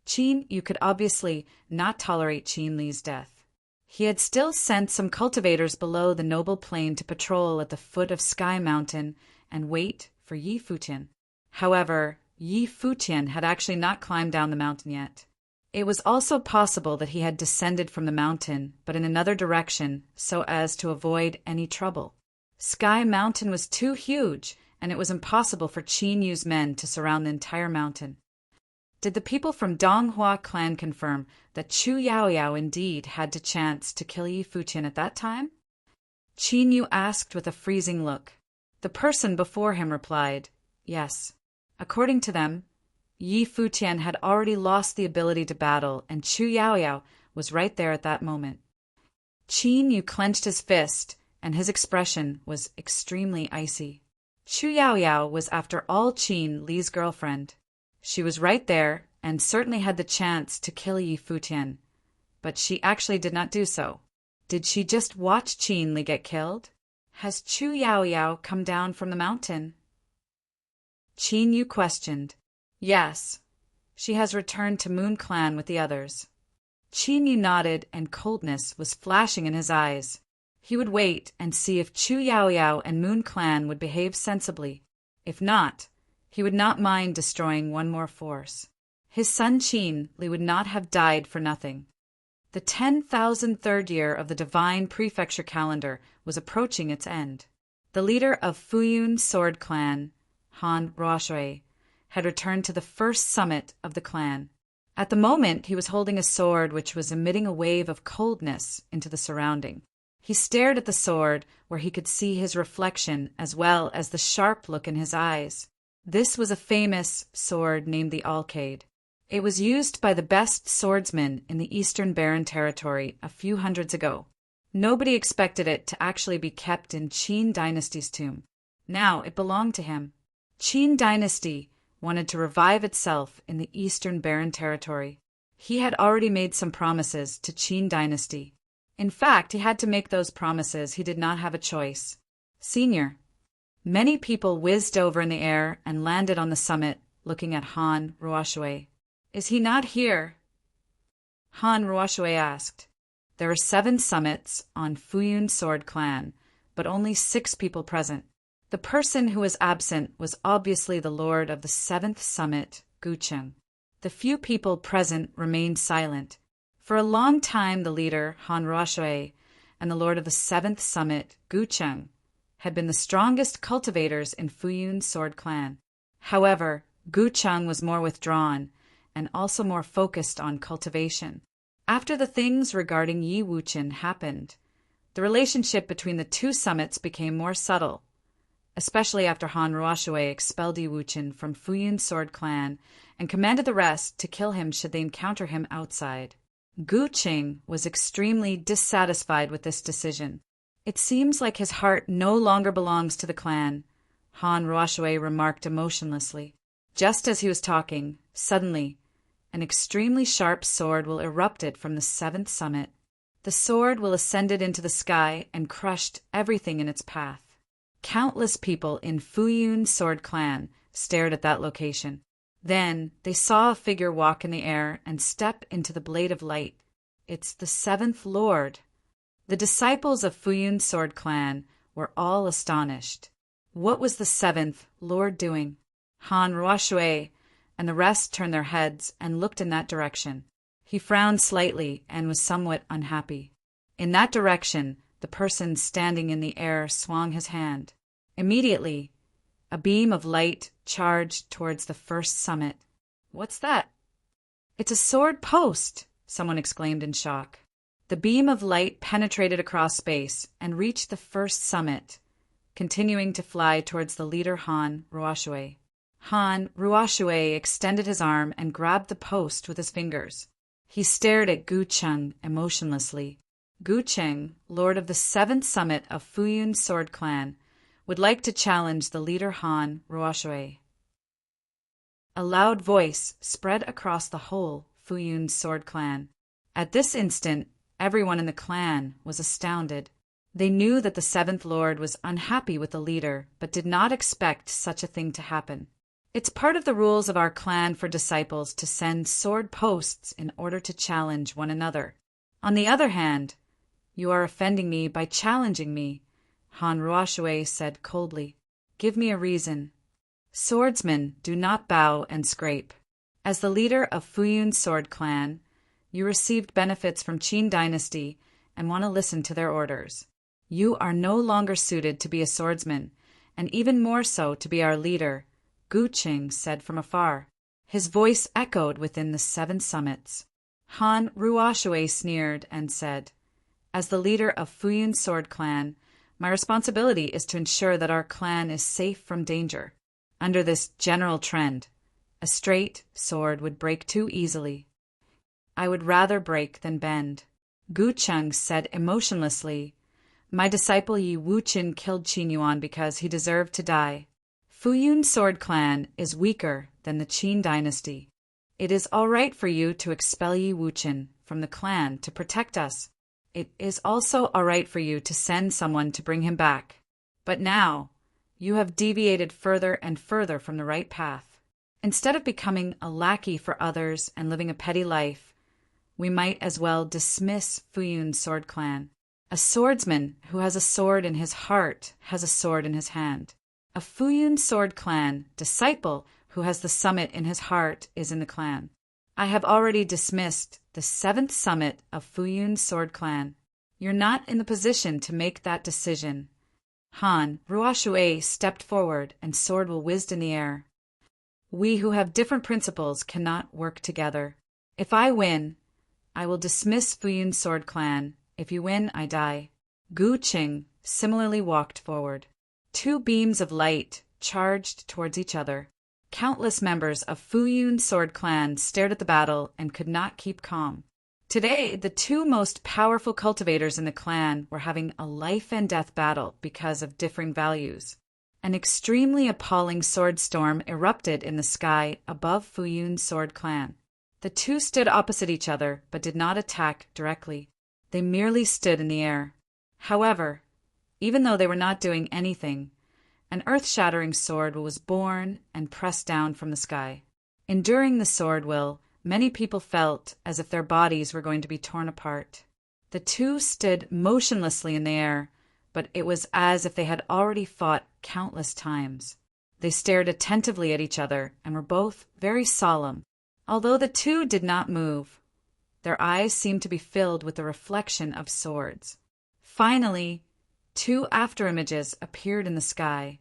Qin Yu could obviously not tolerate Qin Li's death. He had still sent some cultivators below the noble plain to patrol at the foot of Sky Mountain and wait for Yi Futian. However, Yi Futian had actually not climbed down the mountain yet. It was also possible that he had descended from the mountain, but in another direction, so as to avoid any trouble. Sky Mountain was too huge, and it was impossible for Qin Yu's men to surround the entire mountain. Did the people from Donghua clan confirm that Chu Yaoyao indeed had the chance to kill Yi Futian at that time? Qin Yu asked with a freezing look. The person before him replied, yes. According to them, Yi Futian had already lost the ability to battle, and Chu Yaoyao was right there at that moment. Qin Yu clenched his fist, and his expression was extremely icy. Chu Yaoyao was, after all, Qin Li's girlfriend. She was right there and certainly had the chance to kill Yi Futian, but she actually did not do so. Did she just watch Qin Li get killed? Has Chu Yaoyao come down from the mountain? Qin Yu questioned. Yes, she has returned to Moon Clan with the others. Qin Yu nodded, and coldness was flashing in his eyes. He would wait and see if Chu Yaoyao and Moon Clan would behave sensibly. If not, he would not mind destroying one more force. His son Qin Li would not have died for nothing. The 10,003rd year of the divine prefecture calendar was approaching its end. The leader of Fuyun Sword Clan, Han Ruoshui, had returned to the first summit of the clan. At the moment, he was holding a sword which was emitting a wave of coldness into the surrounding. He stared at the sword, where he could see his reflection as well as the sharp look in his eyes. This was a famous sword named the Alcade. It was used by the best swordsmen in the Eastern Barren Territory a few hundreds ago. Nobody expected it to actually be kept in Qin dynasty's tomb. Now it belonged to him. Qin dynasty wanted to revive itself in the Eastern Barren Territory. He had already made some promises to Qin dynasty. In fact, he had to make those promises. He did not have a choice. Senior. Many people whizzed over in the air and landed on the summit, looking at Han Ruoshui. Is he not here? Han Ruoshui asked. There are 7 summits on Fuyun Sword Clan, but only 6 people present. The person who was absent was obviously the lord of the 7th summit, Gucheng. The few people present remained silent. For a long time the leader, Han Ruoshui, and the lord of the 7th summit, Gucheng, had been the strongest cultivators in Fuyun Sword Clan. However, Gucheng was more withdrawn and also more focused on cultivation. After the things regarding Yi Wuchen happened, the relationship between the 2 summits became more subtle, especially after Han Ruoshui expelled Yi Wuchen from Fuyun Sword Clan and commanded the rest to kill him should they encounter him outside. Gucheng was extremely dissatisfied with this decision. It seems like his heart no longer belongs to the clan, Han Ruoshui remarked emotionlessly. Just as he was talking, suddenly, an extremely sharp sword will erupted from the 7th summit. The sword will ascended into the sky and crushed everything in its path. Countless people in Fuyun Sword Clan stared at that location. Then they saw a figure walk in the air and step into the blade of light. It's the 7th Lord. The disciples of Fuyun Sword Clan were all astonished. What was the 7th Lord doing? Han Ruoshui and the rest turned their heads and looked in that direction. He frowned slightly and was somewhat unhappy. In that direction, the person standing in the air swung his hand. Immediately, a beam of light charged towards the 1st summit. What's that? It's a sword post, someone exclaimed in shock. The beam of light penetrated across space and reached the 1st summit, continuing to fly towards the leader Han Ruoshui. Han Ruoshui extended his arm and grabbed the post with his fingers. He stared at Gucheng emotionlessly. Gucheng, lord of the 7th summit of Fuyun Sword Clan, would like to challenge the leader Han Ruoshui. A loud voice spread across the whole Fuyun Sword Clan. At this instant, everyone in the clan was astounded. They knew that the 7th Lord was unhappy with the leader, but did not expect such a thing to happen. It's part of the rules of our clan for disciples to send sword posts in order to challenge one another. On the other hand, you are offending me by challenging me, Han Ruoshui said coldly. Give me a reason. Swordsmen do not bow and scrape. As the leader of Fuyun Sword Clan, you received benefits from Qin Dynasty and want to listen to their orders. You are no longer suited to be a swordsman, and even more so to be our leader, Gucheng said from afar. His voice echoed within the 7 summits. Han Ruoshui sneered and said, As the leader of Fuyun Sword Clan, my responsibility is to ensure that our clan is safe from danger. Under this general trend, a straight sword would break too easily. I would rather break than bend. Gucheng said emotionlessly, My disciple Yi Wuchen killed Qin Yuan because he deserved to die. Fuyun Sword Clan is weaker than the Qin Dynasty. It is all right for you to expel Yi Wuchen from the clan to protect us. It is also all right for you to send someone to bring him back. But now, you have deviated further and further from the right path. Instead of becoming a lackey for others and living a petty life, we might as well dismiss Fuyun Sword Clan. A swordsman who has a sword in his heart has a sword in his hand. A Fuyun Sword Clan disciple who has the summit in his heart is in the clan. I have already dismissed the 7th summit of Fuyun Sword Clan. You're not in the position to make that decision. Han Ruoshui stepped forward and sword will whizzed in the air. We who have different principles cannot work together. If I win, I will dismiss Fuyun Sword Clan. If you win, I die. Gucheng similarly walked forward. 2 beams of light charged towards each other. Countless members of Fuyun Sword Clan stared at the battle and could not keep calm. Today, the 2 most powerful cultivators in the clan were having a life-and-death battle because of differing values. An extremely appalling sword storm erupted in the sky above Fuyun Sword Clan. The 2 stood opposite each other but did not attack directly. They merely stood in the air. However, even though they were not doing anything, an earth-shattering sword was born and pressed down from the sky. Enduring the sword will, many people felt as if their bodies were going to be torn apart. The two stood motionlessly in the air, but it was as if they had already fought countless times. They stared attentively at each other and were both very solemn. Although the two did not move, their eyes seemed to be filled with the reflection of swords. Finally, two afterimages appeared in the sky,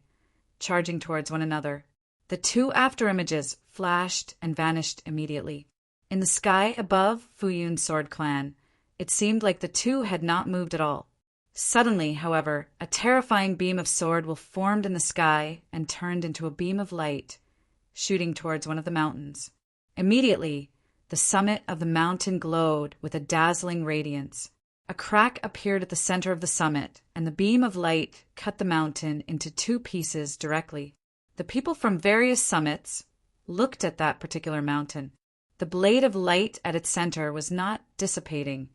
charging towards one another. The two afterimages flashed and vanished immediately. In the sky above Futian Sword Clan, it seemed like the two had not moved at all. Suddenly, however, a terrifying beam of sword formed in the sky and turned into a beam of light, shooting towards one of the mountains. Immediately, the summit of the mountain glowed with a dazzling radiance. A crack appeared at the center of the summit, and the beam of light cut the mountain into two pieces directly. The people from various summits looked at that particular mountain. The blade of light at its center was not dissipating,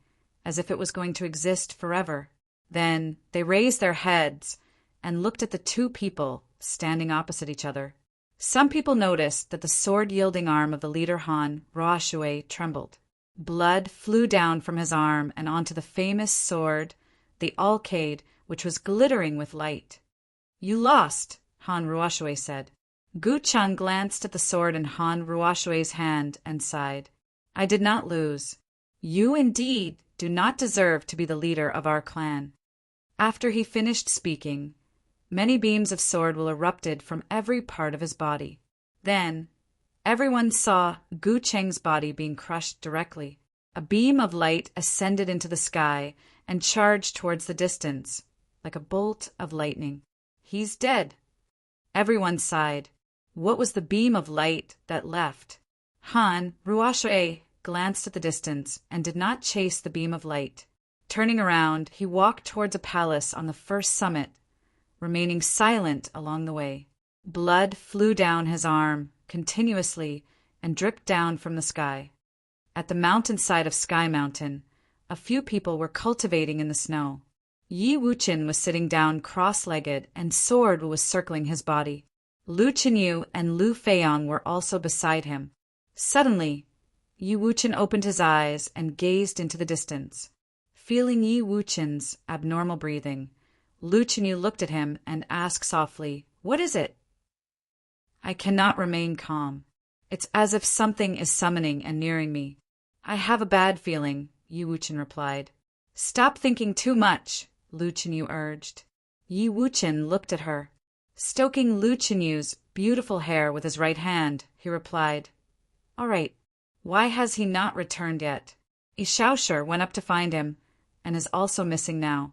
as if it was going to exist forever. Then they raised their heads and looked at the two people standing opposite each other. Some people noticed that the sword-yielding arm of the leader Han Ruoxue trembled. Blood flew down from his arm and onto the famous sword, the Alcade, which was glittering with light. "You lost," Han Ruoxue said. Gu Cheng glanced at the sword in Han Ruoxue's hand and sighed. "I did not lose. You indeed do not deserve to be the leader of our clan." After he finished speaking, many beams of sword erupted from every part of his body. Then, everyone saw Gu Cheng's body being crushed directly. A beam of light ascended into the sky and charged towards the distance, like a bolt of lightning. "He's dead." Everyone sighed. What was the beam of light that left? Han Ruoxue glanced at the distance and did not chase the beam of light. Turning around, he walked towards a palace on the first summit, remaining silent along the way. Blood flew down his arm continuously and dripped down from the sky. At the mountainside of Sky Mountain, a few people were cultivating in the snow. Yi Wuchen was sitting down cross-legged and sword was circling his body. Lu Chenyu and Lu Feiyang were also beside him. Suddenly, Yi Wuchen opened his eyes and gazed into the distance. Feeling Yi Wuchen's abnormal breathing, Lu Chenyu looked at him and asked softly, "What is it?" "I cannot remain calm. It's as if something is summoning and nearing me. I have a bad feeling," Yi Wuchen replied. "Stop thinking too much," Lu Chenyu urged. Yi Wuchen looked at her. Stoking Lu Chenyu's beautiful hair with his right hand, he replied, "All right. Why has he not returned yet? Ishaosher went up to find him, and is also missing now.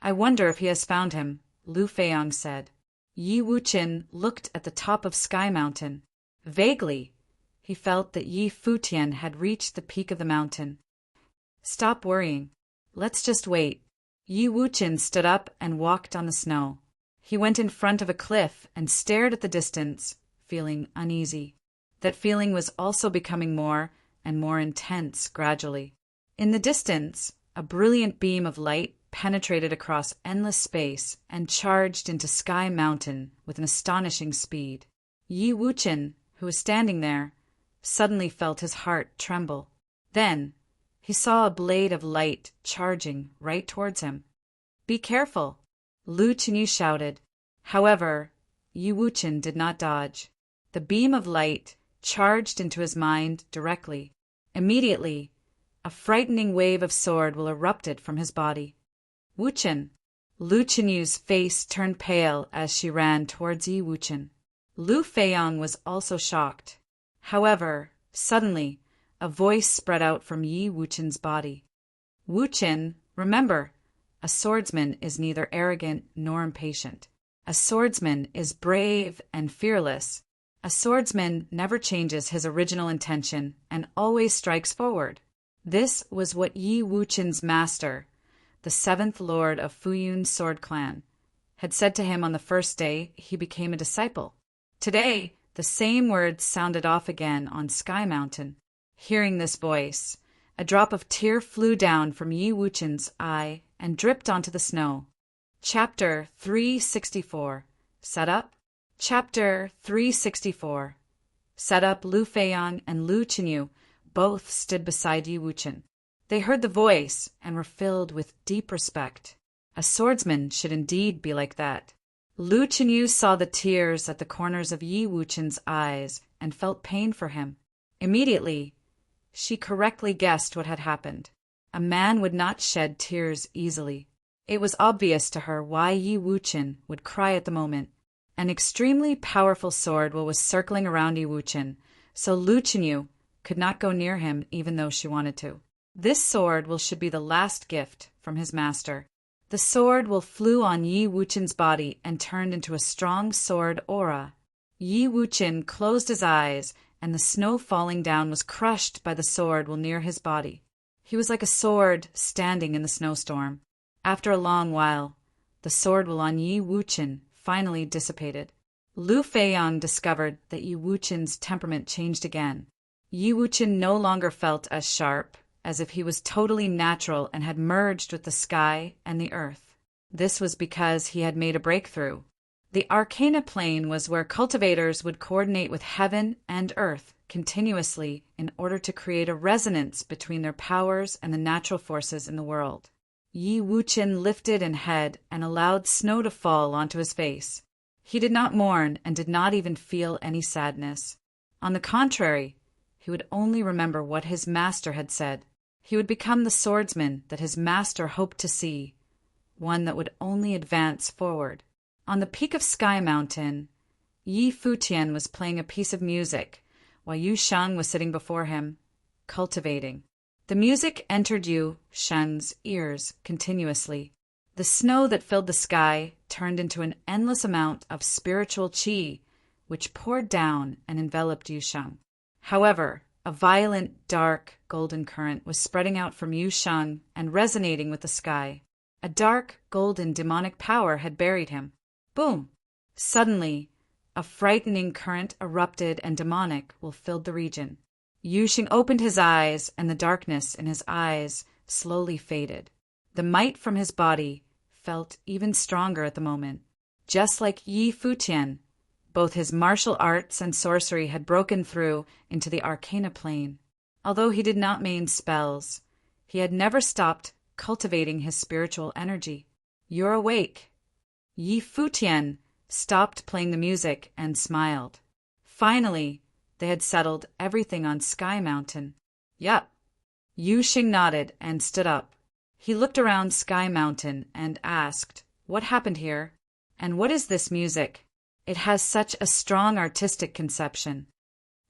I wonder if he has found him," Lu Feiyang said. Yi Wuchen looked at the top of Sky Mountain. Vaguely, he felt that Yi Futian had reached the peak of the mountain. "Stop worrying. Let's just wait." Yi Wuchen stood up and walked on the snow. He went in front of a cliff and stared at the distance, feeling uneasy. That feeling was also becoming more and more intense gradually. In the distance, a brilliant beam of light penetrated across endless space and charged into Sky Mountain with an astonishing speed. Yi Wuchen, who was standing there, suddenly felt his heart tremble. Then, he saw a blade of light charging right towards him. "Be careful!" Lu Chenyu shouted. However, Yi Wuchen did not dodge. The beam of light charged into his mind directly. Immediately, a frightening wave of sword erupted from his body. "Wuchen!" Lu Chenyu's face turned pale as she ran towards Yi Wuchen. Lu Feiyang was also shocked. However, suddenly, a voice spread out from Yi Wuchen's body. "Wuchen, remember, a swordsman is neither arrogant nor impatient. A swordsman is brave and fearless. A swordsman never changes his original intention and always strikes forward." This was what Yi Wuchen's master, the 7th Lord of Futian Sword Clan, had said to him on the first day he became a disciple. Today, the same words sounded off again on Sky Mountain. Hearing this voice, a drop of tear flew down from Yi Wuchen's eye and dripped onto the snow. Chapter 364. Set up? Chapter 364. Set up. Lu Feiyang and Lu Chenyu both stood beside Yi Wuchen. They heard the voice and were filled with deep respect. A swordsman should indeed be like that. Lu Chenyu saw the tears at the corners of Yi Wuchen's eyes and felt pain for him. Immediately, she correctly guessed what had happened. A man would not shed tears easily. It was obvious to her why Yi Wuchen would cry at the moment. An extremely powerful sword was circling around Yi Wuchen, so Lu Chenyu could not go near him even though she wanted to. This sword should be the last gift from his master. The sword flew on Yi Wuchen's body and turned into a strong sword aura. Yi Wuchen closed his eyes, and the snow falling down was crushed by the sword near his body. He was like a sword standing in the snowstorm. After a long while, the sword on Yi Wuchen finally dissipated. Lu Feiyang discovered that Yi Wuchen's temperament changed again. Yi Wuchen no longer felt as sharp, as if he was totally natural and had merged with the sky and the earth. This was because he had made a breakthrough. The Arcana plane was where cultivators would coordinate with heaven and earth continuously in order to create a resonance between their powers and the natural forces in the world. Yi Wuchen lifted his head and allowed snow to fall onto his face. He did not mourn and did not even feel any sadness. On the contrary, he would only remember what his master had said. He would become the swordsman that his master hoped to see, one that would only advance forward. On the peak of Sky Mountain, Yi Futian was playing a piece of music, while Yu Sheng was sitting before him, cultivating. The music entered Yu Sheng's ears continuously. The snow that filled the sky turned into an endless amount of spiritual qi, which poured down and enveloped Yu Sheng. However, a violent, dark, golden current was spreading out from Yu Sheng and resonating with the sky. A dark, golden, demonic power had buried him. Boom! Suddenly, a frightening current erupted and demonic filled the region. Yu Sheng opened his eyes, and the darkness in his eyes slowly faded. The might from his body felt even stronger at the moment. Just like Yi Futian, both his martial arts and sorcery had broken through into the Arcana plane. Although he did not main spells, he had never stopped cultivating his spiritual energy. "You're awake." Yi Futian stopped playing the music and smiled. Finally, they had settled everything on Sky Mountain. "Yup." Yu Sheng nodded and stood up. He looked around Sky Mountain and asked, "What happened here? And what is this music? It has such a strong artistic conception."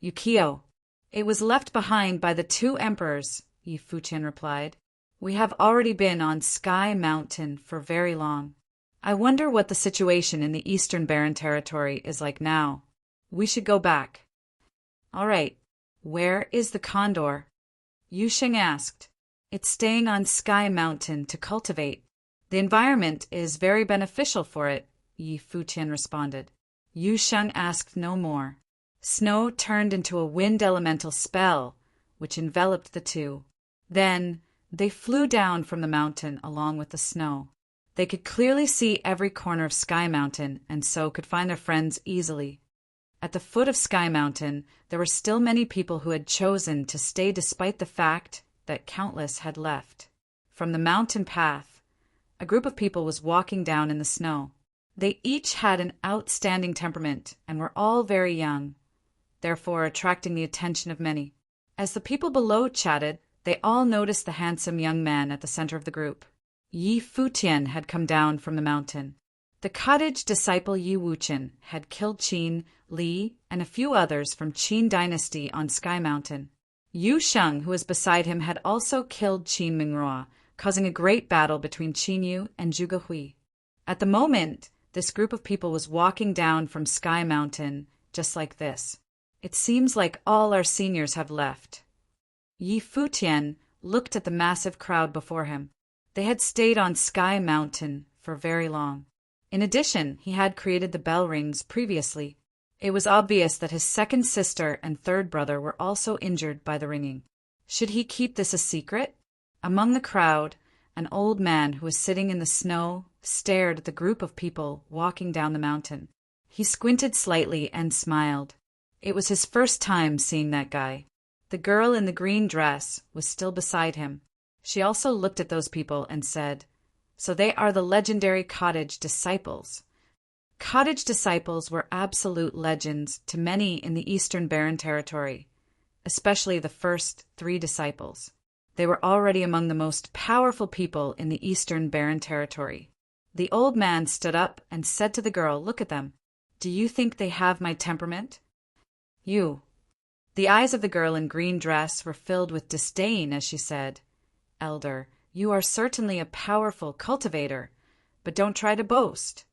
"Yukio. It was left behind by the two emperors," Yi Futian replied. "We have already been on Sky Mountain for very long. I wonder what the situation in the Eastern Barren Territory is like now. We should go back." "All right. Where is the condor?" Yu Sheng asked. "It's staying on Sky Mountain to cultivate. The environment is very beneficial for it," Yi Futian responded. Yu Sheng asked no more. Snow turned into a wind elemental spell, which enveloped the two. Then they flew down from the mountain along with the snow. They could clearly see every corner of Sky Mountain and so could find their friends easily. At the foot of Sky Mountain, there were still many people who had chosen to stay despite the fact that countless had left. From the mountain path, a group of people was walking down in the snow. They each had an outstanding temperament and were all very young, therefore attracting the attention of many. As the people below chatted, they all noticed the handsome young man at the center of the group. Yi Futian had come down from the mountain. The cottage disciple Yi Wuchen had killed Qin, Li, and a few others from Qin dynasty on Sky Mountain. Yu Sheng, who was beside him, had also killed Qin Mingrua, causing a great battle between Qin Yu and Zhuge Hui. At the moment, this group of people was walking down from Sky Mountain just like this. "It seems like all our seniors have left." Yi Futian looked at the massive crowd before him. They had stayed on Sky Mountain for very long. In addition, he had created the bell rings previously. It was obvious that his second sister and third brother were also injured by the ringing. Should he keep this a secret? Among the crowd, an old man who was sitting in the snow stared at the group of people walking down the mountain. He squinted slightly and smiled. It was his first time seeing that guy. The girl in the green dress was still beside him. She also looked at those people and said, "So they are the legendary cottage disciples." Cottage disciples were absolute legends to many in the Eastern Barren Territory, especially the first 3 disciples. They were already among the most powerful people in the Eastern Barren Territory. The old man stood up and said to the girl, "Look at them. Do you think they have my temperament?" "You." The eyes of the girl in green dress were filled with disdain as she said, "Elder, you are certainly a powerful cultivator, but don't try to boast."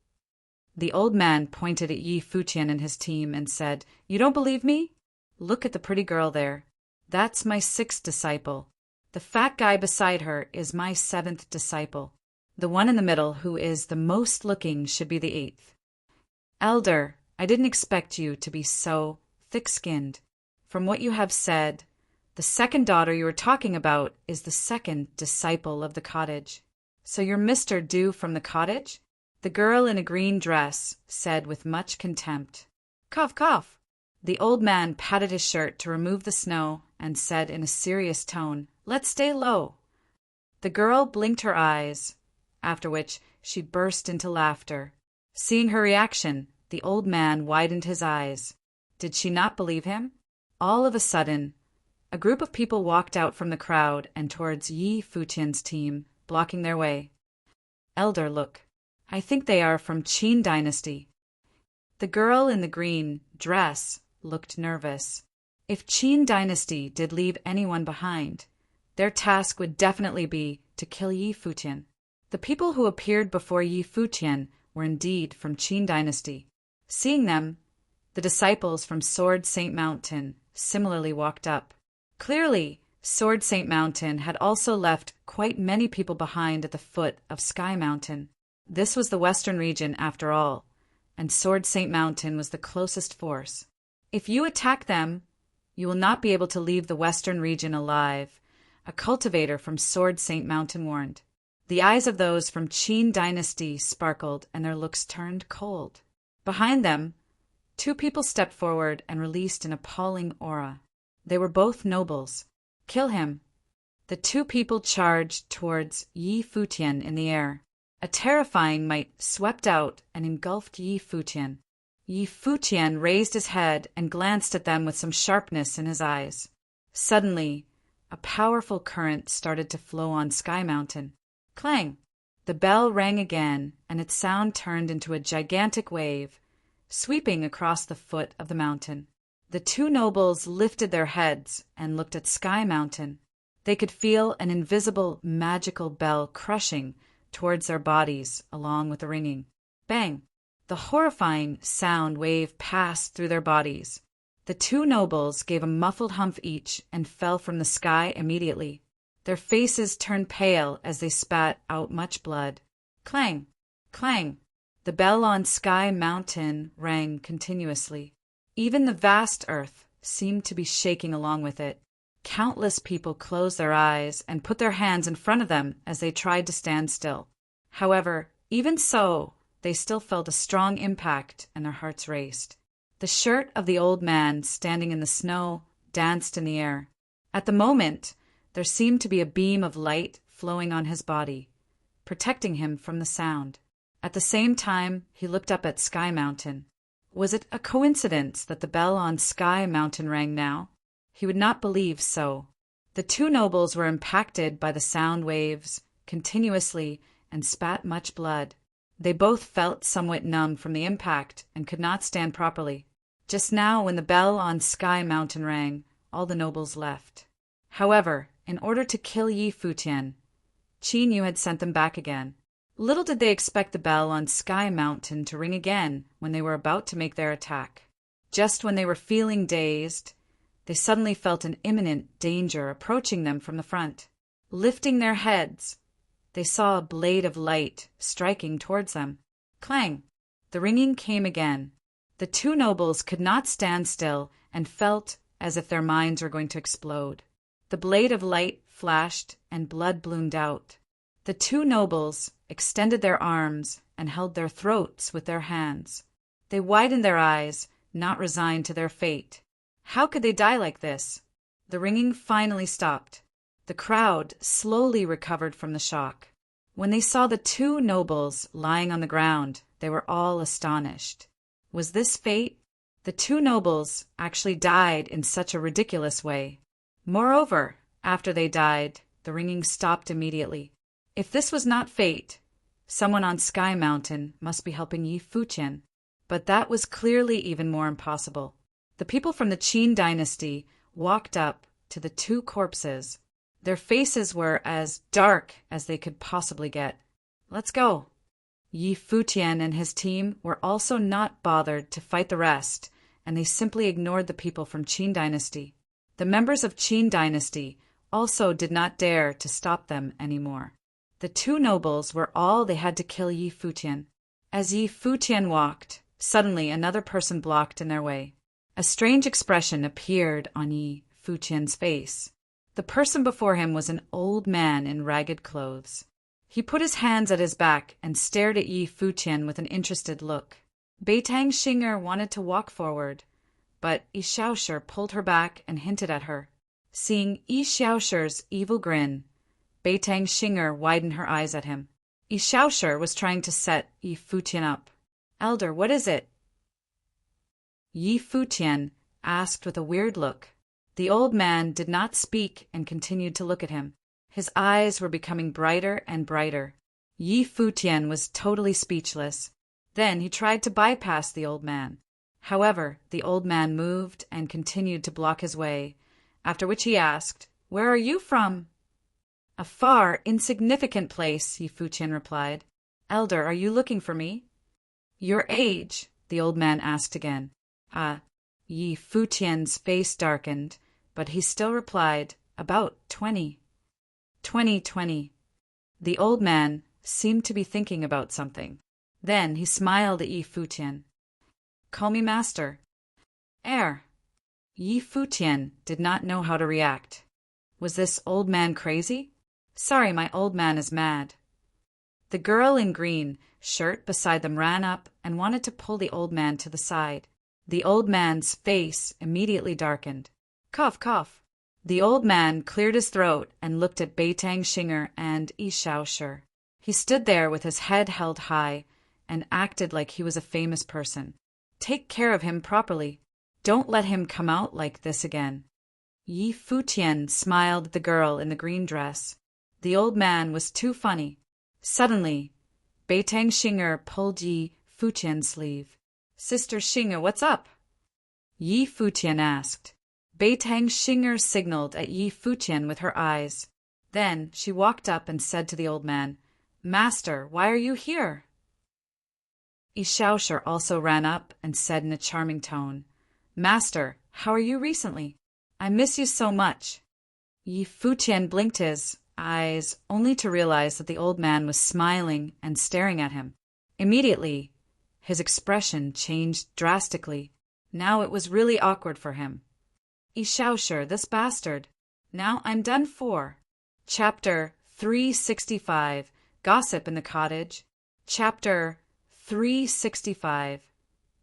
The old man pointed at Yi Futian and his team and said, "You don't believe me? Look at the pretty girl there. That's my 6th disciple. The fat guy beside her is my 7th disciple. The one in the middle, who is the most looking, should be the 8th. Elder, I didn't expect you to be so thick-skinned. From what you have said, the 2nd daughter you were talking about is the 2nd disciple of the cottage. So you're Mr. Dew from the cottage?" The girl in a green dress said with much contempt. "Cough, cough." The old man patted his shirt to remove the snow and said in a serious tone, "Let's stay low." The girl blinked her eyes, after which she burst into laughter. Seeing her reaction, the old man widened his eyes. Did she not believe him? All of a sudden, a group of people walked out from the crowd and towards Yi Futian's team, blocking their way. "Elder, look. I think they are from Qin dynasty." The girl in the green dress looked nervous. If Qin dynasty did leave anyone behind, their task would definitely be to kill Yi Futian. The people who appeared before Yi Futian were indeed from Qin dynasty. Seeing them, the disciples from Sword Saint Mountain similarly walked up. Clearly, Sword Saint Mountain had also left quite many people behind at the foot of Sky Mountain. This was the western region after all, and Sword Saint Mountain was the closest force. "If you attack them, you will not be able to leave the western region alive," a cultivator from Sword Saint Mountain warned. The eyes of those from Qin dynasty sparkled and their looks turned cold. Behind them, 2 people stepped forward and released an appalling aura. They were both nobles. "Kill him." The 2 people charged towards Yi Futian in the air. A terrifying might swept out and engulfed Yi Futian. Yi Futian raised his head and glanced at them with some sharpness in his eyes. Suddenly, a powerful current started to flow on Sky Mountain. Clang! The bell rang again, and its sound turned into a gigantic wave, sweeping across the foot of the mountain. The 2 nobles lifted their heads and looked at Sky Mountain. They could feel an invisible, magical bell crushing towards their bodies along with the ringing. Bang! The horrifying sound wave passed through their bodies. The 2 nobles gave a muffled humph each and fell from the sky immediately. Their faces turned pale as they spat out much blood. Clang! Clang! The bell on Sky Mountain rang continuously. Even the vast earth seemed to be shaking along with it. Countless people closed their eyes and put their hands in front of them as they tried to stand still. However, even so, they still felt a strong impact and their hearts raced. The shirt of the old man standing in the snow danced in the air. At the moment, there seemed to be a beam of light flowing on his body, protecting him from the sound. At the same time, he looked up at Sky Mountain. Was it a coincidence that the bell on Sky Mountain rang now? He would not believe so. The 2 nobles were impacted by the sound waves continuously and spat much blood. They both felt somewhat numb from the impact and could not stand properly. Just now, when the bell on Sky Mountain rang, all the nobles left. However, in order to kill Yi Futian, Qin Yu had sent them back again. Little did they expect the bell on Sky Mountain to ring again when they were about to make their attack. Just when they were feeling dazed, they suddenly felt an imminent danger approaching them from the front. Lifting their heads, they saw a blade of light striking towards them. Clang! The ringing came again. The 2 nobles could not stand still and felt as if their minds were going to explode. The blade of light flashed and blood bloomed out. The 2 nobles extended their arms and held their throats with their hands. They widened their eyes, not resigned to their fate. How could they die like this? The ringing finally stopped. The crowd slowly recovered from the shock. When they saw the two nobles lying on the ground, they were all astonished. Was this fate? The two nobles actually died in such a ridiculous way. Moreover, after they died, the ringing stopped immediately. If this was not fate, someone on Sky Mountain must be helping Yi Futian. But that was clearly even more impossible. The people from the Qin dynasty walked up to the two corpses. Their faces were as dark as they could possibly get. Let's go. Yi Futian and his team were also not bothered to fight the rest, and they simply ignored the people from Qin dynasty. The members of Qin dynasty also did not dare to stop them anymore. The two nobles were all they had to kill Yi Futian. As Yi Futian walked, suddenly another person blocked in their way. A strange expression appeared on Yi Futian's face. The person before him was an old man in ragged clothes. He put his hands at his back and stared at Yi Futian with an interested look. Beitang Xinger wanted to walk forward, but Yi Xiaoshi pulled her back and hinted at her. Seeing Yi Xiaoshi's evil grin, Beitang Xinger widened her eyes at him. Yi Xiaoshi was trying to set Yi Futian up. "Elder, what is it?" Yi Futian asked with a weird look. The old man did not speak and continued to look at him. His eyes were becoming brighter and brighter. Yi Futian was totally speechless. Then he tried to bypass the old man. However, the old man moved and continued to block his way, after which he asked, "Where are you from?" "A far, insignificant place," Yi Futian replied. "Elder, are you looking for me?" "Your age?" the old man asked again. Yi Futian's face darkened, but he still replied, "About 20. 20. The old man seemed to be thinking about something. Then he smiled at Yi Futian. "Call me master." Yi Futian did not know how to react. Was this old man crazy? "Sorry, my old man is mad." The girl in green shirt beside them ran up and wanted to pull the old man to the side. The old man's face immediately darkened. Cough, cough. The old man cleared his throat and looked at Beitang Xinger and Yi Xiaoshi. He stood there with his head held high and acted like he was a famous person. "Take care of him properly. Don't let him come out like this again." Yi Futian smiled at the girl in the green dress. The old man was too funny. Suddenly, Beitang Xinger pulled Yi Futian's sleeve. "Sister Xinger, what's up?" Yi Futian asked. Beitang Xinger signaled at Yi Futian with her eyes. Then she walked up and said to the old man, "Master, why are you here?" Yi Xiaoshi also ran up and said in a charming tone, "Master, how are you recently? I miss you so much." Yi Futian blinked his eyes only to realize that the old man was smiling and staring at him. Immediately, his expression changed drastically. Now it was really awkward for him. "Yi Xiaoshi, this bastard. Now I'm done for." Chapter 365, Gossip in the Cottage. Chapter 365,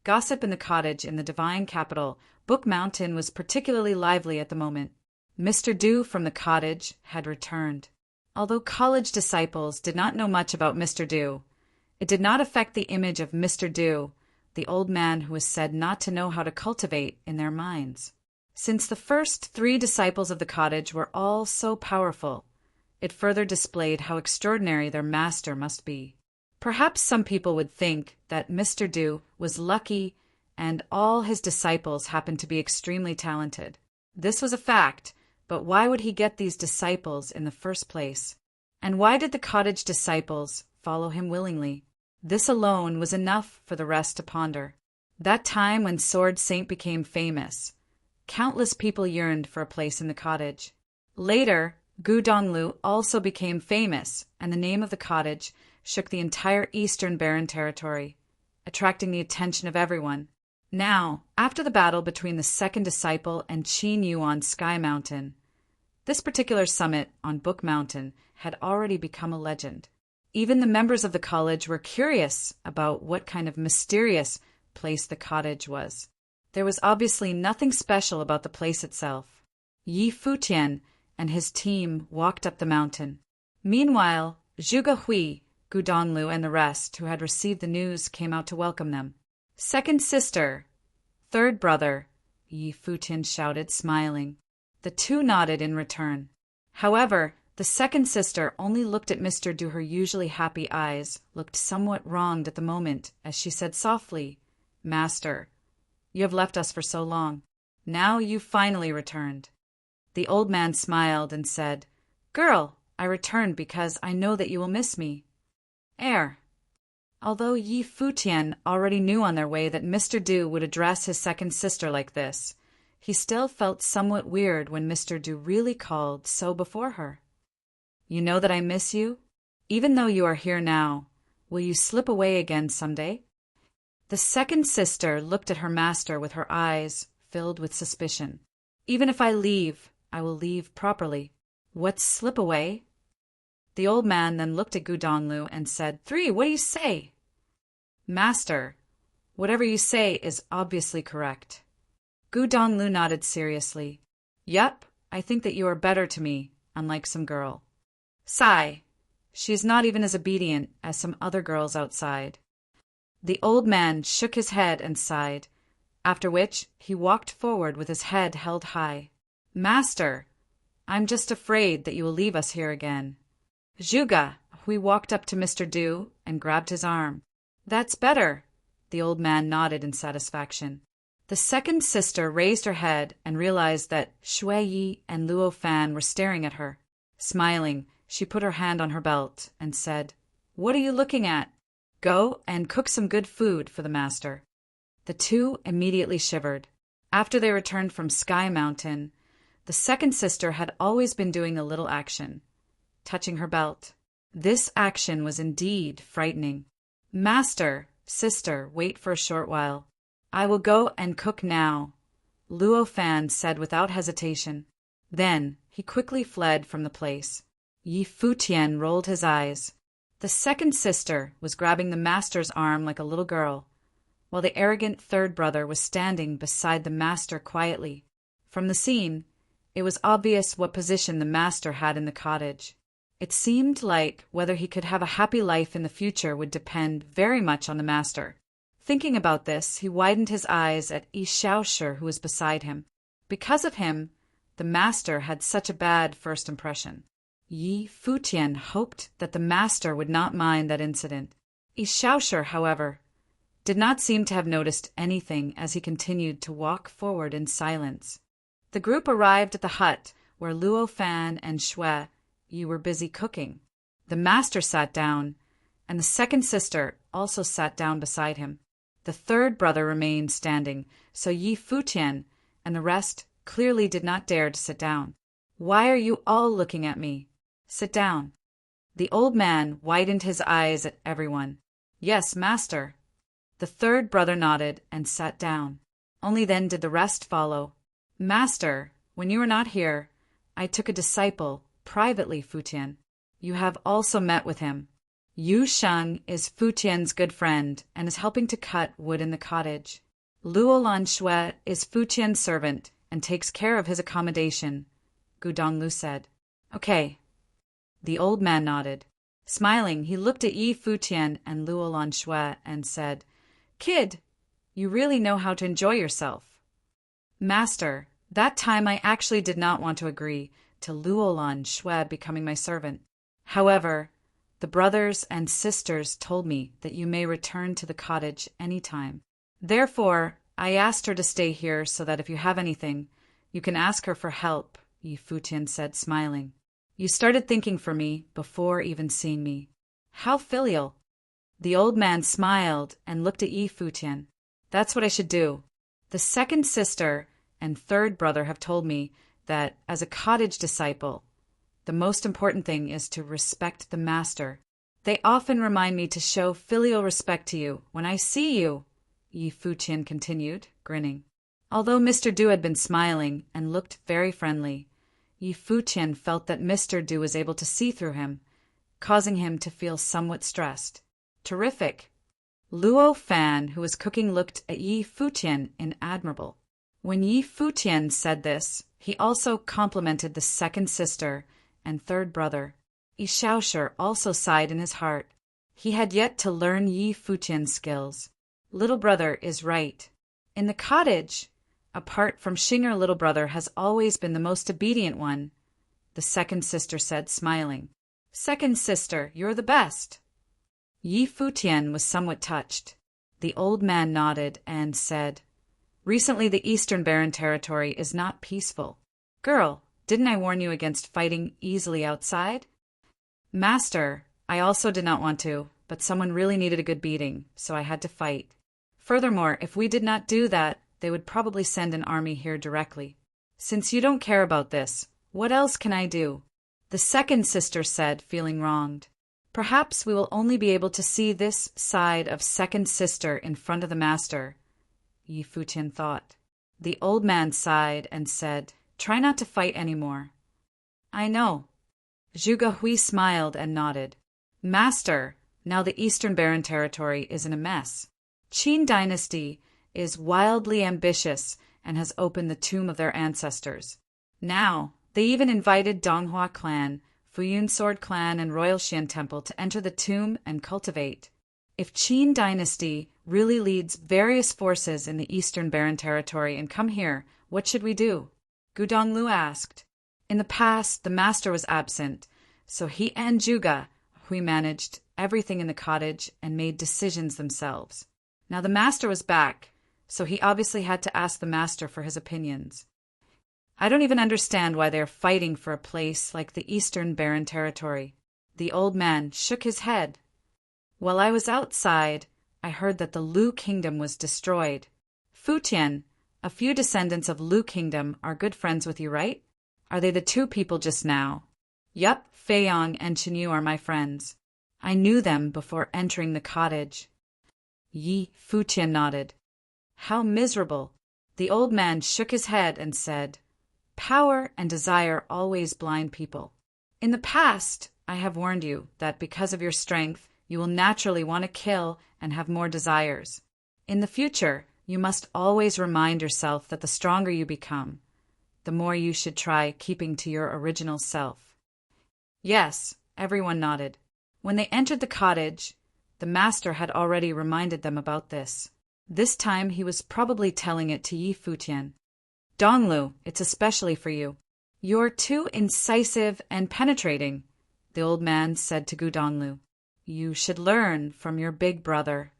Gossip in the Cottage in the Divine Capital. Book Mountain was particularly lively at the moment. Mr. Du from the cottage had returned. Although college disciples did not know much about Mr. Du, it did not affect the image of Mr. Du, the old man who was said not to know how to cultivate, in their minds. Since the first 3 disciples of the cottage were all so powerful, it further displayed how extraordinary their master must be. Perhaps some people would think that Mr. Du was lucky and all his disciples happened to be extremely talented. This was a fact, but why would he get these disciples in the first place? And why did the cottage disciples follow him willingly? This alone was enough for the rest to ponder. That time when Sword Saint became famous, countless people yearned for a place in the cottage. Later, Gu Donglu also became famous, and the name of the cottage shook the entire Eastern Barren territory, attracting the attention of everyone. Now, after the battle between the second disciple and Qin Yu on Sky Mountain, this particular summit on Book Mountain had already become a legend. Even the members of the college were curious about what kind of mysterious place the cottage was. There was obviously nothing special about the place itself. Yi Futian and his team walked up the mountain. Meanwhile, Zhuge Hui, Gu Donglu, and the rest who had received the news came out to welcome them. Second sister, third brother, Yi Futian shouted, smiling. The two nodded in return. However, the second sister only looked at Mr. Du. Her usually happy eyes looked somewhat wronged at the moment as she said softly, "Master, you have left us for so long. Now you finally returned." The old man smiled and said, "Girl, I returned because I know that you will miss me." Although Yi Futian already knew on their way that Mr. Du would address his second sister like this, he still felt somewhat weird when Mr. Du really called so before her. "You know that I miss you? Even though you are here now, will you slip away again someday?" The second sister looked at her master with her eyes filled with suspicion. "Even if I leave, I will leave properly. What's slip away?" The old man then looked at Gu Donglu and said, "Three, what do you say?" "Master, whatever you say is obviously correct." Gu Donglu nodded seriously. "Yup, I think that you are better to me, unlike some girl. Sigh, she is not even as obedient as some other girls outside." The old man shook his head and sighed, after which he walked forward with his head held high. "Master, I'm just afraid that you will leave us here again." Zhuge Hui walked up to Mr. Du and grabbed his arm. "That's better." The old man nodded in satisfaction. The second sister raised her head and realized that Shui Yi and Luo Fan were staring at her. Smiling, she put her hand on her belt and said, "What are you looking at? Go and cook some good food for the master." The two immediately shivered. After they returned from Sky Mountain, the second sister had always been doing a little action, touching her belt. This action was indeed frightening. "Master, sister, wait for a short while. I will go and cook now," Luo Fan said without hesitation. Then he quickly fled from the place. Yi Futian rolled his eyes. The second sister was grabbing the master's arm like a little girl, while the arrogant third brother was standing beside the master quietly. From the scene, it was obvious what position the master had in the cottage. It seemed like whether he could have a happy life in the future would depend very much on the master. Thinking about this, he widened his eyes at Yi Shaoshi, who was beside him. Because of him, the master had such a bad first impression. Yi Futian hoped that the master would not mind that incident. Yi Shaoshi, however, did not seem to have noticed anything as he continued to walk forward in silence. The group arrived at the hut where Luo Fan and Shui Yi were busy cooking. The master sat down, and the second sister also sat down beside him. The third brother remained standing, so Yi Futian and the rest clearly did not dare to sit down. "Why are you all looking at me? Sit down." The old man widened his eyes at everyone. "Yes, master." The third brother nodded and sat down. Only then did the rest follow. "Master, when you were not here, I took a disciple, privately, Futian. You have also met with him. Yu Sheng is Futian's good friend and is helping to cut wood in the cottage. Luolan Shui is Futian's servant and takes care of his accommodation," Gu Donglu said. "Okay." The old man nodded. Smiling, he looked at Yi Futian and Luolan Shui and said, "Kid, you really know how to enjoy yourself." "Master, that time I actually did not want to agree to Luolan Shui becoming my servant. However, the brothers and sisters told me that you may return to the cottage any time. Therefore, I asked her to stay here so that if you have anything, you can ask her for help," Yi Futian said, smiling. "You started thinking for me before even seeing me. How filial." The old man smiled and looked at Yi Futian. "That's what I should do. The second sister and third brother have told me that, as a cottage disciple, the most important thing is to respect the master. They often remind me to show filial respect to you when I see you," Yi Futian continued, grinning. Although Mr. Du had been smiling and looked very friendly, Yi Futian felt that Mr. Du was able to see through him, causing him to feel somewhat stressed. "Terrific." Luo Fan, who was cooking, looked at Yi Futian in admirable. When Yi Futian said this, he also complimented the second sister and third brother. Yi Shaoshi also sighed in his heart. He had yet to learn Yi Futian's skills. Little brother is right. In the cottage, apart from Xinger, little brother has always been the most obedient one, the second sister said, smiling. Second sister, you're the best. Yi Futian was somewhat touched. The old man nodded and said, Recently the Eastern Barren Territory is not peaceful. Girl, didn't I warn you against fighting easily outside? Master, I also did not want to, but someone really needed a good beating, so I had to fight. Furthermore, if we did not do that, they would probably send an army here directly. Since you don't care about this, what else can I do? The second sister said, feeling wronged. Perhaps we will only be able to see this side of second sister in front of the master, Yi Futian thought. The old man sighed and said, Try not to fight anymore. I know. Zhuge Hui smiled and nodded. Master, now the Eastern Barren Territory is in a mess. Qin dynasty is wildly ambitious and has opened the tomb of their ancestors. Now, they even invited Donghua clan, Fuyun Sword clan, and Royal Xian Temple to enter the tomb and cultivate. If Qin dynasty really leads various forces in the Eastern Barren Territory and come here, what should we do? Gu Donglu asked. In the past, the master was absent, so he and Zhuge Hui managed everything in the cottage and made decisions themselves. Now the master was back, so he obviously had to ask the master for his opinions. I don't even understand why they're fighting for a place like the Eastern Barren Territory. The old man shook his head. While I was outside, I heard that the Lu Kingdom was destroyed. Futian, a few descendants of Lu Kingdom are good friends with you, right? Are they the two people just now? Yup, Feiyang and Chenyu are my friends. I knew them before entering the cottage. Yi Futian nodded. How miserable. The old man shook his head and said, Power and desire always blind people. In the past, I have warned you that because of your strength, you will naturally want to kill and have more desires. In the future, you must always remind yourself that the stronger you become, the more you should try keeping to your original self. Yes, everyone nodded. When they entered the cottage, the master had already reminded them about this. This time he was probably telling it to Yi Futian. Donglu, it's especially for you. You're too incisive and penetrating, the old man said to Gu Donglu. You should learn from your big brother.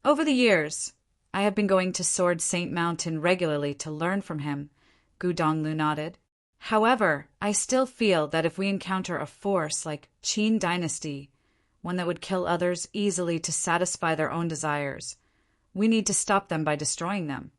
Over the years, I have been going to Sword Saint Mountain regularly to learn from him, Gu Donglu nodded. However, I still feel that if we encounter a force like Qin dynasty, one that would kill others easily to satisfy their own desires, we need to stop them by destroying them.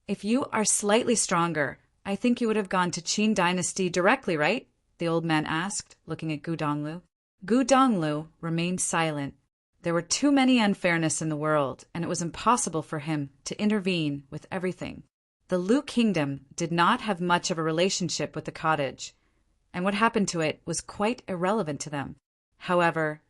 If you are slightly stronger, I think you would have gone to Qin dynasty directly, right? The old man asked, looking at Gu Donglu. Gu Donglu remained silent. There were too many unfairness in the world, and it was impossible for him to intervene with everything. The Lu Kingdom did not have much of a relationship with the cottage, and what happened to it was quite irrelevant to them. However,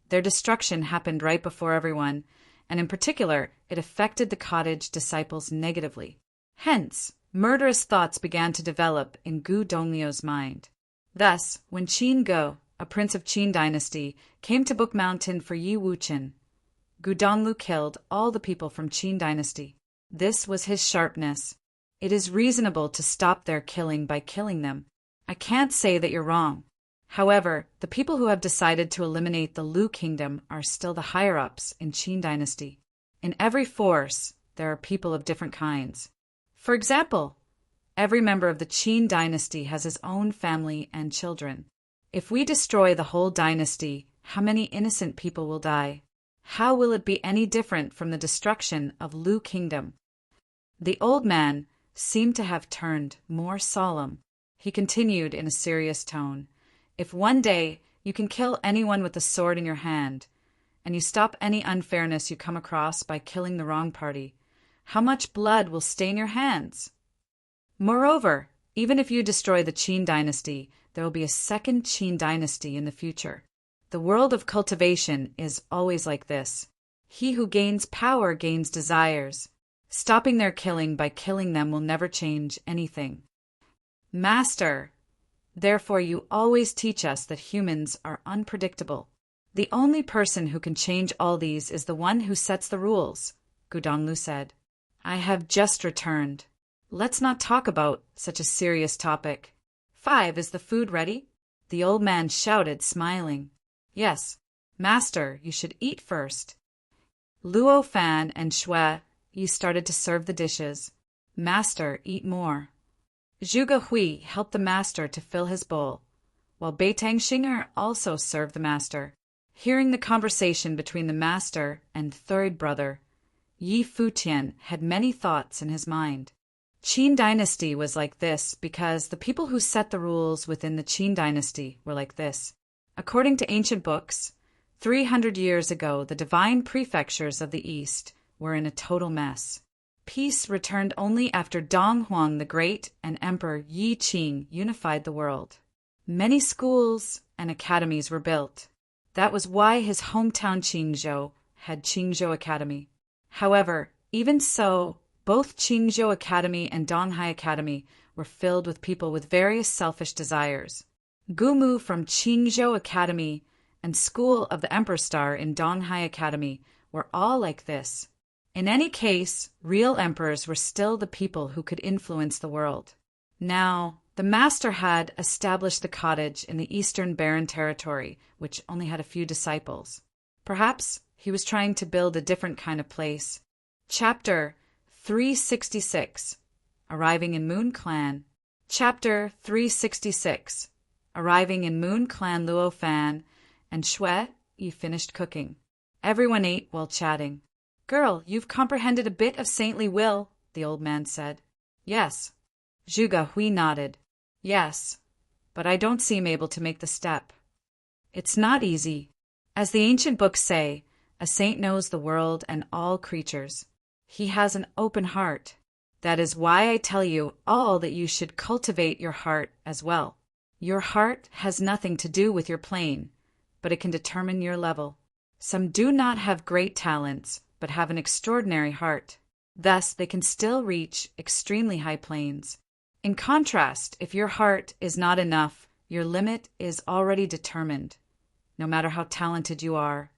their destruction happened right before everyone, and in particular, it affected the cottage disciples negatively. Hence, murderous thoughts began to develop in Gu Donglio's mind. Thus, when Qin Go, a prince of Qin dynasty, came to Book Mountain for Yi Wuchen, Gu Donglu killed all the people from Qin dynasty. This was his sharpness. It is reasonable to stop their killing by killing them. I can't say that you're wrong. However, the people who have decided to eliminate the Lu Kingdom are still the higher-ups in Qin dynasty. In every force, there are people of different kinds. For example, every member of the Qin dynasty has his own family and children. If we destroy the whole dynasty, how many innocent people will die? How will it be any different from the destruction of Lu Kingdom? The old man seemed to have turned more solemn. He continued in a serious tone. If one day you can kill anyone with a sword in your hand, and you stop any unfairness you come across by killing the wrong party, how much blood will stain your hands? Moreover, even if you destroy the Qin dynasty, there will be a second Qin dynasty in the future. The world of cultivation is always like this. He who gains power gains desires. Stopping their killing by killing them will never change anything. Master, therefore you always teach us that humans are unpredictable. The only person who can change all these is the one who sets the rules, Gudonglu said. I have just returned. Let's not talk about such a serious topic. 5. Is the food ready? The old man shouted, smiling. Yes, master, you should eat first. Luo Fan and Shui Yi started to serve the dishes. Master, eat more. Zhuge Hui helped the master to fill his bowl, while Beitang Xinger also served the master. Hearing the conversation between the master and third brother, Yi Futian had many thoughts in his mind. Qin dynasty was like this because the people who set the rules within the Qin dynasty were like this. According to ancient books, 300 years ago the divine prefectures of the East were in a total mess. Peace returned only after Dong Huang the Great and Emperor Yi Qing unified the world. Many schools and academies were built. That was why his hometown Qingzhou had Qingzhou Academy. However, even so, both Qingzhou Academy and Donghai Academy were filled with people with various selfish desires. Gumu from Qingzhou Academy and School of the Emperor Star in Donghai Academy were all like this. In any case, real emperors were still the people who could influence the world. Now, the master had established the cottage in the Eastern Barren Territory, which only had a few disciples. Perhaps he was trying to build a different kind of place. Chapter 366. Arriving in Moon Clan. Chapter 366. Arriving in Moon Clan, Luo Fan and Shui Yi finished cooking. Everyone ate while chatting. Girl, you've comprehended a bit of saintly will, the old man said. Yes. Zhuge Hui nodded. Yes, but I don't seem able to make the step. It's not easy. As the ancient books say, a saint knows the world and all creatures. He has an open heart. That is why I tell you all that you should cultivate your heart as well. Your heart has nothing to do with your plane, but it can determine your level. Some do not have great talents, but have an extraordinary heart. Thus, they can still reach extremely high planes. In contrast, if your heart is not enough, your limit is already determined, no matter how talented you are.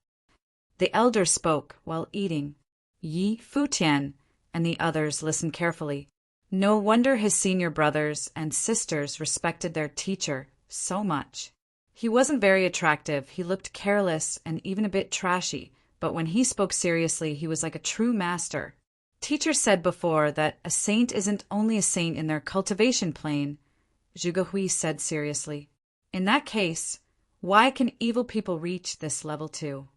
The elder spoke while eating. Yi Futian and the others listened carefully. No wonder his senior brothers and sisters respected their teacher so much. He wasn't very attractive, he looked careless and even a bit trashy, but when he spoke seriously, he was like a true master. Teacher said before that a saint isn't only a saint in their cultivation plane, Zhuge Hui said seriously. In that case, why can evil people reach this level too?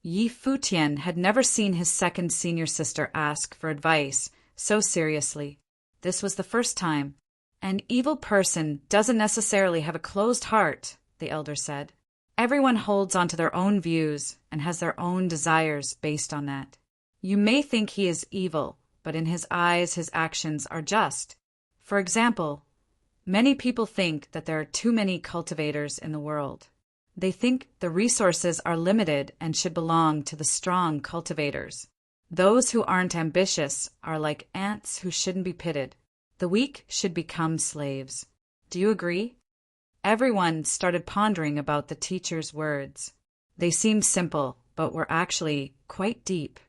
Yi Futian had never seen his second senior sister ask for advice so seriously. This was the first time. An evil person doesn't necessarily have a closed heart, the elder said. Everyone holds onto their own views and has their own desires based on that. You may think he is evil, but in his eyes his actions are just. For example, many people think that there are too many cultivators in the world. They think the resources are limited and should belong to the strong cultivators. Those who aren't ambitious are like ants who shouldn't be pitted. The weak should become slaves. Do you agree? Everyone started pondering about the teacher's words. They seemed simple, but were actually quite deep.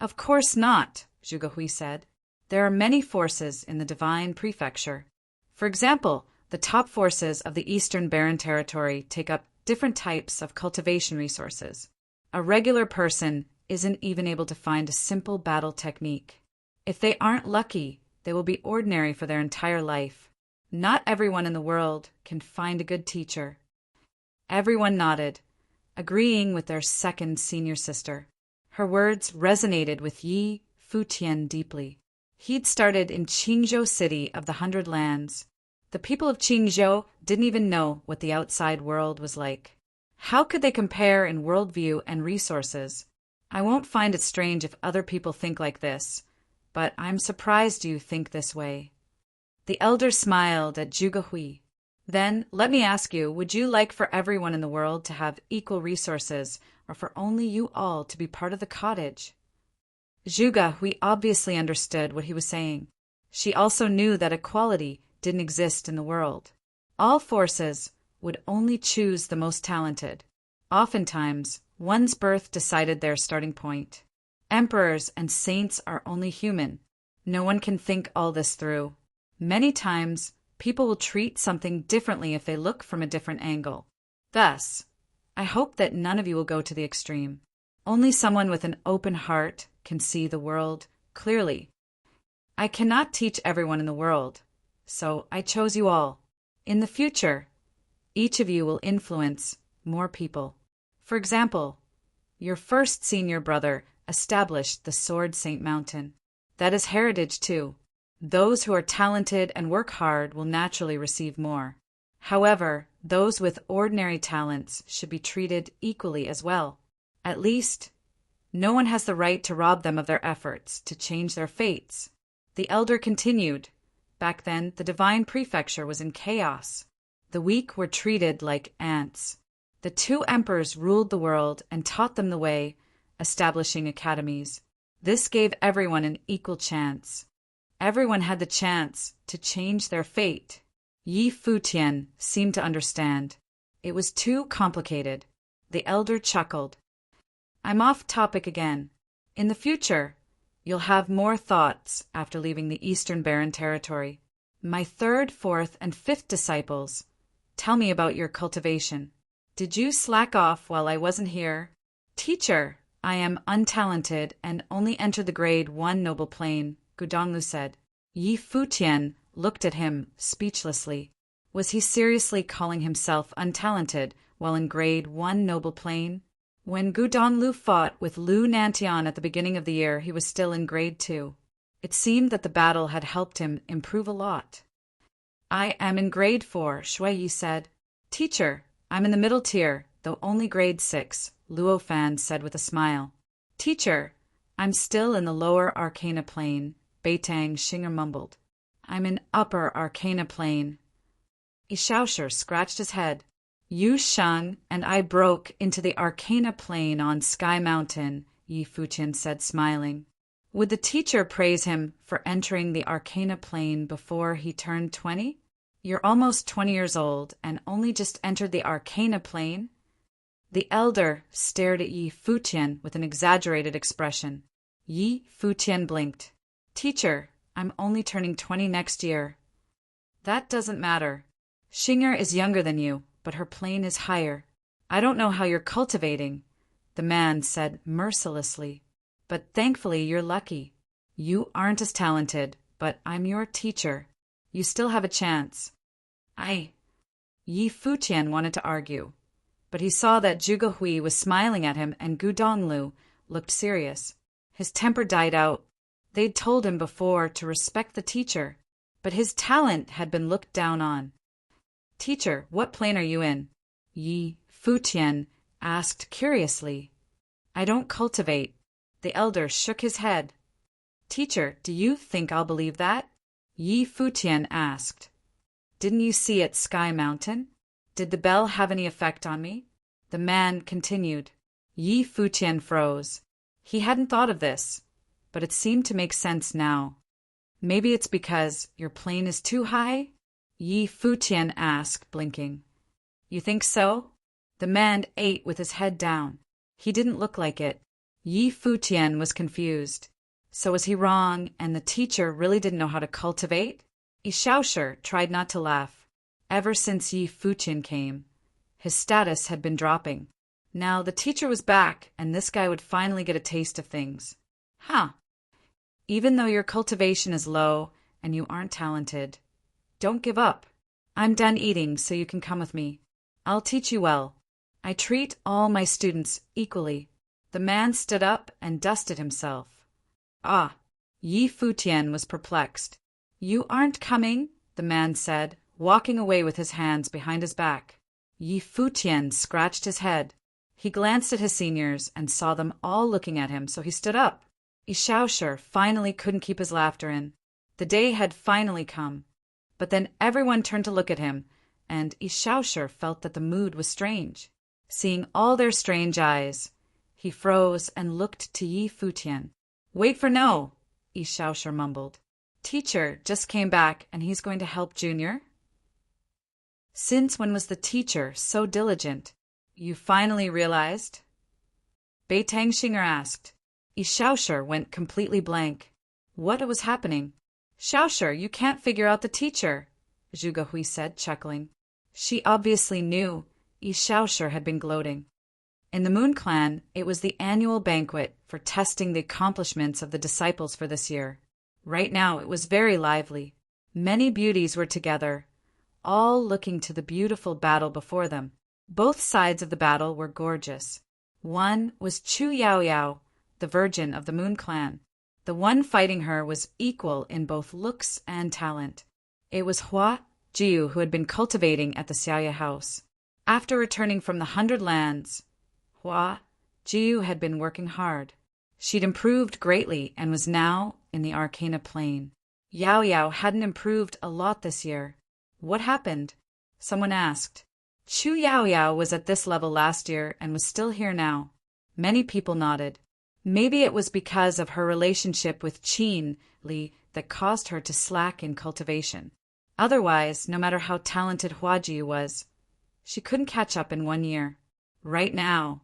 Of course not, Zhuge Hui said. There are many forces in the divine prefecture. For example, the top forces of the Eastern Barren Territory take up different types of cultivation resources. A regular person isn't even able to find a simple battle technique. If they aren't lucky, they will be ordinary for their entire life. Not everyone in the world can find a good teacher. Everyone nodded, agreeing with their second senior sister. Her words resonated with Yi Futian deeply. He'd started in Qingzhou City of the 100 Lands. The people of Qingzhou didn't even know what the outside world was like. How could they compare in worldview and resources? I won't find it strange if other people think like this, but I'm surprised you think this way. The elder smiled at Zhuge Hui. Then, let me ask you, would you like for everyone in the world to have equal resources, or for only you all to be part of the cottage? Zhuge Hui obviously understood what he was saying. She also knew that equality didn't exist in the world. All forces would only choose the most talented. Oftentimes, one's birth decided their starting point. Emperors and saints are only human. No one can think all this through. Many times, people will treat something differently if they look from a different angle. Thus, I hope that none of you will go to the extreme. Only someone with an open heart can see the world clearly. I cannot teach everyone in the world, so I chose you all. In the future, each of you will influence more people. For example, your first senior brother established the Sword Saint Mountain. That is heritage too. Those who are talented and work hard will naturally receive more. However, those with ordinary talents should be treated equally as well. At least, no one has the right to rob them of their efforts to change their fates. The elder continued. Back then, the divine prefecture was in chaos. The weak were treated like ants. The two emperors ruled the world and taught them the way, establishing academies. This gave everyone an equal chance. Everyone had the chance to change their fate. Yi Futian seemed to understand. It was too complicated. The elder chuckled. I'm off topic again. In the future, you'll have more thoughts after leaving the Eastern Barren Territory. My third, fourth, and fifth disciples, tell me about your cultivation. Did you slack off while I wasn't here? Teacher, I am untalented and only entered the grade 1 noble plane, Gudonglu said. Yi Futian looked at him speechlessly. Was he seriously calling himself untalented while in grade 1 noble plane? When Gudonglu fought with Lu Nantian at the beginning of the year, he was still in grade 2. It seemed that the battle had helped him improve a lot. I am in grade 4, Shui Yi said. Teacher, I'm in the middle tier, though only grade 6, Luo Fan said with a smile. Teacher, I'm still in the lower arcana plane, Beitang Shinger mumbled. I'm in upper arcana plane. Ishaosher scratched his head. Yu Sheng and I broke into the arcana plane on Sky Mountain, Yi Futian said, smiling. Would the teacher praise him for entering the arcana plane before he turned 20? You're almost 20 years old and only just entered the arcana plane? The elder stared at Yi Futian with an exaggerated expression. Yi Futian blinked. Teacher, I'm only turning 20 next year. That doesn't matter. Shinger is younger than you, but her plane is higher. I don't know how you're cultivating, the man said mercilessly. But thankfully you're lucky. You aren't as talented, but I'm your teacher. You still have a chance. Yi Futian wanted to argue, but he saw that Zhuge Hui was smiling at him and Gu Donglu looked serious. His temper died out. They'd told him before to respect the teacher, but his talent had been looked down on. Teacher, what plane are you in? Yi Futian asked curiously. I don't cultivate. The elder shook his head. Teacher, do you think I'll believe that? Yi Futian asked. Didn't you see at Sky Mountain? Did the bell have any effect on me? The man continued. Yi Futian froze. He hadn't thought of this, but it seemed to make sense now. Maybe it's because your plane is too high? Yi Futian asked, blinking. You think so? The man ate with his head down. He didn't look like it. Yi Futian was confused. So was he wrong, and the teacher really didn't know how to cultivate? Ishaosher tried not to laugh. Ever since Yi Futian came, his status had been dropping. Now the teacher was back, and this guy would finally get a taste of things. Even though your cultivation is low and you aren't talented, don't give up. I'm done eating, so you can come with me. I'll teach you well. I treat all my students equally. The man stood up and dusted himself. Yi Futian was perplexed. You aren't coming, the man said, walking away with his hands behind his back. Yi Futian scratched his head. He glanced at his seniors and saw them all looking at him, so he stood up. Ishaosher finally couldn't keep his laughter in. The day had finally come. But then everyone turned to look at him, and Ishaosher felt that the mood was strange. Seeing all their strange eyes, he froze and looked to Yi Futian. Wait for no, Yi Shaoshi mumbled. Teacher just came back and he's going to help Junior? Since when was the teacher so diligent? You finally realized? Bei Tangxinger asked. Yi Shaoshi went completely blank. What was happening? Shaoshi, you can't figure out the teacher, Zhuge Hui said, chuckling. She obviously knew. Yi Shaoshi had been gloating. In the Moon Clan, it was the annual banquet for testing the accomplishments of the disciples for this year. Right now it was very lively. Many beauties were together, all looking to the beautiful battle before them. Both sides of the battle were gorgeous. One was Chu Yaoyao, the virgin of the Moon Clan. The one fighting her was equal in both looks and talent. It was Hua Jiu who had been cultivating at the Xiaoya house. After returning from the 100 Lands, Hua Jiu had been working hard. She'd improved greatly and was now in the Arcana Plane. Yao Yao hadn't improved a lot this year. What happened? Someone asked. Chu Yao Yao was at this level last year and was still here now. Many people nodded. Maybe it was because of her relationship with Qin Li that caused her to slack in cultivation. Otherwise, no matter how talented Huaji was, she couldn't catch up in 1 year. Right now,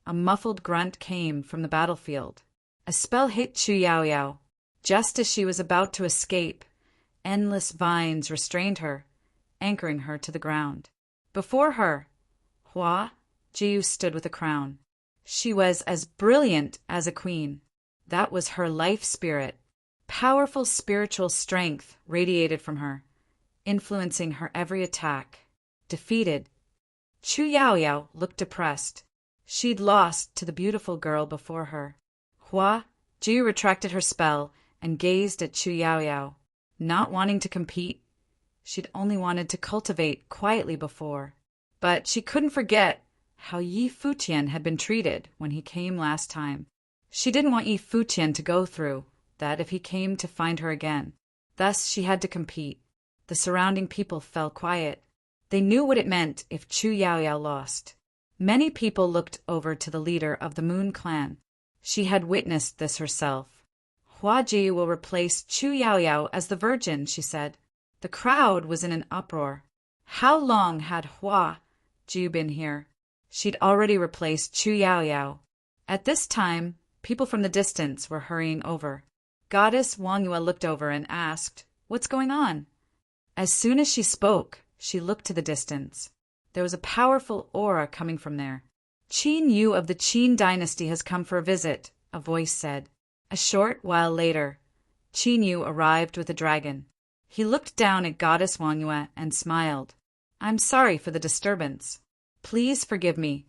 a muffled grunt came from the battlefield. A spell hit Chu Yao Yao. Just as she was about to escape, endless vines restrained her, anchoring her to the ground. Before her, Hua Jiu stood with a crown. She was as brilliant as a queen. That was her life spirit. Powerful spiritual strength radiated from her, influencing her every attack. Defeated, Chu Yaoyao looked depressed. She'd lost to the beautiful girl before her. Hua Jiu retracted her spell and gazed at Chu Yaoyao. Not wanting to compete, she'd only wanted to cultivate quietly before. But she couldn't forget how Yi Futian had been treated when he came last time. She didn't want Yi Futian to go through that if he came to find her again. Thus she had to compete. The surrounding people fell quiet. They knew what it meant if Chu Yaoyao lost. Many people looked over to the leader of the Moon Clan. She had witnessed this herself. Hua Ji will replace Chu Yaoyao as the virgin, she said. The crowd was in an uproar. How long had Hua Ji been here? She'd already replaced Chu Yaoyao. At this time, people from the distance were hurrying over. Goddess Wang Yue looked over and asked, "What's going on?" As soon as she spoke, she looked to the distance. There was a powerful aura coming from there. Qin Yu of the Qin dynasty has come for a visit, a voice said. A short while later, Qin Yu arrived with a dragon. He looked down at Goddess Wang Yue and smiled. "I'm sorry for the disturbance. Please forgive me.